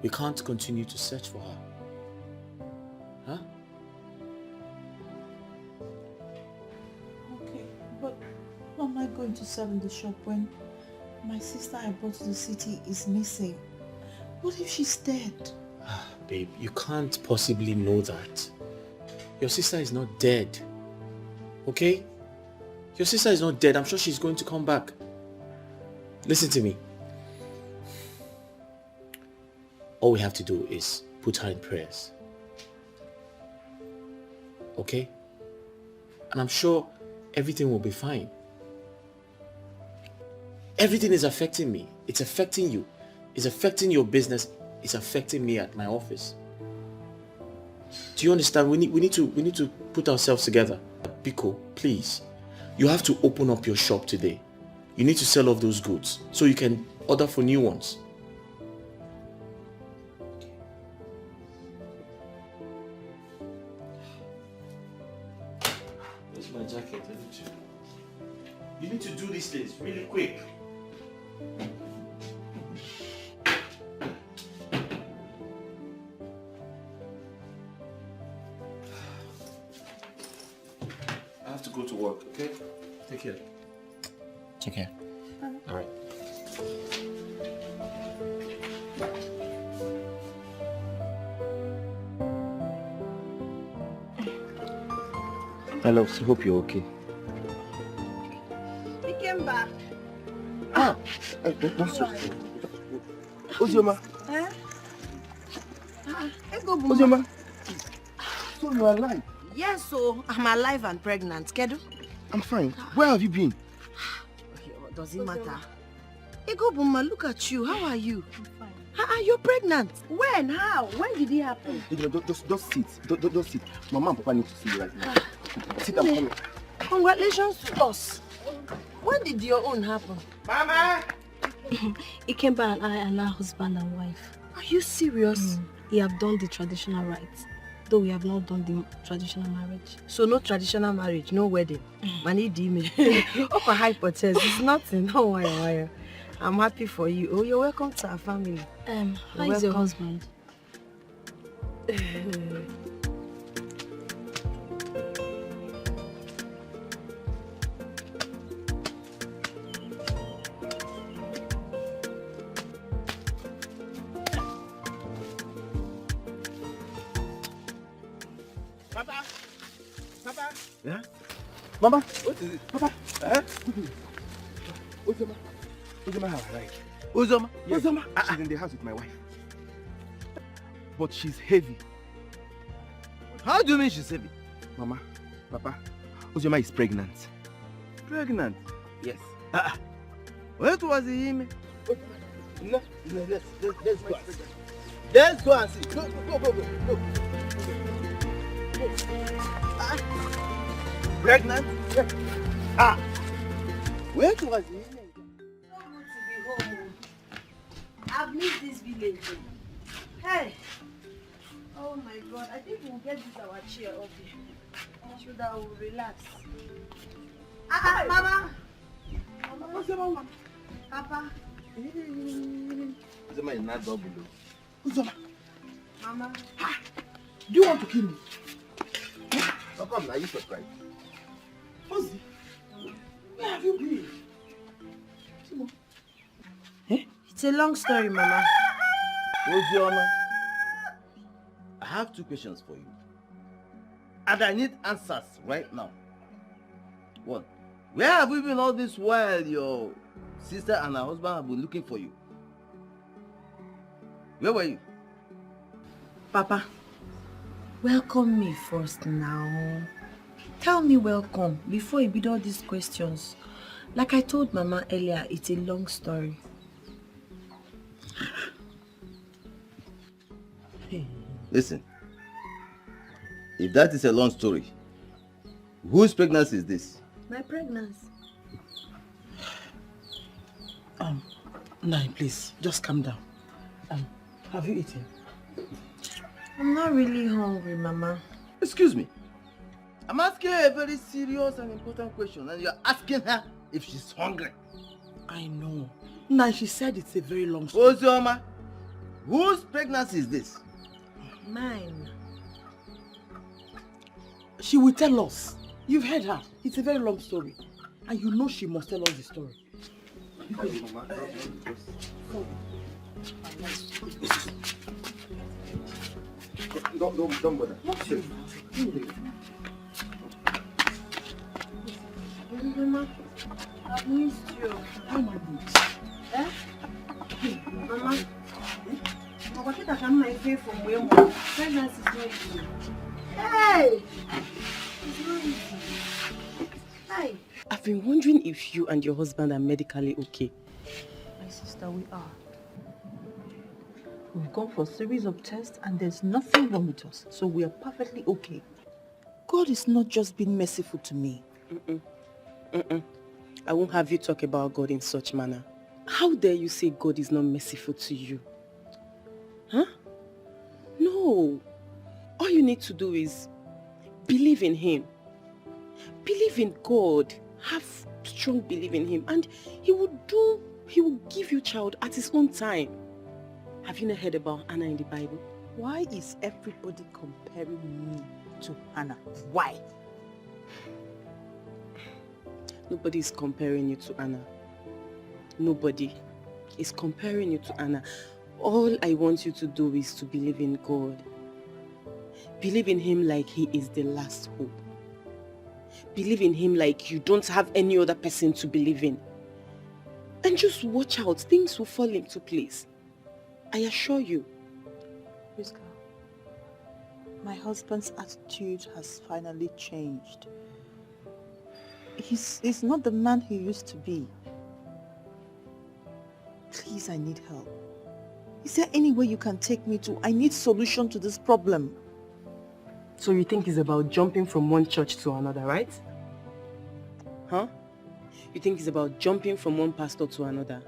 We can't continue to search for her. Huh? Okay, but how am I going to serve in the shop when my sister I brought to the city is missing? What if she's dead? Babe, you can't possibly know that. Your sister is not dead. Okay? Your sister is not dead. I'm sure she's going to come back. Listen to me. All we have to do is put her in prayers. Okay? And I'm sure everything will be fine. Everything is affecting me. It's affecting you. It's affecting your business. It's affecting me at my office. Do you understand? We need to put ourselves together. Biko, please. You have to open up your shop today. You need to sell off those goods so you can order for new ones. Where's my jacket? You need to do these things really quick. I have to go to work, okay? Take care. Take care. All right. I love, so hope you're okay. He came back. That's so. Ozioma. Eh? Ozioma. So you are alive? Yes, so I'm alive and pregnant. Kedu? I'm fine. Where have you been? Okay, does it matter? Egobuma, look at you. How are you? I'm fine. You're pregnant. When? How? When did it happen? Just sit. Don't sit. Mama and Papa need to see you right now. Sit down. Come. Congratulations to us. When did your own happen? Mama! Ikemba and I are now husband and wife. Are you serious? We have done the traditional rites, though we have not done the traditional marriage. So no traditional marriage, no wedding. Mani dime. Upper hypothesis, it's nothing. No wire. I'm happy for you. Oh, you're welcome to our family. How is your husband? Papa. Yeah? Mama, what is it? Papa. Uzoma. Uzoma has arrived. Uzoma. Yes. Uzoma. She's in the house with my wife. But she's heavy. How do you mean she's heavy? Mama, Papa, Uzoma is pregnant. Pregnant? Yes. What was the email? No, let's go and see. Let's go and see. Go. Pregnant? Where to was So good to be home. I've missed this village. Hey! Oh my God, I think we'll get this our chair up here. So that we'll relax. Mama! What's the mama? Papa! Uzoma is not double. Uzoma! Mama! Do you want to kill me? How come now you surprised? Ozzy, where have you been? It's a long story, Mama. Uzoma, I have 2 questions for you. And I need answers right now. 1. Where have you been all this while your sister and her husband have been looking for you? Where were you? Papa, welcome me first now. Tell me welcome before you bid all these questions. Like I told Mama earlier, it's a long story. Listen, if that is a long story, whose pregnancy is this? My pregnancy. Nai, please, just calm down. Have you eaten? I'm not really hungry, Mama. Excuse me. I'm asking her a very serious and important question, and you're asking her if she's hungry. I know. Nai, she said it's a very long story. Ozoma, whose pregnancy is this? Mine. She will tell us. You've heard her. It's a very long story. And you know she must tell us the story. Don't bother. Mama, I've missed you. Oh my God. Eh? Mama, I can't my face from where my pregnancy is not easy. Hey! It's not easy. Hi. I've been wondering if you and your husband are medically okay. My sister, we are. We've gone for a series of tests and there's nothing wrong with us. So we are perfectly okay. God is not just being merciful to me. I won't have you talk about God in such manner. How dare you say God is not merciful to you? Huh? No. All you need to do is believe in Him. Believe in God. Have strong belief in Him. And He will give you child at His own time. Have you not heard about Anna in the Bible? Why is everybody comparing me to Hannah? Why? Nobody is comparing you to Anna. Nobody is comparing you to Anna. All I want you to do is to believe in God. Believe in Him like He is the last hope. Believe in Him like you don't have any other person to believe in. And just watch out. Things will fall into place. I assure you. Priska, my husband's attitude has finally changed. He's not the man he used to be. Please, I need help. Is there any way you can take me to? I need solution to this problem. So you think it's about jumping from one church to another, right? Huh? You think it's about jumping from one pastor to another?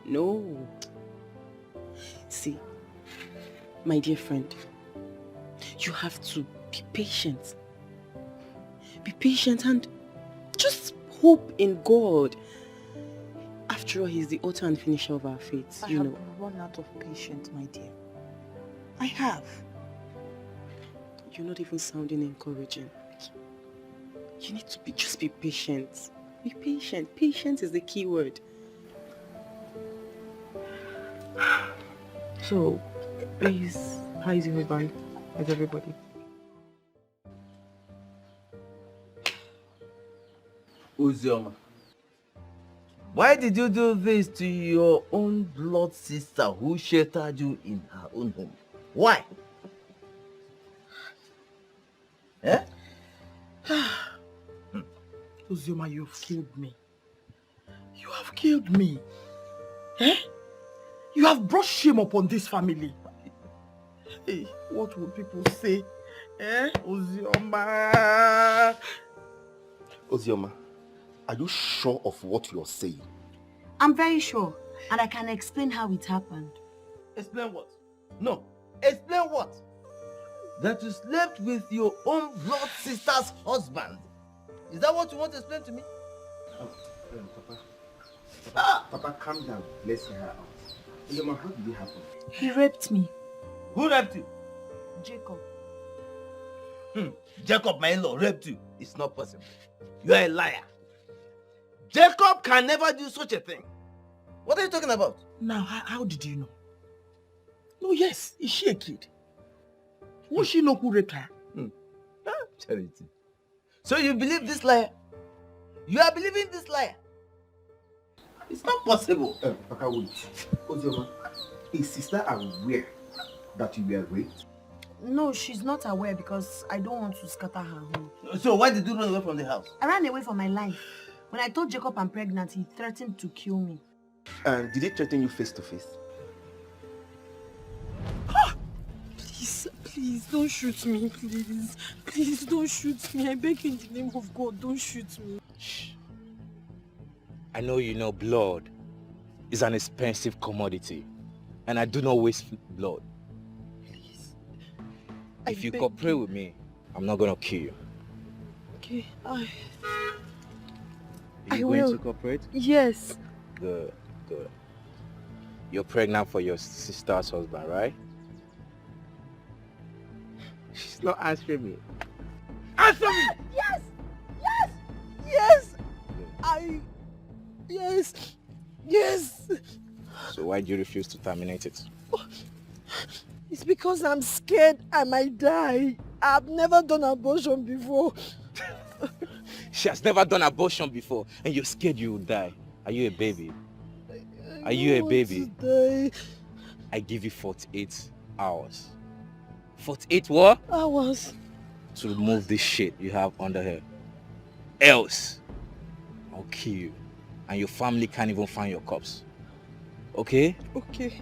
No. See, my dear friend, you have to be patient. Be patient and just hope in God. After all, He's the author and finisher of our faith, you know. I have run out of patience, my dear. I have. You're not even sounding encouraging. You need to just be patient. Be patient. Patience is the key word. So, please, how is your husband? How's everybody? Uzioma, why did you do this to your own blood sister who sheltered you in her own home? Why? Eh? Uzioma, you've killed me. You have killed me. Eh? You have brought shame upon this family. Hey, what will people say? Eh? Uzioma. Uzioma, Are you sure of what you're saying? I'm very sure, and I can explain how it happened. Explain what? No. Explain what? That you slept with your own blood sister's husband. Is that what you want to explain to me? Papa, calm down. Let's hear her out. Yoma, how did it happen? He raped me. Who raped you? Jacob. Jacob, my in-law, raped you. It's not possible. You are a liar. Jacob can never do such a thing. What are you talking about? Now, how did you know? No, yes, is she a kid? Won't she know who raped her? Charity. So you believe this liar? You are believing this liar? It's not possible. Papa, wait. Ozioma, is sister aware that you were raped? No, she's not aware because I don't want to scatter her home. So why did you run away from the house? I ran away for my life. When I told Jacob I'm pregnant, he threatened to kill me. And did he threaten you face to face? Please, don't shoot me, please. Please, don't shoot me. I beg you in the name of God, don't shoot me. Shh. I know you know blood is an expensive commodity, and I do not waste blood. Please. If you cooperate with me, I'm not gonna kill you. Okay, Are you I going will. to cooperate? Yes. Good, good. You're pregnant for your sister's husband, right? She's not answering me. Answer me! Yes! Yes! Yes! Yes! So why do you refuse to terminate it? It's because I'm scared I might die. I've never done abortion before. She has never done abortion before, and you're scared you will die. Are you a baby? Are you a baby? I give you 48 hours. 48 what? Hours. To remove this shit you have under her. Else, I'll kill you. And your family can't even find your corpse. Okay? Okay,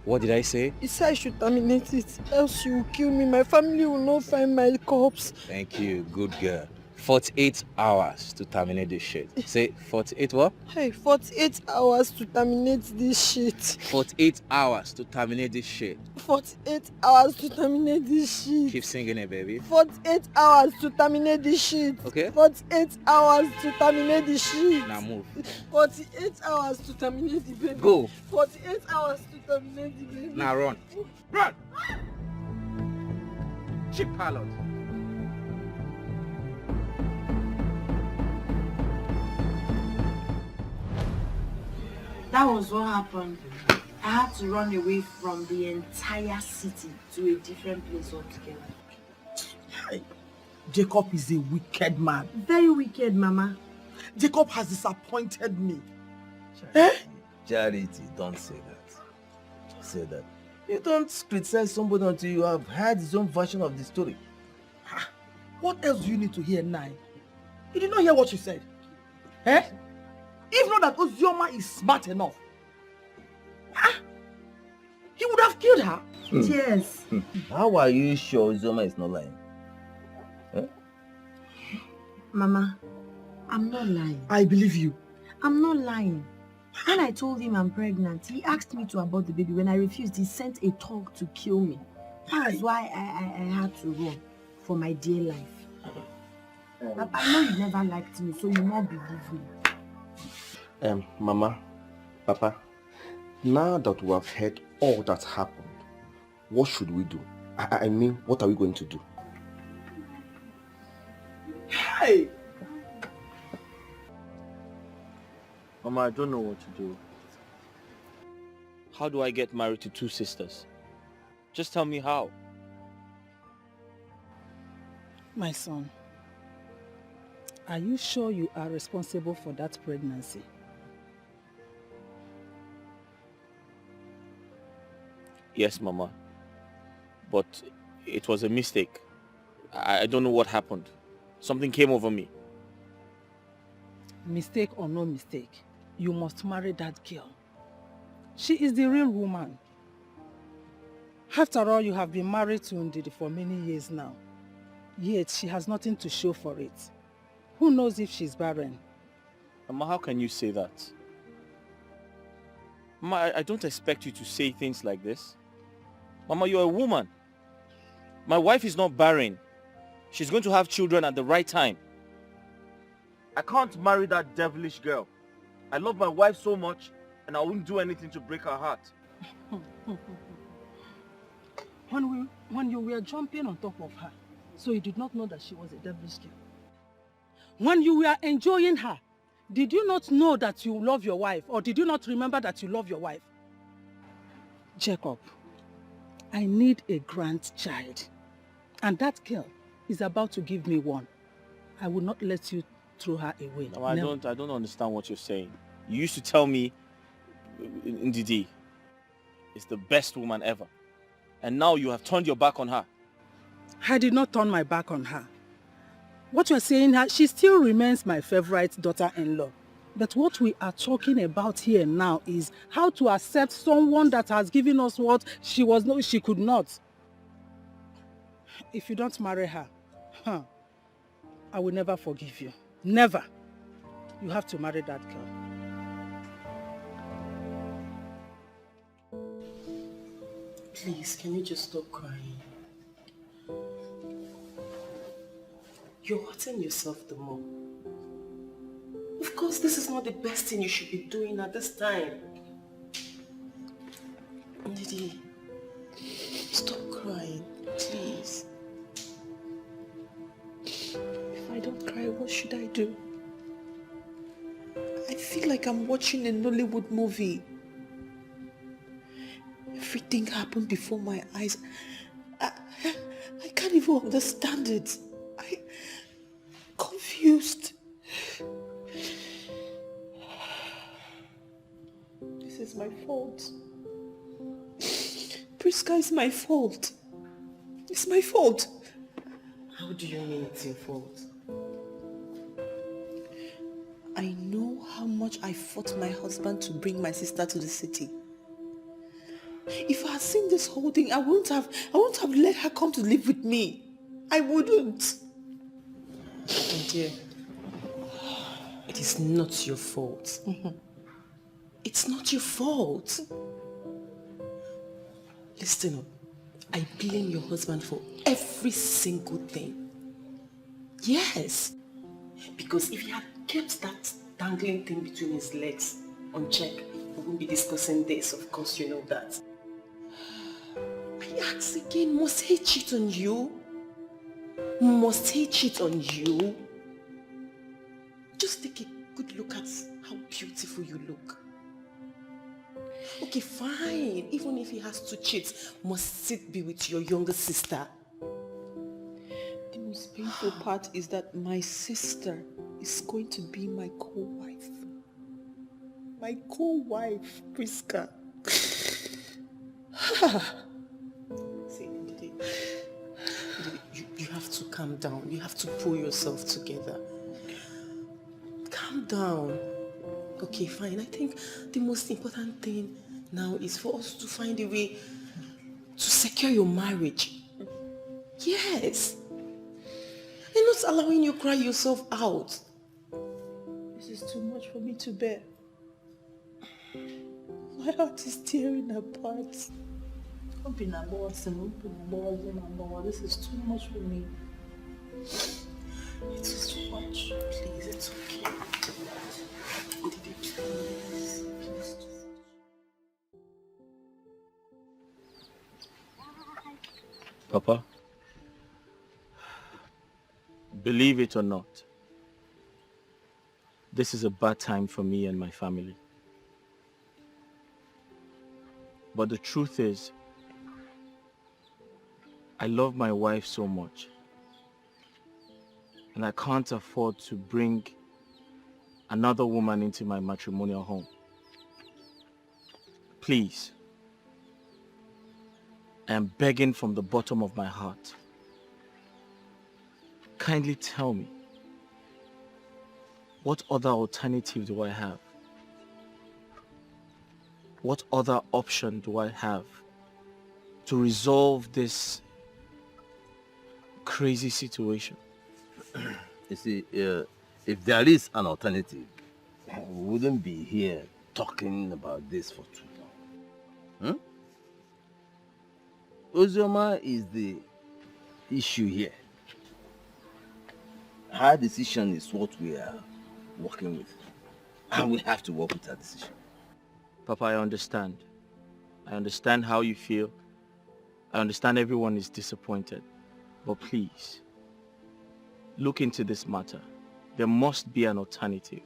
What did I say? you said I should terminate it, else you will kill me. My family will not find my corpse. Thank you, good girl. 48 hours to terminate this shit. Say 48 what? Hey, 48 hours to terminate this shit. 48 hours to terminate this shit. 48 hours to terminate this shit. Keep singing it, baby. 48 hours to terminate this shit. Okay? 48 hours to terminate the shit. Now move. 48 hours to terminate the baby. Go. 48 hours to terminate the baby. Now run. Run! Cheap pilot. That was what happened. I had to run away from the entire city to a different place altogether. Jacob is a wicked man. Very wicked, Mama. Jacob has disappointed me. Charity, don't say that. Don't say that. You don't criticize somebody until you have heard his own version of the story. What else do you need to hear now? You did not hear what she said. Eh? If not that Ozioma is smart enough, he would have killed her. Yes. How are you sure Ozioma is not lying? Mama, I'm not lying. I believe you. I'm not lying. When I told him I'm pregnant, he asked me to abort the baby. When I refused, he sent a thug to kill me. That's why I had to run for my dear life. Papa, I know you never liked me, so you won't believe me. Mama, Papa, now that we have heard all that happened, what should we do? I mean, what are we going to do? Hey! Mama, I don't know what to do. How do I get married to two sisters? Just tell me how. My son, are you sure you are responsible for that pregnancy? Yes, Mama. But it was a mistake. I don't know what happened. Something came over me. Mistake or no mistake, you must marry that girl. She is the real woman. After all, you have been married to Ndidi for many years now. Yet she has nothing to show for it. Who knows if she's barren? Mama, how can you say that? Mama, I don't expect you to say things like this. Mama, you're a woman. My wife is not barren. She's going to have children at the right time. I can't marry that devilish girl. I love my wife so much, and I wouldn't do anything to break her heart. When you were jumping on top of her, so you did not know that she was a devilish girl. When you were enjoying her, did you not know that you love your wife, or did you not remember that you love your wife? Jacob, I need a grandchild, and that girl is about to give me one. I will not let you throw her away. No, I don't understand what you're saying. You used to tell me Ndidi is the best woman ever, and now you have turned your back on her. I did not turn my back on her. What you're saying, she still remains my favorite daughter-in-law. But what we are talking about here now is how to accept someone that has given us what she could not. If you don't marry her, I will never forgive you. Never. You have to marry that girl. Please, can you just stop crying? You're hurting yourself the more. Of course, this is not the best thing you should be doing at this time. Ndidi, stop crying, please. If I don't cry, what should I do? I feel like I'm watching a Nollywood movie. Everything happened before my eyes. I can't even understand it. I'm confused. This is my fault. Priska is my fault. It's my fault. How do you mean it's your fault? I know how much I fought my husband to bring my sister to the city. If I had seen this whole thing, I wouldn't have let her come to live with me. I wouldn't. My dear, it is not your fault. It's not your fault. Listen up. I blame your husband for every single thing. Yes. Because if he had kept that dangling thing between his legs unchecked, we wouldn't be discussing this. Of course you know that. I ask again, must he cheat on you? Must he cheat on you? Just take a good look at how beautiful you look. Okay, fine. Even if he has to cheat, must it be with your younger sister? The most painful part is that my sister is going to be my co-wife. My co-wife, Priska. See, you have to calm down. You have to pull yourself together. Calm down. Okay, fine. I think the most important thing now is for us to find a way to secure your marriage. Yes. And not allowing you cry yourself out. This is too much for me to bear. My heart is tearing apart. This is too much for me. It is too much. Please, it's okay. Please. Papa, believe it or not, this is a bad time for me and my family. But the truth is, I love my wife so much, and I can't afford to bring another woman into my matrimonial home. Please, I am begging from the bottom of my heart. Kindly tell me, what other alternative do I have? What other option do I have to resolve this crazy situation? You see, if there is an alternative, we wouldn't be here talking about this for too long. Ozioma is the issue here. Her decision is what we are working with. And we have to work with her decision. Papa, I understand. I understand how you feel. I understand everyone is disappointed. But please, look into this matter. There must be an alternative.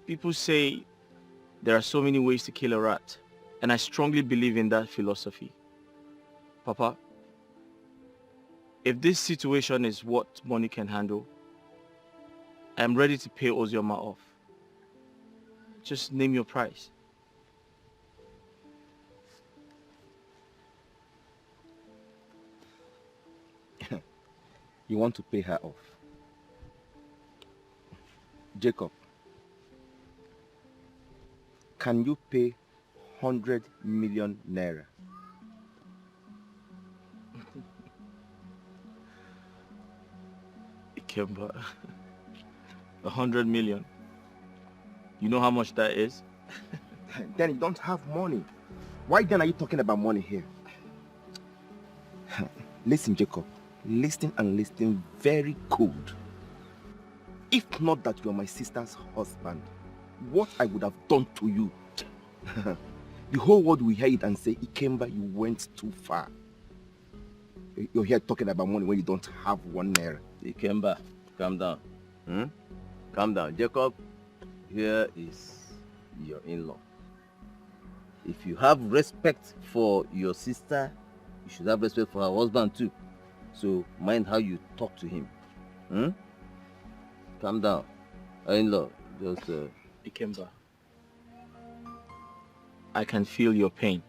People say there are so many ways to kill a rat. And I strongly believe in that philosophy. Papa, if this situation is what money can handle, I am ready to pay Ozioma off. Just name your price. You want to pay her off? Jacob, can you pay 100 million naira? Ikemba, 100 million. You know how much that is? Then you don't have money. Why then are you talking about money here? Listen, Jacob. Listen and listen very good. If not that you're my sister's husband, what I would have done to you. The whole world will hear it and say, Ikemba, you went too far. You're here talking about money when you don't have 1 naira. Ikemba, calm down. Calm down. Jacob, here is your in-law. If you have respect for your sister, you should have respect for her husband too. So mind how you talk to him. Calm down. In-law, just... Ikemba, I can feel your pain.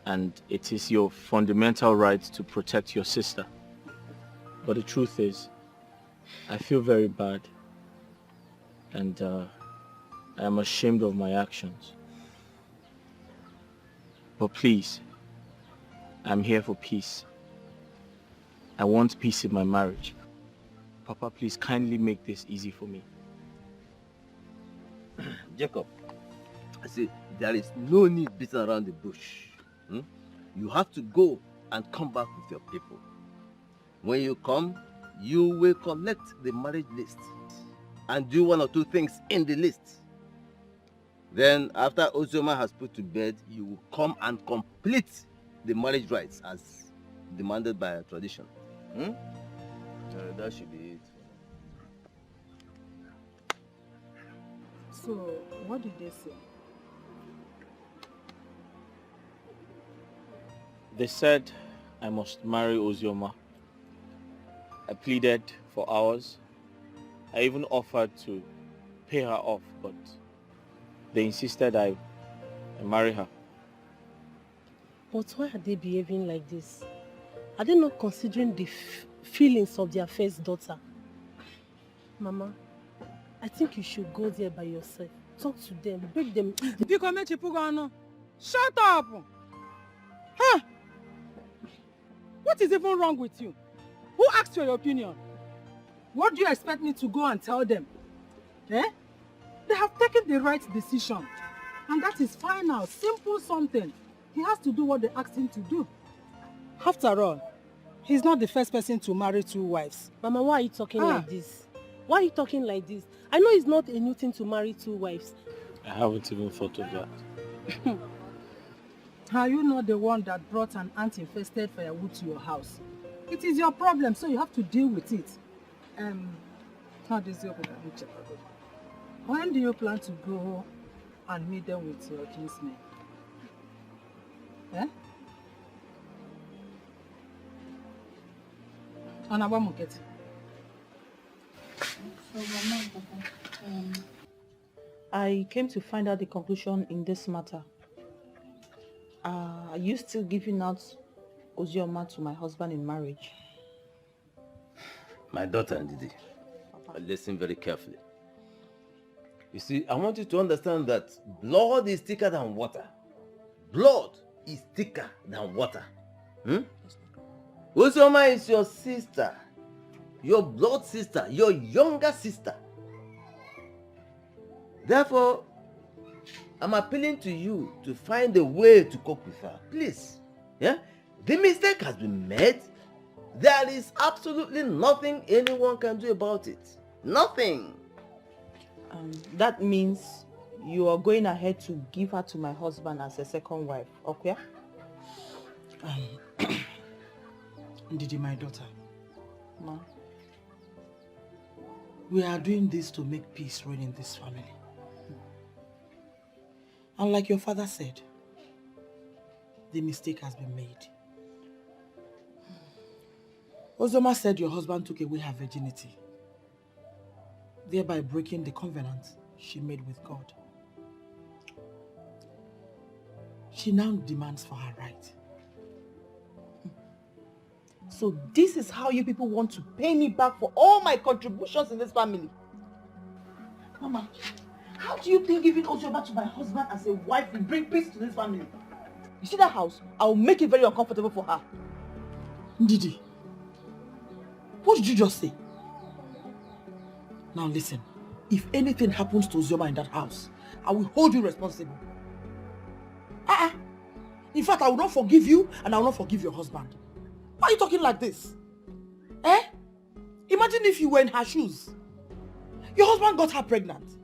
And it is your fundamental right to protect your sister. But the truth is, I feel very bad. And I am ashamed of my actions. But please, I'm here for peace. I want peace in my marriage. Papa, please kindly make this easy for me. Jacob, I say there is no need beating around the bush. You have to go and come back with your people. When you come, you will collect the marriage list and do 1 or 2 things in the list. Then after Ozioma has put to bed, you will come and complete the marriage rites as demanded by tradition. That should be it. So, what did they say? They said I must marry Ozioma. I pleaded for hours. I even offered to pay her off, but they insisted I marry her. But why are they behaving like this? Are they not considering the feelings of their first daughter? Mama, I think you should go there by yourself. Talk to them, break them. Shut up! Huh? What is even wrong with you? Who asked your opinion? What do you expect me to go and tell them? Eh? They have taken the right decision. And that is final, simple something. He has to do what they asked him to do. After all, he's not the first person to marry 2 wives. Mama, why are you talking like this? Why are you talking like this? I know it's not a new thing to marry 2 wives. I haven't even thought of that. Are you not the one that brought an ant-infested firewood to your house? It is your problem, so you have to deal with it. When do you plan to go and meet them with your kinsmen? Eh? I came to find out the conclusion in this matter. Are you still giving out Ozioma to my husband in marriage? My daughter, Ndidi, listen very carefully. You see, I want you to understand that blood is thicker than water. Blood is thicker than water. Ozioma is your sister. your blood sister, your younger sister. Therefore, I'm appealing to you to find a way to cope with her. Please. Yeah? The mistake has been made. There is absolutely nothing anyone can do about it. Nothing. That means you are going ahead to give her to my husband as a second wife, okay? Ndidi, my daughter, Ma. we are doing this to make peace reign in this family. And like your father said, the mistake has been made. Ozoma said your husband took away her virginity, thereby breaking the covenant she made with God. She now demands for her right. So this is how you people want to pay me back for all my contributions in this family? Mama, how do you think giving Ozoma to my husband as a wife will bring peace to this family? You see that house? I'll make it very uncomfortable for her. Ndidi, what did you just say? Now listen, if anything happens to Ozoma in that house, I will hold you responsible. In fact, I will not forgive you and I will not forgive your husband. Why are you talking like this? Imagine if you were in her shoes. Your husband got her pregnant.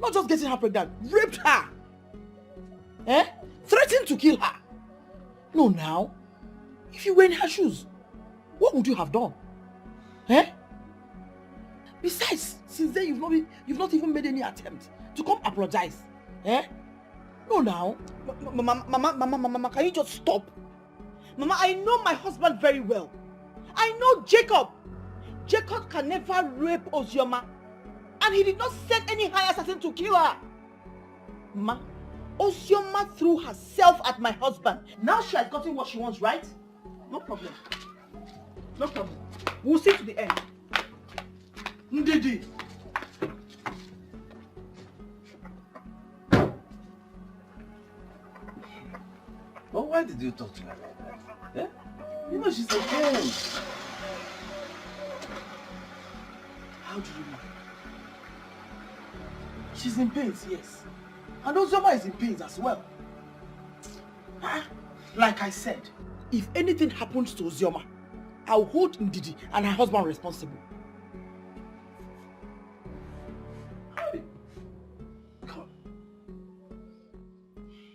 Not just getting her pregnant, raped her. Threatened to kill her. No, now, if you were in her shoes, what would you have done? Besides, since then you've not even made any attempt to come apologize. No, now. Mama, can you just stop? Mama, I know my husband very well. I know Jacob. Jacob can never rape Ozioma. And he did not send any high assassin to kill her. Mama, Ozioma threw herself at my husband. Now she has gotten what she wants, right? No problem. No problem. We'll see to the end. Ndidi. But why did you talk to her like that? You know she's a girl. How do you know? She's in pains, yes. And Ozoma is in pains as well. Like I said, if anything happens to Ozioma, I'll hold Ndidi and her husband responsible.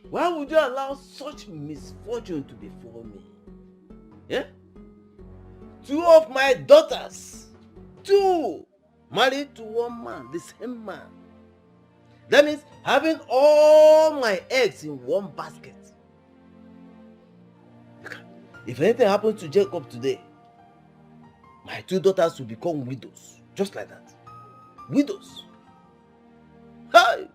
Why would you allow such misfortune to befall me? Two of my daughters, married to one man, the same man. That means having all my eggs in one basket. If anything happens to Jacob today, my two daughters will become widows, just like that. Widows. Hi!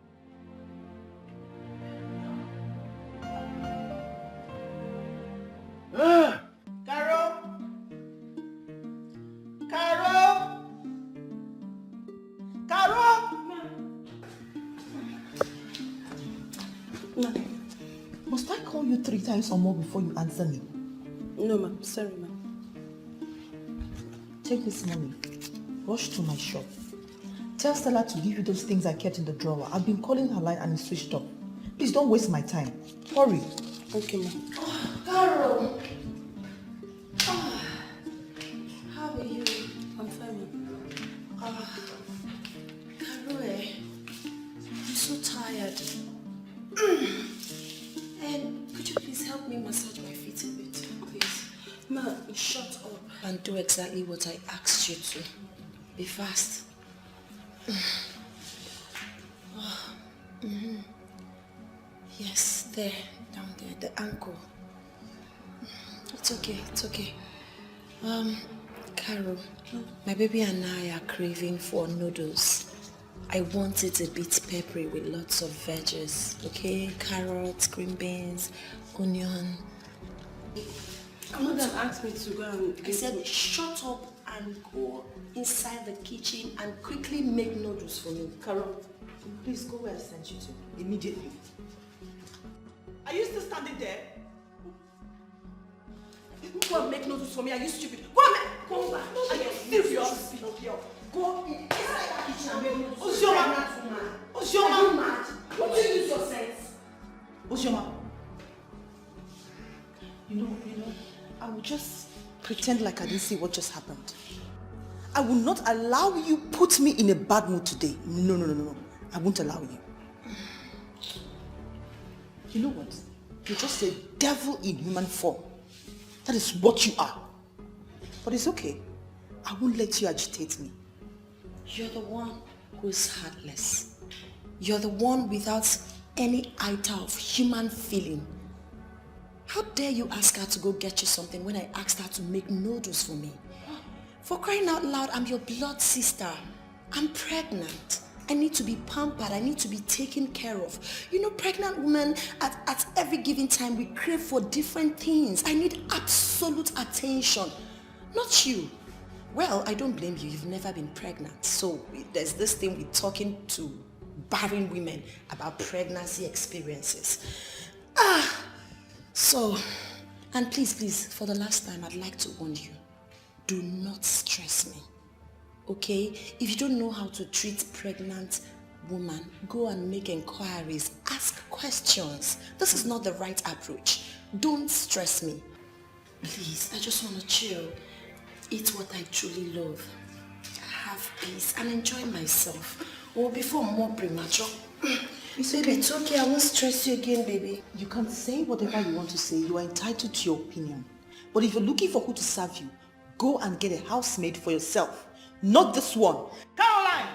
Carol! Carol! Carol! Ma, must I call you 3 times or more before you answer me? No, ma'am. Sorry, ma'am. Take this money. Rush to my shop. Tell Stella to give you those things I kept in the drawer. I've been calling her line and it's switched off. Please don't waste my time. Hurry. Okay, ma'am. Carol! How are you? I'm fine, ma'am. Carol, I'm so tired. And could you please help me massage my feet a bit, please? Ma, shut up. And do exactly what I asked you to. Be fast. Yes, there, down there, the ankle. It's okay, it's okay. Carol, my baby and I are craving for noodles. I want it a bit peppery with lots of veggies, okay? Carrots, green beans, onion. Mother asked me to go and I said, shut up and go inside the kitchen and quickly make noodles for me. Carol, please go where I sent you to, immediately. Are you still standing there? Go and make noodles for me. Are you stupid? Go and make... Come back. Are you serious? Go inside that kitchen and make noodles. Ozioma! Are you mad? Would you use your sense? Ozioma. You know, I will just pretend like I didn't see what just happened. I will not allow you put me in a bad mood today. No. I won't allow you. You know what? You're just a devil in human form. That is what you are. But it's okay. I won't let you agitate me. You're the one who is heartless. You're the one without any iota of human feeling. How dare you ask her to go get you something when I asked her to make noodles for me? For crying out loud, I'm your blood sister. I'm pregnant. I need to be pampered. I need to be taken care of. You know, pregnant women, at every given time, we crave for different things. I need absolute attention. Not you. Well, I don't blame you. You've never been pregnant. So there's this thing with talking to barren women about pregnancy experiences. So, and please, for the last time, I'd like to warn you. Do not stress me. Okay? If you don't know how to treat pregnant woman, go and make inquiries. Ask questions. This is not the right approach. Don't stress me. Please, I just want to chill. Eat what I truly love. Have peace and enjoy myself. Or before more premature. Baby, it's okay. I won't stress you again, baby. You can say whatever you want to say. You are entitled to your opinion. But if you're looking for who to serve you, go and get a housemaid for yourself. Not this one. Caroline!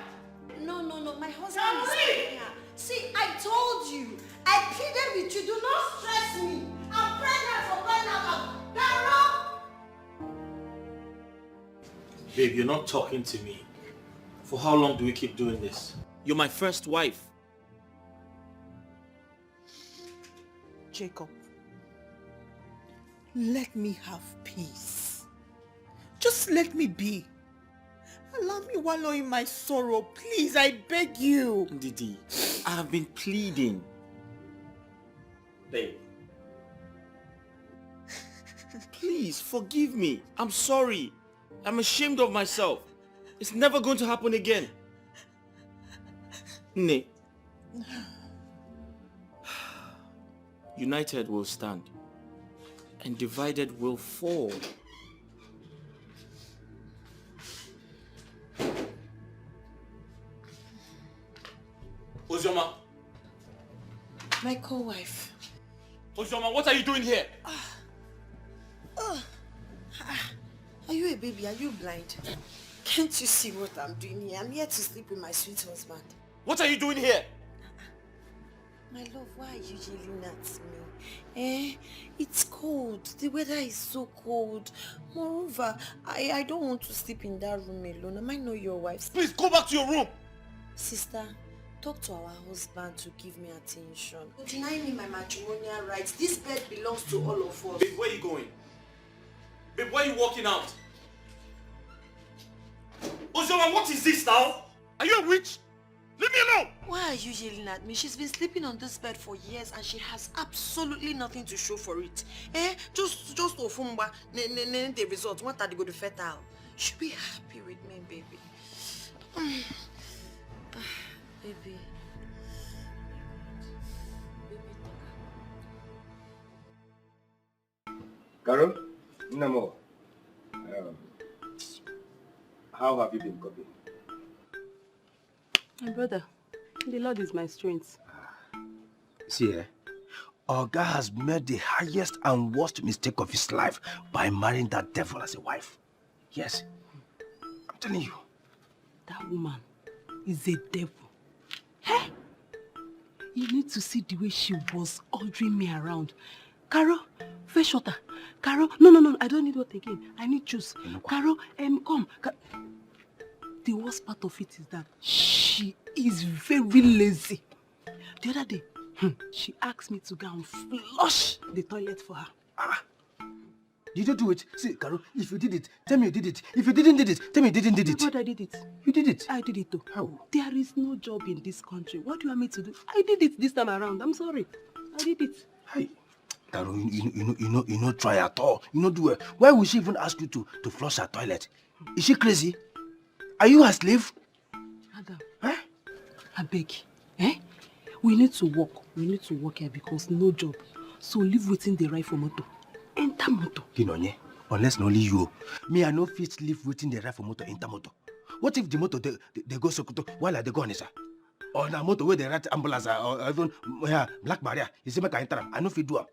No. My husband is here. See, I told you. I pleaded with you. Do not stress me. I'm pregnant for crying out loud. Carol! Babe, you're not talking to me. For how long do we keep doing this? You're my first wife. Jacob, let me have peace. Just let me be. Allow me wallow in my sorrow, please, I beg you. Didi, I have been pleading. Babe. Please, forgive me. I'm sorry. I'm ashamed of myself. It's never going to happen again. Ne. United will stand, and divided will fall. Ozioma. My co-wife. Ozioma, what are you doing here? Are you a baby? Are you blind? Can't you see what I'm doing here? I'm here to sleep with my sweet husband. What are you doing here? My love, why are you yelling at me? It's cold. The weather is so cold. Moreover, I don't want to sleep in that room alone. Am I not your wife? Please go back to your room. Sister, talk to our husband to give me attention. Deny me my matrimonial rights. This bed belongs to all of us. Babe, where are you going? Babe, why are you walking out? Ozioma, what is this now? Are you a witch? Leave me alone! Why are you yelling at me? She's been sleeping on this bed for years and she has absolutely nothing to show for it. Just ofumba, the result. What are they going to fertile? You should be happy with me, baby. Baby. Carol, Namo, how have you been coping? My brother, the Lord is my strength. See, Oga has made the highest and worst mistake of his life by marrying that devil as a wife. Yes, I'm telling you. That woman is a devil. Hey! You need to see the way she was ordering me around. Carol, fetch water. Carol, no, I don't need water again. I need juice. Carol, come. The worst part of it is that she is very lazy. The other day, she asked me to go and flush the toilet for her. Did you do it? See, Carol, if you did it, tell me you did it. If you didn't did it, tell me you didn't did it. But I did it. You did it? I did it too. How? There is no job in this country. What do you want me to do? I did it this time around. I'm sorry. I did it. Hey. Carol, you know, try at all. You know, do it. Why would she even ask you to flush her toilet? Is she crazy? Are you a slave? Adam, I beg. We need to work. We need to work here because no job. So leave waiting the right for motor. Enter motor. Kinonye, unless only you. Me, I no fit leave waiting the right for motor, enter motor. What if the motor they go Sokoto while they go Onitsha? Or the motor where they ride ambulance or even Black Maria? You see, make I enter. I no fit do am.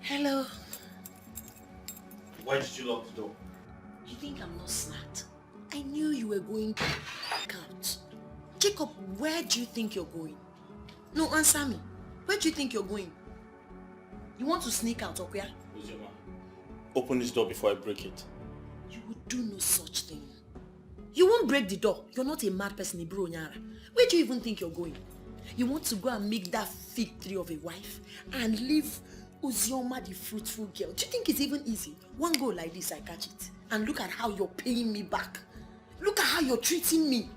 Hello. Why did you lock the door? You think I'm not smart? I knew you were going to out. Jacob, where do you think you're going? No, answer me. Where do you think you're going? You want to sneak out, Okwia? Uzioma, open this door before I break it. You would do no such thing. You won't break the door. You're not a mad person, Ibro Nyara. Where do you even think you're going? You want to go and make that fig tree of a wife and leave Uzioma the fruitful girl. Do you think it's even easy? One go like this, I catch it. And look at how you're paying me back. Look at how you're treating me.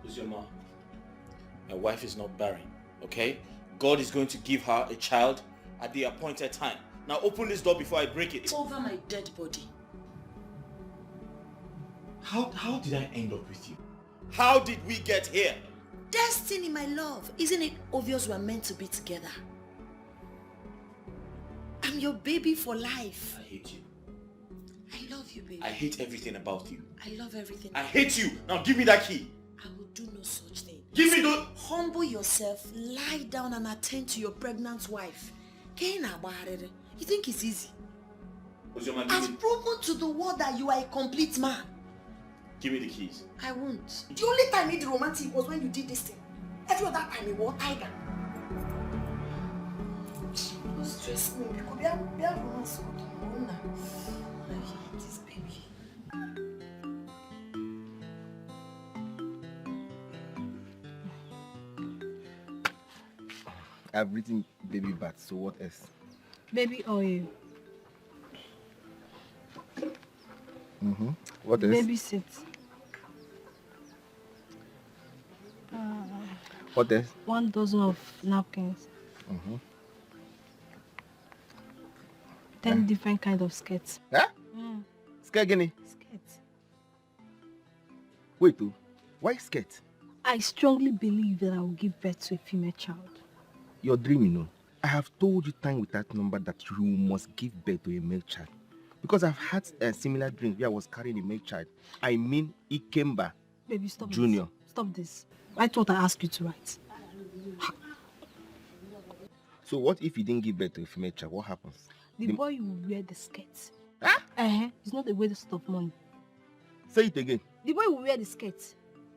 Uzioma, my wife is not barren, okay? God is going to give her a child at the appointed time. Now open this door before I break it. It's over my dead body. How did I end up with you? How did we get here? Destiny, my love. Isn't it obvious we're meant to be together? I'm your baby for life. I hate you. I love you, baby. I hate everything about you. I love everything. I hate you. Now give me that key. I will do no such thing. Give me the... Humble yourself, lie down and attend to your pregnant wife. You think it's easy? Uzioma, I've proven to the world that you are a complete man. Give me the keys. I won't. The only time you did romantic was when you did this thing. Every other time you were tiger. Don't stress me because we are romance. I hate this baby. I've written baby bath, so what else? Baby oil. What else? Baby sit. What else? 1 dozen of napkins. 10 different kind of skirts. Huh? Skirt guinea? Skirts. Wait, why skirt? I strongly believe that I will give birth to a female child. You're dreaming, I have told you time with that number that you must give birth to a male child. Because I've had similar dreams where I was carrying a male child. I mean Ikemba Baby, stop Junior. This. Stop this. Write what I asked you to write. So what if you didn't give birth to a female child? What happens? The boy will wear the skirt. It's not a waste of money. Say it again. The boy will wear the skirt.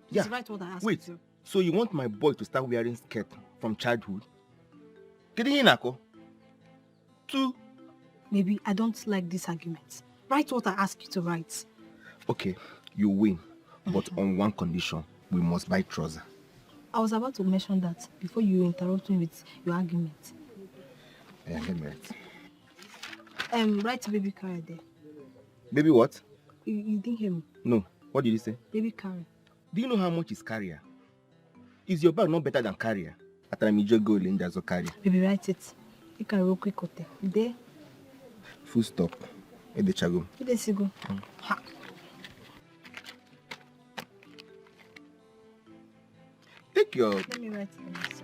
Please write what I asked Wait, you to. so you want my boy to start wearing skirt from childhood? Nako? 2. Maybe I don't like this argument. Write what I asked you to write. Okay, you win. But on one condition, we must buy trousers. I was about to mention that before you interrupt me with your argument. Yeah, let me write. Write baby carrier there. Baby what? You didn't hear me. No. What did you say? Baby carrier. Do you know how much is carrier? Is your bag not better than carrier? Carrier. Baby, write it. You can roll quick hotel. There. Full stop. Edechago. Edesigo. Take your... Let me write it.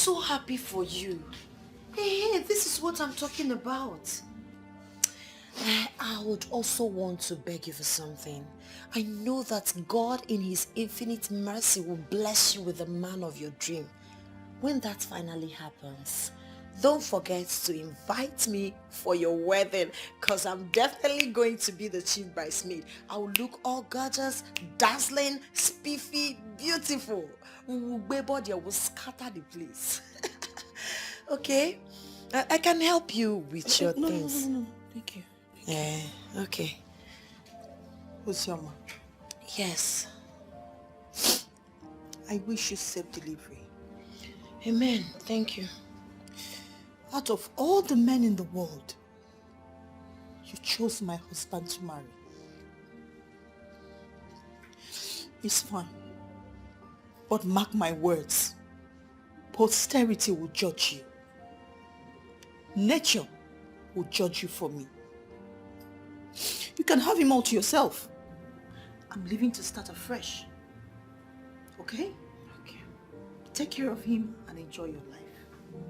so happy for you. Hey, this is what I'm talking about. I would also want to beg you for something. I know that God in his infinite mercy will bless you with the man of your dream. When that finally happens, don't forget to invite me for your wedding, because I'm definitely going to be the chief bridesmaid. I will look all gorgeous, dazzling, spiffy, beautiful. Body will scatter the place. Okay? I can help you with your things. No. Thank you. Yeah, okay. Osioma, Yes. I wish you safe delivery. Amen. Thank you. Out of all the men in the world, you chose my husband to marry. It's fine. But mark my words, posterity will judge you. Nature will judge you for me. You can have him all to yourself. I'm leaving to start afresh. Okay? Okay. Take care of him and enjoy your life.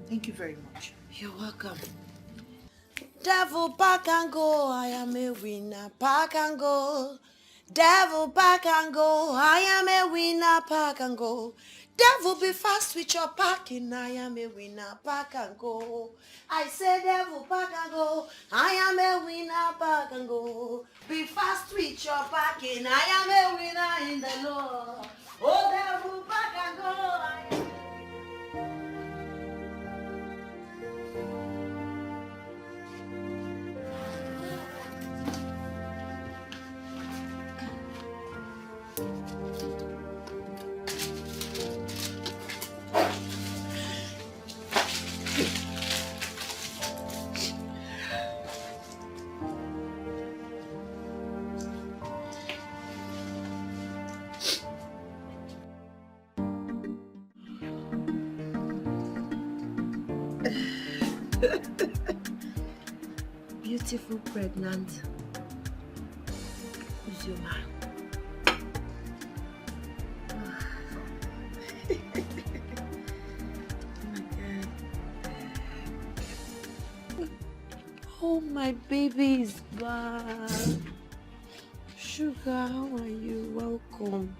Thank you very much. You're welcome. Devil back and go, I am a winner, pack and go. Devil back and go, I am a winner, pack and go. Devil be fast with your packing, I am a winner, pack and go. I say devil pack and go, I am a winner, pack and go. Be fast with your packing, I am a winner in the Lord. Oh devil pack and go, I am beautiful pregnant. Who's your man? Oh, my baby is back. Sugar, how are you? Welcome.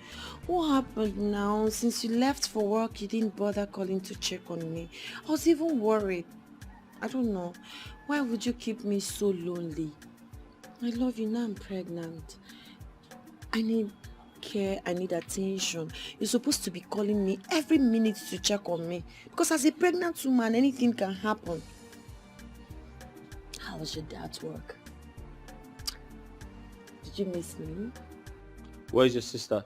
What happened now? Since you left for work, you didn't bother calling to check on me. I was even worried. I don't know. Why would you keep me so lonely? I love you. Now I'm pregnant. I need care. I need attention. You're supposed to be calling me every minute to check on me. Because as a pregnant woman, anything can happen. How was your dad's work? Did you miss me? Where's your sister?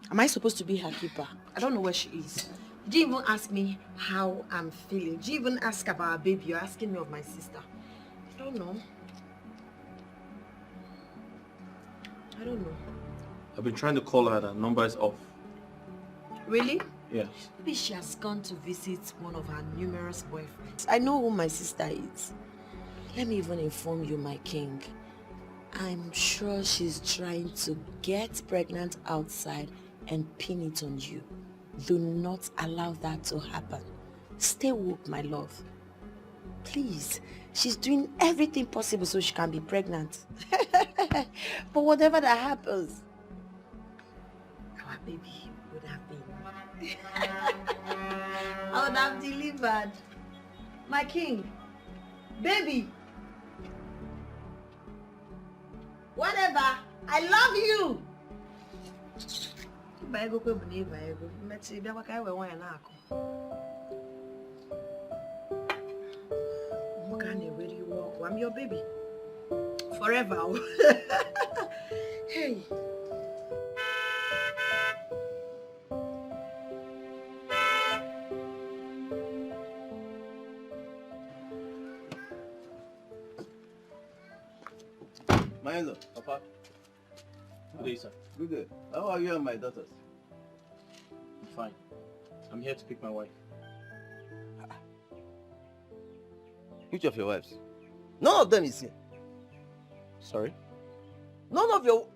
Am I supposed to be her keeper? I don't know where she is. Did you even ask me how I'm feeling? Did you even ask about our baby? You're asking me of my sister. I don't know. I don't know. I've been trying to call her. That number is off. Really? Yeah. Maybe she has gone to visit one of her numerous boyfriends. I know who my sister is. Let me even inform you, my king. I'm sure she's trying to get pregnant outside and pin it on you. Do not allow that to happen. Stay woke, my love. Please. She's doing everything possible so she can be pregnant. But whatever that happens, our baby would have been. I would have delivered. My king. Baby. Whatever. I love you. I'm your baby. Forever. Hey. My in-law. Papa. Good day, sir. Good day. How are you and my daughters? I'm fine. I'm here to pick my wife. Which of your wives? None of them is here. Sorry? None of your...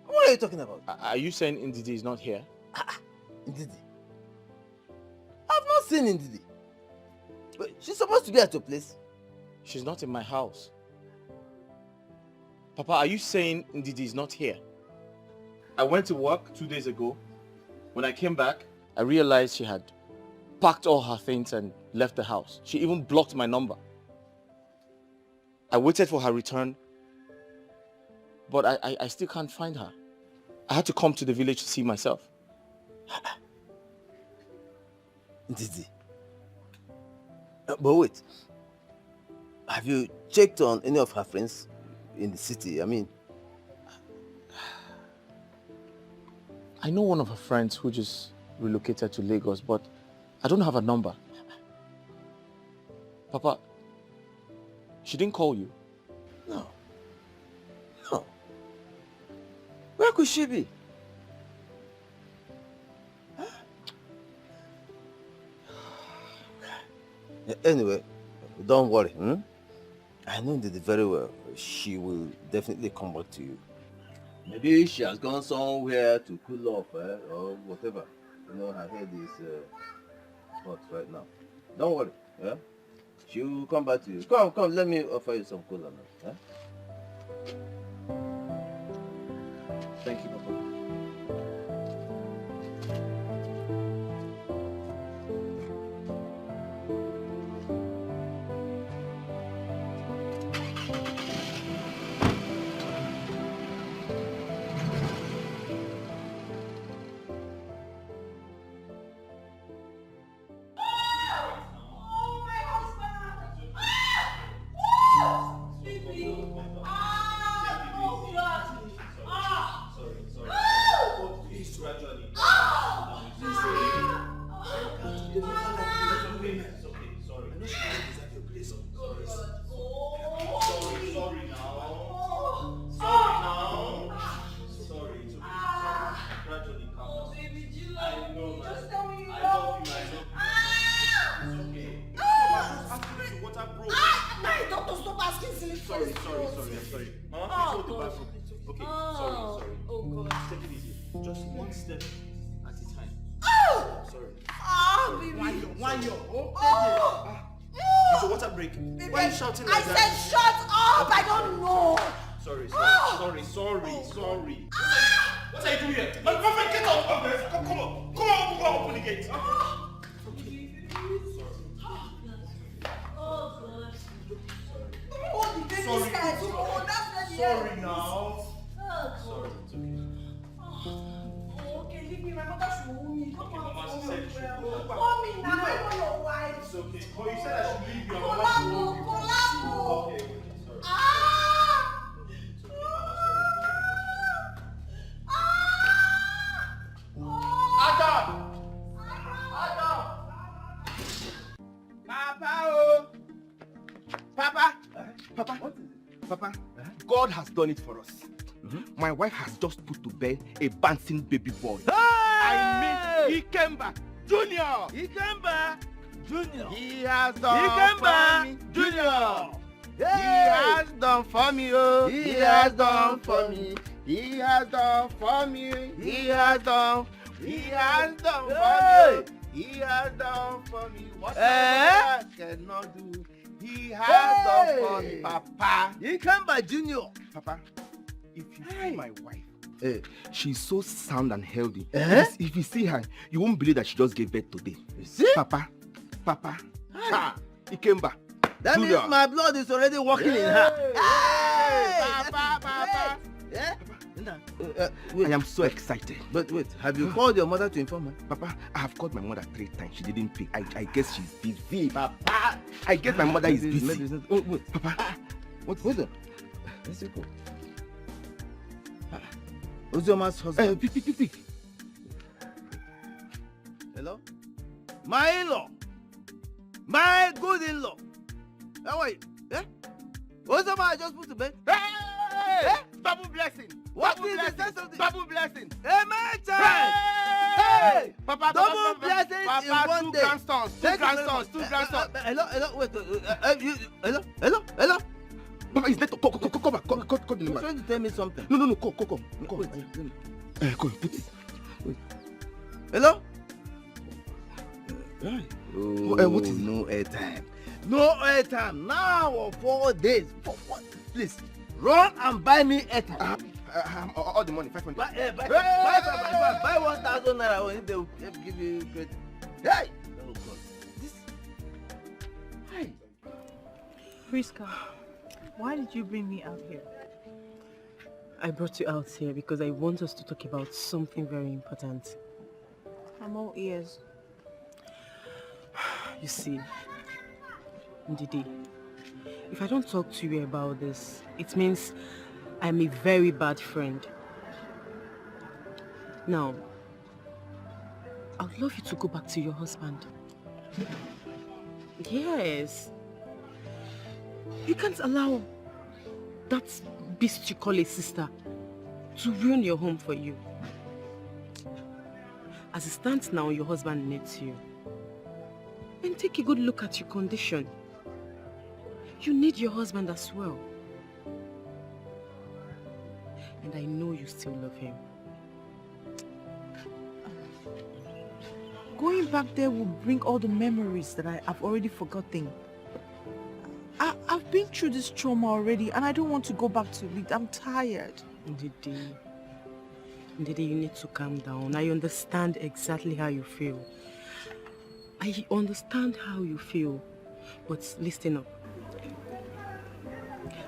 What are you talking about? Are you saying Ndidi is not here? Ndidi? seen Ndidi? But she's supposed to be at your place. She's not in my house. Papa, are you saying Ndidi is not here? I went to work 2 days ago. When I came back, I realized she had packed all her things and left the house. She even blocked my number. I waited for her return, but I still can't find her. I had to come to the village to see myself. Ndidi. But wait. Have you checked on any of her friends in the city? I mean... I know one of her friends who just relocated to Lagos, but I don't have a number. Papa, she didn't call you? No. No. Where could she be? Huh? Anyway, don't worry. I know Ndidi very well. She will definitely come back to you. Maybe she has gone somewhere to cool off or whatever. You know, her head is hot right now. Don't worry. Yeah? She will come back to you. Come, let me offer you some cola now. Yeah? Thank you, Papa. Papa, God has done it for us. My wife has just put to bed a bouncing baby boy. Hey! I mean, Ikemba Junior. Ikemba Junior. He has done for me, Junior. He has done for me, oh. He has done for me. He has done for me. He has done. He has done for me. He has done for me. What I cannot do. He has done for me, Papa. Ikemba Junior. Papa, if you see my wife, she's so sound and healthy. If you see her, you won't believe that she just gave birth today. Papa, Ikemba. That Junior. means my blood is already working in her. Papa. I am so excited. But wait, have you called your mother to inform her? Papa, I have called my mother 3 times. She didn't pick. I guess she's busy. Papa, I guess my mother is busy. Maybe it's not. Oh, wait. Papa, what's it? Let's go. Who's your man's husband? Pick. Hello? My in-law. My good in-law. How are you? Yeah? What's the man I just put to bed? Hey! Double blessing. What is the sense of this? Double blessing. Amen, child. Hey! Papa, double blessings in one day. Two grandsons. Hello, wait. Hello. Papa, is that come back. Call the You're trying to tell me something. No, come. Wait. Come, put it. Wait. Hello? Oh, what is no airtime? No airtime now or 4 days. Please, run and buy me airtime. All the money, 500. Buy 1,000 naira. Only they will give you credit. Hey! Oh God. Hi. Priska, why did you bring me out here? I brought you out here because I want us to talk about something very important. I'm all ears. You see, Ndidi, if I don't talk to you about this, it means I'm a very bad friend. Now, I would love you to go back to your husband. Yes. You can't allow that beast you call a sister to ruin your home for you. As it stands now, your husband needs you. And take a good look at your condition. You need your husband as well. And I know you still love him. Going back there will bring all the memories that I've already forgotten. I've been through this trauma already and I don't want to go back to it. I'm tired. Ndidi, you need to calm down. I understand exactly how you feel. I understand how you feel. But listen up.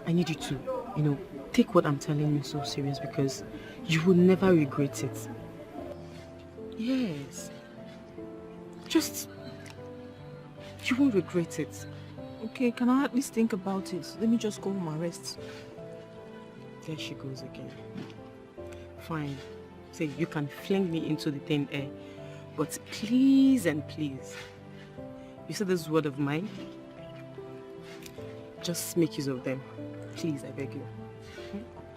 I need you to, take what I'm telling you so serious because you will never regret it. Yes. You won't regret it. Okay, can I at least think about it? Let me just go home and rest. There she goes again. Fine. Say, you can fling me into the thin air. But please and please, you said this word of mine. Just make use of them. Please, I beg you.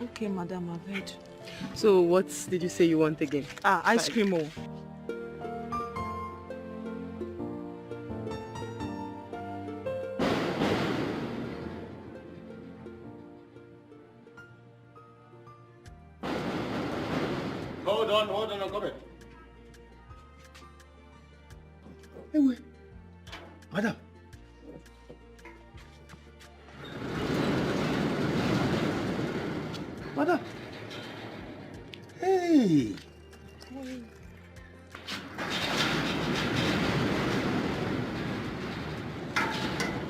Okay, madam, I've heard. So what did you say you want again? Ice cream. Hold on, I'm coming. Hey, wait. Madam. Madam. Hey.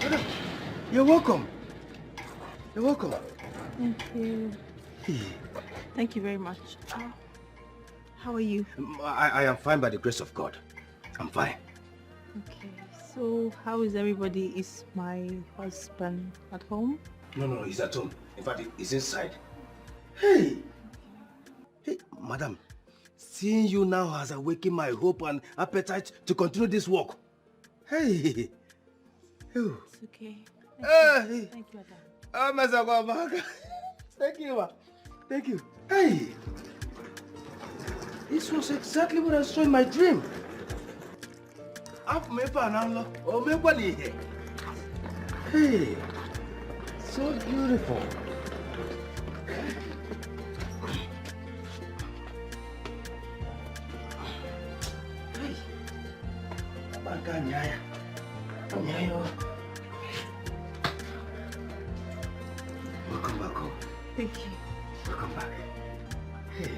Madam, you're welcome. You're welcome. Thank you. Hey. Thank you very much. How are you? I am fine by the grace of God. I'm fine. Okay, so how is everybody? Is my husband at home? No, he's at home. In fact, he's inside. Hey, madam, seeing you now has awakened my hope and appetite to continue this work. Hey. It's okay. Hey. Thank you, madam. Oh, Mr. Thank you, ma. Thank you. Hey. This was exactly what I saw in my dream. Hey, so beautiful. Hey, welcome back home. Thank you. Welcome back. Hey.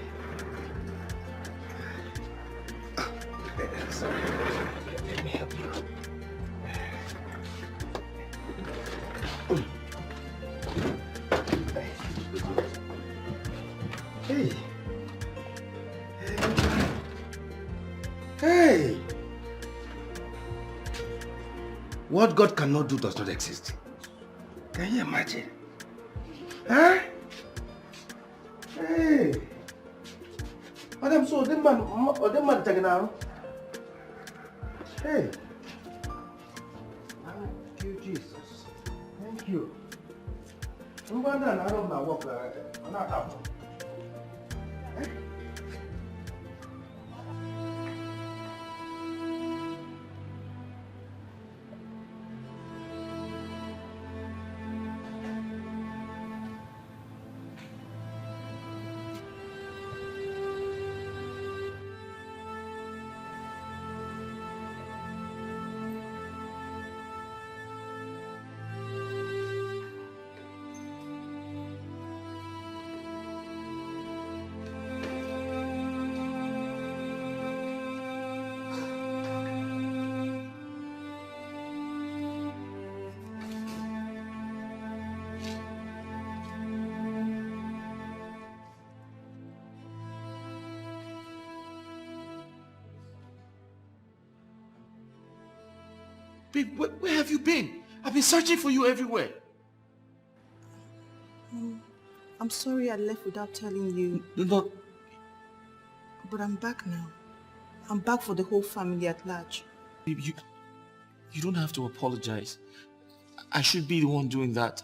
Sorry. Let me help you. Hey. Hey. What God cannot do does not exist. Can you imagine? Huh? Hey. Madam, so the man taking out. Hey. Thank you, Jesus. Thank you. I'm going down out of my work. I'm not out. Babe, where have you been? I've been searching for you everywhere. I'm sorry I left without telling you. No. But I'm back now. I'm back for the whole family at large. Babe, you don't have to apologize. I should be the one doing that.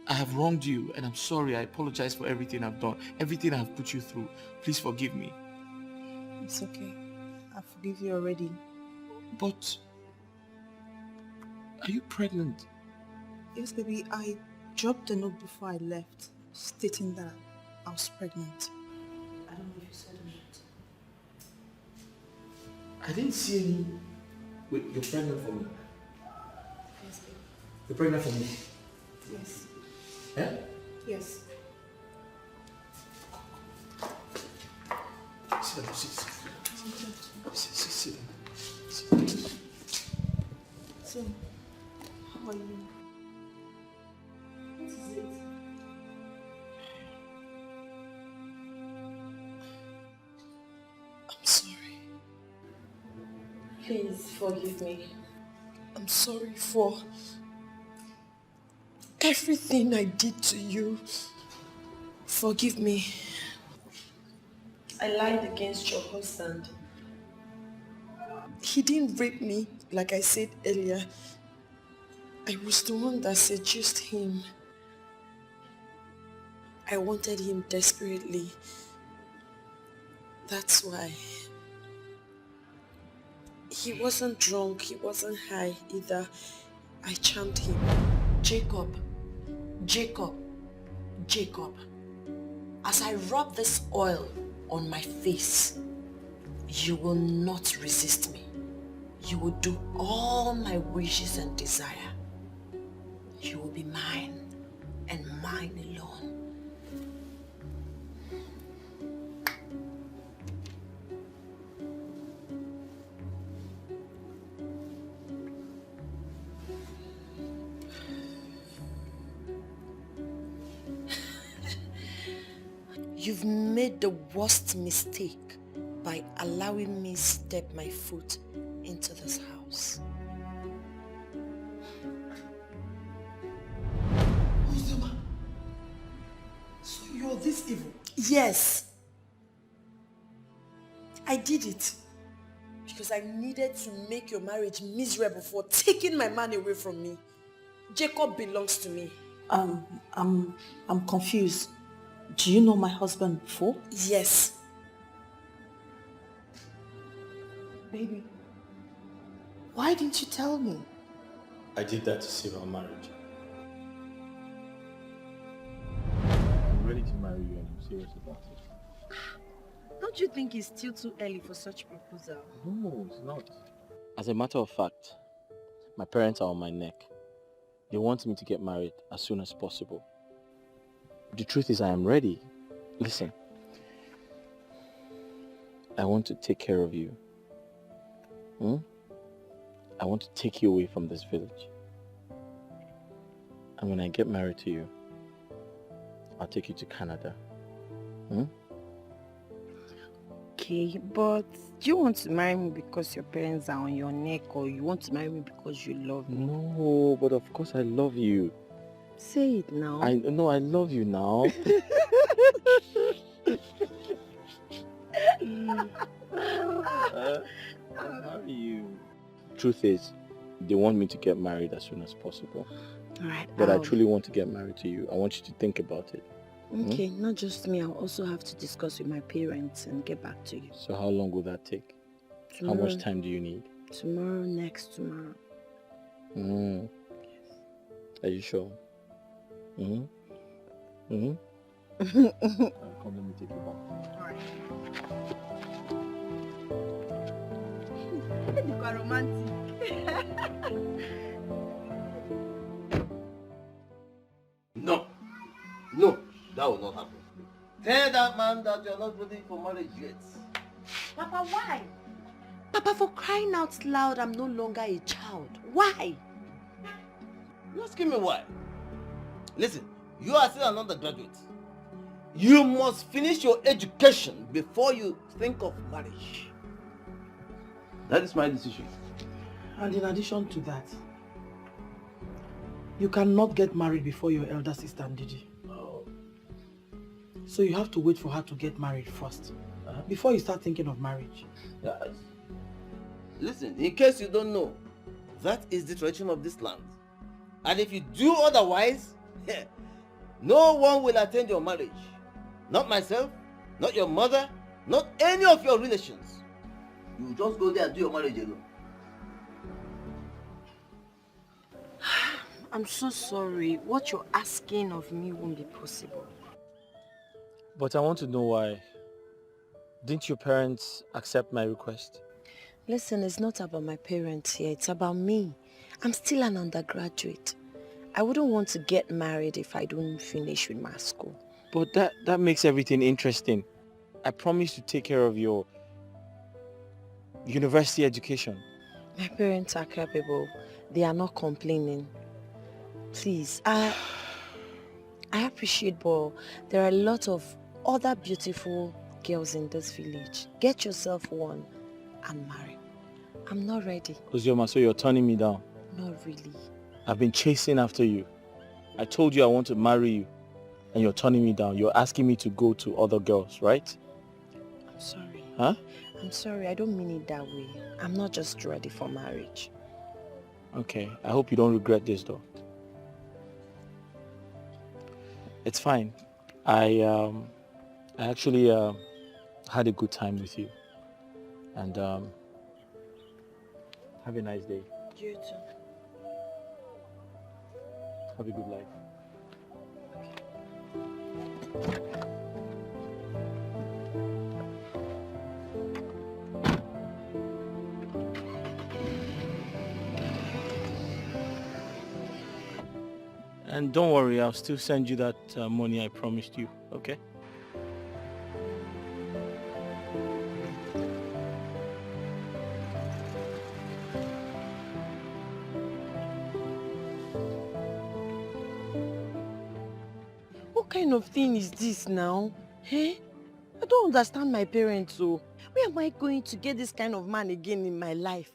I have wronged you and I'm sorry. I apologize for everything I've done, everything I've put you through. Please forgive me. It's okay. I forgive you already. But are you pregnant? Yes, baby. I dropped a note before I left stating that I was pregnant. I don't know if you saw the note. I didn't see any... Wait, you're pregnant for me? Yes, baby. You're pregnant for me? Yes. Eh? Yes. Sit down, sit down. So, how are you? What is it? I'm sorry. Please forgive me. I'm sorry for everything I did to you. Forgive me. I lied against your husband. He didn't rape me, like I said earlier. I was the one that seduced him. I wanted him desperately. That's why. He wasn't drunk, he wasn't high either. I charmed him. Jacob, as I rub this oil on my face, you will not resist me. You will do all my wishes and desire. You will be mine and mine alone. You've made the worst mistake by allowing me step my foot into this house. Uzoma, so you're this evil? Yes. I did it because I needed to make your marriage miserable for taking my man away from me. Jacob belongs to me. I'm confused. Do you know my husband before? Yes. Baby, why didn't you tell me? I did that to save our marriage. I'm ready to marry you and I'm serious about it. Don't you think it's still too early for such proposal? No, it's not. As a matter of fact, my parents are on my neck. They want me to get married as soon as possible. The truth is I am ready. Listen, I want to take care of you. I want to take you away from this village. And when I get married to you, I'll take you to Canada. Okay, but do you want to marry me because your parents are on your neck, or you want to marry me because you love me? No, but of course I love you. Say it now. I love you now. I'll marry you. Truth is, they want me to get married as soon as possible. Alright. But I truly want to get married to you. I want you to think about it. Okay, not just me. I'll also have to discuss with my parents and get back to you. So how long will that take? Tomorrow. How much time do you need? Tomorrow, next tomorrow. Yes. Are you sure? Come, let me take you back. Alright. You are romantic. No, that will not happen. Tell that man that you're not ready for marriage yet. Papa, why? Papa, for crying out loud, I'm no longer a child. Why? You're asking me why? Listen, you are still an undergraduate. You must finish your education before you think of marriage. That is my decision. And in addition to that, you cannot get married before your elder sister Ndidi. So you have to wait for her to get married first, before you start thinking of marriage. Yes. Listen, in case you don't know, that is the tradition of this land. And if you do otherwise, no one will attend your marriage. Not myself, not your mother, not any of your relations. You just go there and do your marriage alone. I'm so sorry. What you're asking of me won't be possible. But I want to know why. Didn't your parents accept my request? Listen, it's not about my parents here. It's about me. I'm still an undergraduate. I wouldn't want to get married if I don't finish with my school. But that makes everything interesting. I promise to take care of your university education. My parents are capable. They are not complaining. Please, I appreciate, but there are a lot of other beautiful girls in this village. Get yourself one and marry. I'm not ready. Ozioma, so you're turning me down? Not really. I've been chasing after you. I told you I want to marry you, and you're turning me down. You're asking me to go to other girls, right? I'm sorry. Huh? I'm sorry, I don't mean it that way. I'm not just ready for marriage. Okay, I hope you don't regret this though. It's fine. I actually had a good time with you. And have a nice day. You too. Have a good life. And don't worry, I'll still send you that money I promised you, okay? What kind of thing is this now? Eh? I don't understand my parents, so where am I going to get this kind of man again in my life?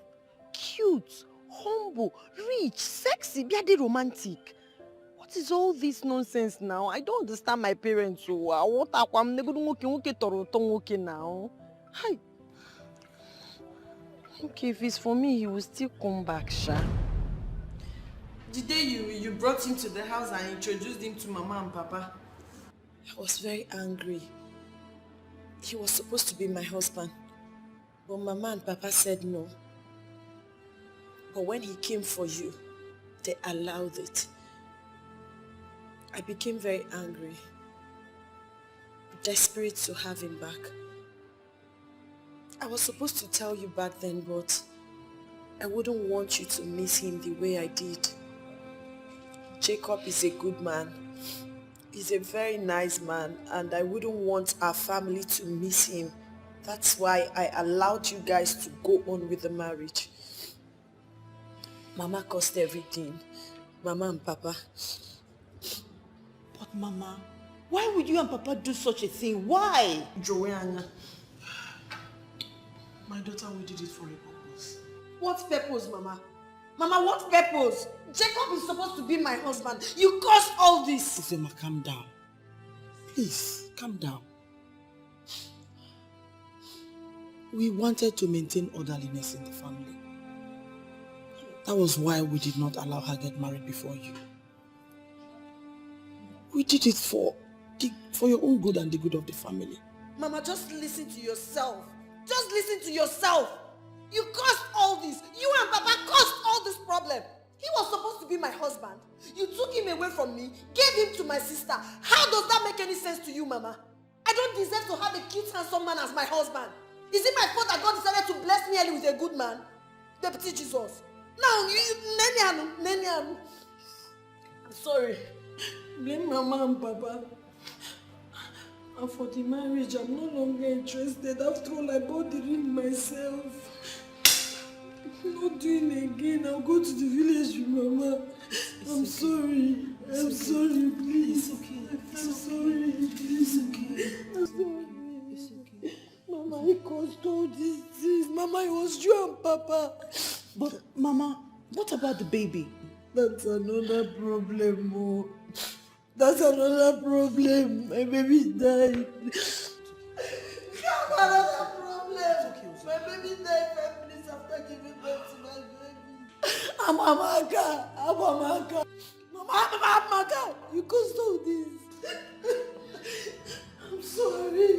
Cute, humble, rich, sexy, bloody romantic. What is all this nonsense now? I don't understand my parents, so what I'm never going now. Hi. Okay, if it's for me, he will still come back, Sha. The day you brought him to the house and introduced him to Mama and Papa, I was very angry. He was supposed to be my husband, but Mama and Papa said no. But when he came for you, they allowed it. I became very angry, desperate to have him back. I was supposed to tell you back then, but I wouldn't want you to miss him the way I did. Jacob is a good man. He's a very nice man, and I wouldn't want our family to miss him. That's why I allowed you guys to go on with the marriage. Mama caused everything. Mama and Papa. But Mama, why would you and Papa do such a thing? Why? Joanna, my daughter, we did it for a purpose. What purpose, Mama? Mama, what purpose? Jacob is supposed to be my husband. You caused all this. Uzema, calm down. Please, calm down. We wanted to maintain orderliness in the family. That was why we did not allow her get married before you. We did it for your own good and the good of the family. Mama, just listen to yourself. Just listen to yourself. You caused all this. You and Papa caused all this problem. He was supposed to be my husband. You took him away from me, gave him to my sister. How does that make any sense to you, Mama? I don't deserve to have a cute, handsome man as my husband. Is it my fault that God decided to bless me early with a good man? Deputy Jesus. Now, I'm sorry. Blame Mama and Papa. And for the marriage, I'm no longer interested. After all, I bought the ring myself. I'm not doing it again. I'll go to the village with Mama. I'm sorry. I'm sorry, please. It's okay. I'm sorry, please. It's okay. I'm sorry. It's okay. Mama, he caused all these things. Mama, it was you and Papa. But Mama, what about the baby? That's another problem, oh. That's another problem. My baby died. Another problem. My baby died 5 minutes after giving birth to my baby. I'm Amaka. Mama, Amaka. You can't stop this. I'm sorry.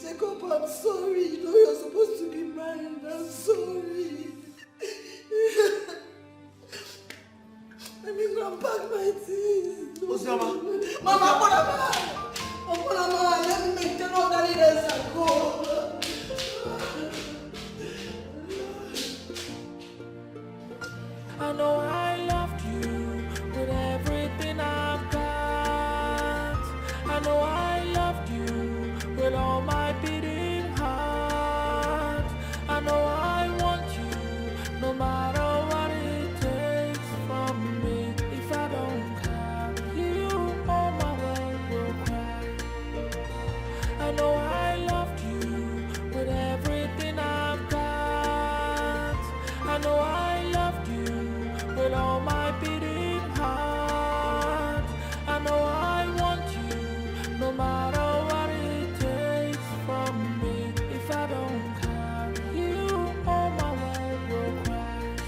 Jacob, I'm sorry. You know you're supposed to be married. I'm sorry. Let me go and pack my things. Osioma. Mama, let me make the note that it is a go. I know I loved you with everything I've got. I know I loved you with all my beating heart. I know I want you no matter what it takes from me. If I don't have you, all my world will cry. I know I loved you with everything I've got. I know I loved you with all my beating heart. I know I want you no matter what it takes from me. If I don't have you, all my world will crash.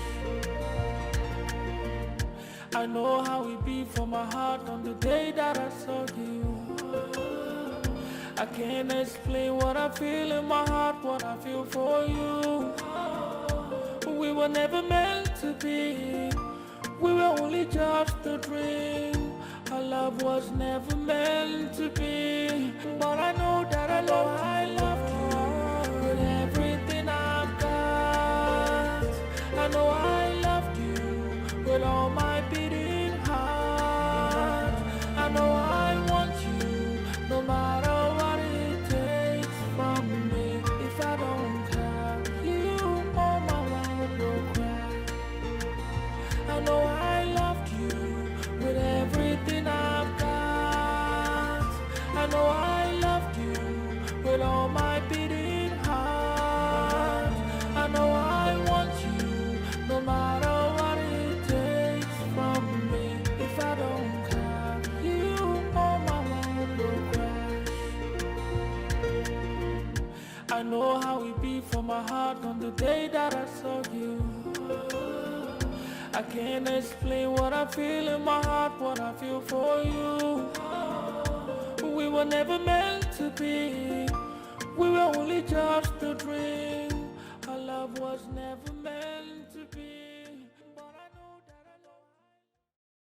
I know how it be for my heart on the day that I saw you. I can't explain what I feel in my heart, what I feel for you. We were never meant to be. We were only just a dream. Our love was never meant to be. But I know that I love you with everything I've got. I know I loved you with all my beating heart. I know I want you no matter what it takes from me. If I don't have you, all my world will cry. I know I loved you with everything I've got. I know I loved you with all my beating heart. I know I want you no matter what it takes from me. If I don't have you, all my world will crash. I know how it be for my heart on the day that I saw you. I can't explain what I feel in my heart, what I feel for you. We were never meant to be. We were only just a dream. Our love was never meant